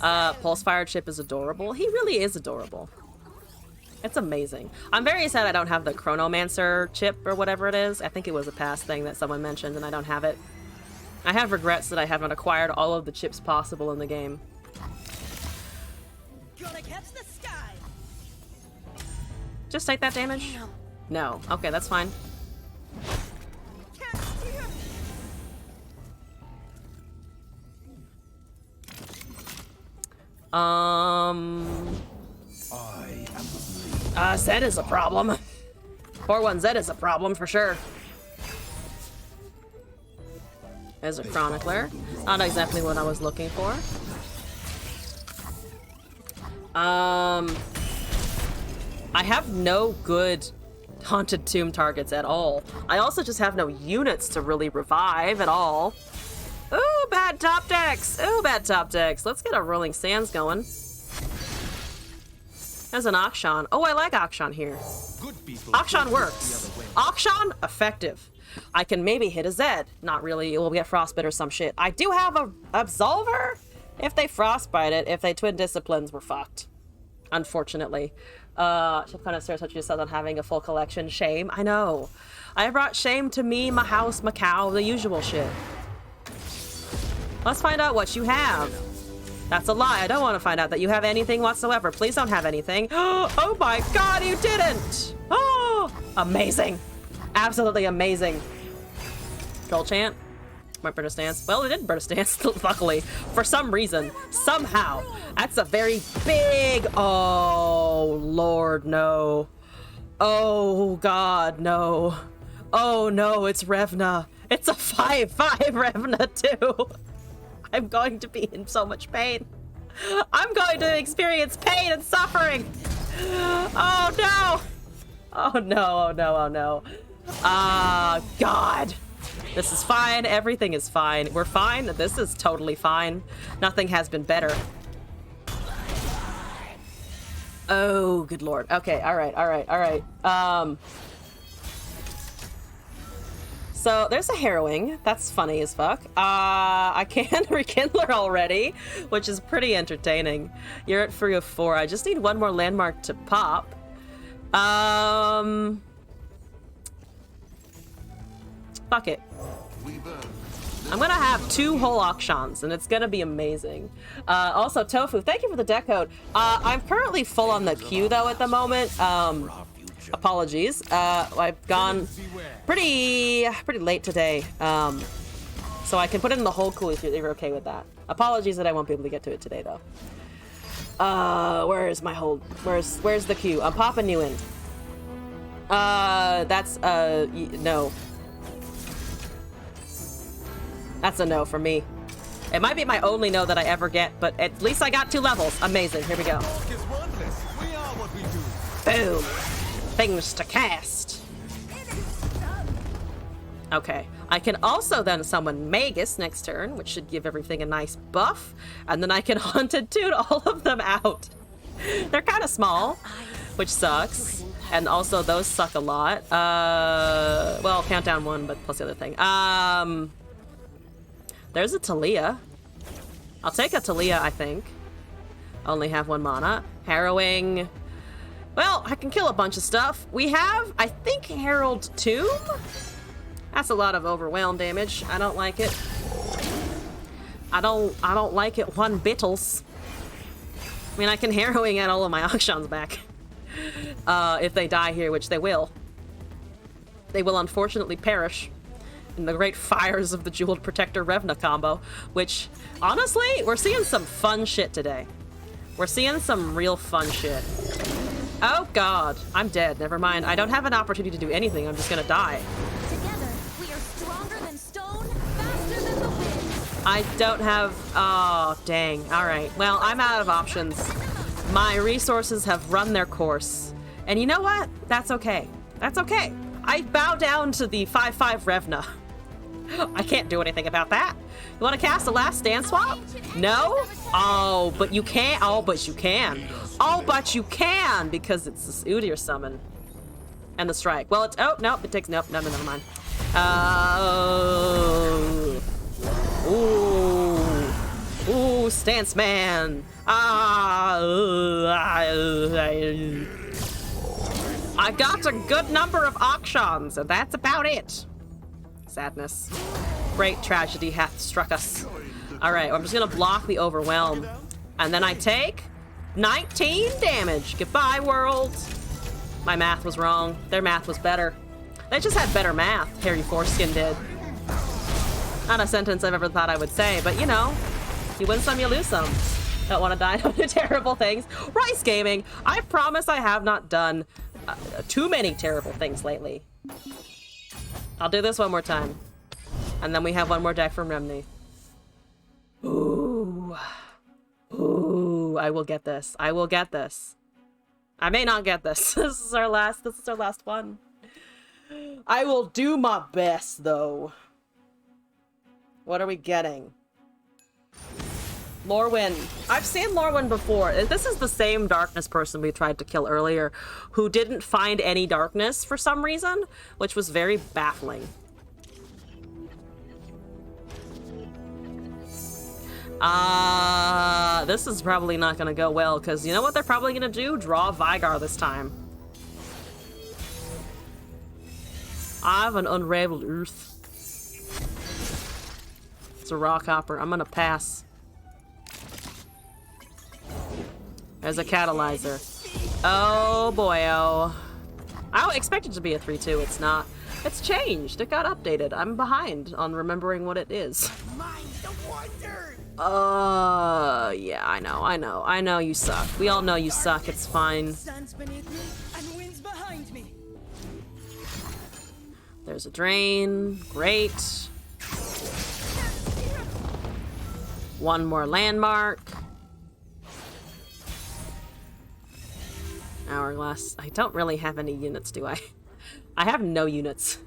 Pulsefire Chip is adorable. He really is adorable. It's amazing. I'm very sad I don't have the Chronomancer chip or whatever it is. I think it was a past thing that someone mentioned and I don't have it. I have regrets that I haven't acquired all of the chips possible in the game. Gonna catch the sky. Just take that damage? No. Okay, that's fine. Zed is a problem. 4-1 Zed is a problem for sure. There's a Chronicler. Not exactly what I was looking for. I have no good Haunted Tomb targets at all. I also just have no units to really revive at all. Ooh, bad top decks. Ooh, bad top decks. Let's get a Rolling Sands going. There's an Akshan. Oh, I like Akshan here. Akshan works. Akshan, effective. I can maybe hit a Zed. Not really. We'll get Frostbite or some shit. I do have a Absolver. If they Frostbite it, if they Twin Disciplines, we're fucked. Unfortunately. She'll kind of stare such yourself on having a full collection. Shame. I know. I brought shame to me, my house, my cow, the usual shit. Let's find out what you have. That's a lie. I don't want to find out that you have anything whatsoever. Please don't have anything. Oh my god, you didn't! Oh, amazing. Absolutely amazing. Troll Chant. Might burn a stance. Well, it didn't burn a stance, luckily. For some reason. Somehow. That's a very big... Oh, Lord, no. Oh, God, no. Oh, no, it's Revna. It's a 5/5 Revna, too. I'm going to be in so much pain. I'm going to experience pain and suffering. Oh, no. Oh, no, oh, no, oh, no. God. This is fine. Everything is fine. We're fine. This is totally fine. Nothing has been better. Oh, good lord. Okay, alright, alright, alright. So there's a harrowing. That's funny as fuck. I can rekindler already, which is pretty entertaining. You're at 3 of 4. I just need one more landmark to pop. Fuck it. I'm gonna have 2 whole auctions, and it's gonna be amazing. Also, Tofu, thank you for the deck code. I'm currently full on the queue, though, at the moment. Apologies. I've gone pretty late today, so I can put it in the whole queue if you're okay with that. Apologies that I won't be able to get to it today, though. Where's the queue? I'm popping you in. That's, no. That's a no for me. It might be my only no that I ever get, but at least I got 2 levels. Amazing. Here we go. Talk is wordless. We are what we do. Boom. Things to cast. Okay. I can also then summon Magus next turn, which should give everything a nice buff. And then I can Haunted Tune all of them out. They're kind of small, which sucks. And also those suck a lot. Well, countdown 1, but plus the other thing. There's a Talia. I'll take a Talia, I think. I only have 1 mana. Harrowing. Well, I can kill a bunch of stuff. We have, I think, Herald Tomb? That's a lot of overwhelm damage. I don't like it. I don't like it one bittles. I mean, I can Harrowing at all of my auctions back. If they die here, which they will. They will unfortunately perish in the great fires of the Jeweled Protector Revna combo, which, honestly, we're seeing some fun shit today. We're seeing some real fun shit. Oh god, I'm dead. Never mind. I don't have an opportunity to do anything. I'm just gonna die. Together, we are stronger than stone, faster than the wind. I don't have... Oh, dang. Alright. Well, I'm out of options. My resources have run their course. And you know what? That's okay. That's okay. I bow down to the 5/5 Revna. I can't do anything about that. You want to cast a Last Stand swap? No? Oh, but you can't. Oh, but you can. Oh, but you can, because it's this Udyr summon. And the strike. Well, it's... Oh, no, it takes... Nope, no, never mind. Ooh, Stance Man. I got a good number of auctions, and that's about it. Sadness. Great tragedy hath struck us. Alright, I'm just gonna block the Overwhelm. And then I take 19 damage. Goodbye, world. My math was wrong. Their math was better. They just had better math, Harry Foreskin did. Not a sentence I've ever thought I would say, but you know, you win some, you lose some. Don't want to die on the terrible things. Rice Gaming, I promise I have not done too many terrible things lately. I'll do this one more time. And then we have one more deck from Remni. Ooh. Ooh, I will get this. I will get this. I may not get this. This is our last one. I will do my best, though. What are we getting? Lorwyn. I've seen Lorwyn before. This is the same darkness person we tried to kill earlier, who didn't find any darkness for some reason, which was very baffling. This is probably not gonna go well, because you know what they're probably gonna do? Draw Vygar this time. I have an Unraveled Earth. It's a Rock Hopper. I'm gonna pass. There's a Catalyzer. Oh boy, oh. I expected it to be a 3/2. It's not. It's changed. It got updated. I'm behind on remembering what it is. Yeah, I know you suck. We all know you suck. It's fine. Stands beneath me and winds behind me. There's a drain. Great. One more landmark. Hourglass. I don't really have any units, do I? I have no units.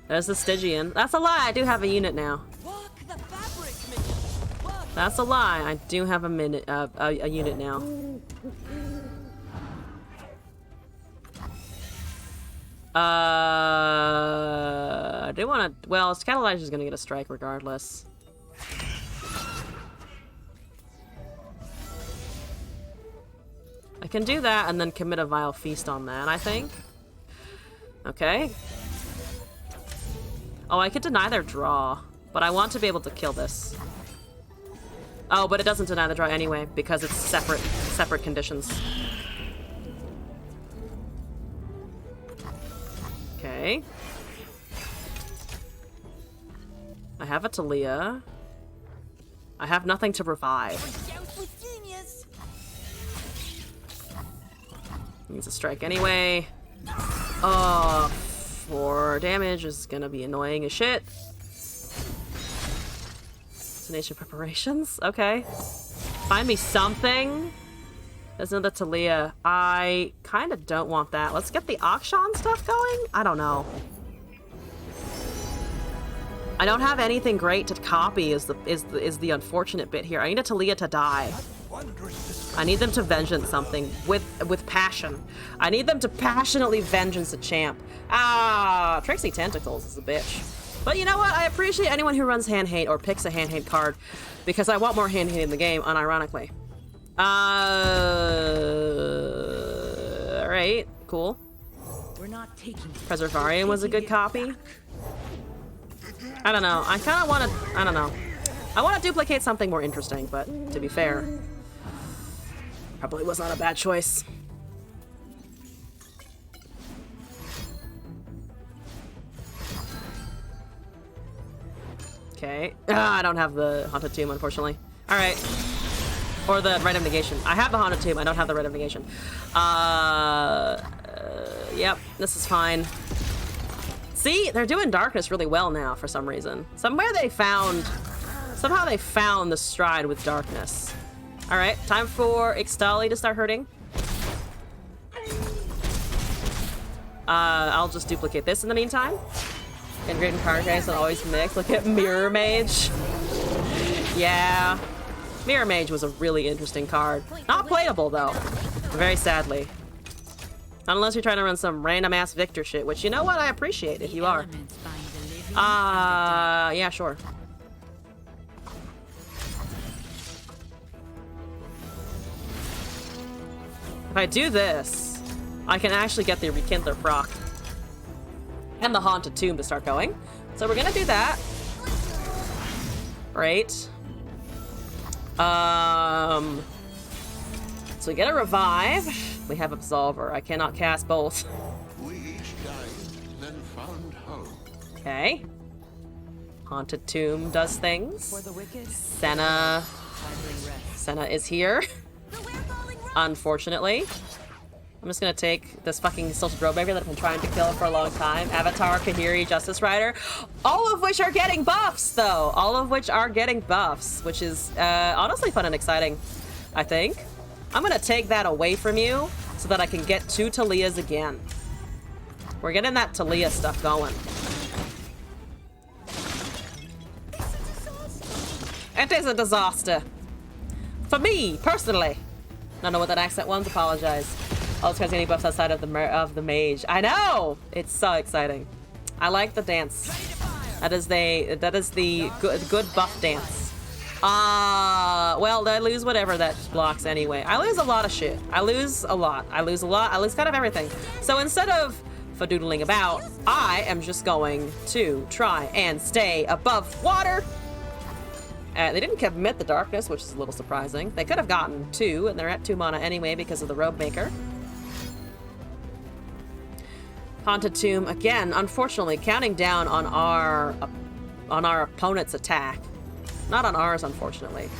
There's the Stygian. That's a lie. I do have a unit now. Walk the fabric, minions. Walk That's a lie. I do have a unit now. I do want to. Well, Scatalizer is going to get a strike regardless. I can do that and then commit a Vile Feast on that, I think. Okay. Oh, I could deny their draw, but I want to be able to kill this. Oh, but it doesn't deny the draw anyway, because it's separate conditions. Okay. I have a Talia. I have nothing to revive. Needs a strike anyway. Oh, 4 damage is gonna be annoying as shit. Destination preparations? Okay. Find me something. There's another Talia. I kind of don't want that. Let's get the Akshan stuff going? I don't know. I don't have anything great to copy is the unfortunate bit here. I need a Talia to die. I need them to vengeance something with passion. I need them to passionately vengeance a champ. Ah, Trixie Tentacles is a bitch. But you know what? I appreciate anyone who runs hand hate or picks a hand hate card because I want more hand hate in the game, unironically. Alright, cool. We're not taking Preservarian was a good copy. I don't know. I kind of want to. I don't know. I want to duplicate something more interesting, but to be fair, probably was not a bad choice. Okay. I don't have the Haunted Tomb, unfortunately. Alright. Or the Rite of Negation. I have the Haunted Tomb, I don't have the Rite of Negation. Yep, this is fine. See, they're doing Darkness really well now for some reason. Somehow they found the stride with Darkness. Alright, time for Ixtali to start hurting. I'll just duplicate this in the meantime. Ingrid and Carcase and always mix. Look at Mirror Mage. Yeah. Mirror Mage was a really interesting card. Not playable, though. Very sadly. Not unless you're trying to run some random-ass Victor shit, which, you know what? I appreciate if you are. Yeah, sure. If I do this, I can actually get the Rekindler proc. And the Haunted Tomb to start going. So we're gonna do that. Right. So we get a revive. We have Absolver. I cannot cast both. We each died, then found hope. Okay. Haunted Tomb does things. for the wicked. Senna is here. Unfortunately. I'm just gonna take this fucking Silted Robe Maker that I've been trying to kill for a long time. Avatar, Kahiri, Justice Rider. All of which are getting buffs, though. All of which are getting buffs, which is honestly fun and exciting, I think. I'm gonna take that away from you so that I can get 2 Talias again. We're getting that Talia stuff going. It is a disaster. For me, personally. I don't know what that accent was, apologize. All those guys getting buffs outside of the mage. I know! It's so exciting. I like the dance. That is the good buff dance. Well, I lose whatever that blocks anyway. I lose a lot of shit. I lose a lot. I lose kind of everything. So instead of fadoodling about, I am just going to try and stay above water. They didn't commit the Darkness, which is a little surprising. They could have gotten 2, and they're at 2 mana anyway because of the Robe Maker. Haunted Tomb, again, unfortunately, counting down on our opponent's attack. Not on ours, unfortunately.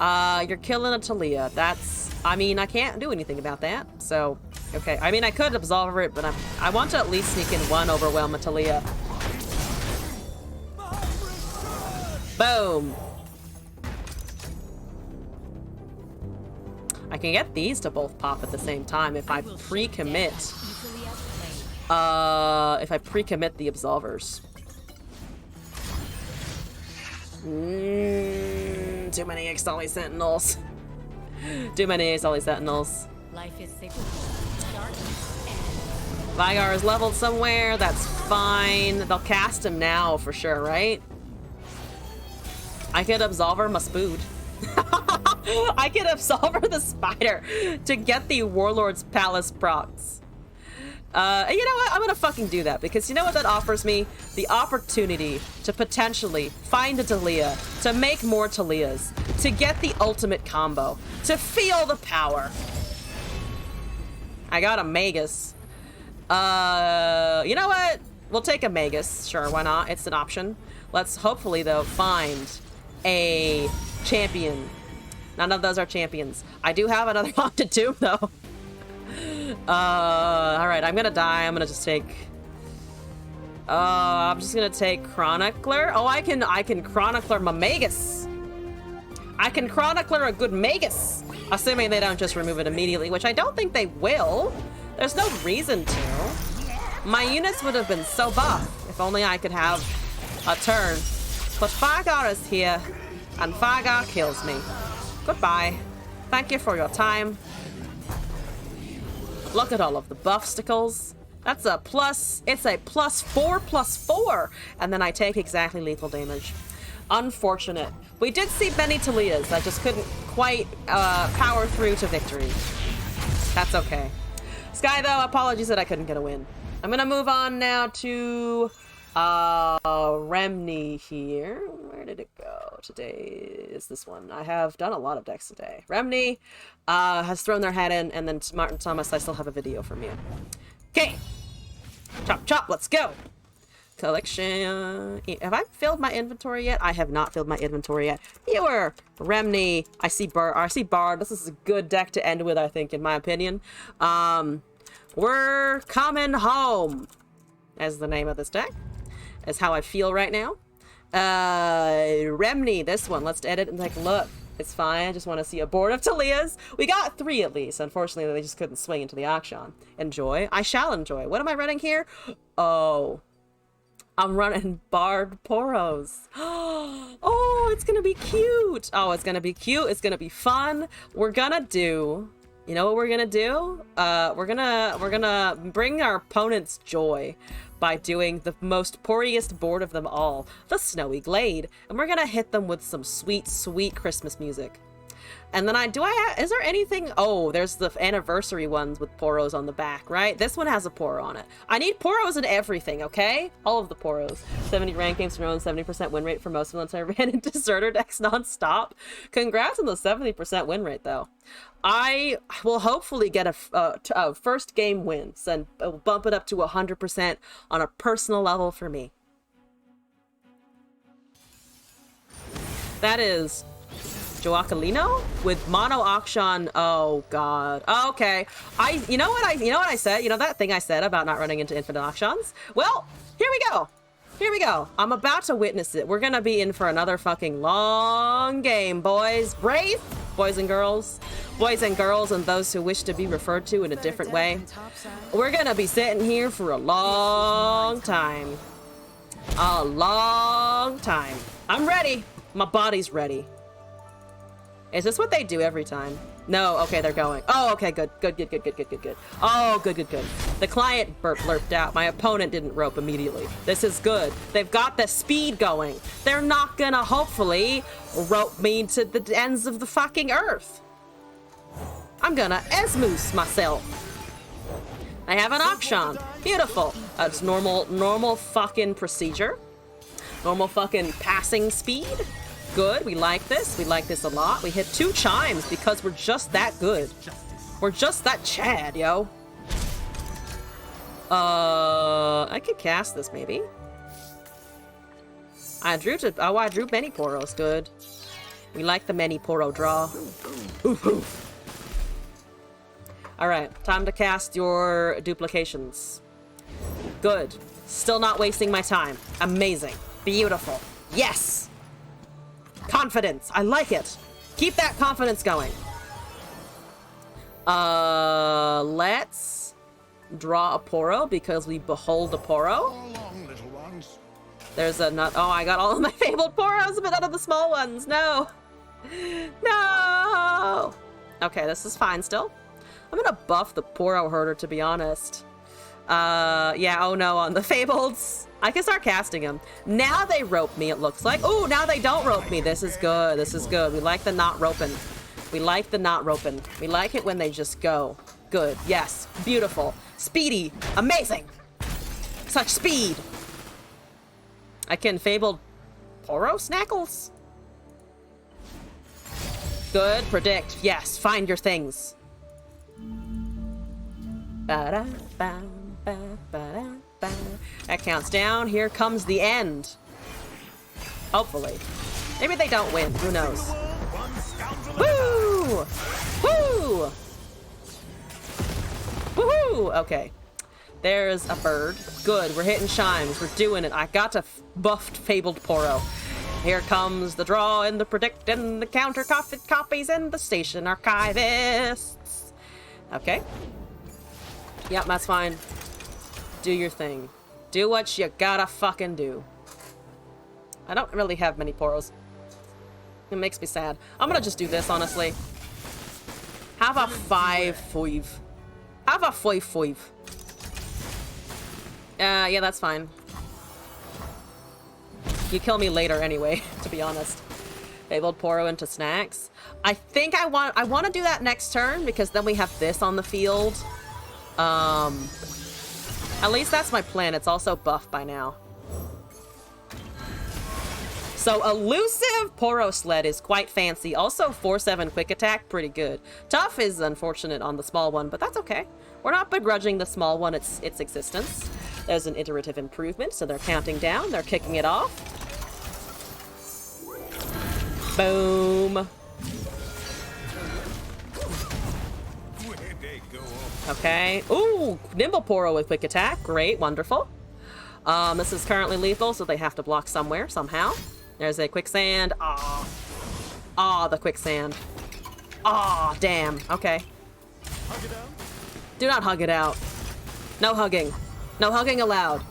You're killing a Talia. That's... I mean, I can't do anything about that, so... Okay, I mean, I could Absolver it, but I want to at least sneak in 1 Overwhelm a Talia. Boom! I can get these to both pop at the same time if I pre-commit. If I pre-commit the Absolvers. too many Ixali Sentinels. Too many Ixali Sentinels. Life is cyclical. Darkness ends. Vygar is leveled somewhere. That's fine. They'll cast him now for sure, right? I could Absolver Maspood. I could Absolver the Spider to get the Warlord's Palace procs. You know what? I'm gonna fucking do that because you know what that offers me? The opportunity to potentially find a Talia, to make more Talias, to get the ultimate combo, to feel the power. I got a Magus. You know what? We'll take a Magus. Sure, why not? It's an option. Let's hopefully, though, find a champion. None of those are champions. I do have another Haunted Tomb, though. Alright, I'm gonna die. I'm gonna just take... I'm just gonna take Chronicler. Oh, I can Chronicler my Magus. I can Chronicler a good Magus. Assuming they don't just remove it immediately, which I don't think they will. There's no reason to. My units would have been so buff if only I could have a turn. But Fargar is here, and Fargar kills me. Goodbye. Thank you for your time. Look at all of the buffsticles. That's a plus. It's a +4/+4. And then I take exactly lethal damage. Unfortunate. We did see many Talias. I just couldn't quite power through to victory. That's okay. Sky, though, apologies that I couldn't get a win. I'm gonna move on now to Remni here. Where did it go? Today is this one. I have done a lot of decks today. Remni has thrown their hat in, and then Martin Thomas, I still have a video from you. Okay. Chop, chop, let's go. Collection. Have I filled my inventory yet? I have not filled my inventory yet. Viewer, Remni. I see Bard. This is a good deck to end with, I think, in my opinion. We're coming home, as the name of this deck. Is how I feel right now. Remni, this one. Let's edit and take a look. It's fine. I just want to see a board of Talias. We got 3 at least. Unfortunately, they just couldn't swing into the auction. Enjoy. I shall enjoy. What am I running here? Oh. I'm running Bard Poros. Oh, it's gonna be cute. Oh, it's gonna be cute. It's gonna be fun. We're gonna do... You know what we're gonna do? We're gonna bring our opponents joy by doing the most poriest board of them all, the Snowy Glade. And we're gonna hit them with some sweet, sweet Christmas music. And then is there anything? Oh, there's the anniversary ones with Poros on the back, right? This one has a Poro on it. I need Poros in everything, okay? All of the Poros. 70 rank games in a row and 70% win rate for most of them. I ran into Deserter decks non-stop. Congrats on the 70% win rate, though. I will hopefully get a first game wins and bump it up to 100% on a personal level for me. That is Joaquilino with Mono Auction. Oh god. Oh, okay. You know what I said? You know that thing I said about not running into infinite auctions? Well, here we go. Here we go. I'm about to witness it. We're gonna be in for another fucking long game, boys. Brave, boys and girls. Boys and girls and those who wish to be referred to in a different way. We're gonna be sitting here for a long time. A long time. I'm ready. My body's ready. Is this what they do every time? No, okay, they're going. Oh, okay, good. Good. Oh, good. The client blurped out. My opponent didn't rope immediately. This is good. They've got the speed going. They're not gonna, hopefully, rope me to the ends of the fucking earth. I'm gonna Esmus myself. I have an auction. Beautiful. That's normal fucking procedure. Normal fucking passing speed. Good, we like this. We like this a lot. We hit 2 chimes because we're just that good. We're just that Chad, yo. I could cast this maybe. I drew many Poros. Good. We like the many Poro draw. Oof, oof. All right, time to cast your duplications. Good. Still not wasting my time. Amazing. Beautiful. Yes. Confidence. I like it. Keep that confidence going. Let's draw a Poro because we behold a Poro. Along, little ones. There's a nut. Oh, I got all of my fabled Poros, but none of the small ones. No. No! Okay, this is fine still. I'm gonna buff the Poro Herder, to be honest. Yeah, oh no, on the Fableds. I can start casting them. Now they rope me, it looks like. Ooh, now they don't rope me. This is good. This is good. We like the not roping. We like the not roping. We like it when they just go. Good. Yes. Beautiful. Speedy. Amazing. Such speed. I can Fabled Poro Snackles. Good. Predict. Yes. Find your things. That counts down. Here comes the end. Hopefully. Maybe they don't win. Who knows? Woo! Woo! Woohoo! Okay. There's a bird. Good. We're hitting chimes. We're doing it. I got to buffed Fabled Poro. Here comes the draw and the predict and the counter copies and the station archivists. Okay. Yep, that's fine. Do your thing. Do what you gotta fucking do. I don't really have many Poros. It makes me sad. I'm gonna just do this, honestly. Have a 5-5. Have a 5-5. Yeah, that's fine. You kill me later anyway, to be honest. Fabled Poro into snacks. I think I want to do that next turn because then we have this on the field. At least that's my plan. It's also buffed by now. So Elusive Poro Sled is quite fancy. Also 4/7 quick attack, pretty good. Tough is unfortunate on the small one, but that's okay. We're not begrudging the small one its existence. There's an iterative improvement, so they're counting down. They're kicking it off. Boom. Okay. Ooh, Nimble Poro with quick attack. Great, wonderful. This is currently lethal, so they have to block somewhere, somehow. There's a quicksand. Ah. Ah, the quicksand. Ah, damn. Okay. Do not hug it out. No hugging. No hugging allowed.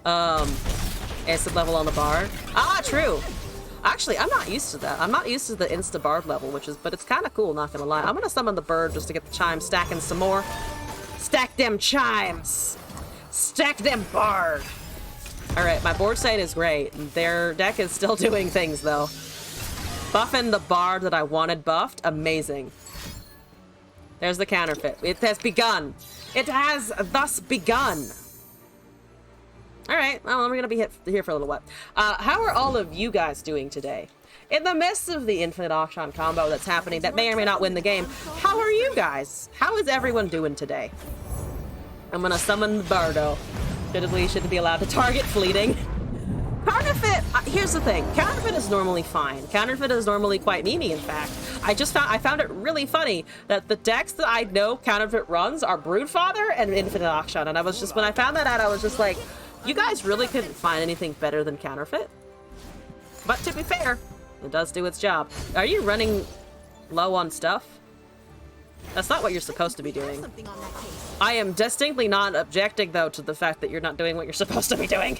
Acid level on the bard. Ah, true. Actually, I'm not used to that. I'm not used to the insta bard level, but it's kind of cool, not gonna lie. I'm gonna summon the bird just to get the chimes stacking some more. Stack them chimes. Stack them bard. All right, my board state is great. Their deck is still doing things though. Buffing the bard that I wanted buffed, amazing. There's the counterfeit. It has begun. It has thus begun. All right, well, we're gonna be here for a little while. How are all of you guys doing today? In the midst of the Infinite Auction combo that's happening that may or may not win the game, how are you guys? How is everyone doing today? I'm gonna summon the Bardo. Shouldn't be allowed to target fleeting. Counterfeit, here's the thing. Counterfeit is normally fine. Counterfeit is normally quite memey, in fact. I found it really funny that the decks that I know Counterfeit runs are Broodfather and Infinite Auction, and when I found that out, I was just like, you guys really couldn't find anything better than Counterfeit? But to be fair, it does do its job. Are you running low on stuff? That's not what you're supposed to be doing. I am distinctly not objecting, though, to the fact that you're not doing what you're supposed to be doing.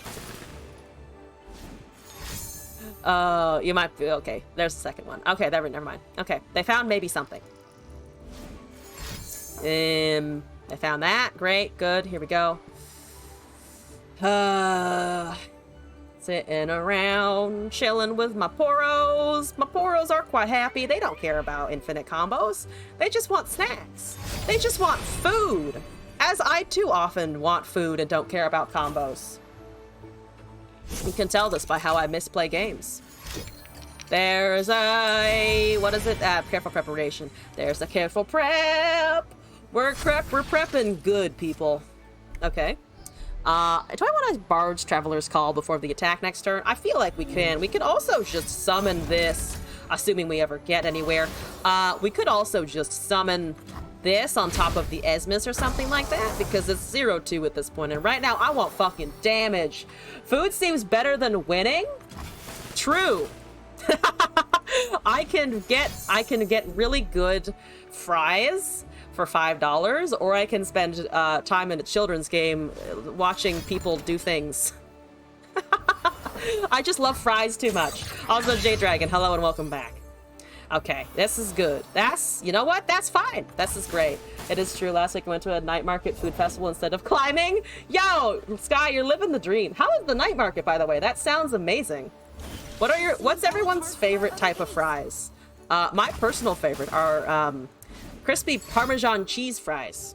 You might be... Okay, there's the second one. Okay, never mind. Okay, they found maybe something. They found that. Great, good. Here we go. Sitting around, chilling with my Poros. My Poros are quite happy. They don't care about infinite combos. They just want snacks. They just want food. As I too often want food and don't care about combos. You can tell this by how I misplay games. There's a... What is it? Careful preparation. There's a careful prep. We're prepping good, people. Okay. Do I want to Bard's Traveler's Call before the attack next turn? I feel like we can. We could also just summon this, assuming we ever get anywhere. We could also just summon this on top of the Esmus or something like that, because it's 0-2 at this point, and right now I want fucking damage. Food seems better than winning? True. I can get really good fries for $5, or I can spend time in a children's game watching people do things. I just love fries too much. Also, J Dragon, hello and welcome back. Okay, this is good. That's, you know what? That's fine. This is great. It is true. Last week I went to a night market food festival instead of climbing. Yo, Sky, you're living the dream. How is the night market, by the way? That sounds amazing. What's everyone's favorite type of fries? My personal favorite are crispy Parmesan cheese fries.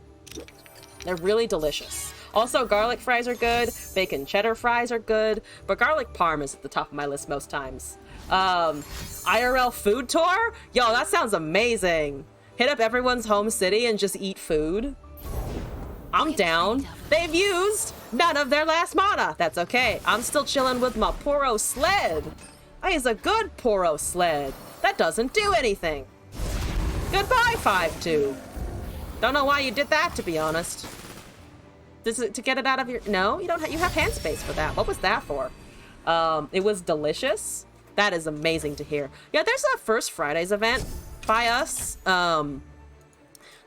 They're really delicious. Also, garlic fries are good. Bacon cheddar fries are good. But garlic parm is at the top of my list most times. IRL food tour? Yo, that sounds amazing. Hit up everyone's home city and just eat food. I'm down. They've used none of their last mana. That's okay. I'm still chilling with my Poro sled. That is a good Poro sled. That doesn't do anything. Goodbye, 5-2. Don't know why you did that, to be honest. Is it to get it out of your... No, you don't. You have hand space for that. What was that for? It was delicious. That is amazing to hear. Yeah, there's a First Fridays event by us that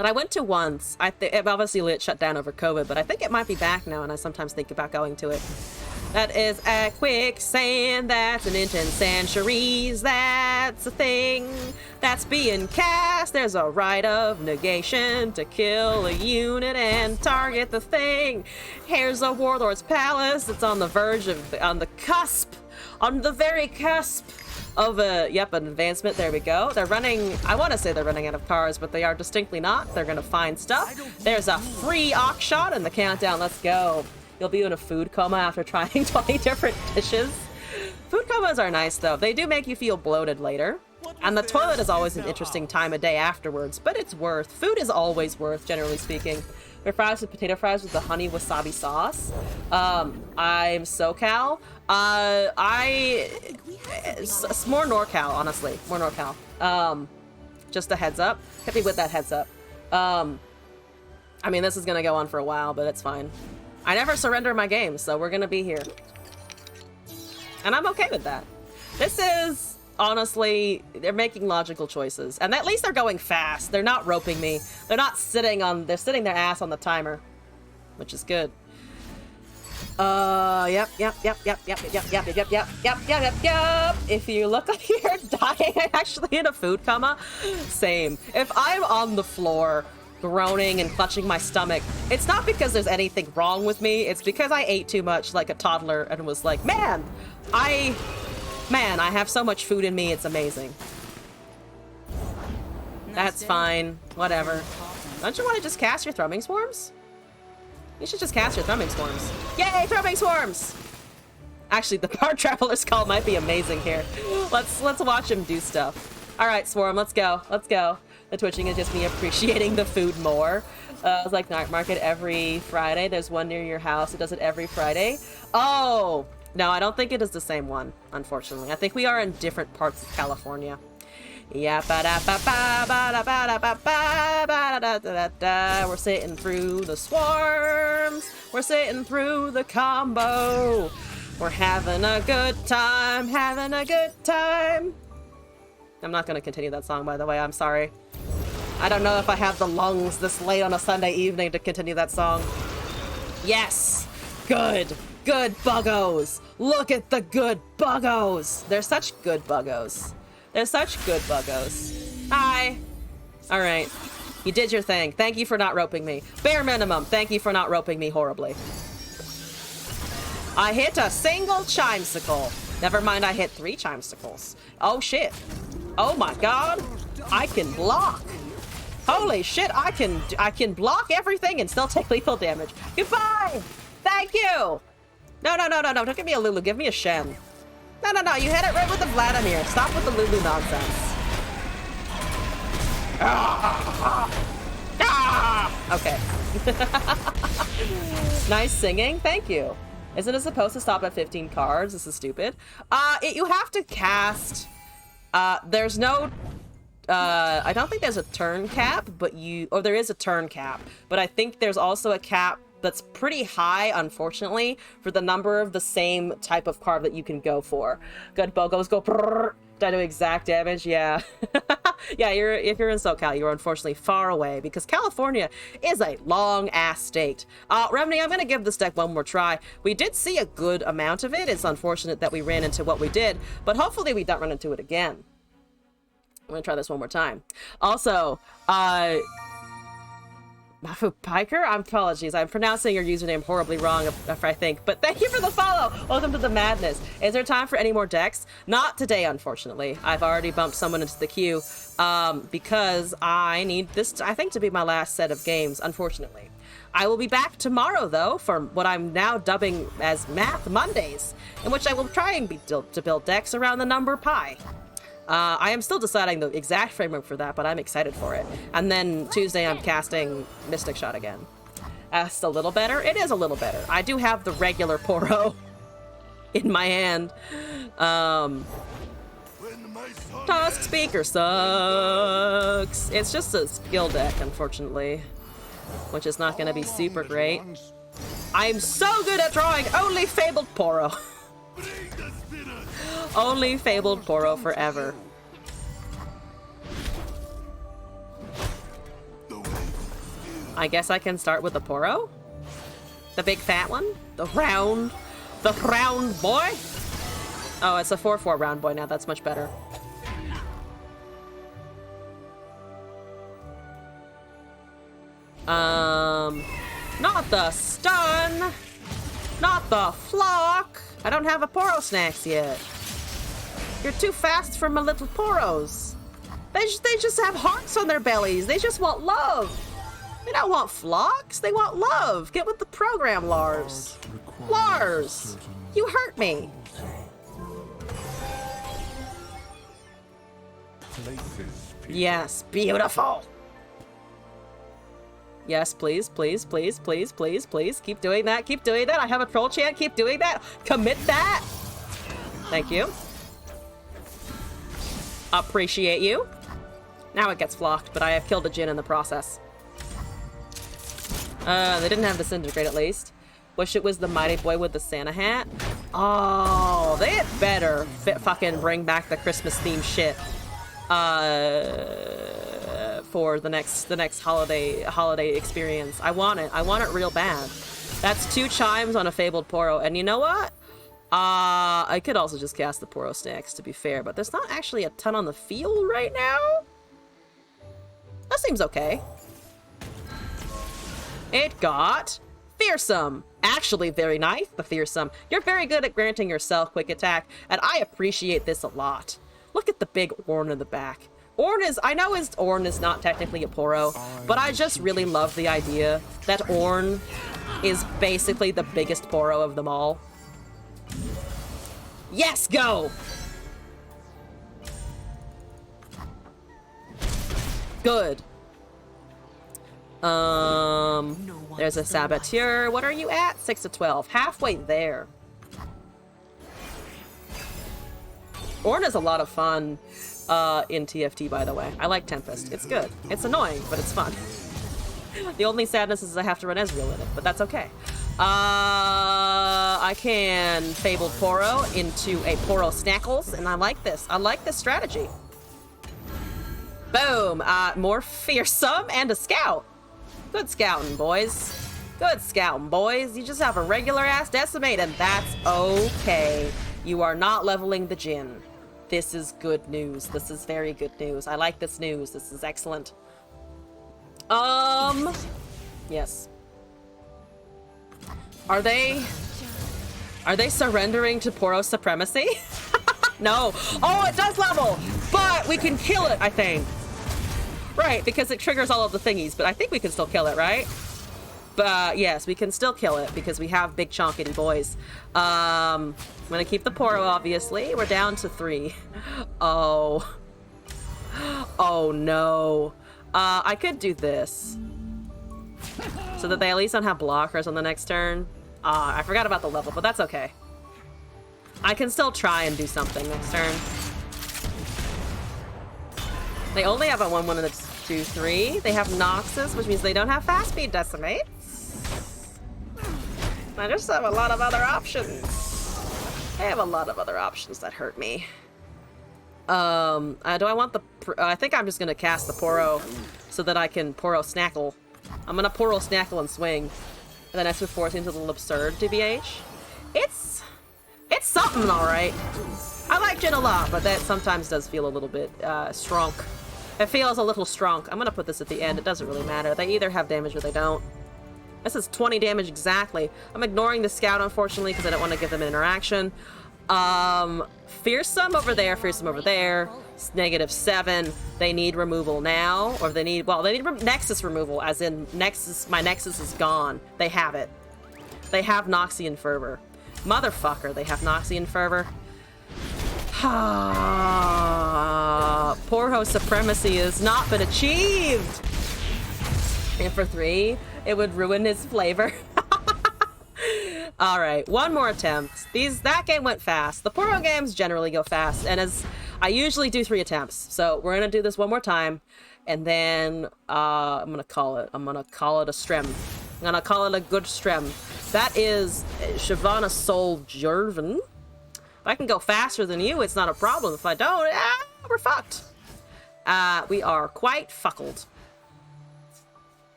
I went to once. Obviously it shut down over COVID, but I think it might be back now, and I sometimes think about going to it. That is a quicksand, that's an intense centuries, that's a thing that's being cast. There's a rite of negation to kill a unit and target the thing. Here's a warlord's palace, it's on the verge of, on the very cusp of an advancement. There we go. They're running, I want to say they're running out of cars, but they are distinctly not. They're gonna find stuff. There's a free ox shot in the countdown, let's go. You'll be in a food coma after trying 20 different dishes. Food comas are nice, though. They do make you feel bloated later. And the toilet is always an interesting time of day afterwards, but it's worth. Food is always worth, generally speaking. Their fries with potato fries with the honey wasabi sauce. I'm SoCal. It's more NorCal, honestly. More NorCal. Just a heads up. Hit me with that heads up. I mean, this is gonna go on for a while, but it's fine. I never surrender my games, so we're gonna be here. And I'm okay with that. This is, honestly, they're making logical choices. And at least they're going fast. They're not roping me. They're not sitting their ass on the timer. Which is good. Yep. If you look like you're dying, I'm actually in a food coma. Same. If I'm on the floor, groaning and clutching my stomach, it's not because there's anything wrong with me, it's because I ate too much like a toddler and was like, man, I have so much food in me, it's amazing. That's fine, whatever. Don't you want to just cast your Thrumming Swarms? You should just cast your Thrumming Swarms. Yay, Thrumming Swarms! Actually, the Power Traveler's Call might be amazing here. Let's watch him do stuff. Alright, Swarm, let's go. The twitching is just me appreciating the food more. It's like night market every Friday. There's one near your house. It does it every Friday. Oh! No, I don't think it is the same one, unfortunately. I think we are in different parts of California. Yeah, we're sitting through the swarms. We're sitting through the combo. We're having a good time, I'm not going to continue that song, by the way. I'm sorry. I don't know if I have the lungs this late on a Sunday evening to continue that song. Yes! Good buggos! Look at the good buggos! They're such good buggos. Hi! Alright. You did your thing. Thank you for not roping me. Bare minimum, thank you for not roping me horribly. I hit a single chimesicle. Never mind, I hit 3 chimesicles. Oh shit. Oh my god. I can block. Holy shit, I can block everything and still take lethal damage. Goodbye! Thank you! No, don't give me a Lulu, give me a Shen. No, you hit it right with the Vladimir. Stop with the Lulu nonsense. Okay. Nice singing, thank you. Isn't it supposed to stop at 15 cards? This is stupid. You have to cast... there's no... I don't think there's a turn cap, but or there is a turn cap, but I think there's also a cap that's pretty high, unfortunately, for the number of the same type of card that you can go for. Good bogos go brrr, do exact damage, yeah. Yeah, if you're in SoCal, you're unfortunately far away, because California is a long-ass state. Remedy, I'm gonna give this deck one more try. We did see a good amount of it. It's unfortunate that we ran into what we did, but hopefully we don't run into it again. I'm gonna try this one more time. Also, Mafu Piker? Apologies, I'm pronouncing your username horribly wrong, I think. But thank you for the follow! Welcome to the madness. Is there time for any more decks? Not today, unfortunately. I've already bumped someone into the queue because I need this, I think, to be my last set of games, unfortunately. I will be back tomorrow, though, for what I'm now dubbing as Math Mondays, in which I will try and to build decks around the number pi. I am still deciding the exact framework for that, but I'm excited for it. And then Tuesday I'm casting Mystic Shot again. That's a little better? It is a little better. I do have the regular Poro in my hand. Tusk Speaker sucks. It's just a skill deck, unfortunately, which is not going to be super great. I'm so good at drawing only Fabled Poro. Only Fabled Poro forever. I guess I can start with the Poro? The big fat one? The round boy? Oh, it's a 4/4 round boy now. That's much better. Not the stun! Not the flock! I don't have a Poro snacks yet. You're too fast for my little Poros. They just have hearts on their bellies. They just want love. They don't want flocks. They want love. Get with the program, Lars. Lars, you hurt me. Yes, beautiful. Yes, please, please, please, please, please, please. Keep doing that. Keep doing that. I have a troll chant. Keep doing that. Commit that. Thank you. Appreciate you. Now it gets flocked, but I have killed a Jhin in the process. They didn't have Disintegrate at least. Wish it was the Mighty Boy with the Santa hat. Oh, they had better fucking bring back the Christmas theme shit. For the next holiday experience. I want it real bad. That's 2 chimes on a Fabled Poro, and you know what? I could also just cast the Poro stacks, to be fair, but there's not actually a ton on the field right now. That seems okay. It got Fearsome. Actually very nice, the Fearsome. You're very good at granting yourself quick attack, and I appreciate this a lot. Look at the big Ornn in the back. I know Ornn is not technically a Poro, but I just really love the idea that Ornn is basically the biggest Poro of them all. Yes, go! Good. There's a Saboteur. What are you at? 6 to 12. Halfway there. Ornn is a lot of fun in TFT, by the way. I like Tempest. It's good. It's annoying, but it's fun. The only sadness is I have to run Ezreal in it, but that's okay. I can Fabled Poro into a Poro Snackles, and I like this. I like this strategy. Boom! More Fearsome and a Scout. Good scouting, boys. Good scouting, boys. You just have a regular-ass Decimate, and that's okay. You are not leveling the Jhin. This is good news. This is very good news. I like this news. This is excellent. Yes. Are they surrendering to Poro supremacy? No. Oh, it does level, but we can kill it, I think. Right, because it triggers all of the thingies, but I think we can still kill it, right? But yes, we can still kill it because we have big chonkity boys. I'm gonna keep the Poro, obviously. We're down to 3. Oh. Oh no. I could do this. So that they at least don't have blockers on the next turn. I forgot about the level, but that's okay. I can still try and do something next turn. They only have a 1-1 and a 2-3. They have Noxus, which means they don't have fast speed Decimates. I just have a lot of other options. I have a lot of other options that hurt me. Do I want the... I think I'm just going to cast the Poro so that I can Poro Snackle. I'm going to Poro Snackle and swing. And then S4 seems a little absurd, TBH. It's something, alright. I like Jin a lot, but that sometimes does feel a little bit strong. It feels a little strong. I'm gonna put this at the end. It doesn't really matter. They either have damage or they don't. This is 20 damage exactly. I'm ignoring the scout, unfortunately, because I don't want to give them an interaction. Fearsome over there, fearsome over there. It's -7. They need removal now, or they need, well, they need Nexus removal, as in Nexus, my Nexus is gone. They have it. They have Noxian Fervor. Motherfucker, they have Noxian Fervor. Poro supremacy has not been achieved. And for 3, it would ruin his flavor. All right, one more attempt. That game went fast. The Poro games generally go fast, and as I usually do 3 attempts. So we're gonna do this one more time, and then I'm gonna call it a strem. I'm gonna call it a good strem. That is Shyvana Soul Jervin. If I can go faster than you, it's not a problem. If I don't, we're fucked. We are quite fuckled.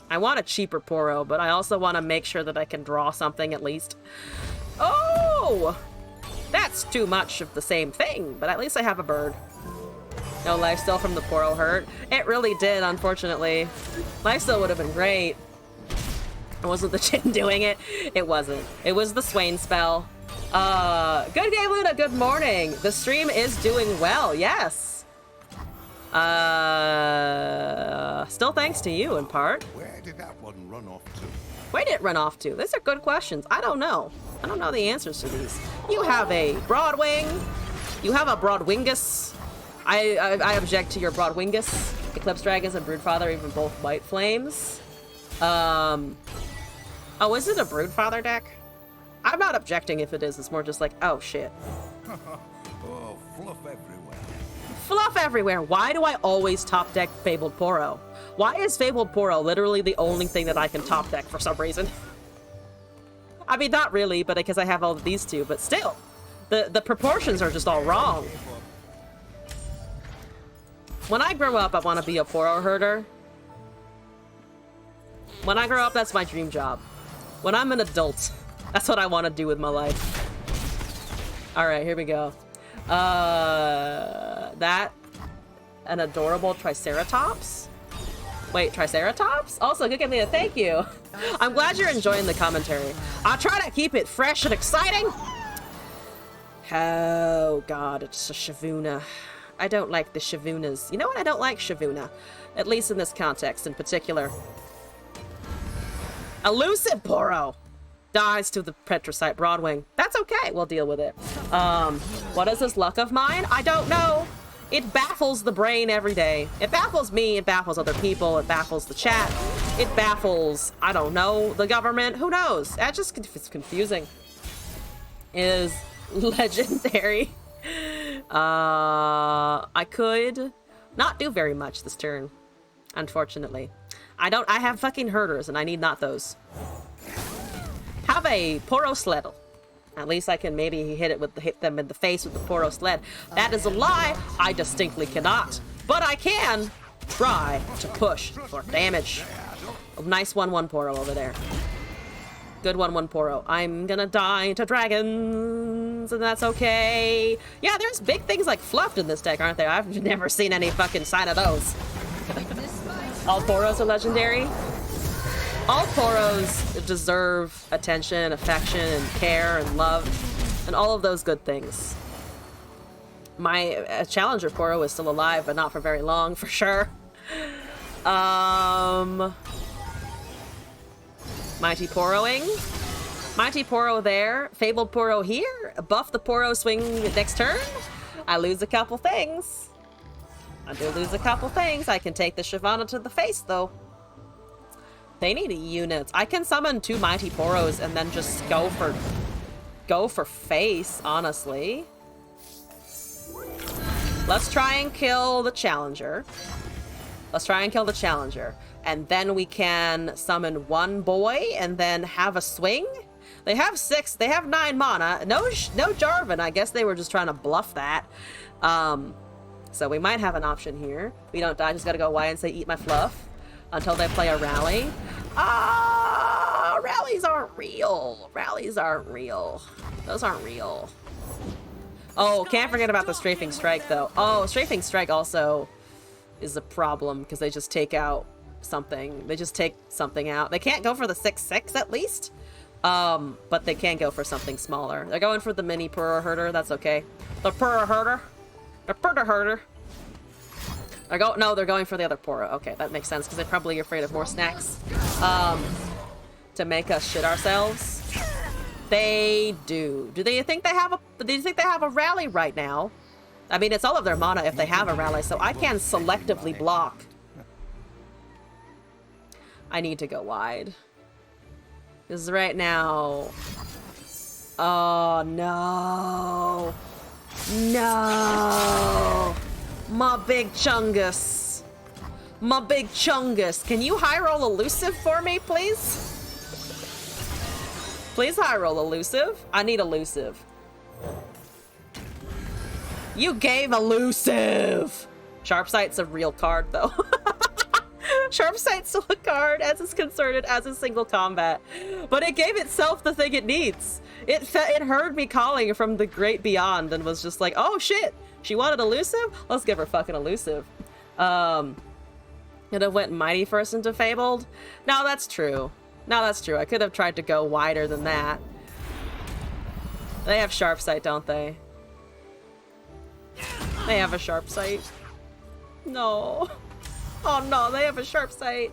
I want a cheaper Poro, but I also want to make sure that I can draw something at least. Oh! That's too much of the same thing, but at least I have a bird. No lifesteal from the Poro hurt. It really did, unfortunately. Lifesteal would have been great. It wasn't the Jin doing it. It wasn't. It was the Swain spell. Good game, Luna. Good morning. The stream is doing well. Yes. Still thanks to you in part. Where did that one run off to? Where did it run off to? These are good questions. I don't know. I don't know the answers to these. You have a Broadwing. You have a Broadwingus. I object to your Broadwingus. Eclipse Dragons and Broodfather, even both White Flames. Oh, is it a Broodfather deck? I'm not objecting if it is. It's more just like, oh shit. Oh, fluff everywhere. Fluff everywhere. Why do I always top deck Fabled Poro? Why is Fabled Poro literally the only thing that I can top deck for some reason? I mean, not really, but because I have all of these two, but still. The proportions are just all wrong. When I grow up, I want to be a Poro herder. When I grow up, that's my dream job. When I'm an adult, that's what I want to do with my life. Alright, here we go. That, an adorable Triceratops? Wait, Triceratops? Also, good game, Leah, thank you. I'm glad you're enjoying the commentary. I'll try to keep it fresh and exciting. Oh god, it's a Shyvuna. I don't like the Shyvunas. You know what? I don't like Shyvuna. At least in this context in particular. Elusive Poro dies to the Petrocyte Broadwing. That's okay, we'll deal with it. What is this luck of mine? I don't know. It baffles the brain every day. It baffles me, it baffles other people, it baffles the chat. It baffles, I don't know, the government. Who knows? It's just it's confusing. Is legendary. I could not do very much this turn, unfortunately. I have fucking herders and I need not those. Have a Poro Sledle. At least I can maybe hit them in the face with the Poro Sled. That is a lie. I distinctly cannot. But I can try to push for damage. A nice 1/1 Poro over there. Good 1/1 Poro. I'm gonna die to dragons, and that's okay. Yeah, there's big things like fluffed in this deck, aren't there? I've never seen any fucking sign of those. All Poros are legendary. All Poros deserve attention, affection, and care, and love, and all of those good things. My Challenger Poro is still alive, but not for very long, for sure. Mighty Poroing. Mighty Poro there. Fabled Poro here. Buff the Poro swing next turn. I lose a couple things. I do lose a couple things. I can take the Shyvana to the face, though. They need units. I can summon 2 Mighty Poros and then just go for face, honestly. Let's try and kill the Challenger. Let's try and kill the Challenger. And then we can summon 1 boy and then have a swing. They have 6. They have 9 mana. No Jarvan. I guess they were just trying to bluff that. So we might have an option here. We don't die. Just gotta go Y and say eat my fluff until they play a rally. Rallies aren't real. Rallies aren't real. Those aren't real. Oh, can't forget about the Strafing Strike, though. Oh, Strafing Strike also is a problem, because they just take out something. They just take something out. They can't go for the 6/6, at least. But they can go for something smaller. They're going for the mini Purr Herder. That's okay. The Purr Herder. The Purr Herder. They're going for the other Purr. Okay, that makes sense, because they're probably afraid of more snacks. To make us shit ourselves. They do. Do you think they have a rally right now? I mean, it's all of their mana if they have a rally, so I can selectively block. I need to go wide. Because right now... Oh, no. No. My big Chungus. My big Chungus. Can you high roll elusive for me, please? Please high roll elusive. I need elusive. You gave elusive. Sharpsight's a real card, though. Sharpsight's still a card, as is concerted, as is single combat. But it gave itself the thing it needs. It heard me calling from the great beyond and was just like, oh shit, she wanted elusive? Let's give her fucking elusive. It have went mighty first into Fabled? No, that's true. No, that's true. I could have tried to go wider than that. They have Sharpsight, don't they? They have a Sharpsight. No. Oh no, they have a Sharpsight.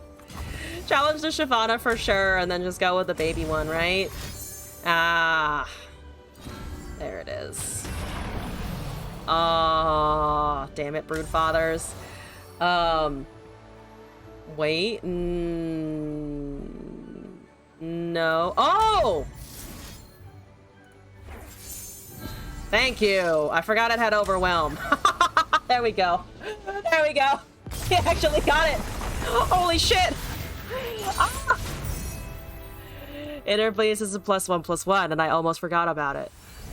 Challenge the Shyvana for sure, and then just go with the baby one, right? Ah. There it is. Oh, damn it, Broodfathers. Wait. No. Oh! Thank you. I forgot it had Overwhelm. There we go. There we go. He actually got it. Holy shit. Ah! Inner Bleeds is a +1/+1, and I almost forgot about it.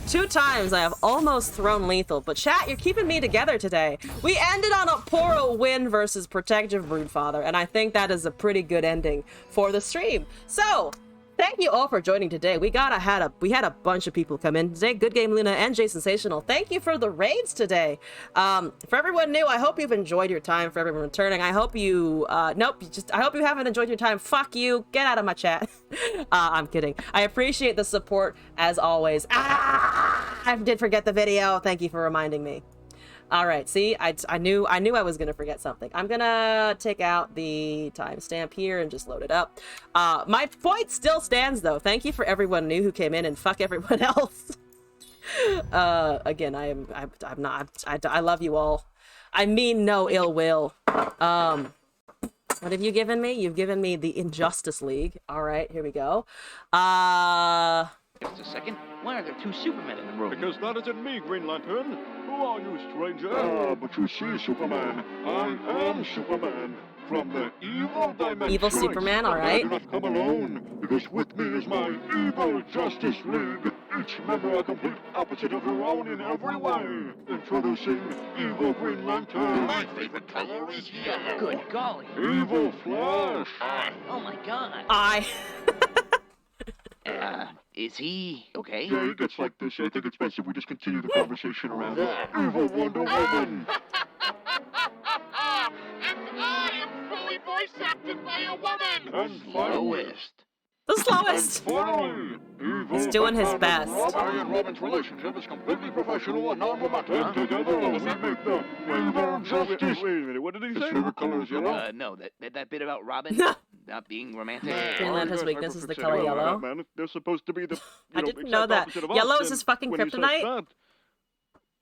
2 times I have almost thrown lethal, but chat, you're keeping me together today. We ended on a Poro win versus Protective Broodfather, and I think that is a pretty good ending for the stream. So, thank you all for joining today. We had a bunch of people come in today. Good Game Luna and Jay Sensational. Thank you for the raids today. For everyone new, I hope you've enjoyed your time. For everyone returning, I hope you I hope you haven't enjoyed your time. Fuck you. Get out of my chat. I'm kidding. I appreciate the support as always. I did forget the video. Thank you for reminding me. All right, see, I knew I was gonna forget something. I'm gonna take out the timestamp here and just load it up. My point still stands, though. Thank you for everyone new who came in, and fuck everyone else. Again, I love you all. I mean no ill will. What have you given me? You've given me the Injustice League. All right, here we go. Just a second. Why are there 2 Supermen in the room? Because that isn't me, Green Lantern. Who are you, stranger? But you see, Superman, I am Superman. From the evil dimension. Evil Superman, all right. I do not come alone, because with me is my evil Justice League. Each member a complete opposite of their own in every way. Introducing Evil Green Lantern. My favorite color is yellow. Good golly. Evil Flash. Oh my god. Is he okay? Yeah, he gets like this. I think it's best if we just continue the conversation around Evil Wonder Woman. And I am fully voice acted by a woman. And Slowest. The slowest. finally, Evil He's doing his best. Barry and Robin's relationship is completely professional and non-romantic. And together we make the Evil Justice. Wait a minute, what did he His say? favorite color is yellow. No, that bit about Robin not being romantic. Green Lantern's weakness is the color yellow. Man, they're supposed to be the. I didn't know that. Yellow is his fucking kryptonite.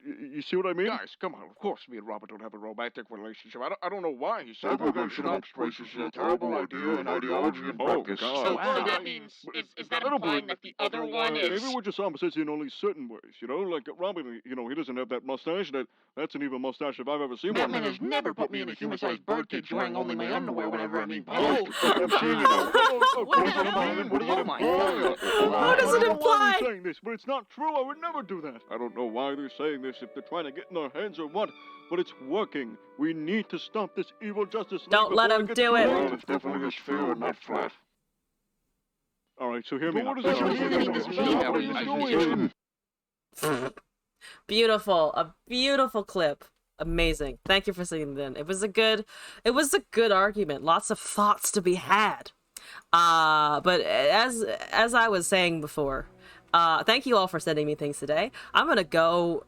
You see what I mean? Guys, come on. Of course, me and Robert don't have a romantic relationship. I don't know why he said Segregation amongst races is a terrible idea in ideology and practice. So that means, is that implying that the other one is... Maybe we're just opposites in only certain ways, you know? Like, Robin, you know, he doesn't have that mustache. That's an evil mustache if I've ever seen one. Batman has never put me in a human-sized birdcage wearing only my underwear whenever I mean pose. I'm seeing it now. What does it imply? I'm saying this, but it's not true. I would never do that. I don't know why they're saying this, if they're trying to get in our heads or what, but it's working. We need to stop this evil Justice League. Don't let him do it. Well, it's definitely a sphere and not flat. All right, so hear me. What out. does this mean? Beautiful. A beautiful clip. Amazing. Thank you for singing it in. It was a good argument. Lots of thoughts to be had. But as I was saying before, thank you all for sending me things today. I'm gonna go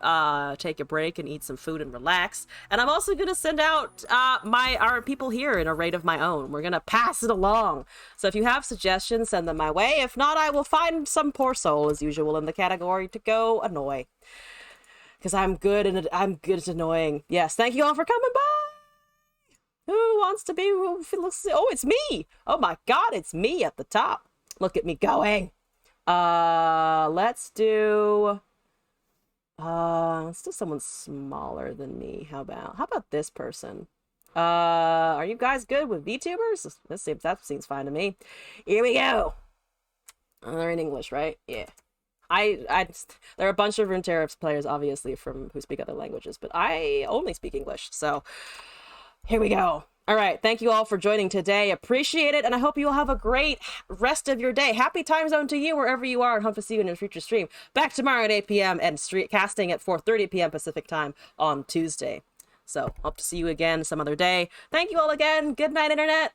take a break and eat some food and relax. And I'm also gonna send out our people here in a raid of my own. We're gonna pass it along. So if you have suggestions, send them my way. If not, I will find some poor soul as usual in the category to go annoy. Because I'm good at annoying. Yes, thank you all for coming by. Who wants to be? Oh, it's me. Oh my God, it's me at the top. Look at me going. Let's do someone smaller than me. How about this person? Are you guys good with VTubers? That seems fine to me. Here we go. They're in English, right? Yeah. There are a bunch of Runeterra players, obviously, who speak other languages, but I only speak English, so here we go. All right, thank you all for joining today. Appreciate it, and I hope you all have a great rest of your day. Happy time zone to you wherever you are, and hope to see you in your future stream. Back tomorrow at 8 p.m. and casting at 4:30 p.m. Pacific time on Tuesday. So, hope to see you again some other day. Thank you all again. Good night, Internet.